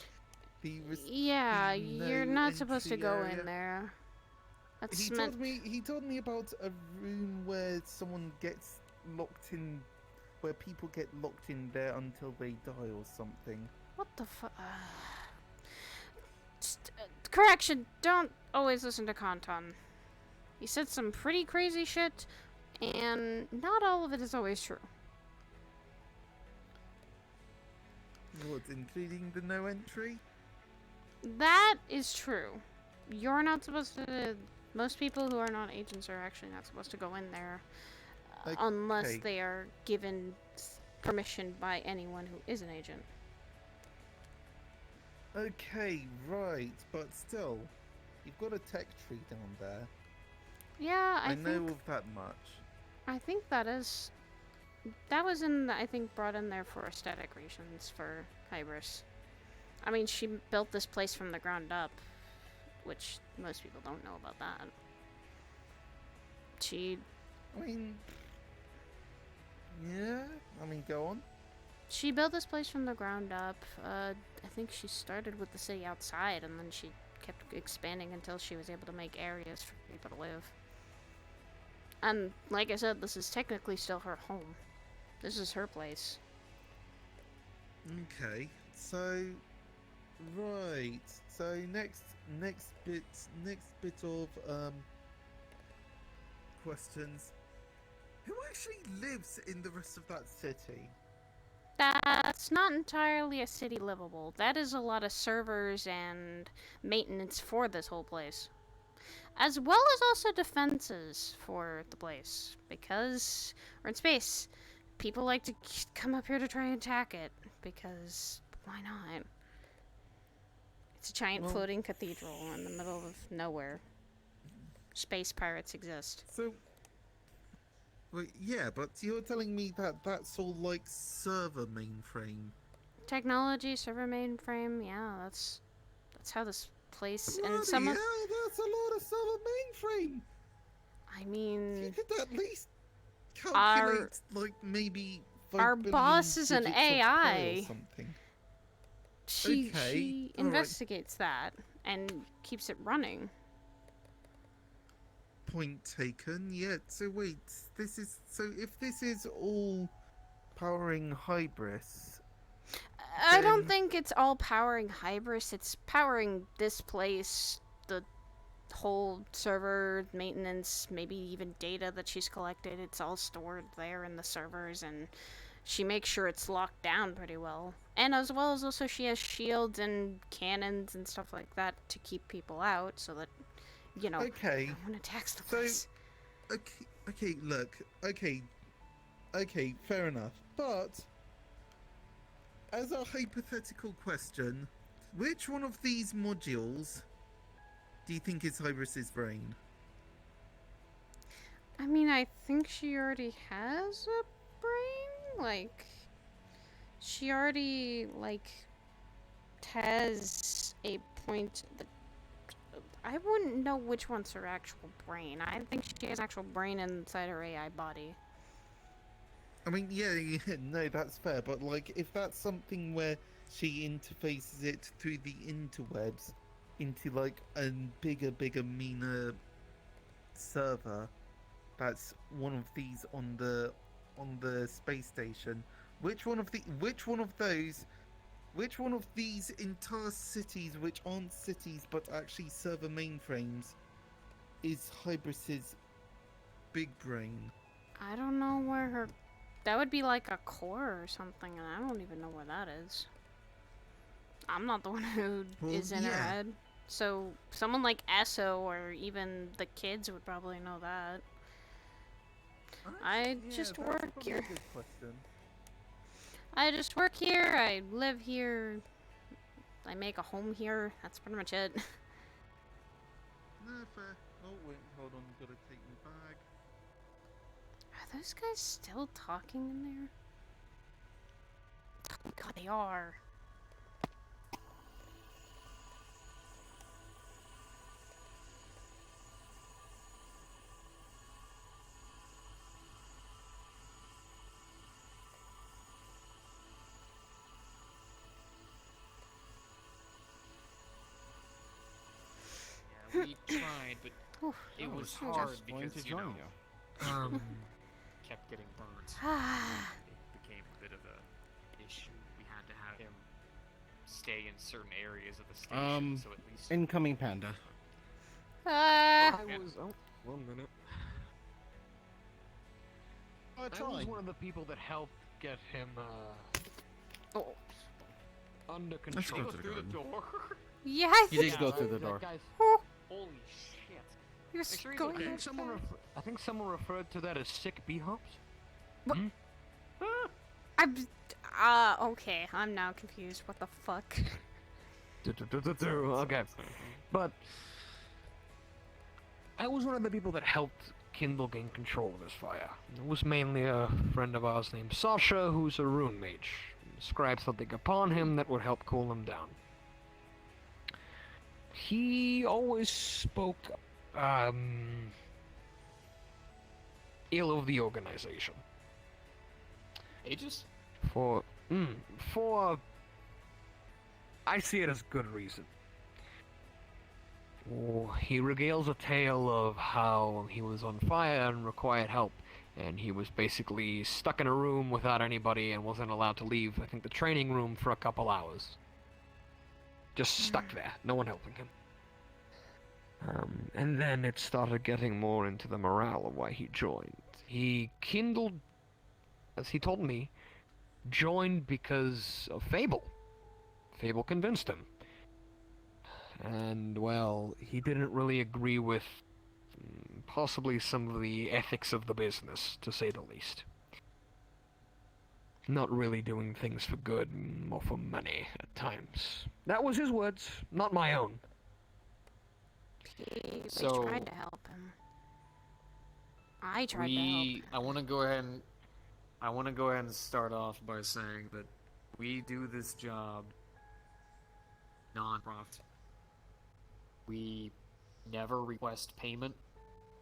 Yeah, you're not supposed to go in there. That's He told me about a room where someone gets locked in, where people get locked in there until they die or something. What the fuck? Correction, don't always listen to Kanton. He said some pretty crazy shit, and not all of it is always true. What, including the no entry? That is true. You're not supposed to... Most people who are not agents are actually not supposed to go in there unless they are given permission by anyone who is an agent. Okay, right, but still, you've got a tech tree down there. Yeah, I know think... of that much. I think that is... That was in the, I think, brought in there for aesthetic reasons for Hybris. I mean, she built this place from the ground up, which most people don't know about that. I mean... Yeah? I mean, go on. She built this place from the ground up. I think she started with the city outside, and then she kept expanding until she was able to make areas for people to live. And like I said, this is technically still her home. This is her place. Okay, so right. So next bit of questions. Who actually lives in the rest of that city? That's not entirely a city livable. That is a lot of servers and maintenance for this whole place. As well as also defenses for the place. Because we're in space. People like to come up here to try and attack it. Because why not? It's a giant floating cathedral in the middle of nowhere. Space pirates exist. So... Well, yeah, but you're telling me that that's all like server mainframe. Technology, server mainframe, yeah, that's how this place Bloody and some hell, that's a lot of server mainframe. I mean, you could at least calculate like maybe our boss is an AI. Or something. She investigates that and keeps it running. Point taken. Yeah. So wait, if this is all powering Hybris. I don't think it's all powering Hybris. It's powering this place, the whole server maintenance, maybe even data that she's collected. It's all stored there in the servers, and she makes sure it's locked down pretty well. And as well as also she has shields and cannons and stuff like that to keep people out, so that, you know, no one attacks the place. Okay, look, okay, fair enough. But, as a hypothetical question, which one of these modules do you think is Hybris's brain? I mean, I think she already has a brain, like, she already, like, has a point that I wouldn't know which one's her actual brain. I think she has an actual brain inside her AI body. I mean, yeah, no, that's fair, but, like, if that's something where she interfaces it through the interwebs into, like, a bigger, meaner server, that's one of these on the space station, which one of those Which one of these entire cities, which aren't cities but actually server mainframes, is Hybris's big brain? I don't know where her... That would be like a core or something, and I don't even know where that is. I'm not the one who is in her head. So, someone like Esso or even the kids would probably know that. I just work here. I just work here, I live here, I make a home here, that's pretty much it. No, fair. Oh, wait, hold on, gotta take my bag. Are those guys still talking in there? Oh god, they are. We tried, but it was hard because, you know, kept getting burnt. It became a bit of a issue. We had to have him stay in certain areas of the station, so at least... Incoming panda. I was... Oh, 1 minute. I was one of the people that helped get him, under control. Let's go through the door. Yeah, I He did go through the door. Holy shit. You're going I think someone referred to that as sick bee-hops. What? Okay, I'm now confused. What the fuck? Okay. But I was one of the people that helped Kindle gain control of this fire. It was mainly a friend of ours named Sasha, who's a rune mage. Described something upon him that would help cool him down. He always spoke ill of the organization. Aegis? For I see it as good reason. He regales a tale of how he was on fire and required help, and he was basically stuck in a room without anybody and wasn't allowed to leave, I think, the training room for a couple hours. Just stuck there, no one helping him. And then it started getting more into the morale of why he joined. He kindled, as he told me, joined because of Fable. Fable convinced him. And, well, he didn't really agree with possibly some of the ethics of the business, to say the least. Not really doing things for good, more for money at times. That was his words, not my own. They So- tried to help him. I tried to help. I want to go ahead and start off by saying that we do this job non-profit. We never request payment.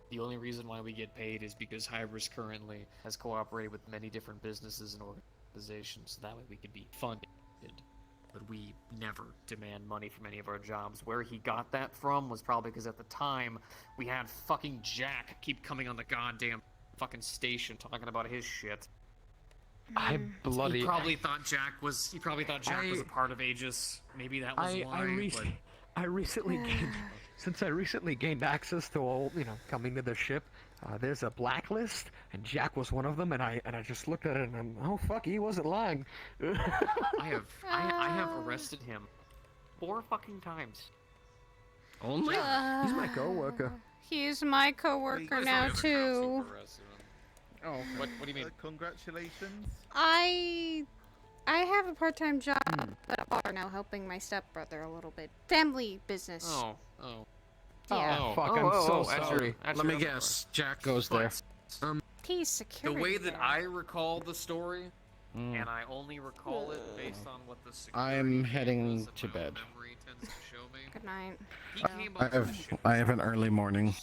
The only reason why we get paid is because Hybris currently has cooperated with many different businesses and organizations, so that way we can be funded. But we never demand money from any of our jobs. Where he got that from was probably because at the time we had fucking Jack keep coming on the goddamn fucking station talking about his shit. I bloody... He probably thought Jack was a part of Aegis. Maybe that was why. I recently gained, since I recently gained access to all, coming to the ship, there's a blacklist, and Jack was one of them, and I just looked at it and I'm, oh fuck, he wasn't lying. I have arrested him 4 fucking times. Only? He's my coworker. He's my coworker now too. Oh, what do you mean? Congratulations. I have a part-time job at a bar now, helping my stepbrother a little bit. Family business. Oh. Yeah. Oh, fuck, I'm so sorry. Let me guess. Jack goes there. He's The security. way that there. I recall the story, and I only recall it based on what the security I'm heading cameras of to my own bed. memory tends to show me. Good night. He came up to the ship. I have an early morning.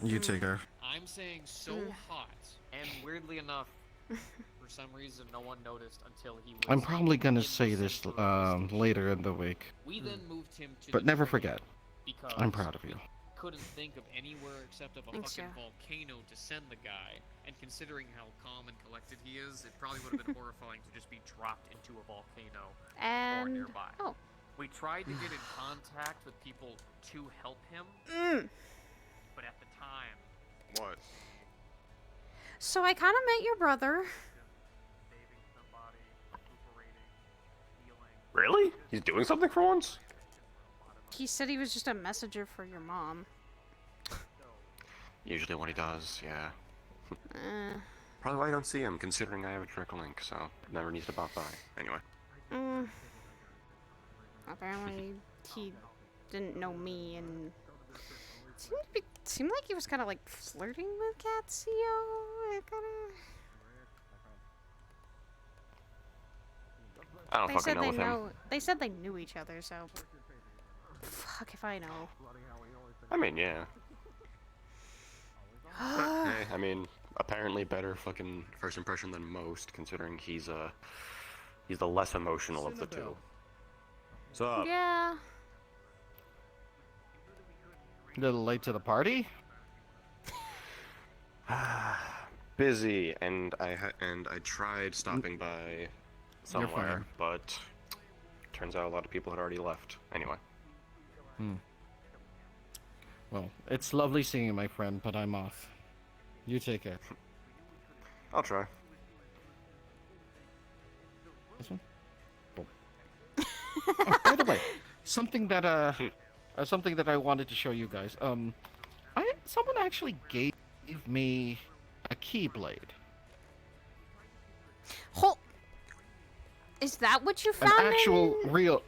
You take her. I'm saying so hot, and weirdly enough, for some reason, no one noticed until he was. I'm probably gonna in say the this central later in the week. We then moved him to But the never training forget, because I'm proud of you. couldn't think of anywhere except of a Thanks, fucking yeah. volcano to send the guy. And considering how calm and collected he is, it probably would have been horrifying to just be dropped into a volcano or And nearby. oh, We tried to get in contact with people to help him, but at the time, What? so I kind of met your brother. Really? He's doing something for once? He said he was just a messenger for your mom. Usually what he does, yeah. Uh, Probably why I don't see him, considering I have a trickle link, so never needs to pop by. Anyway. Apparently, he didn't know me, and it seemed like he was kind of like flirting with Catsio. I don't fucking know with him. They said they knew each other, so fuck if I know. I mean, yeah. Hey, I mean, apparently better fucking first impression than most, considering he's the less emotional of the two. So, Yeah. A little late to the party? busy, and I tried stopping by somewhere, but turns out a lot of people had already left. Anyway. Well, it's lovely seeing you, my friend, but I'm off. You take care. I'll try. This one? Boom. Oh, by the way, something that I wanted to show you guys. Someone actually gave me a keyblade. Is that what you An found? actual real.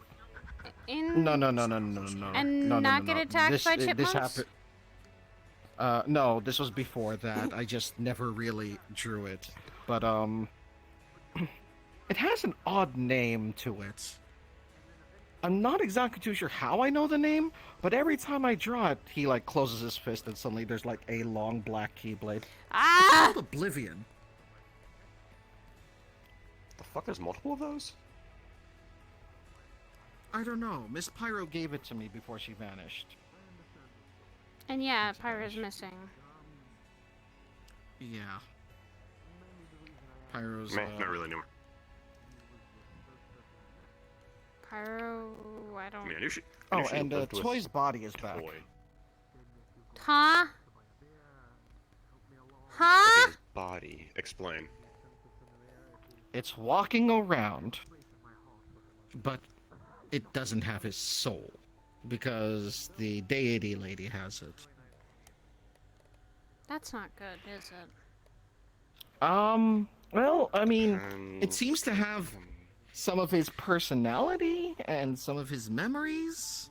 In... No. And no, not get attacked by chipmunks? This happened. No, this was before that. I just never really drew it. But, it has an odd name to it. I'm not exactly too sure how I know the name, but every time I draw it, he, like, closes his fist and suddenly there's, like, a long black keyblade. Ah! It's called Oblivion. The fuck, there's multiple of those? I don't know. Miss Pyro gave it to me before she vanished. And yeah, Pyro's missing. Yeah. Pyro's, not really new. Pyro, I don't... I mean, I knew she and lived with Toy's body is back. Toy. Huh? Huh? His body. Explain. It's walking around, but it doesn't have his soul, because the deity lady has it. That's not good, is it? Well, I mean, it seems to have some of his personality and some of his memories.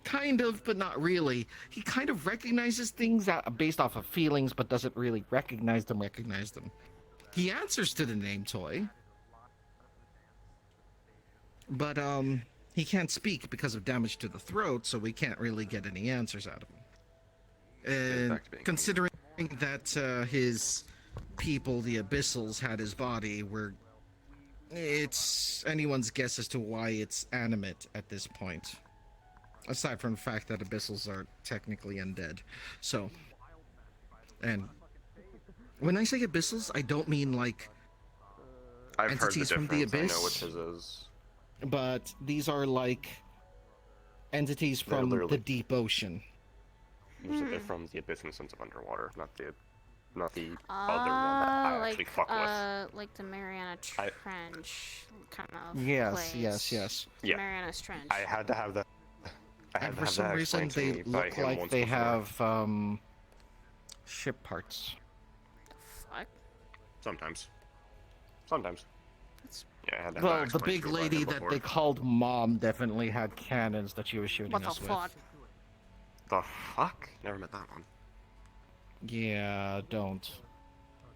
Kind of, but not really. He kind of recognizes things based off of feelings, but doesn't really recognize them. He answers to the name Toy. But, he can't speak because of damage to the throat, so we can't really get any answers out of him. And considering that, his people, the Abyssals, had his body, it's anyone's guess as to why it's animate at this point. Aside from the fact that Abyssals are technically undead. So, and when I say Abyssals, I don't mean like I've heard the entities from the difference. Abyss. I know which his is. But these are like entities from the deep ocean. Usually they're from the abyss in the sense of underwater, not the other one that I actually fuck with. Like the Mariana Trench kind of Yes, place. yes. Yeah. Mariana's Trench. I had to have that. And for some reason, they look like they have ship parts. Fuck. Sometimes. Yeah, I had to Well, the big lady that they called Mom definitely had cannons that she was shooting What the us fuck? The fuck? Never met that one. Yeah, don't.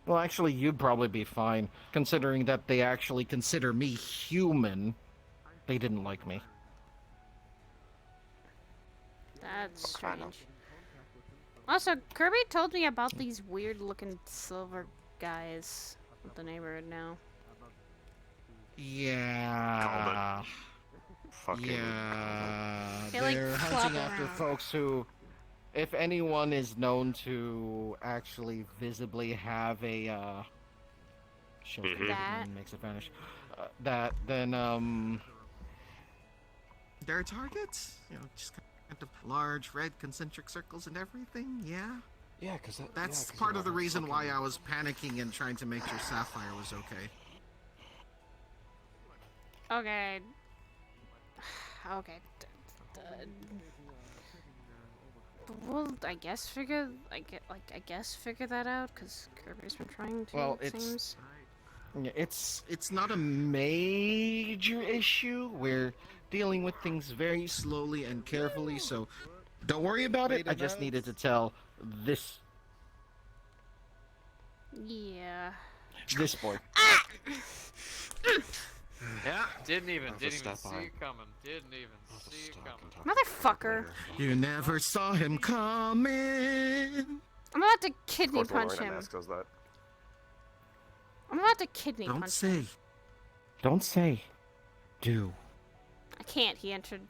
Well, actually, you'd probably be fine, considering that they actually consider me human. They didn't like me. That's strange. Also, Kirby told me about these weird-looking silver guys with the neighborhood now. Yeah. Fucking. Yeah. They, like, They're club hunting after around. folks who if anyone is known to actually visibly have a shit, That makes it vanish. Then their targets, just kind of large red concentric circles and everything. Yeah. Yeah, because that's part of the reason why I was panicking and trying to make sure Sapphire was okay. okay. Okay. We'll, I guess figure that out because Kirby's been trying to. Well, it seems. It's not a major issue. We're dealing with things very slowly and carefully, so don't worry about it. I just needed to tell this boy. Yeah, didn't even see it coming. Motherfucker. You never saw him coming. I'm about to kidney punch him. I'm about to kidney punch him. Don't say. Do. I can't. He entered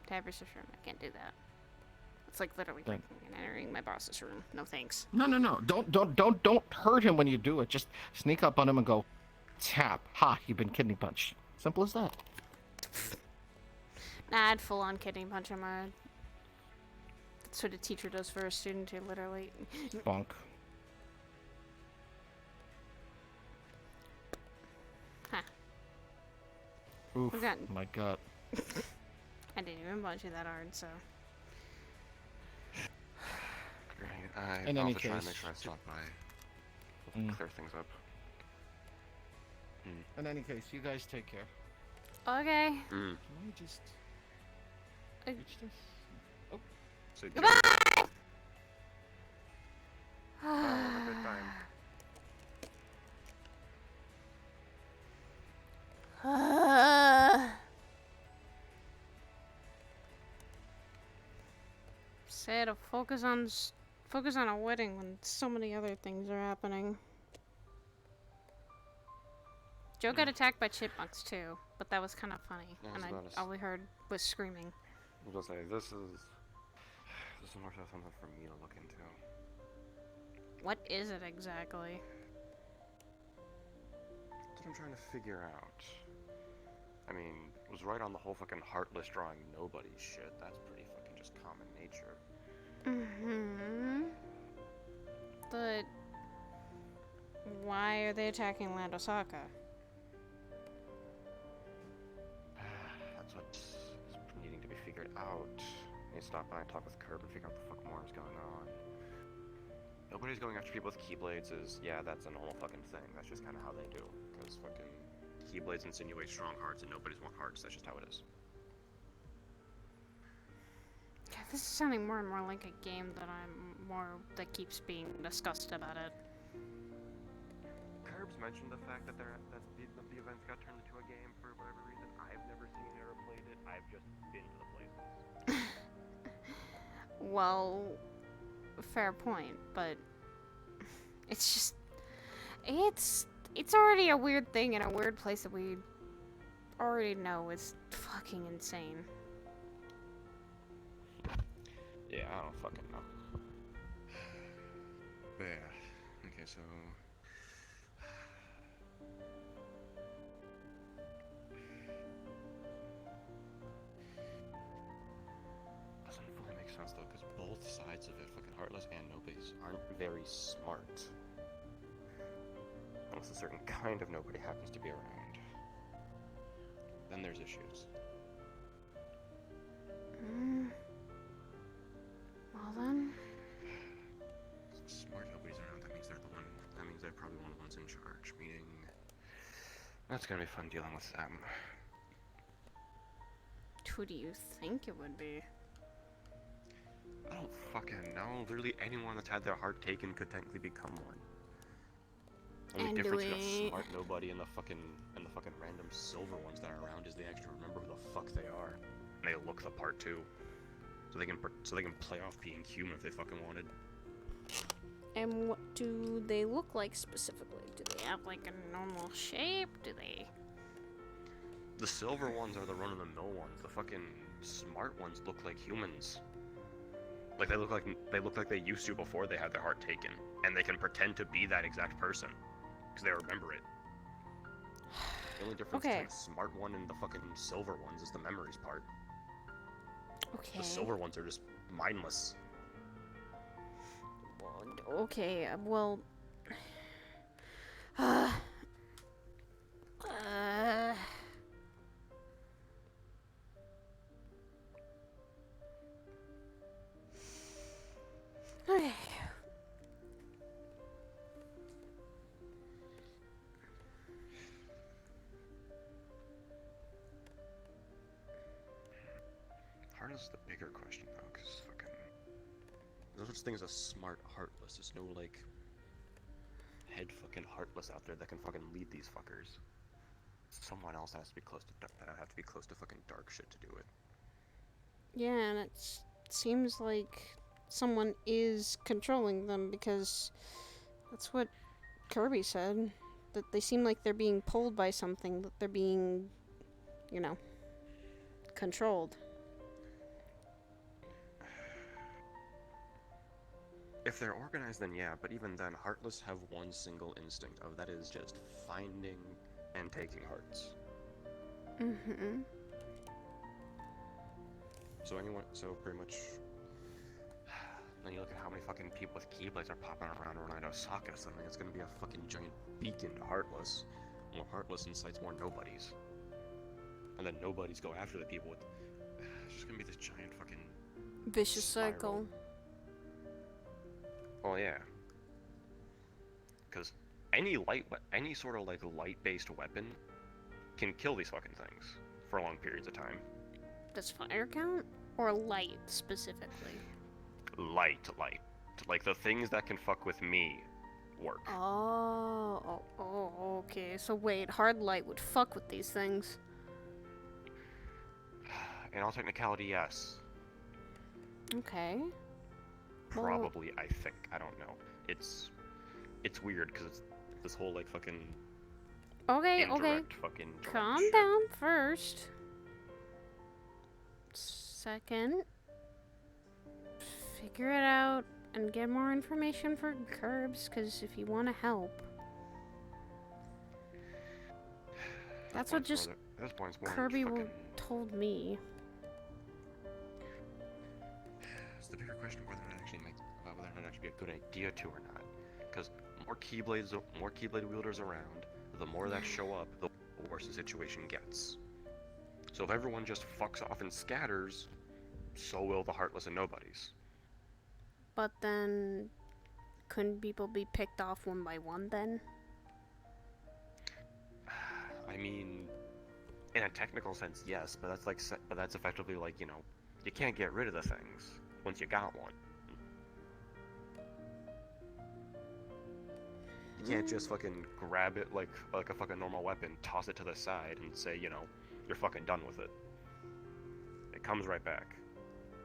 Taver's room. I can't do that. It's like literally entering my boss's room. No thanks. No. Don't hurt him when you do it. Just sneak up on him and go, tap. Ha, you've been kidney punched. Simple as that. Nah, I'd full on kidney punch him. That's what a teacher does for a student who literally. Bonk. Huh. Oof, my god. I didn't even punch you that hard, so. Great. In I'll any have to try and case, make sure I stop by. Clear things up. In any case, you guys take care. Okay. Can we just reach this? Oh. So Goodbye! have a good time. Say to focus on a wedding when so many other things are happening. Joe got attacked by chipmunks too, but that was kind of funny, and all we heard was screaming. I was gonna say this is more so something for me to look into. What is it exactly? That's what I'm trying to figure out. I mean, it was right on the whole fucking heartless drawing nobody's shit. That's pretty fucking just common nature. But why are they attacking Land Osaka? That's what's needing to be figured out. I need to stop by and talk with Curb and figure out what the fuck more is going on. Nobody's going after people with keyblades that's a normal fucking thing. That's just kind of how they do. Because fucking keyblades insinuate strong hearts and nobody's want hearts. That's just how it is. God, this is sounding more and more like a game that keeps being discussed about it. Curbs mentioned the fact that the events got turned into a game for whatever reason. I've never seen it or played it. I've just been to the places. Well, fair point, but it's just it's already a weird thing in a weird place that we already know is fucking insane. Yeah, I don't fucking know. But yeah, okay, so doesn't fully make sense though, because both sides of it, fucking Heartless and Nobodies, aren't very smart. Unless a certain kind of nobody happens to be around. Then there's issues. Well then. Smart nobody's around, that means they're probably one of the ones in charge, meaning that's gonna be fun dealing with them. Who do you think it would be? I don't fucking know. Literally anyone that's had their heart taken could technically become one. Only difference between a smart nobody and the fucking random silver ones that are around is they actually remember who the fuck they are. And they look the part too. So they can play off being human if they fucking wanted. And what do they look like specifically? Do they have like a normal shape? Do they? The silver ones are the run-of-the-mill ones. The fucking smart ones look like humans. Like they look like they used to before they had their heart taken, and they can pretend to be that exact person because they remember it. The only difference between the smart one and the fucking silver ones is the memories part. Okay. The silver ones are just mindless. Okay, well... Okay. Heart is the bigger question though, because fucking... There's no such thing as a smart heartless. There's no, like, head fucking heartless out there that can fucking lead these fuckers. Someone else has to be close to fucking dark shit to do it. Yeah, and it seems like someone is controlling them because that's what Kirby said. That they seem like they're being pulled by something, that they're being, you know, controlled. If they're organized, then yeah, but even then, Heartless have one single instinct of that is just finding and taking hearts. Mm-hmm. So pretty much, then you look at how many fucking people with Keyblades are popping around Osaka, so I mean, it's gonna be a fucking giant beacon to Heartless. More Heartless incites more nobodies. And then nobodies go after the people with... It's just gonna be this giant fucking... Vicious spiral. cycle. Well, yeah. Because any sort of like light-based weapon can kill these fucking things for long periods of time. Does fire count? Or light, specifically? Light. Like, the things that can fuck with me work. Oh, okay. So wait, hard light would fuck with these things. In all technicality, yes. Okay. Probably, I think. I don't know. It's weird, because it's this whole, like, fucking... Okay. Fucking Calm shit. down first. Second, figure it out and get more information for Curbs, because if you want to help. That's what just Kirby told me. It's the bigger question whether it actually be a good idea to or not. Because more Keyblade wielders around, the more that show up, the worse the situation gets. So if everyone just fucks off and scatters, so will the Heartless and Nobodies. But then, couldn't people be picked off one by one then? I mean, in a technical sense, yes, but that's effectively like, you know, you can't get rid of the things once you got one. You can't just fucking grab it like a fucking normal weapon, toss it to the side, and say, you know, you're fucking done with it. It comes right back.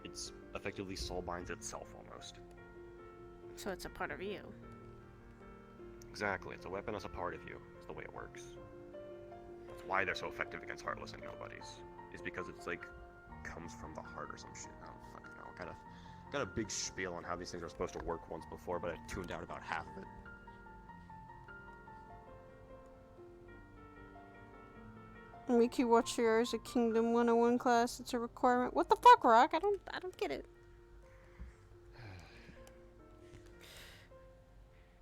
It's effectively soul binds itself almost. So it's a part of you. Exactly, it's a weapon as a part of you. It's the way it works. That's why they're so effective against Heartless and Nobodies. Is because it's like comes from the heart or some shit. I don't fucking know. Got a big spiel on how these things are supposed to work once before, but I tuned out about half of it. Miki, watch yours, a Kingdom 101 class. It's a requirement. What the fuck, Rock? I don't get it.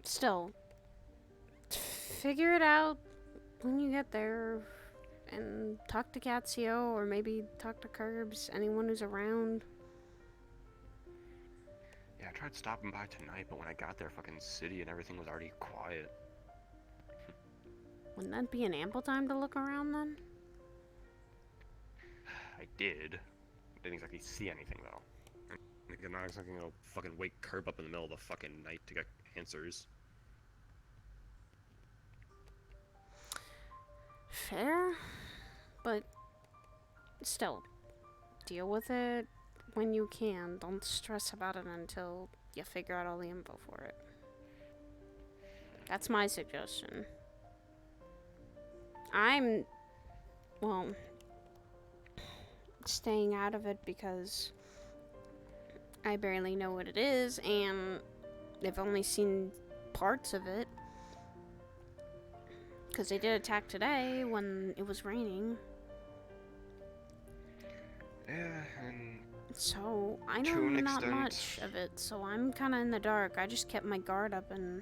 Still, figure it out when you get there, and talk to Katsio, or maybe talk to Curbs, anyone who's around. Yeah, I tried stopping by tonight, but when I got there, fucking city and everything was already quiet. Wouldn't that be an ample time to look around then? I did. Didn't exactly see anything though. I'm not exactly gonna fucking wake Curb up in the middle of the fucking night to get answers. Fair, but still, deal with it when you can. Don't stress about it until you figure out all the info for it. That's my suggestion. I'm, well, staying out of it because I barely know what it is, and they've only seen parts of it. Because they did attack today when it was raining. Yeah, and so I to know an not extent- much of it, so I'm kind of in the dark. I just kept my guard up and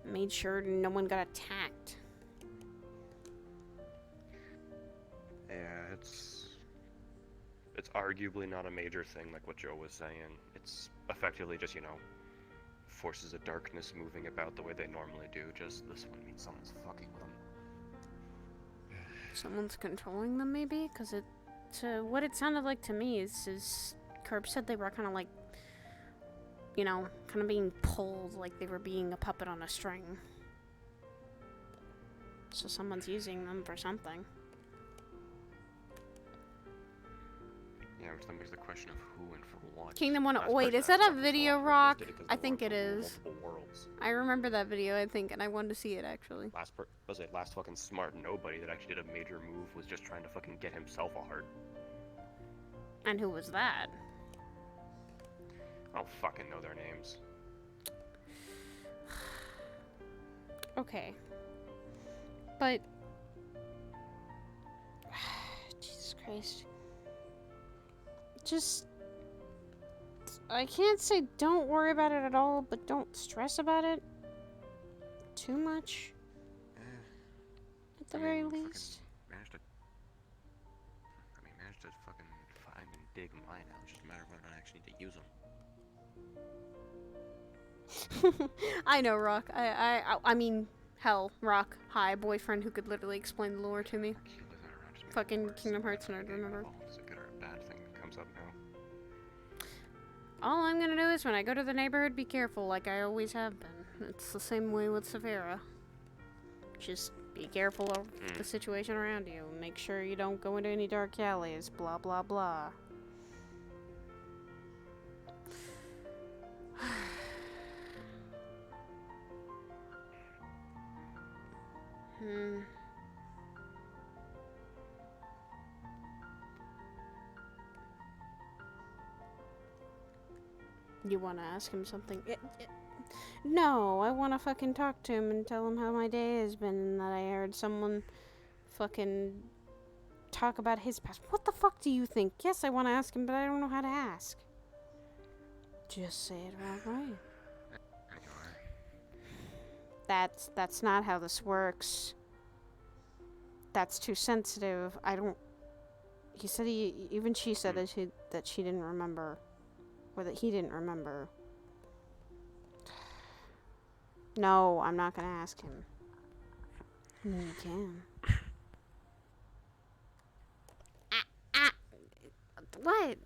made sure no one got attacked. Yeah, it's arguably not a major thing like what Joe was saying. It's effectively just, you know, forces of darkness moving about the way they normally do, just this one means someone's fucking with them. Someone's controlling them, maybe? Because what it sounded like to me is Curb said they were kind of like, you know, kind of being pulled like they were being a puppet on a string. So someone's using them for something. Yeah, which then begs the question of who and for what. Kingdom 1. Last Wait, person is that asked a about video, this Rock? did it 'cause I there think were it is. multiple worlds. I remember that video, I think, and I wanted to see it, actually. Last fucking smart nobody that actually did a major move was just trying to fucking get himself a heart. And who was that? I don't fucking know their names. Okay. But... Jesus Christ. Just... I can't say don't worry about it at all, but don't stress about it too much. At the very least. Managed to fucking find and dig mine out. It's just a matter of whether I actually need to use them. I know, Rock. I mean, hell, Rock. Hi, boyfriend who could literally explain the lore to me. Fucking Kingdom Hearts nerd, remember? It's a good or a bad thing that comes up now. All I'm gonna do is when I go to the neighborhood, be careful like I always have been. It's the same way with Severa. Just be careful of the situation around you. Make sure you don't go into any dark alleys, blah blah blah. You want to ask him something? No, I want to fucking talk to him and tell him how my day has been and that I heard someone fucking talk about his past. What the fuck do you think? Yes, I want to ask him, but I don't know how to ask. Just say it right away. That's not how this works. That's too sensitive. I don't... He said even she said that she didn't remember. Or that he didn't remember. No, I'm not gonna ask him. No, you can. What?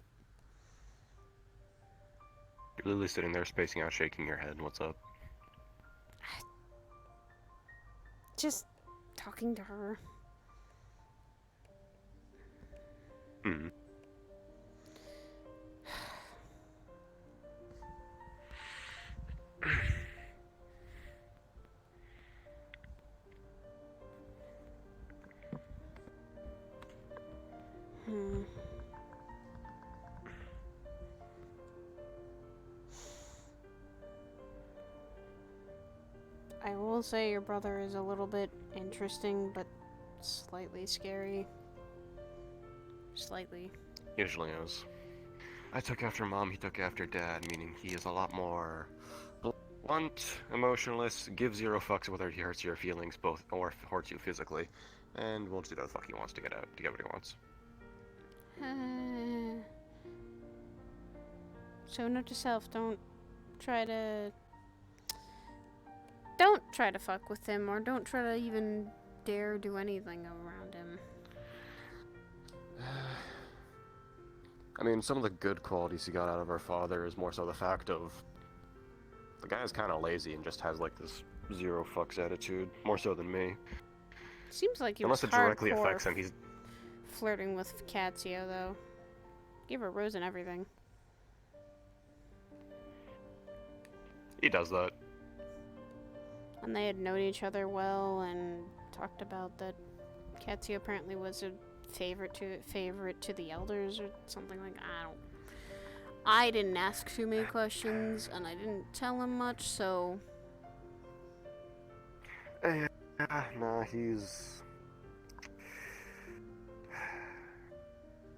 You're literally sitting there spacing out, shaking your head. What's up? Just talking to her. I will say your brother is a little bit interesting, but slightly scary. Slightly. Usually is. I took after mom, he took after dad, meaning he is a lot more blunt, emotionless, gives zero fucks whether he hurts your feelings both or hurts you physically, and won't do what the fuck he wants to get what he wants. So note to self, don't try to fuck with him, or don't try to even dare do anything around him. I mean, some of the good qualities he got out of our father is more so the fact of the guy is kind of lazy and just has like this zero fucks attitude, more so than me. Seems like he Unless was it directly hardcore affects him, he's flirting with Katsio, though. Give her a rose and everything. he does that. And they had known each other well and talked about that Katsio apparently was a favorite to the elders or something like that. I didn't ask too many questions, and I didn't tell him much, so... Nah, he's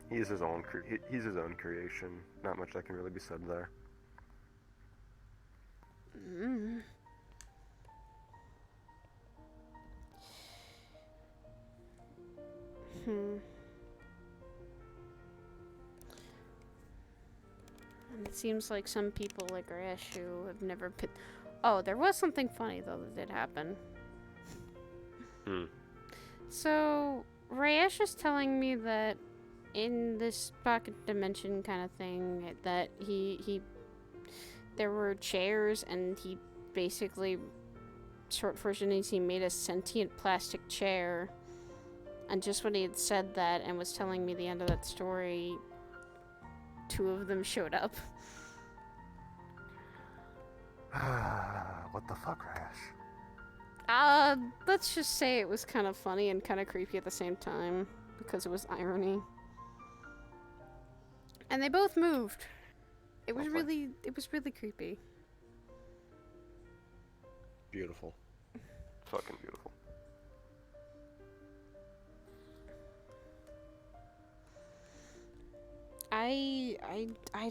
his own he's his own creation. Not much that can really be said there. Mm. And it seems like some people like Rash who have never been... Oh, there was something funny though that did happen. So, Rayesh is telling me that in this pocket dimension kind of thing, that there were chairs, and he basically, short version is he made a sentient plastic chair. And just when he had said that and was telling me the end of that story, 2 of them showed up. What the fuck, Rash? Let's just say it was kind of funny and kind of creepy at the same time, because it was irony. And they both moved. It was really creepy. Beautiful. Fucking beautiful. I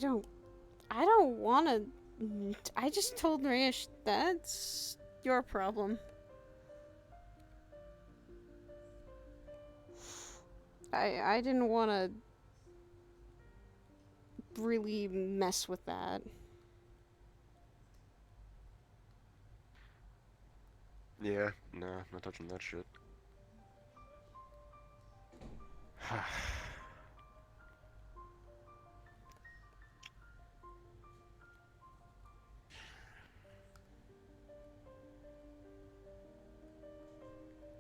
don't wanna... I just told Marish, that's your problem. I didn't want to really mess with that. Yeah, nah, not touching that shit.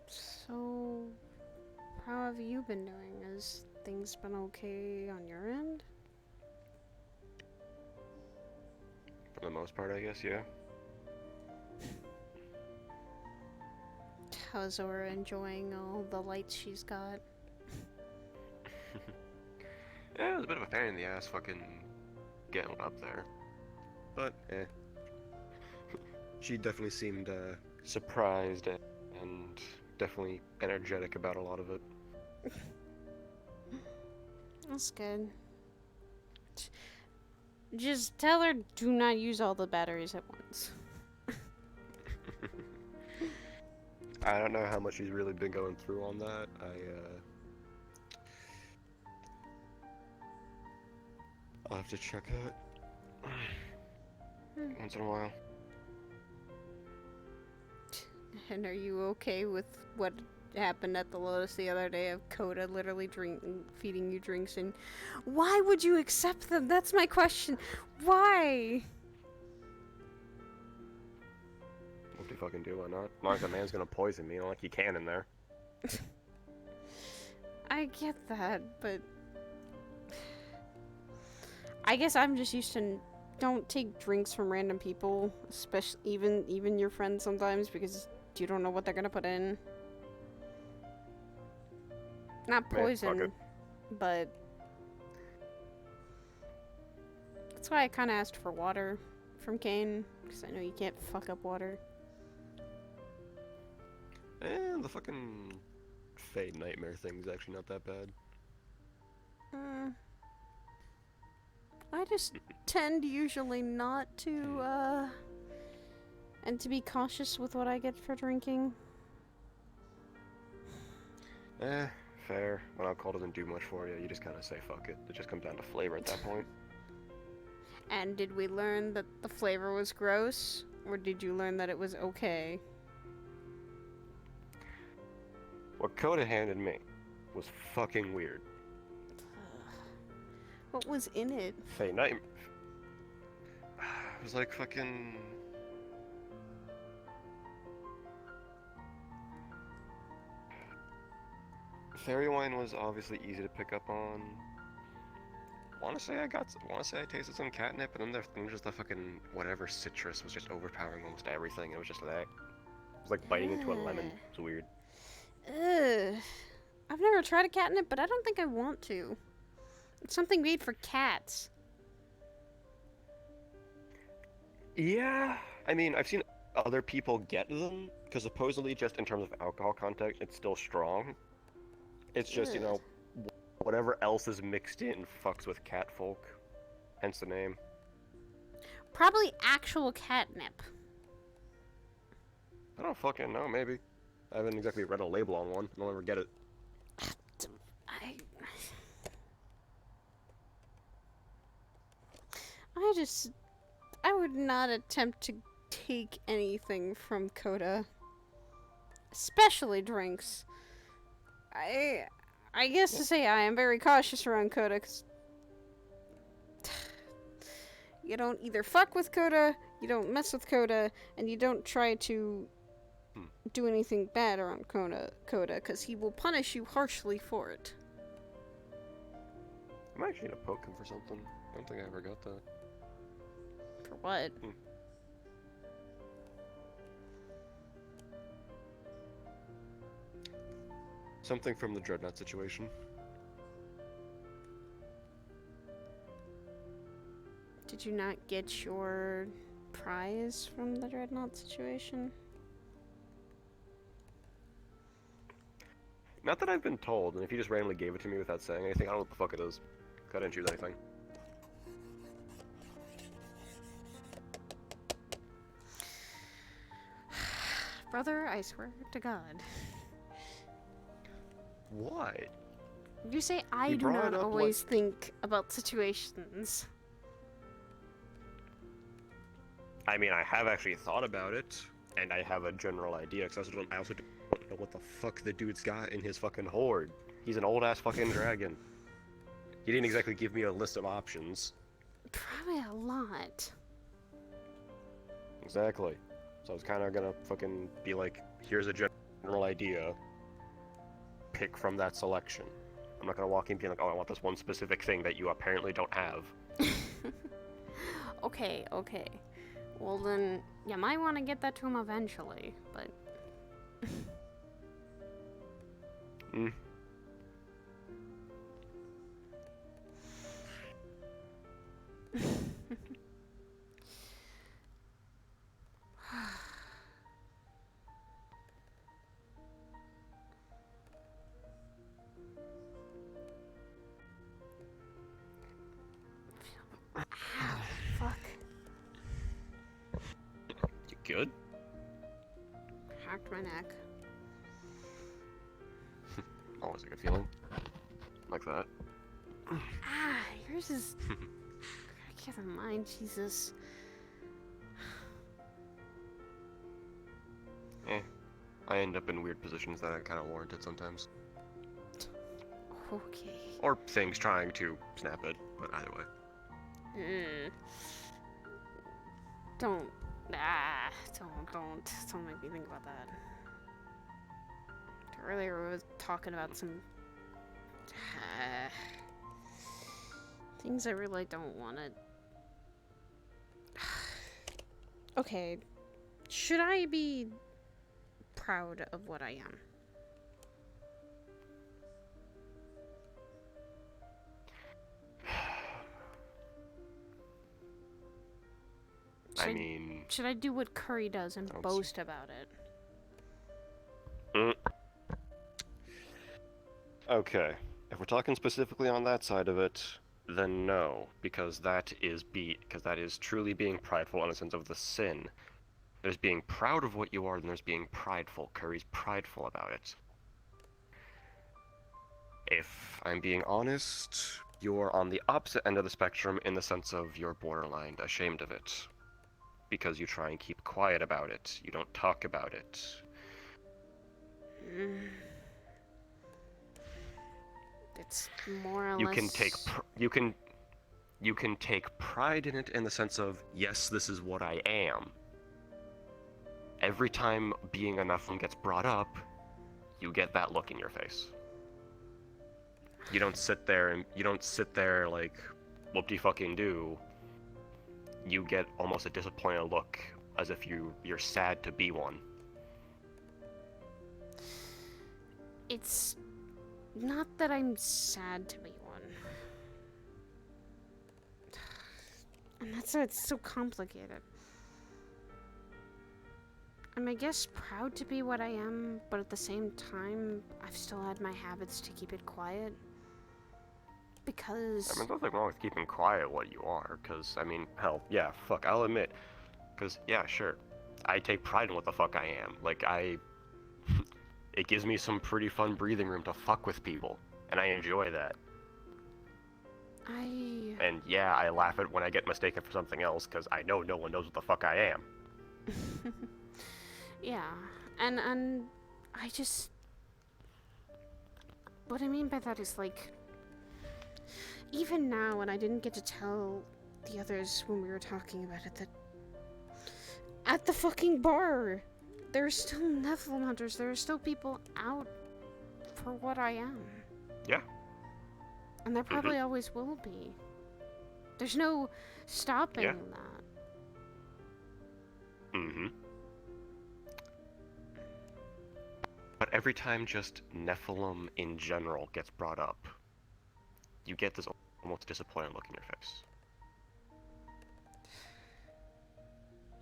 So, how have you been doing? Has things been okay on your end? For the most part, I guess, yeah. How's Zora enjoying all the lights she's got? Yeah, it was a bit of a pain in the ass fucking getting up there. But, she definitely seemed surprised and definitely energetic about a lot of it. That's good. Just tell her do not use all the batteries at once. I don't know how much she's really been going through on that. I'll have to check it once in a while. And are you okay with what happened at the Lotus the other day of Coda literally feeding you drinks? And why would you accept them? That's my question. Why? What do you fucking do? Why not? Not like the man's gonna poison me, not like he can in there. I get that, but I guess I'm just used to don't take drinks from random people, especially even your friends sometimes, because you don't know what they're gonna put in. Not poison, but that's why I kind of asked for water from Kane, because I know you can't fuck up water. And the fucking Fade Nightmare thing's actually not that bad. I just tend usually not to, and to be cautious with what I get for drinking. Fair. When alcohol doesn't do much for you, you just kind of say fuck it. It just comes down to flavor at that point. And did we learn that the flavor was gross, or did you learn that it was okay? What Coda handed me was fucking weird. What was in it? Fade Nightmare. It was like fucking... Fairy wine was obviously easy to pick up on. Want to say I tasted some catnip, and then just the fucking whatever citrus was just overpowering almost everything. It was just that. It was like biting into a lemon. It's weird. Ugh. I've never tried a catnip, but I don't think I want to. It's something made for cats. Yeah, I mean, I've seen other people get them, because supposedly just in terms of alcohol content, it's still strong. It's just, you Ugh. know, whatever else is mixed in fucks with catfolk. Hence the name. Probably actual catnip. I don't fucking know, maybe. I haven't exactly read a label on one. I don't ever get it. I would not attempt to take anything from Coda. Especially drinks. I guess to say I am very cautious around Coda, because you don't either fuck with Coda, you don't mess with Coda, and you don't try to do anything bad around Coda, because he will punish you harshly for it. I'm actually gonna poke him for something. I don't think I ever got that. For what? Something from the Dreadnought situation. Did you not get your prize from the Dreadnought situation? Not that I've been told, and if you just randomly gave it to me without saying anything, I don't know what the fuck it is. 'Cause I didn't choose anything. Brother, I swear to God. What? You say I You do brought not up, always think about situations. I mean, I have actually thought about it, and I have a general idea, because I also don't know what the fuck the dude's got in his fucking horde. He's an old-ass fucking dragon. He didn't exactly give me a list of options. Probably a lot. Exactly. So I was kind of gonna fucking be like, here's a general idea. Pick from that selection. I'm not gonna walk in being like, oh, I want this one specific thing that you apparently don't have. Okay. Well then, you might want to get that to him eventually, but... Fuck. You good? Hacked my neck. Always a good feeling. Like that. Ah, yours is... I can't mind, Jesus. I end up in weird positions that I kind of warranted sometimes. Okay. Or things trying to snap it, but either way. Don't make me think about that. Earlier we were talking about some things I really don't want to. Okay, should I be proud of what I am? Should I do what Curry does and boast about it? Okay, if we're talking specifically on that side of it, then no, because that is truly being prideful in the sense of the sin. There's being proud of what you are, and there's being prideful. Curry's prideful about it. If I'm being honest, you're on the opposite end of the spectrum in the sense of you're borderline ashamed of it. Because you try and keep quiet about it. You don't talk about it. It's more or You less... you can take pride in it in the sense of, yes, this is what I am. Every time being a Nephilim gets brought up, you get that look in your face. You don't sit there like, whoop-de-fucking-do. You get almost a disappointed look, as if you're sad to be one. It's not that I'm sad to be one. And that's why it's so complicated. I'm, I guess, proud to be what I am, but at the same time, I've still had my habits to keep it quiet. Because... I mean, there's nothing wrong with keeping quiet what you are, because, I mean, hell, yeah, fuck, I'll admit. Because, yeah, sure, I take pride in what the fuck I am. Like, it gives me some pretty fun breathing room to fuck with people, and I enjoy that. And yeah, I laugh at when I get mistaken for something else, because I know no one knows what the fuck I am. Yeah, and I just... What I mean by that is, like... Even now, and I didn't get to tell the others when we were talking about it, that... At the fucking bar! There are still Nephilim hunters, there are still people out for what I am. Yeah. And there probably always will be. There's no stopping that. Mm-hmm. But every time just Nephilim in general gets brought up, you get this almost disappointed look in your face.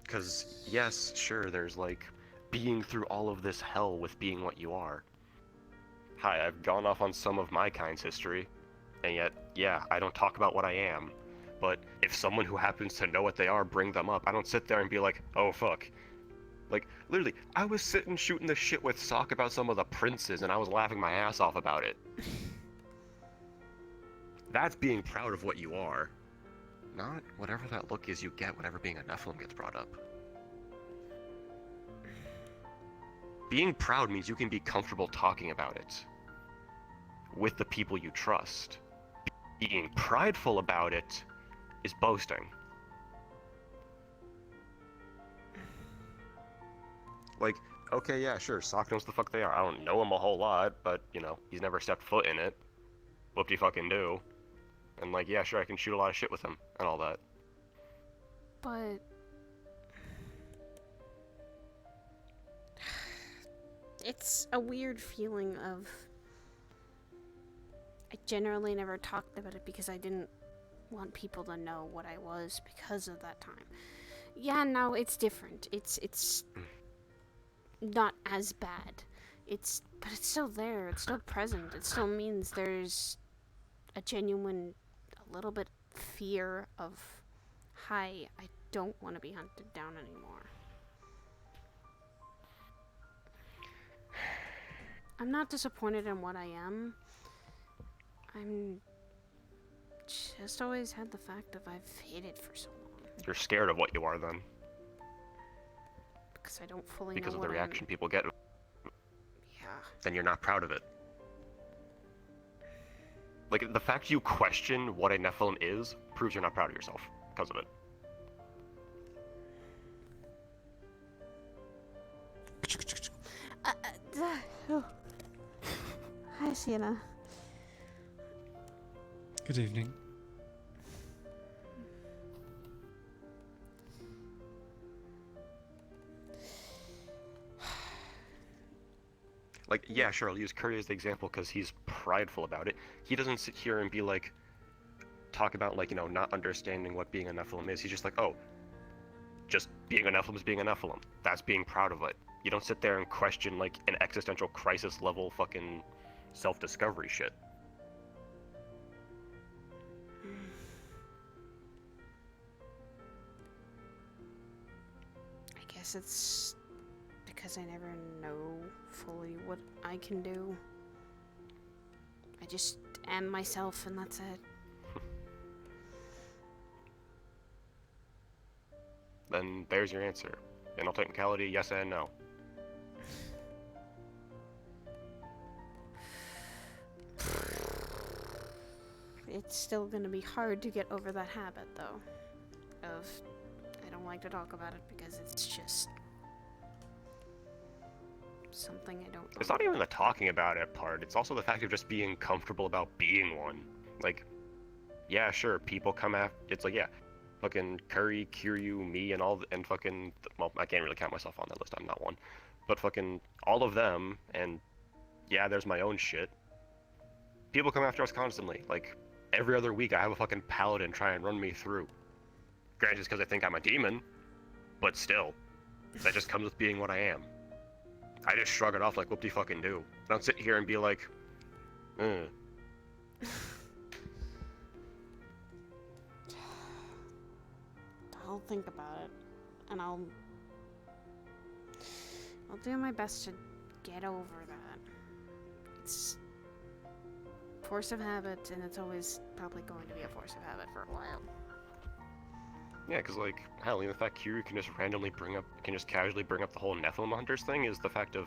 Because, yes, sure, there's like being through all of this hell with being what you are. Hi, I've gone off on some of my kind's history, and yet, yeah, I don't talk about what I am. But if someone who happens to know what they are bring them up, I don't sit there and be like, oh fuck. Like, literally, I was sitting shooting the shit with Sock about some of the princes, and I was laughing my ass off about it. That's being proud of what you are. Not whatever that look is you get whenever being a Nephilim gets brought up. Being proud means you can be comfortable talking about it with the people you trust. Being prideful about it is boasting. Like, okay, yeah, sure, Sock knows the fuck they are. I don't know him a whole lot, but, you know, he's never stepped foot in it. Whoop-de-fucking-do. And, like, yeah, sure, I can shoot a lot of shit with him, and all that. But... It's a weird feeling of... I generally never talked about it because I didn't want people to know what I was because of that time. Yeah, no, it's different. It's not as bad. But it's still there. It's still present. It still means there's a genuine, a little bit fear of, hi, I don't want to be hunted down anymore. I'm not disappointed in what I am. I'm just always had the fact of I've hated for so long. You're scared of what you are, then. Because I don't fully know because of what the reaction people get. Yeah. Then you're not proud of it. Like, the fact you question what a Nephilim is proves you're not proud of yourself because of it. Oh. Hi, Sienna. Good evening. Like, yeah, sure, I'll use Curry as the example because he's prideful about it. He doesn't sit here and be like, talk about, like, you know, not understanding what being a Nephilim is. He's just like, oh, just being a Nephilim is being a Nephilim. That's being proud of it. You don't sit there and question, like, an existential crisis level fucking self-discovery shit. I guess it's because I never know fully what I can do. I just am myself and that's it. Then there's your answer. In all technicality, yes and no. It's still gonna be hard to get over that habit, though. Of, I don't like to talk about it because it's just something I don't. It's not even the talking about it part. It's also the fact of just being comfortable about being one. Like, yeah, sure, people come after. It's like, yeah, fucking Curry, Kiryu, me, and and fucking. Well, I can't really count myself on that list. I'm not one, but fucking all of them, and yeah, there's my own shit. People come after us constantly. Like, every other week, I have a fucking paladin try and run me through. Granted, it's because I think I'm a demon, but still. That just comes with being what I am. I just shrug it off like whoop de fucking do. I don't sit here and be like, I'll think about it, and I'll do my best to get over that. It's force of habit, and it's always probably going to be a force of habit for a while. yeah, because like, hell, even the fact Kiryu can just casually bring up the whole Nephilim Hunters thing is the fact of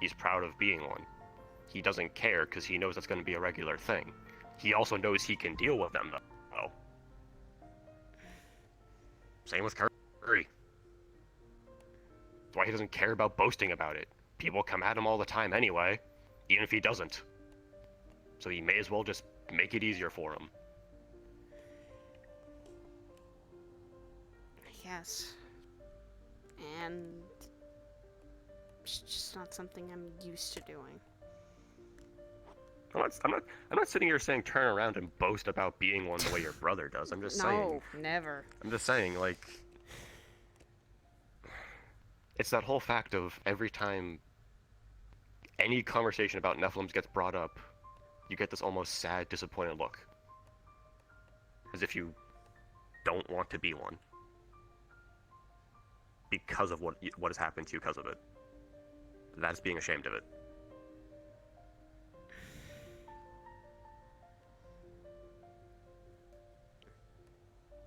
he's proud of being one. He doesn't care because he knows that's going to be a regular thing. He also knows he can deal with them, though. Same with Curry. That's why he doesn't care about boasting about it. People come at him all the time anyway, even if he doesn't. So he may as well just make it easier for him. Yes. And it's just not something I'm used to doing. I'm not sitting here saying turn around and boast about being one the way your brother does. I'm just saying. No, never. I'm just saying, like, it's that whole fact of every time any conversation about Nephilims gets brought up, you get this almost sad, disappointed look. As if you don't want to be one. Because of what has happened to you because of it. That's being ashamed of it.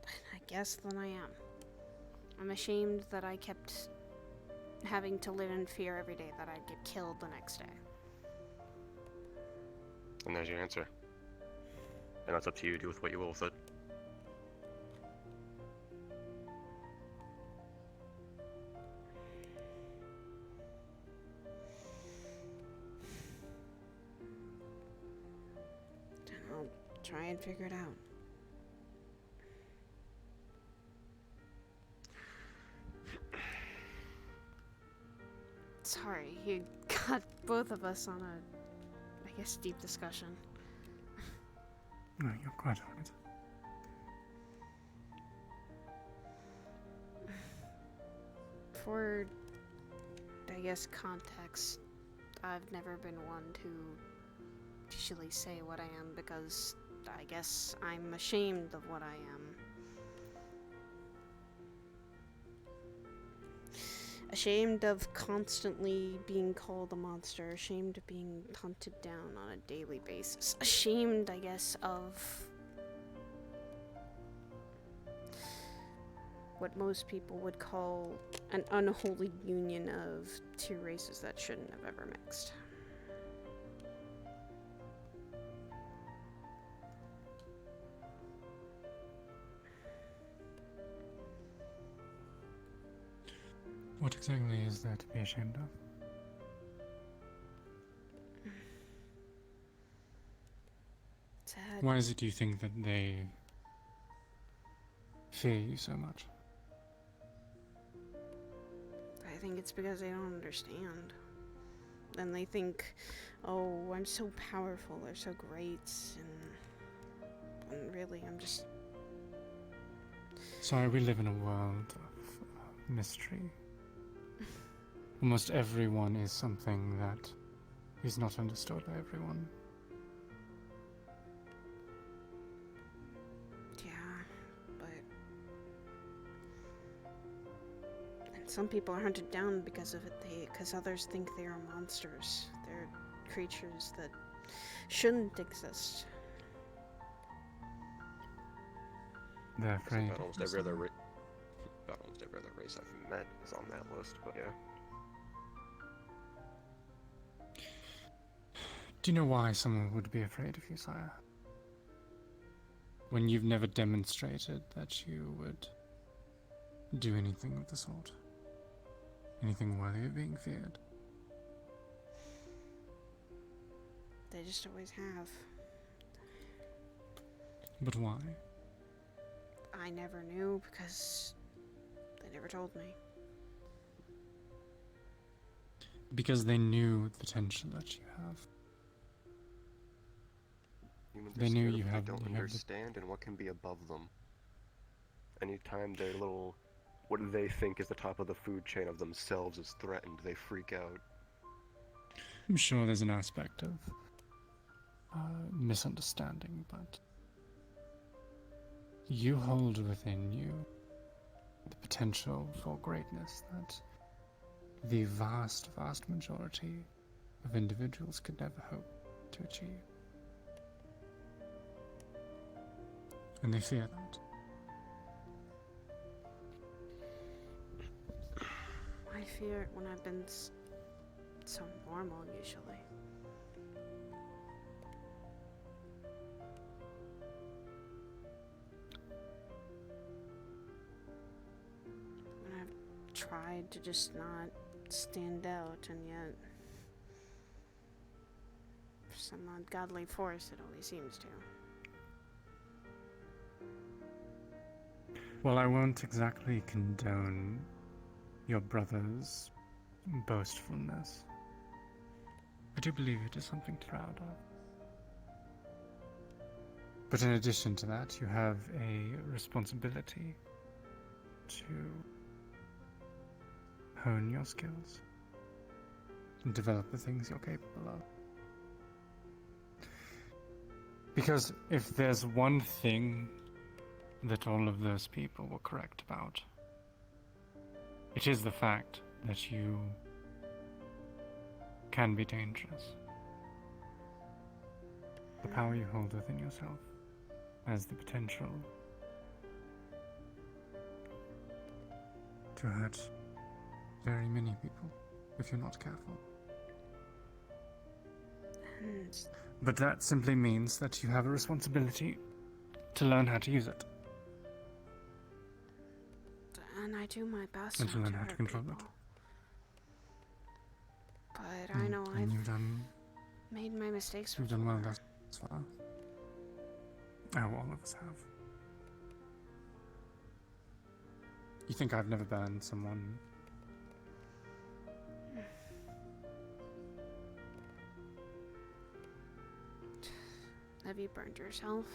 I guess then I am. I'm ashamed that I kept having to live in fear every day that I'd get killed the next day. And there's your answer. And that's up to you to do with what you will with it. I'll try and figure it out. Sorry, you got both of us on a, I guess, deep discussion. No, you're quite right. For, I guess, context, I've never been one to usually say what I am because I guess I'm ashamed of what I am. Ashamed of constantly being called a monster, ashamed of being hunted down on a daily basis, ashamed, I guess, of what most people would call an unholy union of two races that shouldn't have ever mixed. What exactly is there to be ashamed of? Sad. Why is it you think that they fear you so much? I think it's because they don't understand. And they think, oh, I'm so powerful, they're so great, and really, I'm just... Sorry, we live in a world of mystery. Almost everyone is something that is not understood by everyone. Yeah, but... And some people are hunted down because of it, because others think they are monsters. They're creatures that shouldn't exist. They're afraid. About almost every other race I've met is on that list, but yeah. Do you know why someone would be afraid of you, sire? When you've never demonstrated that you would do anything of the sort. Anything worthy of being feared. They just always have. But why? I never knew because they never told me. Because they knew the potential that you have. Humans They are knew scared you of what have- they don't you have the- understand and what can be above them. Anytime their little what they think is the top of the food chain of themselves is threatened, they freak out. I'm sure there's an aspect of misunderstanding, but you hold within you the potential for greatness that the vast, vast majority of individuals could never hope to achieve. And they fear that. I fear it when I've been so normal, usually. When I've tried to just not stand out, and yet for some ungodly force it always seems to. Well, I won't exactly condone your brother's boastfulness. I do believe it is something to be proud of. But in addition to that, you have a responsibility to hone your skills and develop the things you're capable of. Because if there's one thing that all of those people were correct about, it is the fact that you can be dangerous. The power you hold within yourself has the potential to hurt very many people if you're not careful. But that simply means that you have a responsibility to learn how to use it. And I do my best And to not learn to how to hurt control people. it. But I know And I've you've made my mistakes done before. well thus far. Oh, all of us have. You think I've never burned someone? Have you burned yourself?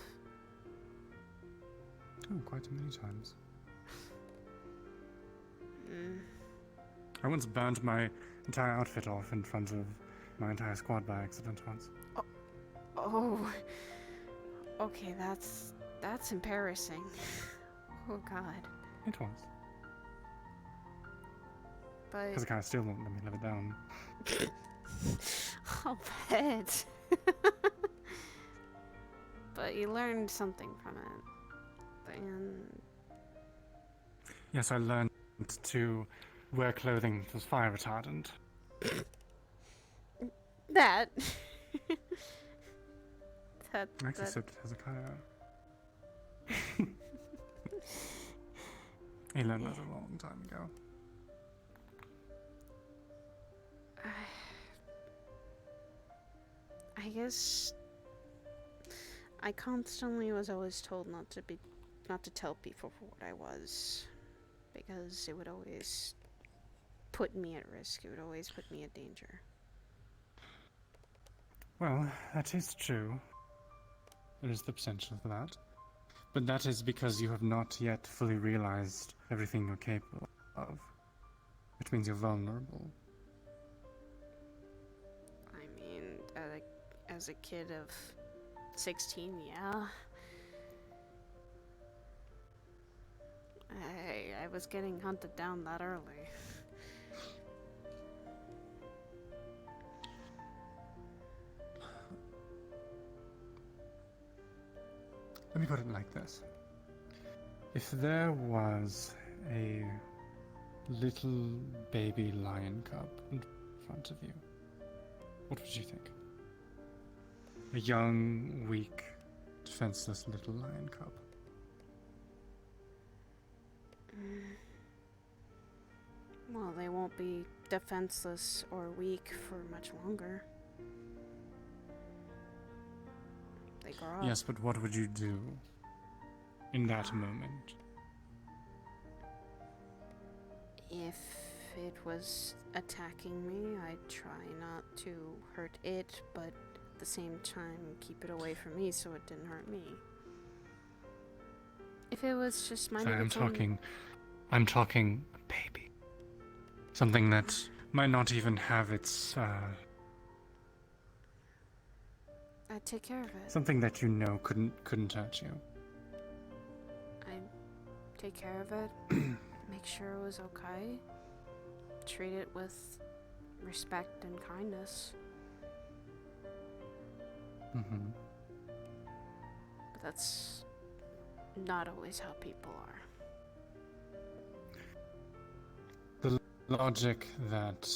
Oh, quite many times. Mm. I once burned my entire outfit off in front of my entire squad by accident once. Oh. Okay, that's embarrassing. Oh God. It was. But Because the guy still won't let me live it down. I'll bet. But you learned something from it. And Yes, I learned to wear clothing that was fire retardant. that. I actually said Hezekiah. He learned that a long time ago. I guess I constantly was always told not to tell people for what I was, because it would always put me at risk. It would always put me at danger. Well, that is true. There is the potential for that. But that is because you have not yet fully realized everything you're capable of. Which means you're vulnerable. I mean, as a kid of 16, yeah. I was getting hunted down that early. Let me put it like this. If there was a little baby lion cub in front of you, what would you think? A young, weak, defenseless little lion cub. Well, they won't be defenseless or weak for much longer. They grow up. Yes, but what would you do in that moment? If it was attacking me, I'd try not to hurt it, but at the same time keep it away from me so it didn't hurt me. If it was just minding I'm its own... talking I'm talking a baby. Something that might not even have its, I'd take care of it. something that you know couldn't hurt you. I'd take care of it, make sure it was okay, treat it with respect and kindness. Mm-hmm. But that's not always how people are. The logic that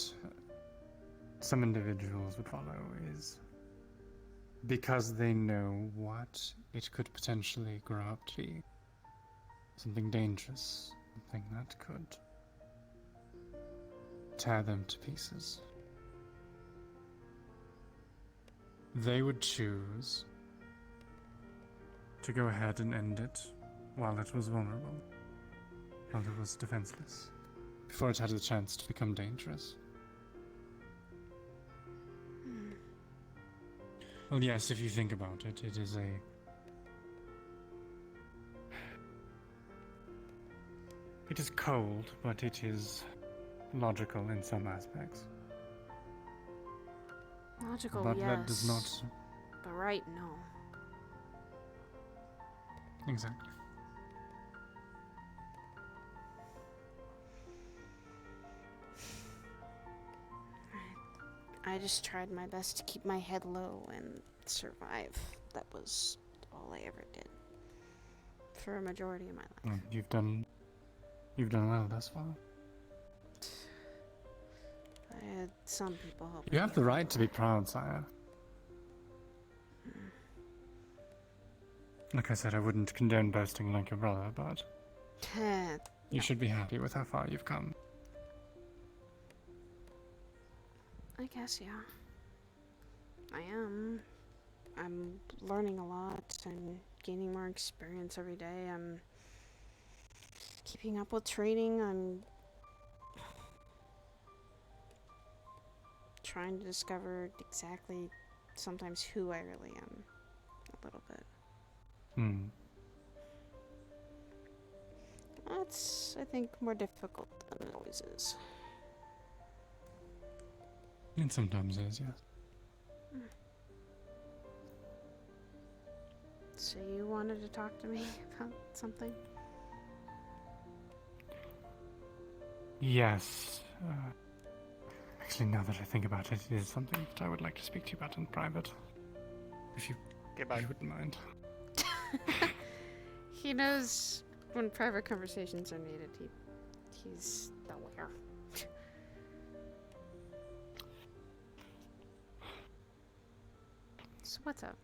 some individuals would follow is because they know what it could potentially grow up to be. Something dangerous, something that could tear them to pieces. They would choose to go ahead and end it while it was vulnerable, while it was defenseless, before it had the chance to become dangerous. Well, yes, if you think about it, it is it is cold, but it is logical in some aspects. Logical, But yes. that does not... But right, no. Exactly. I just tried my best to keep my head low and survive. That was all I ever did. For a majority of my life. Well, you've done well thus far. I had some people help You me have the right to be proud, sire. Like I said, I wouldn't condone boasting like your brother, but you should be happy with how far you've come. I guess, yeah. I am. I'm learning a lot and gaining more experience every day. I'm keeping up with training. I'm trying to discover exactly sometimes who I really am. A little bit. That's, I think, more difficult than it always is. It sometimes is, yes. So you wanted to talk to me about something? Yes. Actually, now that I think about it, it is something that I would like to speak to you about in private. If you wouldn't mind. He knows when private conversations are needed. He's aware. So what's up?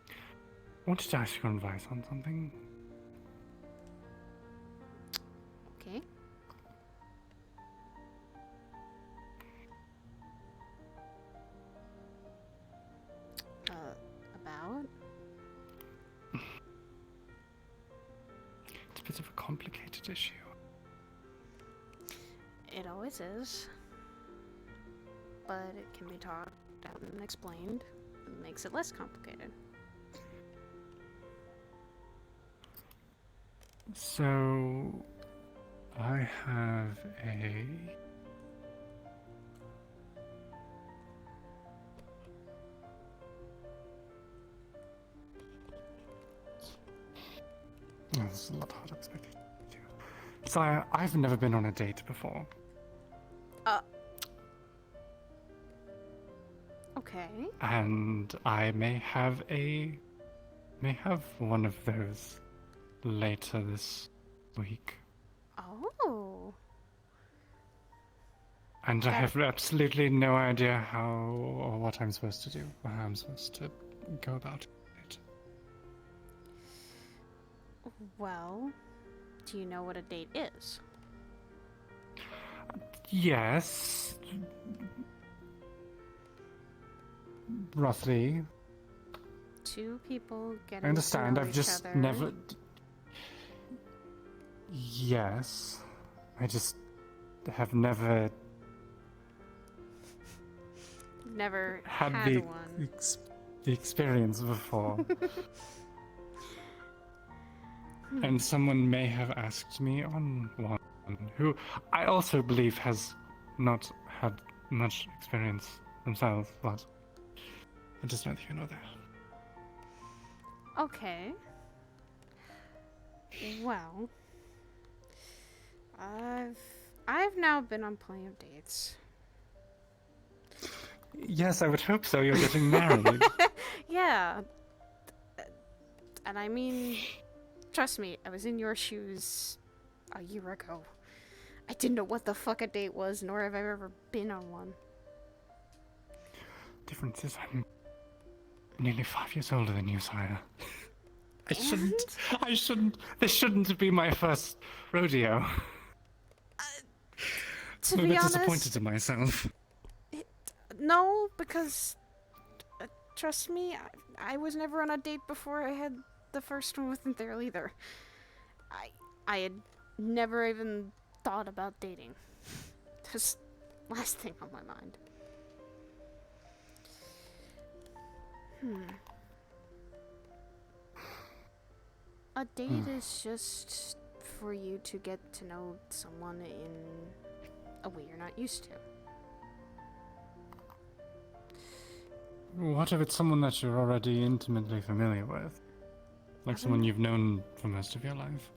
I wanted to ask your advice on something. Okay. About? It's a bit of a complicated issue. It always is. But it can be talked out and explained. It makes it less complicated. So, I have a... Oh, this is a lot harder than expected. So I've never been on a date before. Okay. And I may have one of those later this week. Oh. And I have absolutely no idea how or what I'm supposed to do, or how I'm supposed to go about it. Well, do you know what a date is? Yes. Roughly. Two people getting I understand, to know I've just each other. never... Yes. I just have never Never had had the, one. the experience before. And someone may have asked me on one who I also believe has not had much experience themselves, but I just rather you know that. Okay. Well, I've now been on plenty of dates. Yes, I would hope so. You're getting married. Yeah. And I mean, trust me, I was in your shoes a year ago. I didn't know what the fuck a date was, nor have I ever been on one. Difference is I'm nearly 5 years older than you, Sire. I shouldn't. This shouldn't be my first rodeo. To I'm a be bit honest, disappointed in myself. no, because trust me, I was never on a date before I had the first one with Nthail either. I had never even thought about dating. Just last thing on my mind. A date is just for you to get to know someone in a way you're not used to. What if it's someone that you're already intimately familiar with? Like someone you've known for most of your life?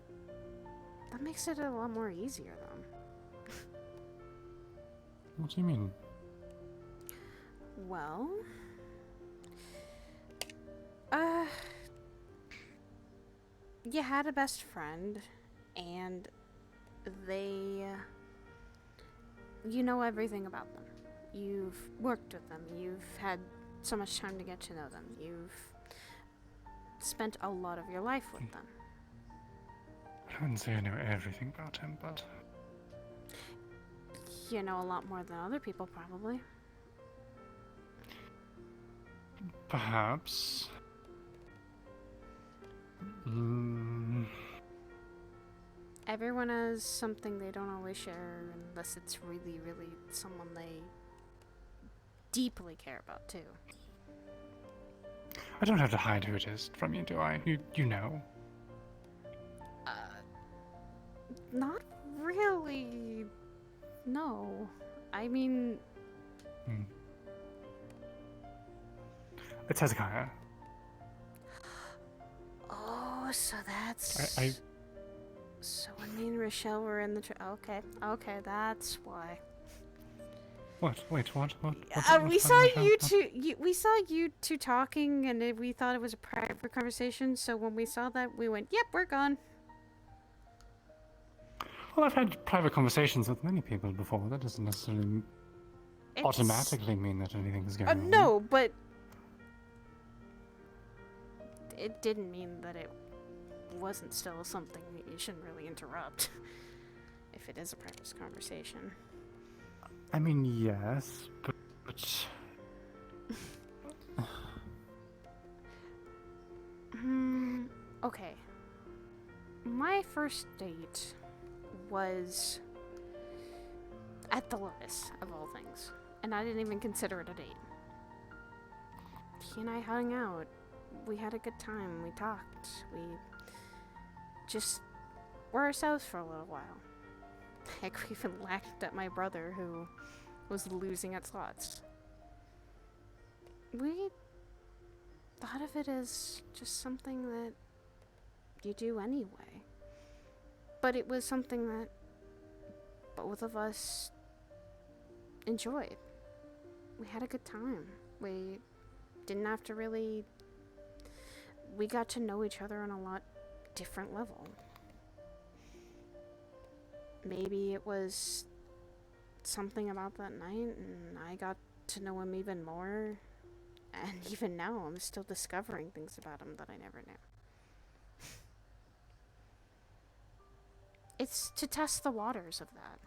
That makes it a lot more easier, though. What do you mean? Well, you had a best friend, and you know everything about them. You've worked with them. You've had so much time to get to know them. You've spent a lot of your life with them. I wouldn't say I know everything about him, but... You know a lot more than other people, probably. Perhaps. Everyone has something they don't always share unless it's really, really someone they deeply care about, too. I don't have to hide who it is from you, do I? You know. Not really. No. I mean... It's Hezekiah. Oh, so that's... I So when me and Rochelle were in the... Okay, that's why. What? Wait, what? We saw you two... We saw you two talking, and we thought it was a private conversation, so when we saw that, we went, yep, we're gone. Well, I've had private conversations with many people before. That doesn't necessarily automatically mean that anything is going on. No, but... It didn't mean that it wasn't still something you shouldn't really interrupt. If it is a private conversation. I mean, yes, but... Okay. My first date was at the Lotus, of all things. And I didn't even consider it a date. He and I hung out. We had a good time. We talked. We just were ourselves for a little while. Heck, we even laughed at my brother who was losing at slots. We thought of it as just something that you do anyway. But it was something that both of us enjoyed. We had a good time. We didn't have to really... We got to know each other on a lot different level. Maybe it was something about that night, and I got to know him even more. And even now, I'm still discovering things about him that I never knew. It's to test the waters of that.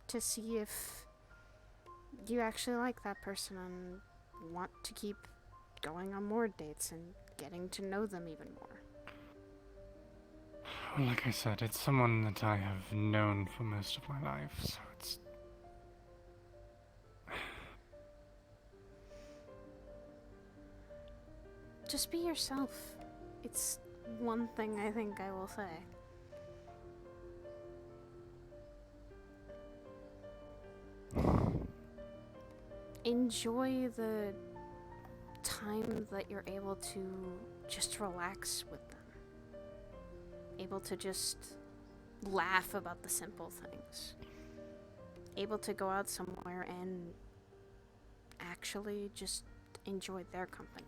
To see if you actually like that person and want to keep going on more dates and getting to know them even more. Well, like I said, it's someone that I have known for most of my life, so it's... Just be yourself. It's one thing I think I will say. Enjoy the time that you're able to just relax with them. Able to just laugh about the simple things. Able to go out somewhere and actually just enjoy their company.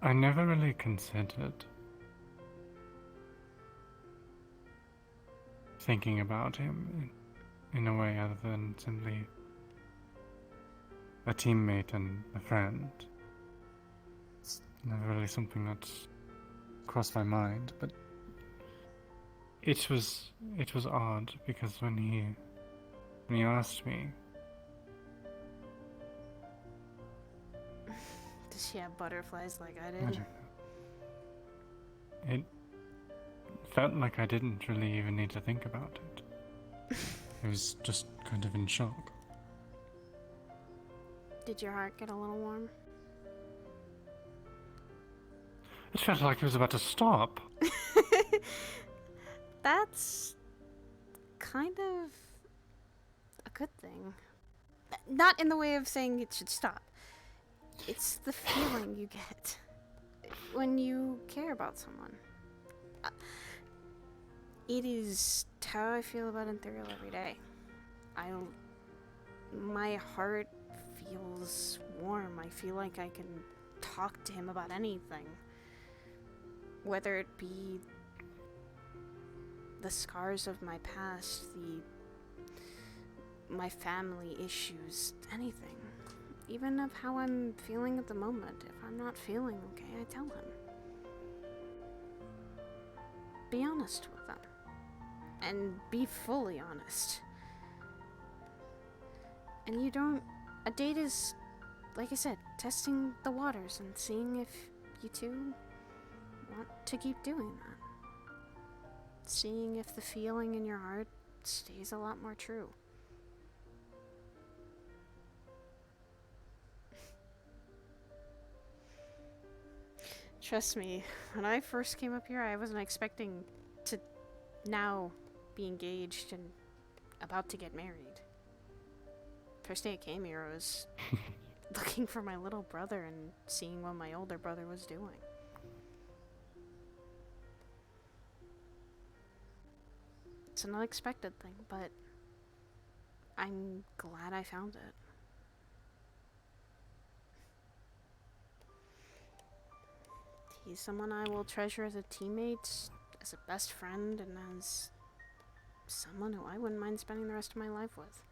I never really considered thinking about him in a way other than simply a teammate and a friend. It's never really something that's crossed my mind, but it was odd because when he asked me, Does she have butterflies like I I did? don't know. It felt like I didn't really even need to think about it. I was just kind of in shock. Did your heart get a little warm? It felt like it was about to stop. That's kind of a good thing. Not in the way of saying it should stop. It's the feeling you get when you care about someone. It is how I feel about Sidriel every day. My heart feels warm. I feel like I can talk to him about anything. Whether it be the scars of my past, my family issues, anything. Even of how I'm feeling at the moment. If I'm not feeling okay, I tell him. Be honest with them. And be fully honest. And a date is, like I said, testing the waters and seeing if you two want to keep doing that. Seeing if the feeling in your heart stays a lot more true. Trust me, when I first came up here, I wasn't expecting to now be engaged and about to get married. First day I came here, I was looking for my little brother and seeing what my older brother was doing. It's an unexpected thing, but I'm glad I found it. He's someone I will treasure as a teammate, as a best friend, and as someone who I wouldn't mind spending the rest of my life with.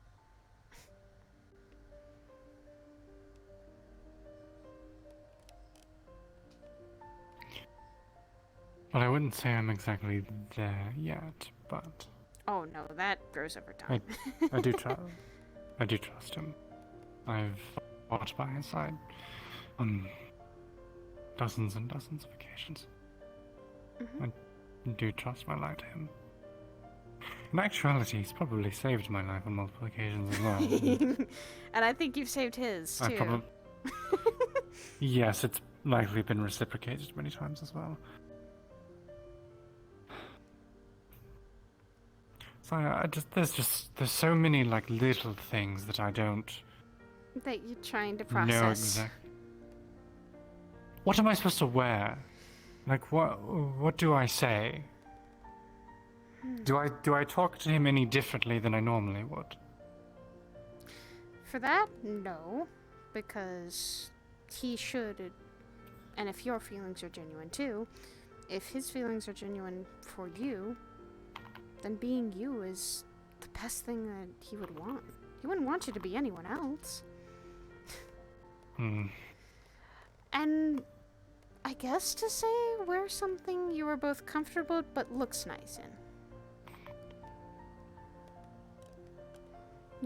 Well, I wouldn't say I'm exactly there yet, but Oh no, that grows over time. I do trust him. I've fought by his side on dozens and dozens of occasions. I do trust my life to him. In actuality, he's probably saved my life on multiple occasions as well. And I think you've saved his, too. Yes, it's likely been reciprocated many times as well. So there's so many like little things that I don't that you're trying to process. know exactly. What am I supposed to wear? Like what do I say? Do I talk to him any differently than I normally would? For that, no, because he should, and if your feelings are genuine too, if his feelings are genuine for you, then being you is the best thing that he would want. He wouldn't want you to be anyone else. And I guess to say wear something you are both comfortable but looks nice in.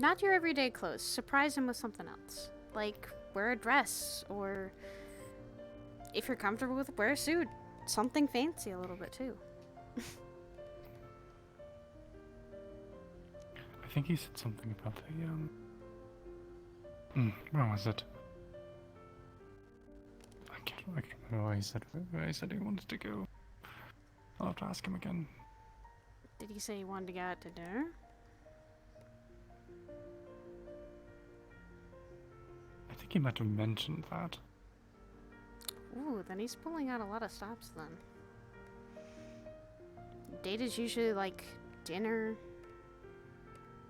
Not your everyday clothes. Surprise him with something else. Like, wear a dress, or if you're comfortable with, wear a suit. Something fancy a little bit, too. I think he said something about the where was it? I can't remember where he said he wanted to go. I'll have to ask him again. Did he say he wanted to go out to dinner? I think he might have mentioned that. Ooh, then he's pulling out a lot of stops then. Date is usually like dinner.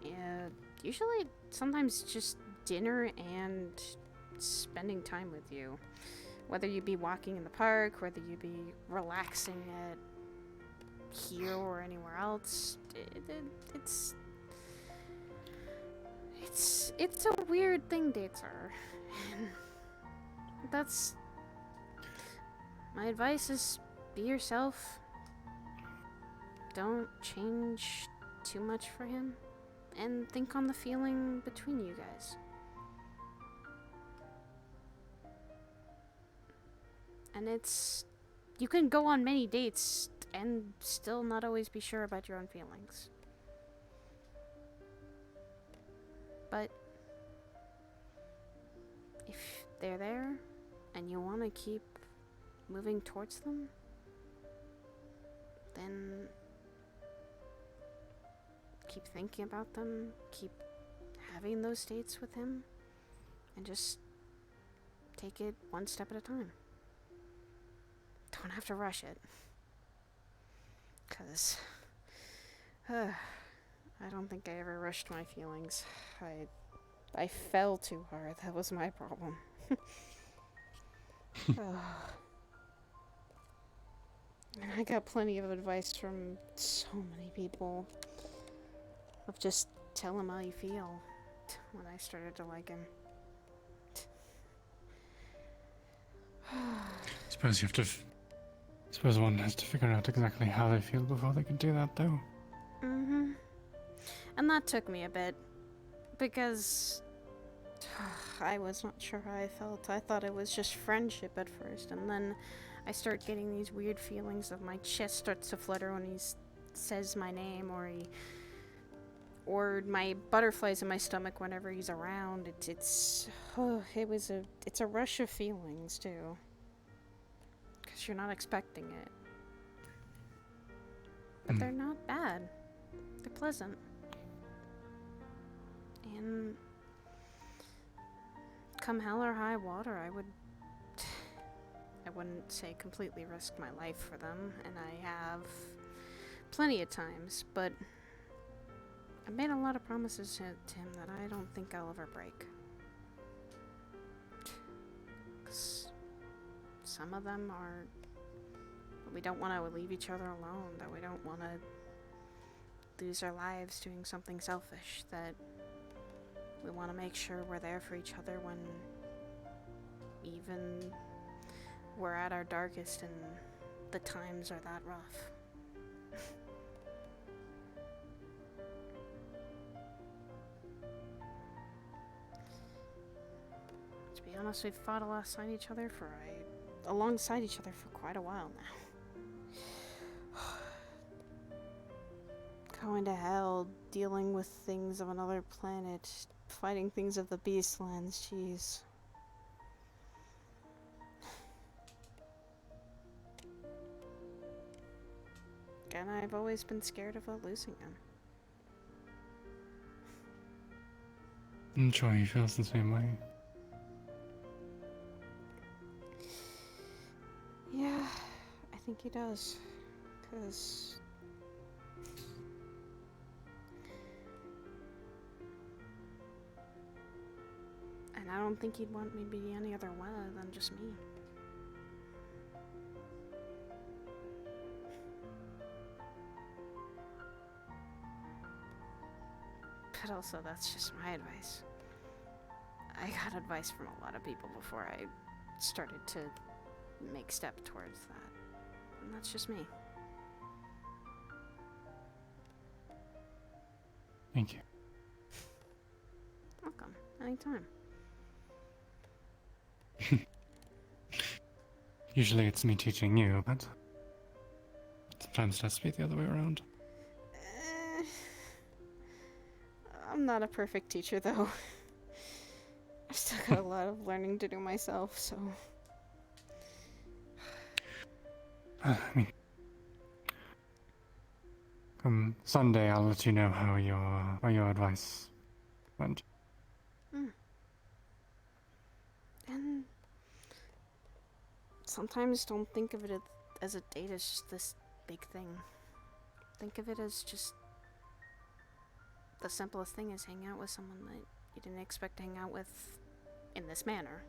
Yeah, usually sometimes just dinner and spending time with you. Whether you be walking in the park, whether you be relaxing at here or anywhere else, it's a weird thing, dates are. And that's my advice is be yourself. Don't change too much for him, and think on the feeling between you guys. And you can go on many dates and still not always be sure about your own feelings. But if they're there and you want to keep moving towards them, then keep thinking about them, keep having those dates with him, and just take it one step at a time. Don't have to rush it. 'Cause I don't think I ever rushed my feelings. I fell too hard. That was my problem. And I got plenty of advice from so many people of just tell him how you feel when I started to like him. Suppose one has to figure out exactly how they feel before they can do that, though. Mm-hmm. And that took me a bit, because I was not sure how I felt. I thought it was just friendship at first, and then I start getting these weird feelings of my chest starts to flutter when he says my name, or my butterflies in my stomach whenever he's around. It's a rush of feelings too, because you're not expecting it. But they're not bad. They're pleasant. And come hell or high water, I wouldn't say completely risk my life for them, and I have plenty of times, but I made a lot of promises to him that I don't think I'll ever break. 'Cause some of them are that we don't want to leave each other alone, that we don't want to lose our lives doing something selfish, that we want to make sure we're there for each other when even we're at our darkest and the times are that rough. To be honest, we've fought alongside each other for quite a while now. Going to hell, dealing with things of another planet, fighting things of the Beastlands, jeez. And I've always been scared about losing him. I'm sure he feels the same way. Yeah, I think he does. 'Cause and I don't think he'd want me to be any other way than just me. But also, that's just my advice. I got advice from a lot of people before I started to make step towards that. And that's just me. Thank you. Welcome. Anytime. Usually it's me teaching you, but Sometimes it has to be the other way around. I'm not a perfect teacher, though. I've still got a lot of learning to do myself, so... I mean... Sunday I'll let you know how your advice went. And... sometimes don't think of it as a date as just this big thing. Think of it as just... the simplest thing is hang out with someone that you didn't expect to hang out with in this manner.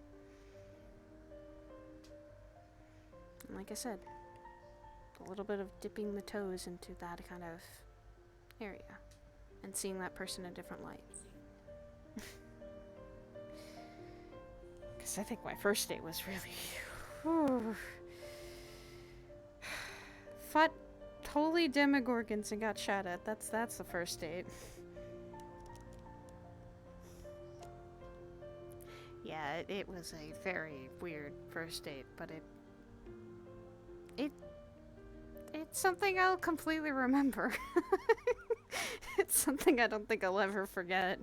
And like I said, a little bit of dipping the toes into that kind of area and seeing that person in a different light. Because I think my first date was really... fought holy demogorgons and got shot at. That's the first date. Yeah, it was a very weird first date, but it's something I'll completely remember. It's something I don't think I'll ever forget.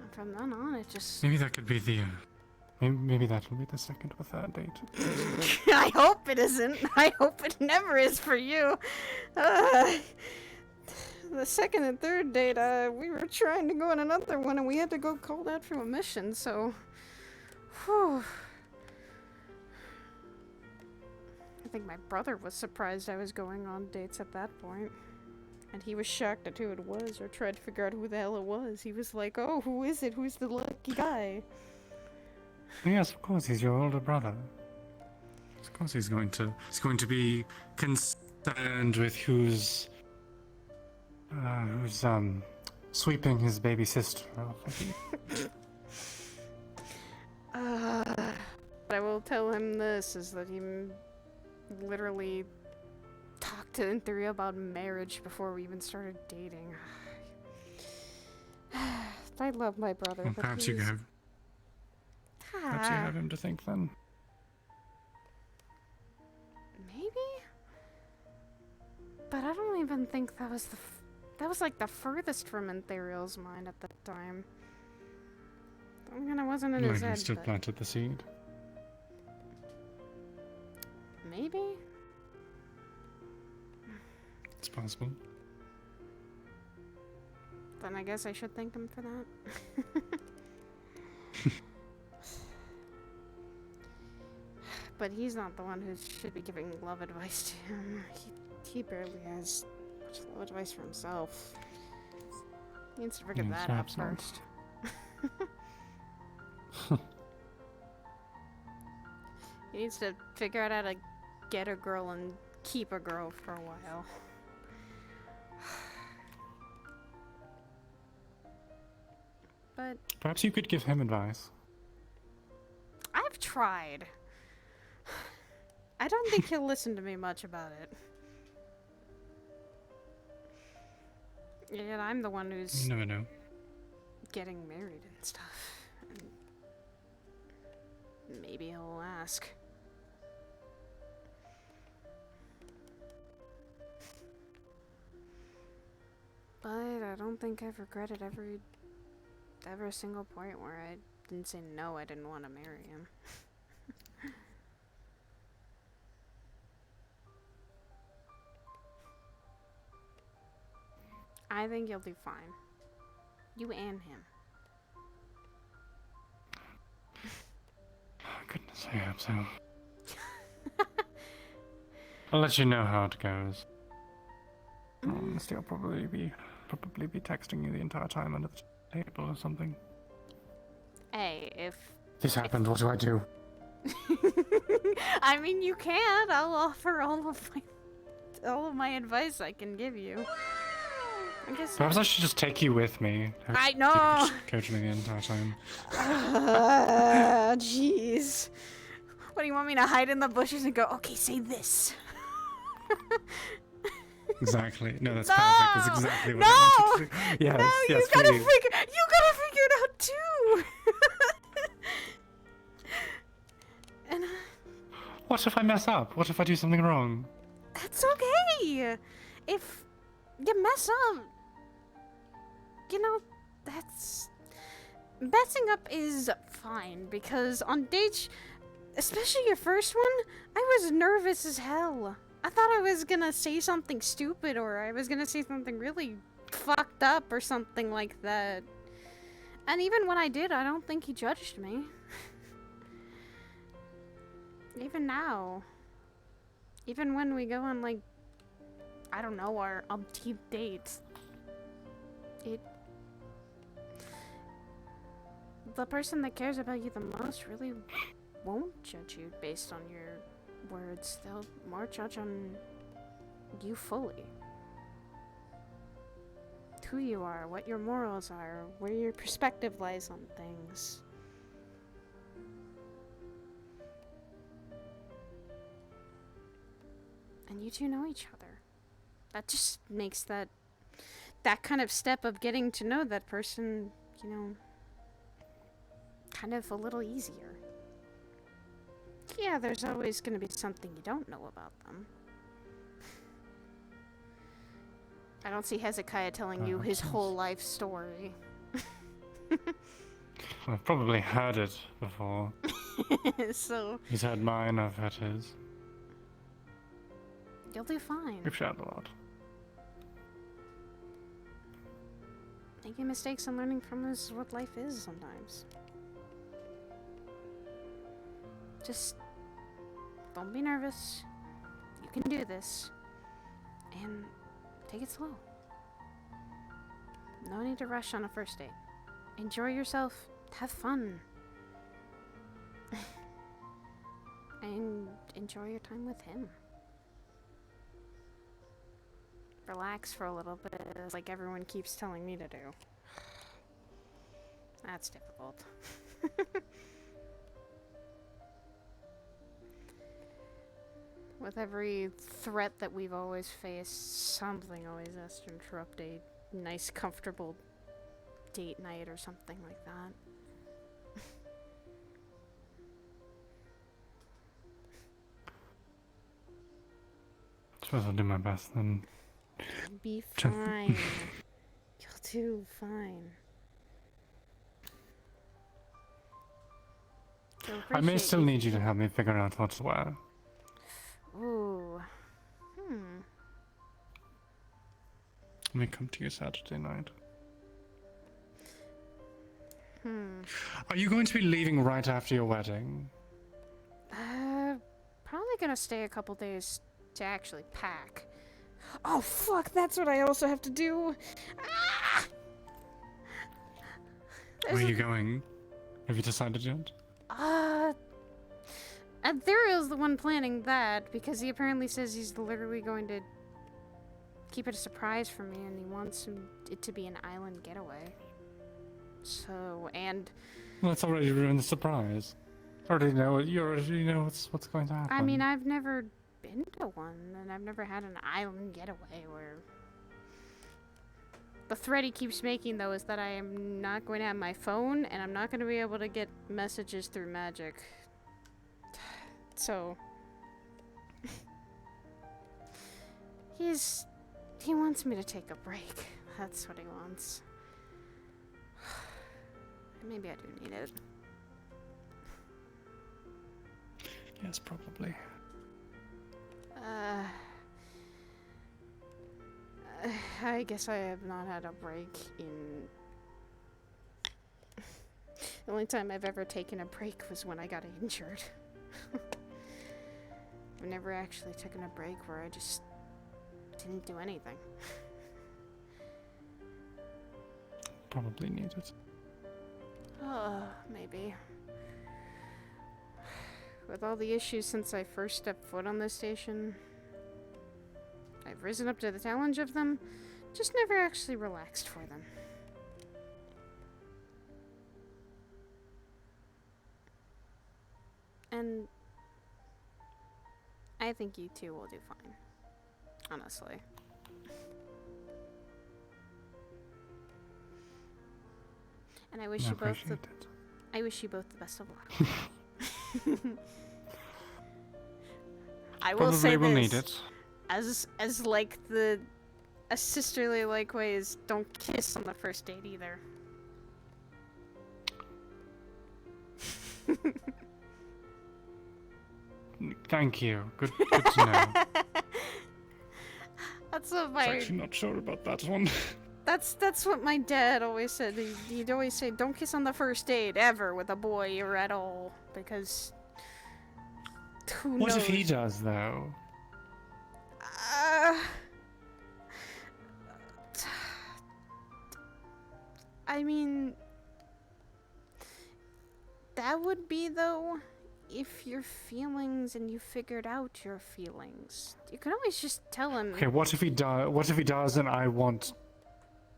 And from then on, it just... Maybe that could be the... maybe that will be the second or third date. I hope it isn't. I hope it never is for you. The second and third date, we were trying to go on another one and we had to go called out from a mission, so... Whew. I think my brother was surprised I was going on dates at that point. And he was shocked at who it was, or tried to figure out who the hell it was. He was like, oh, who is it? Who's the lucky guy? Yes, of course, he's your older brother. Of course he's going to be concerned with who's sweeping his baby sister off. But I will tell him this, is that he literally talked to Intheria about marriage before we even started dating. I love my brother, Well, but perhaps you have him to think then. Maybe? But I don't even think that was that was like the furthest from Intheriel's mind at the time. I mean, I wasn't in his Maybe head, still but planted the seed. maybe? It's possible. Then I guess I should thank him for that. But he's not the one who should be giving love advice to him. He barely has much love advice for himself. He needs to figure Yes, that out perhaps not. first. He needs to figure out how to get a girl and keep a girl for a while. But Perhaps you could give him advice. I've tried. I don't think he'll listen to me much about it. Yet I'm the one who's You never know. getting married and stuff. And maybe he'll ask. But I don't think I've regretted every single point where I didn't say no, I didn't want to marry him. I think you'll do fine. You and him. Goodness, I hope so. I'll let you know how it goes. Honestly, I'll probably be texting you the entire time under the table or something. Hey, if This happened, what do I do? I mean, you can. I'll offer all of my advice I can give you. I guess. Perhaps I should just take you with me. I know. You could just coach me the entire time. Jeez. What do you want me to hide in the bushes and go? Okay, say this. Exactly. No, that's No! perfect. That's exactly what I wanted to do. Yes, No, yes, you gotta please. figure it out too. What if I mess up? What if I do something wrong? That's okay. If you mess up, you know, that's messing up is fine because on dates, especially your first one, I was nervous as hell. I thought I was gonna say something stupid or I was gonna say something really fucked up or something like that. And even when I did, I don't think he judged me. Even now. Even when we go on, like, I don't know, our umpteenth dates. The person that cares about you the most really won't judge you based on your words. They'll more judge on you fully. Who you are, what your morals are, where your perspective lies on things. And you two know each other. That just makes that kind of step of getting to know that person, you know, kind of a little easier. Yeah, there's always going to be something you don't know about them. I don't see Hezekiah telling you his whole life story. I've probably heard it before. So... He's heard mine, I've heard his. You'll do fine. We've shared a lot. Making mistakes and learning from is what life is sometimes. Just don't be nervous. You can do this. And take it slow. No need to rush on a first date. Enjoy yourself. Have fun. And enjoy your time with him. Relax for a little bit, like everyone keeps telling me to do. That's difficult. With every threat that we've always faced, something always has to interrupt a nice, comfortable date night or something like that. I suppose I'll do my best then. You'll be fine. You'll do fine. I may still need you to help me figure out what to wear. Ooh. Let me come to you Saturday night. Are you going to be leaving right after your wedding? Probably gonna stay a couple days to actually pack. Oh fuck, that's what I also have to do. Ah! Where are you going? Have you decided yet? Ethereal's the one planning that, because he apparently says he's literally going to keep it a surprise for me, and he wants it to be an island getaway. So, and... Well, that's already ruined the surprise. You already know what's going to happen. I mean, I've never been to one, and I've never had an island getaway where... The threat he keeps making, though, is that I am not going to have my phone, and I'm not going to be able to get messages through magic. So... He wants me to take a break. That's what he wants. Maybe I do need it. Yes, probably. I guess I have not had a break in... The only time I've ever taken a break was when I got injured. I've never actually taken a break where I just didn't do anything. Probably need it. Maybe. With all the issues since I first stepped foot on this station, I've risen up to the challenge of them, just never actually relaxed for them. And I think you two will do fine. Honestly. And I wish you both the best of luck. I will Probably say will this. need it. As like a sisterly like way is don't kiss on the first date either. Thank you. Good to know. That's what I'm my actually not sure about that one. that's what my dad always said. He'd always say, "Don't kiss on the first date ever with a boy or at all," because who knows? What if he does though? I mean, that would be though if your feelings and you figured out your feelings. You could always just tell him. Okay, what if he does? What if he does and I want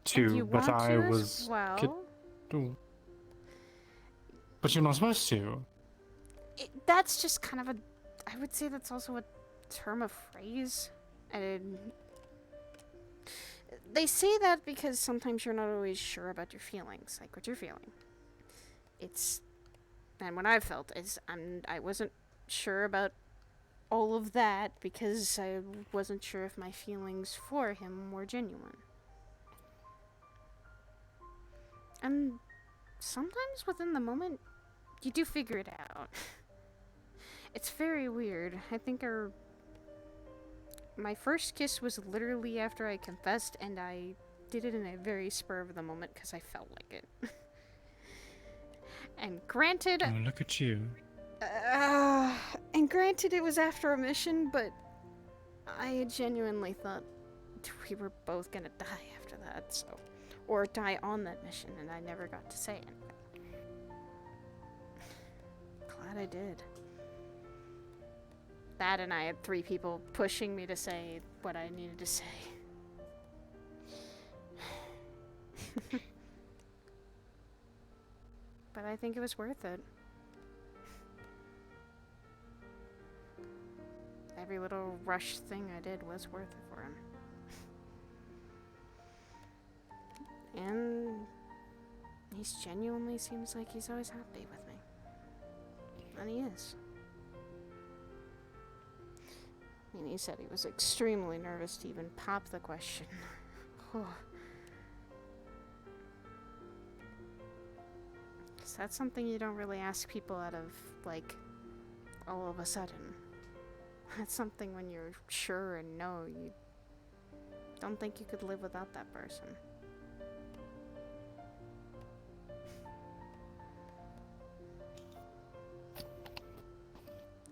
to, you but want I to as was. well? But you're not supposed to. That's just kind of a. I would say that's also a term of phrase. And they say that because sometimes you're not always sure about your feelings, like what you're feeling. And what I felt is I wasn't sure about all of that because I wasn't sure if my feelings for him were genuine. And sometimes within the moment, you do figure it out. It's very weird. I think my first kiss was literally after I confessed, and I did it in a very spur of the moment because I felt like it. And granted... Oh, look at you. And granted it was after a mission, but I genuinely thought we were both gonna die after that, so... Or die on that mission, and I never got to say anything. Glad I did. That and I had 3 people pushing me to say what I needed to say. But I think it was worth it. Every little rush thing I did was worth it for him. And he genuinely seems like he's always happy with me. And he is. I mean, he said he was extremely nervous to even pop the question. Because that's something you don't really ask people out of, like, all of a sudden. That's something when you're sure and know you don't think you could live without that person.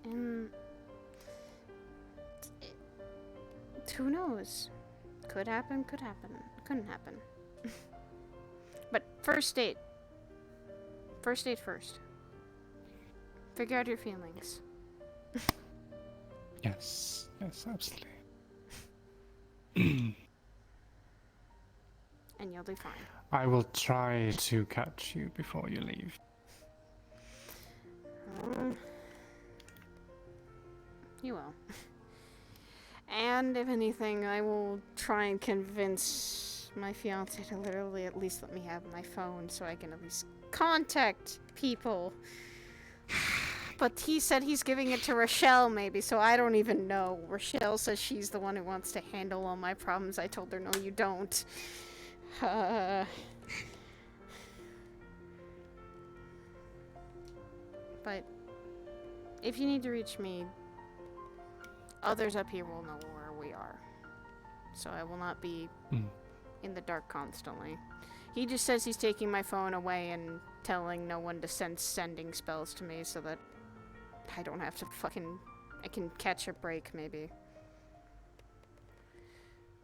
And who knows? Could happen, could happen, couldn't happen. But first date. First date first. Figure out your feelings. Yes, absolutely. And you'll do fine. I will try to catch you before you leave. You will. And if anything, I will try and convince my fiance to literally at least let me have my phone so I can at least contact people. But he said he's giving it to Rochelle maybe, so I don't even know. Rochelle says she's the one who wants to handle all my problems. I told her, no, you don't. But if you need to reach me, others up here will know where we are. So I will not be in the dark constantly. He just says he's taking my phone away and telling no one to send sending spells to me so that I don't have to I can catch a break maybe.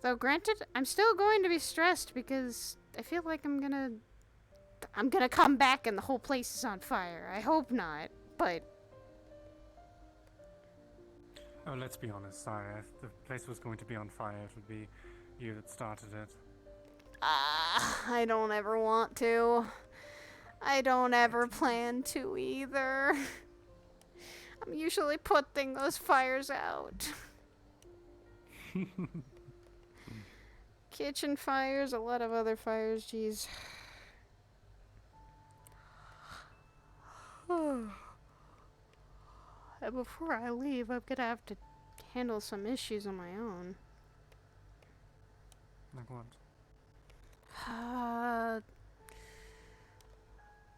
Though granted, I'm still going to be stressed because I feel like I'm gonna come back and the whole place is on fire. I hope not, but... Oh, let's be honest, Sarah. If the place was going to be on fire, it would be you that started it. I don't ever want to. I don't ever plan to either. I'm usually putting those fires out. Kitchen fires, a lot of other fires, jeez. And before I leave, I'm gonna have to handle some issues on my own. Like what?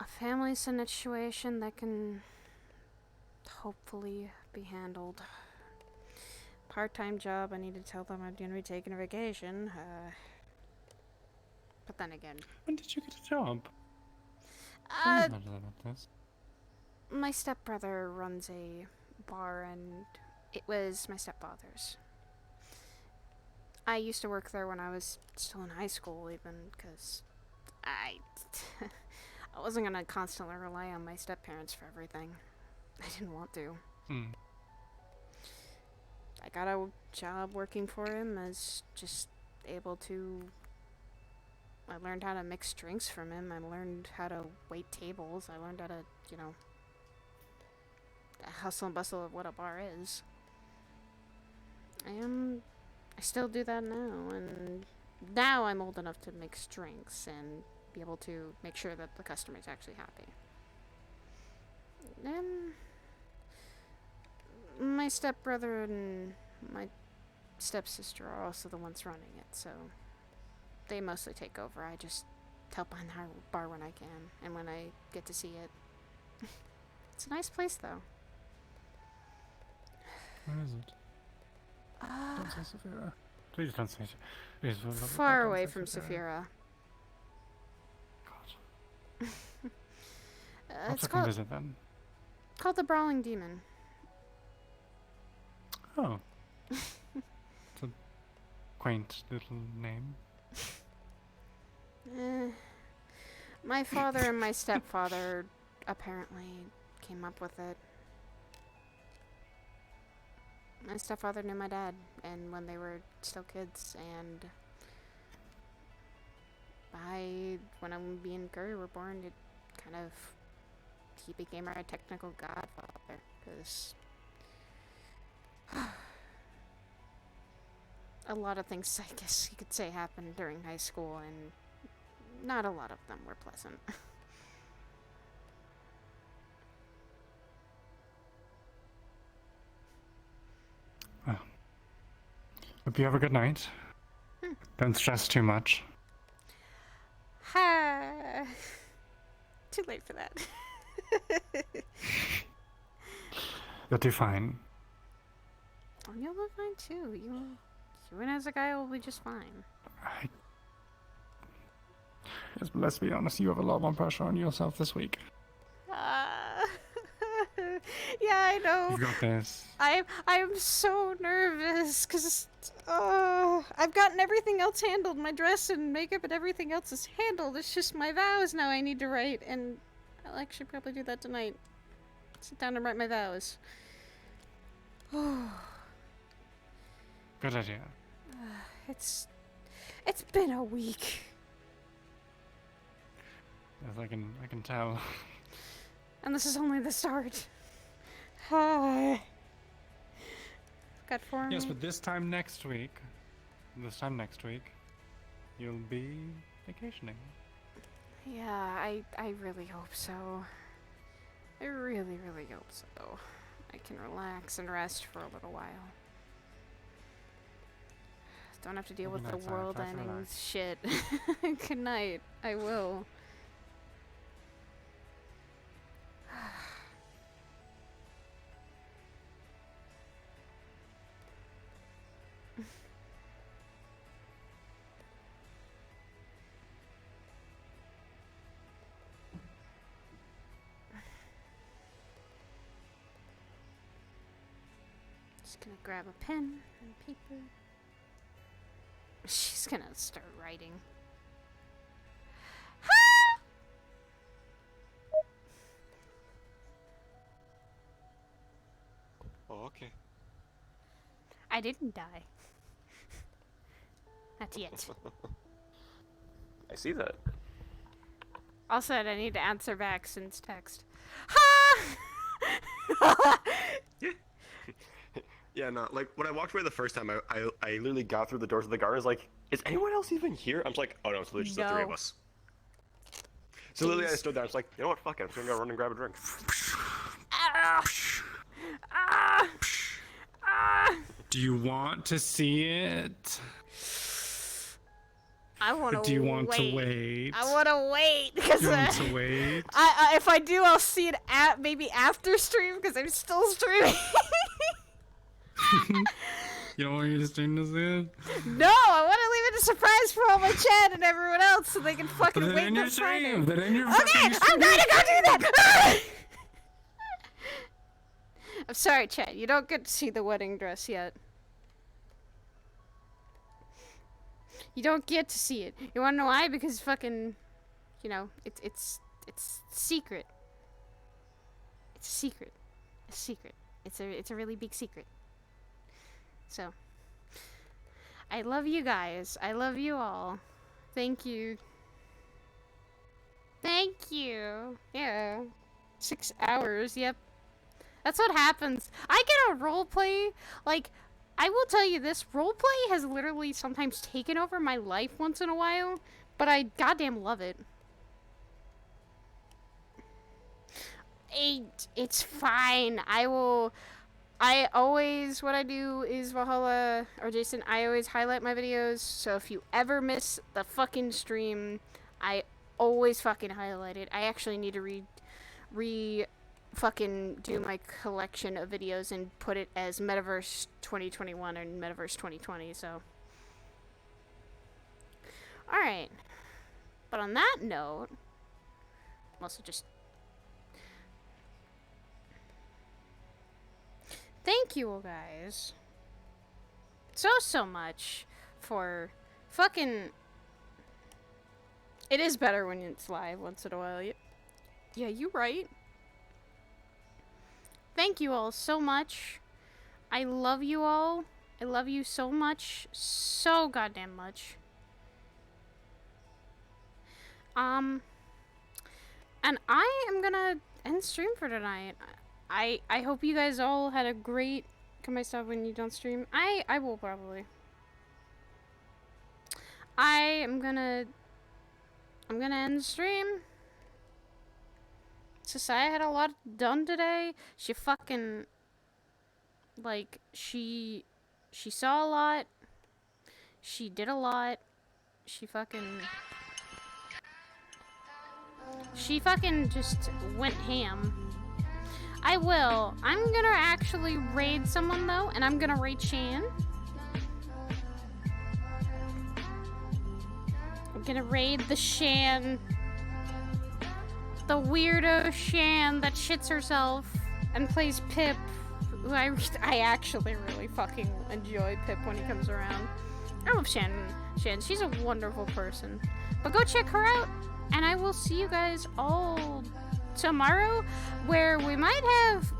A family situation that can hopefully be handled. Part-time job, I need to tell them I'm gonna be taking a vacation. But then again... When did you get a job? Uh, About this. my stepbrother runs a bar, and it was my stepfather's. I used to work there when I was still in high school, even, because I wasn't gonna constantly rely on my step-parents for everything. I didn't want to. I got a job working for him as just able to... I learned how to mix drinks from him. I learned how to wait tables. I learned how to, you know, the hustle and bustle of what a bar is. I still do that now, and now I'm old enough to mix drinks and be able to make sure that the customer's actually happy. My stepbrother and my stepsister are also the ones running it, so they mostly take over. I just help behind the bar when I can, and when I get to see it. It's a nice place, though. Where is it? Don't say Saphira. Please don't say it. Far away from Saphira. God. Let's come visit then. Called the Brawling Demon. Oh. It's a quaint little name. My father and my stepfather apparently came up with it. My stepfather knew my dad, and when they were still kids, and when me and Curry were born, it kind of, he became our technical godfather, because a lot of things, I guess you could say, happened during high school, and not a lot of them were pleasant. Well, hope you have a good night. Don't stress too much. Ha! Too late for that. You'll do fine. Oh, you'll be fine too. You and as a guy will be just fine. Yes, but let's be honest, you have a lot more pressure on yourself this week. Yeah, I know. You've got this. I'm so nervous because I've gotten everything else handled. My dress and makeup and everything else is handled. It's just my vows now I need to write, and I'll actually probably do that tonight. Sit down and write my vows. Good idea. It's been a week. Yes, I can tell. And this is only the start. Got 4 Yes, but this time next week, you'll be vacationing. Yeah, I really hope so. I really, really hope so. I can relax and rest for a little while. Don't have to deal with the world-ending shit. Good night. I will. Just gonna grab a pen and paper. She's gonna start writing. Oh, okay. I didn't die. Not yet. I see that. Also, I need to answer back since text. Yeah, no, like, when I walked away the first time, I literally got through the doors of the garden. I was like, is anyone else even here? I was like, oh no, it's literally just the three of us. So literally I stood there, I was like, you know what, fuck it, I'm just gonna go run and grab a drink. Do you want to see it? I want Or to. do you want to wait? I want to wait because You want to wait? if I do, I'll see it maybe after stream because I'm still streaming. You don't want me to stream this in? No, I want to leave it a surprise for all my chat and everyone else so they can fucking Then wait in your to find stream. it. Then in your Okay, fucking I'm going to go do that. I'm sorry, chat. You don't get to see the wedding dress yet. You don't get to see it. You wanna know why? Because fucking, you know, it's secret. It's a secret. A secret. It's a really big secret. So, I love you guys. I love you all. Thank you. Thank you. Yeah. 6 hours. Yep. That's what happens. I get a roleplay, like, I will tell you this, roleplay has literally sometimes taken over my life once in a while, but I goddamn love it. It's fine. What I do is Valhalla, or Jason, I always highlight my videos, so if you ever miss the fucking stream, I always fucking highlight it. I actually need to fucking do my collection of videos and put it as Metaverse 2021 and Metaverse 2020, so. Alright. But on that note, I'm also just. Thank you all guys so much for fucking. It is better when it's live once in a while. Yeah, you right. Thank you all so much. I love you all. I love you so much. So goddamn much. And I am gonna end stream for tonight. I hope you guys all had a great. Can I stop when you don't stream? I will probably. I'm gonna end stream. Society had a lot done today. She fucking, like, she saw a lot. She did a lot. She fucking just went ham. I'm gonna actually raid someone though, and I'm gonna raid Shan. I'm gonna raid the Shan. The weirdo Shan that shits herself and plays Pip. I actually really fucking enjoy Pip when he comes around. I love Shan. She's a wonderful person. But go check her out, and I will see you guys all tomorrow, where we might have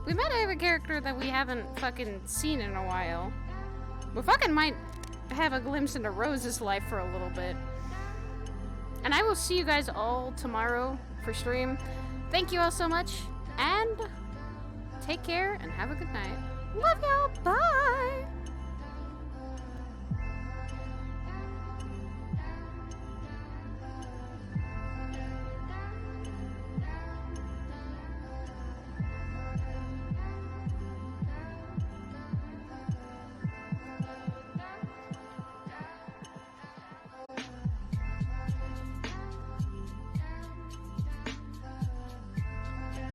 a character that we haven't fucking seen in a while. We fucking might have a glimpse into Rose's life for a little bit. And I will see you guys all tomorrow for stream. Thank you all so much, and take care and have a good night. Love y'all. Bye.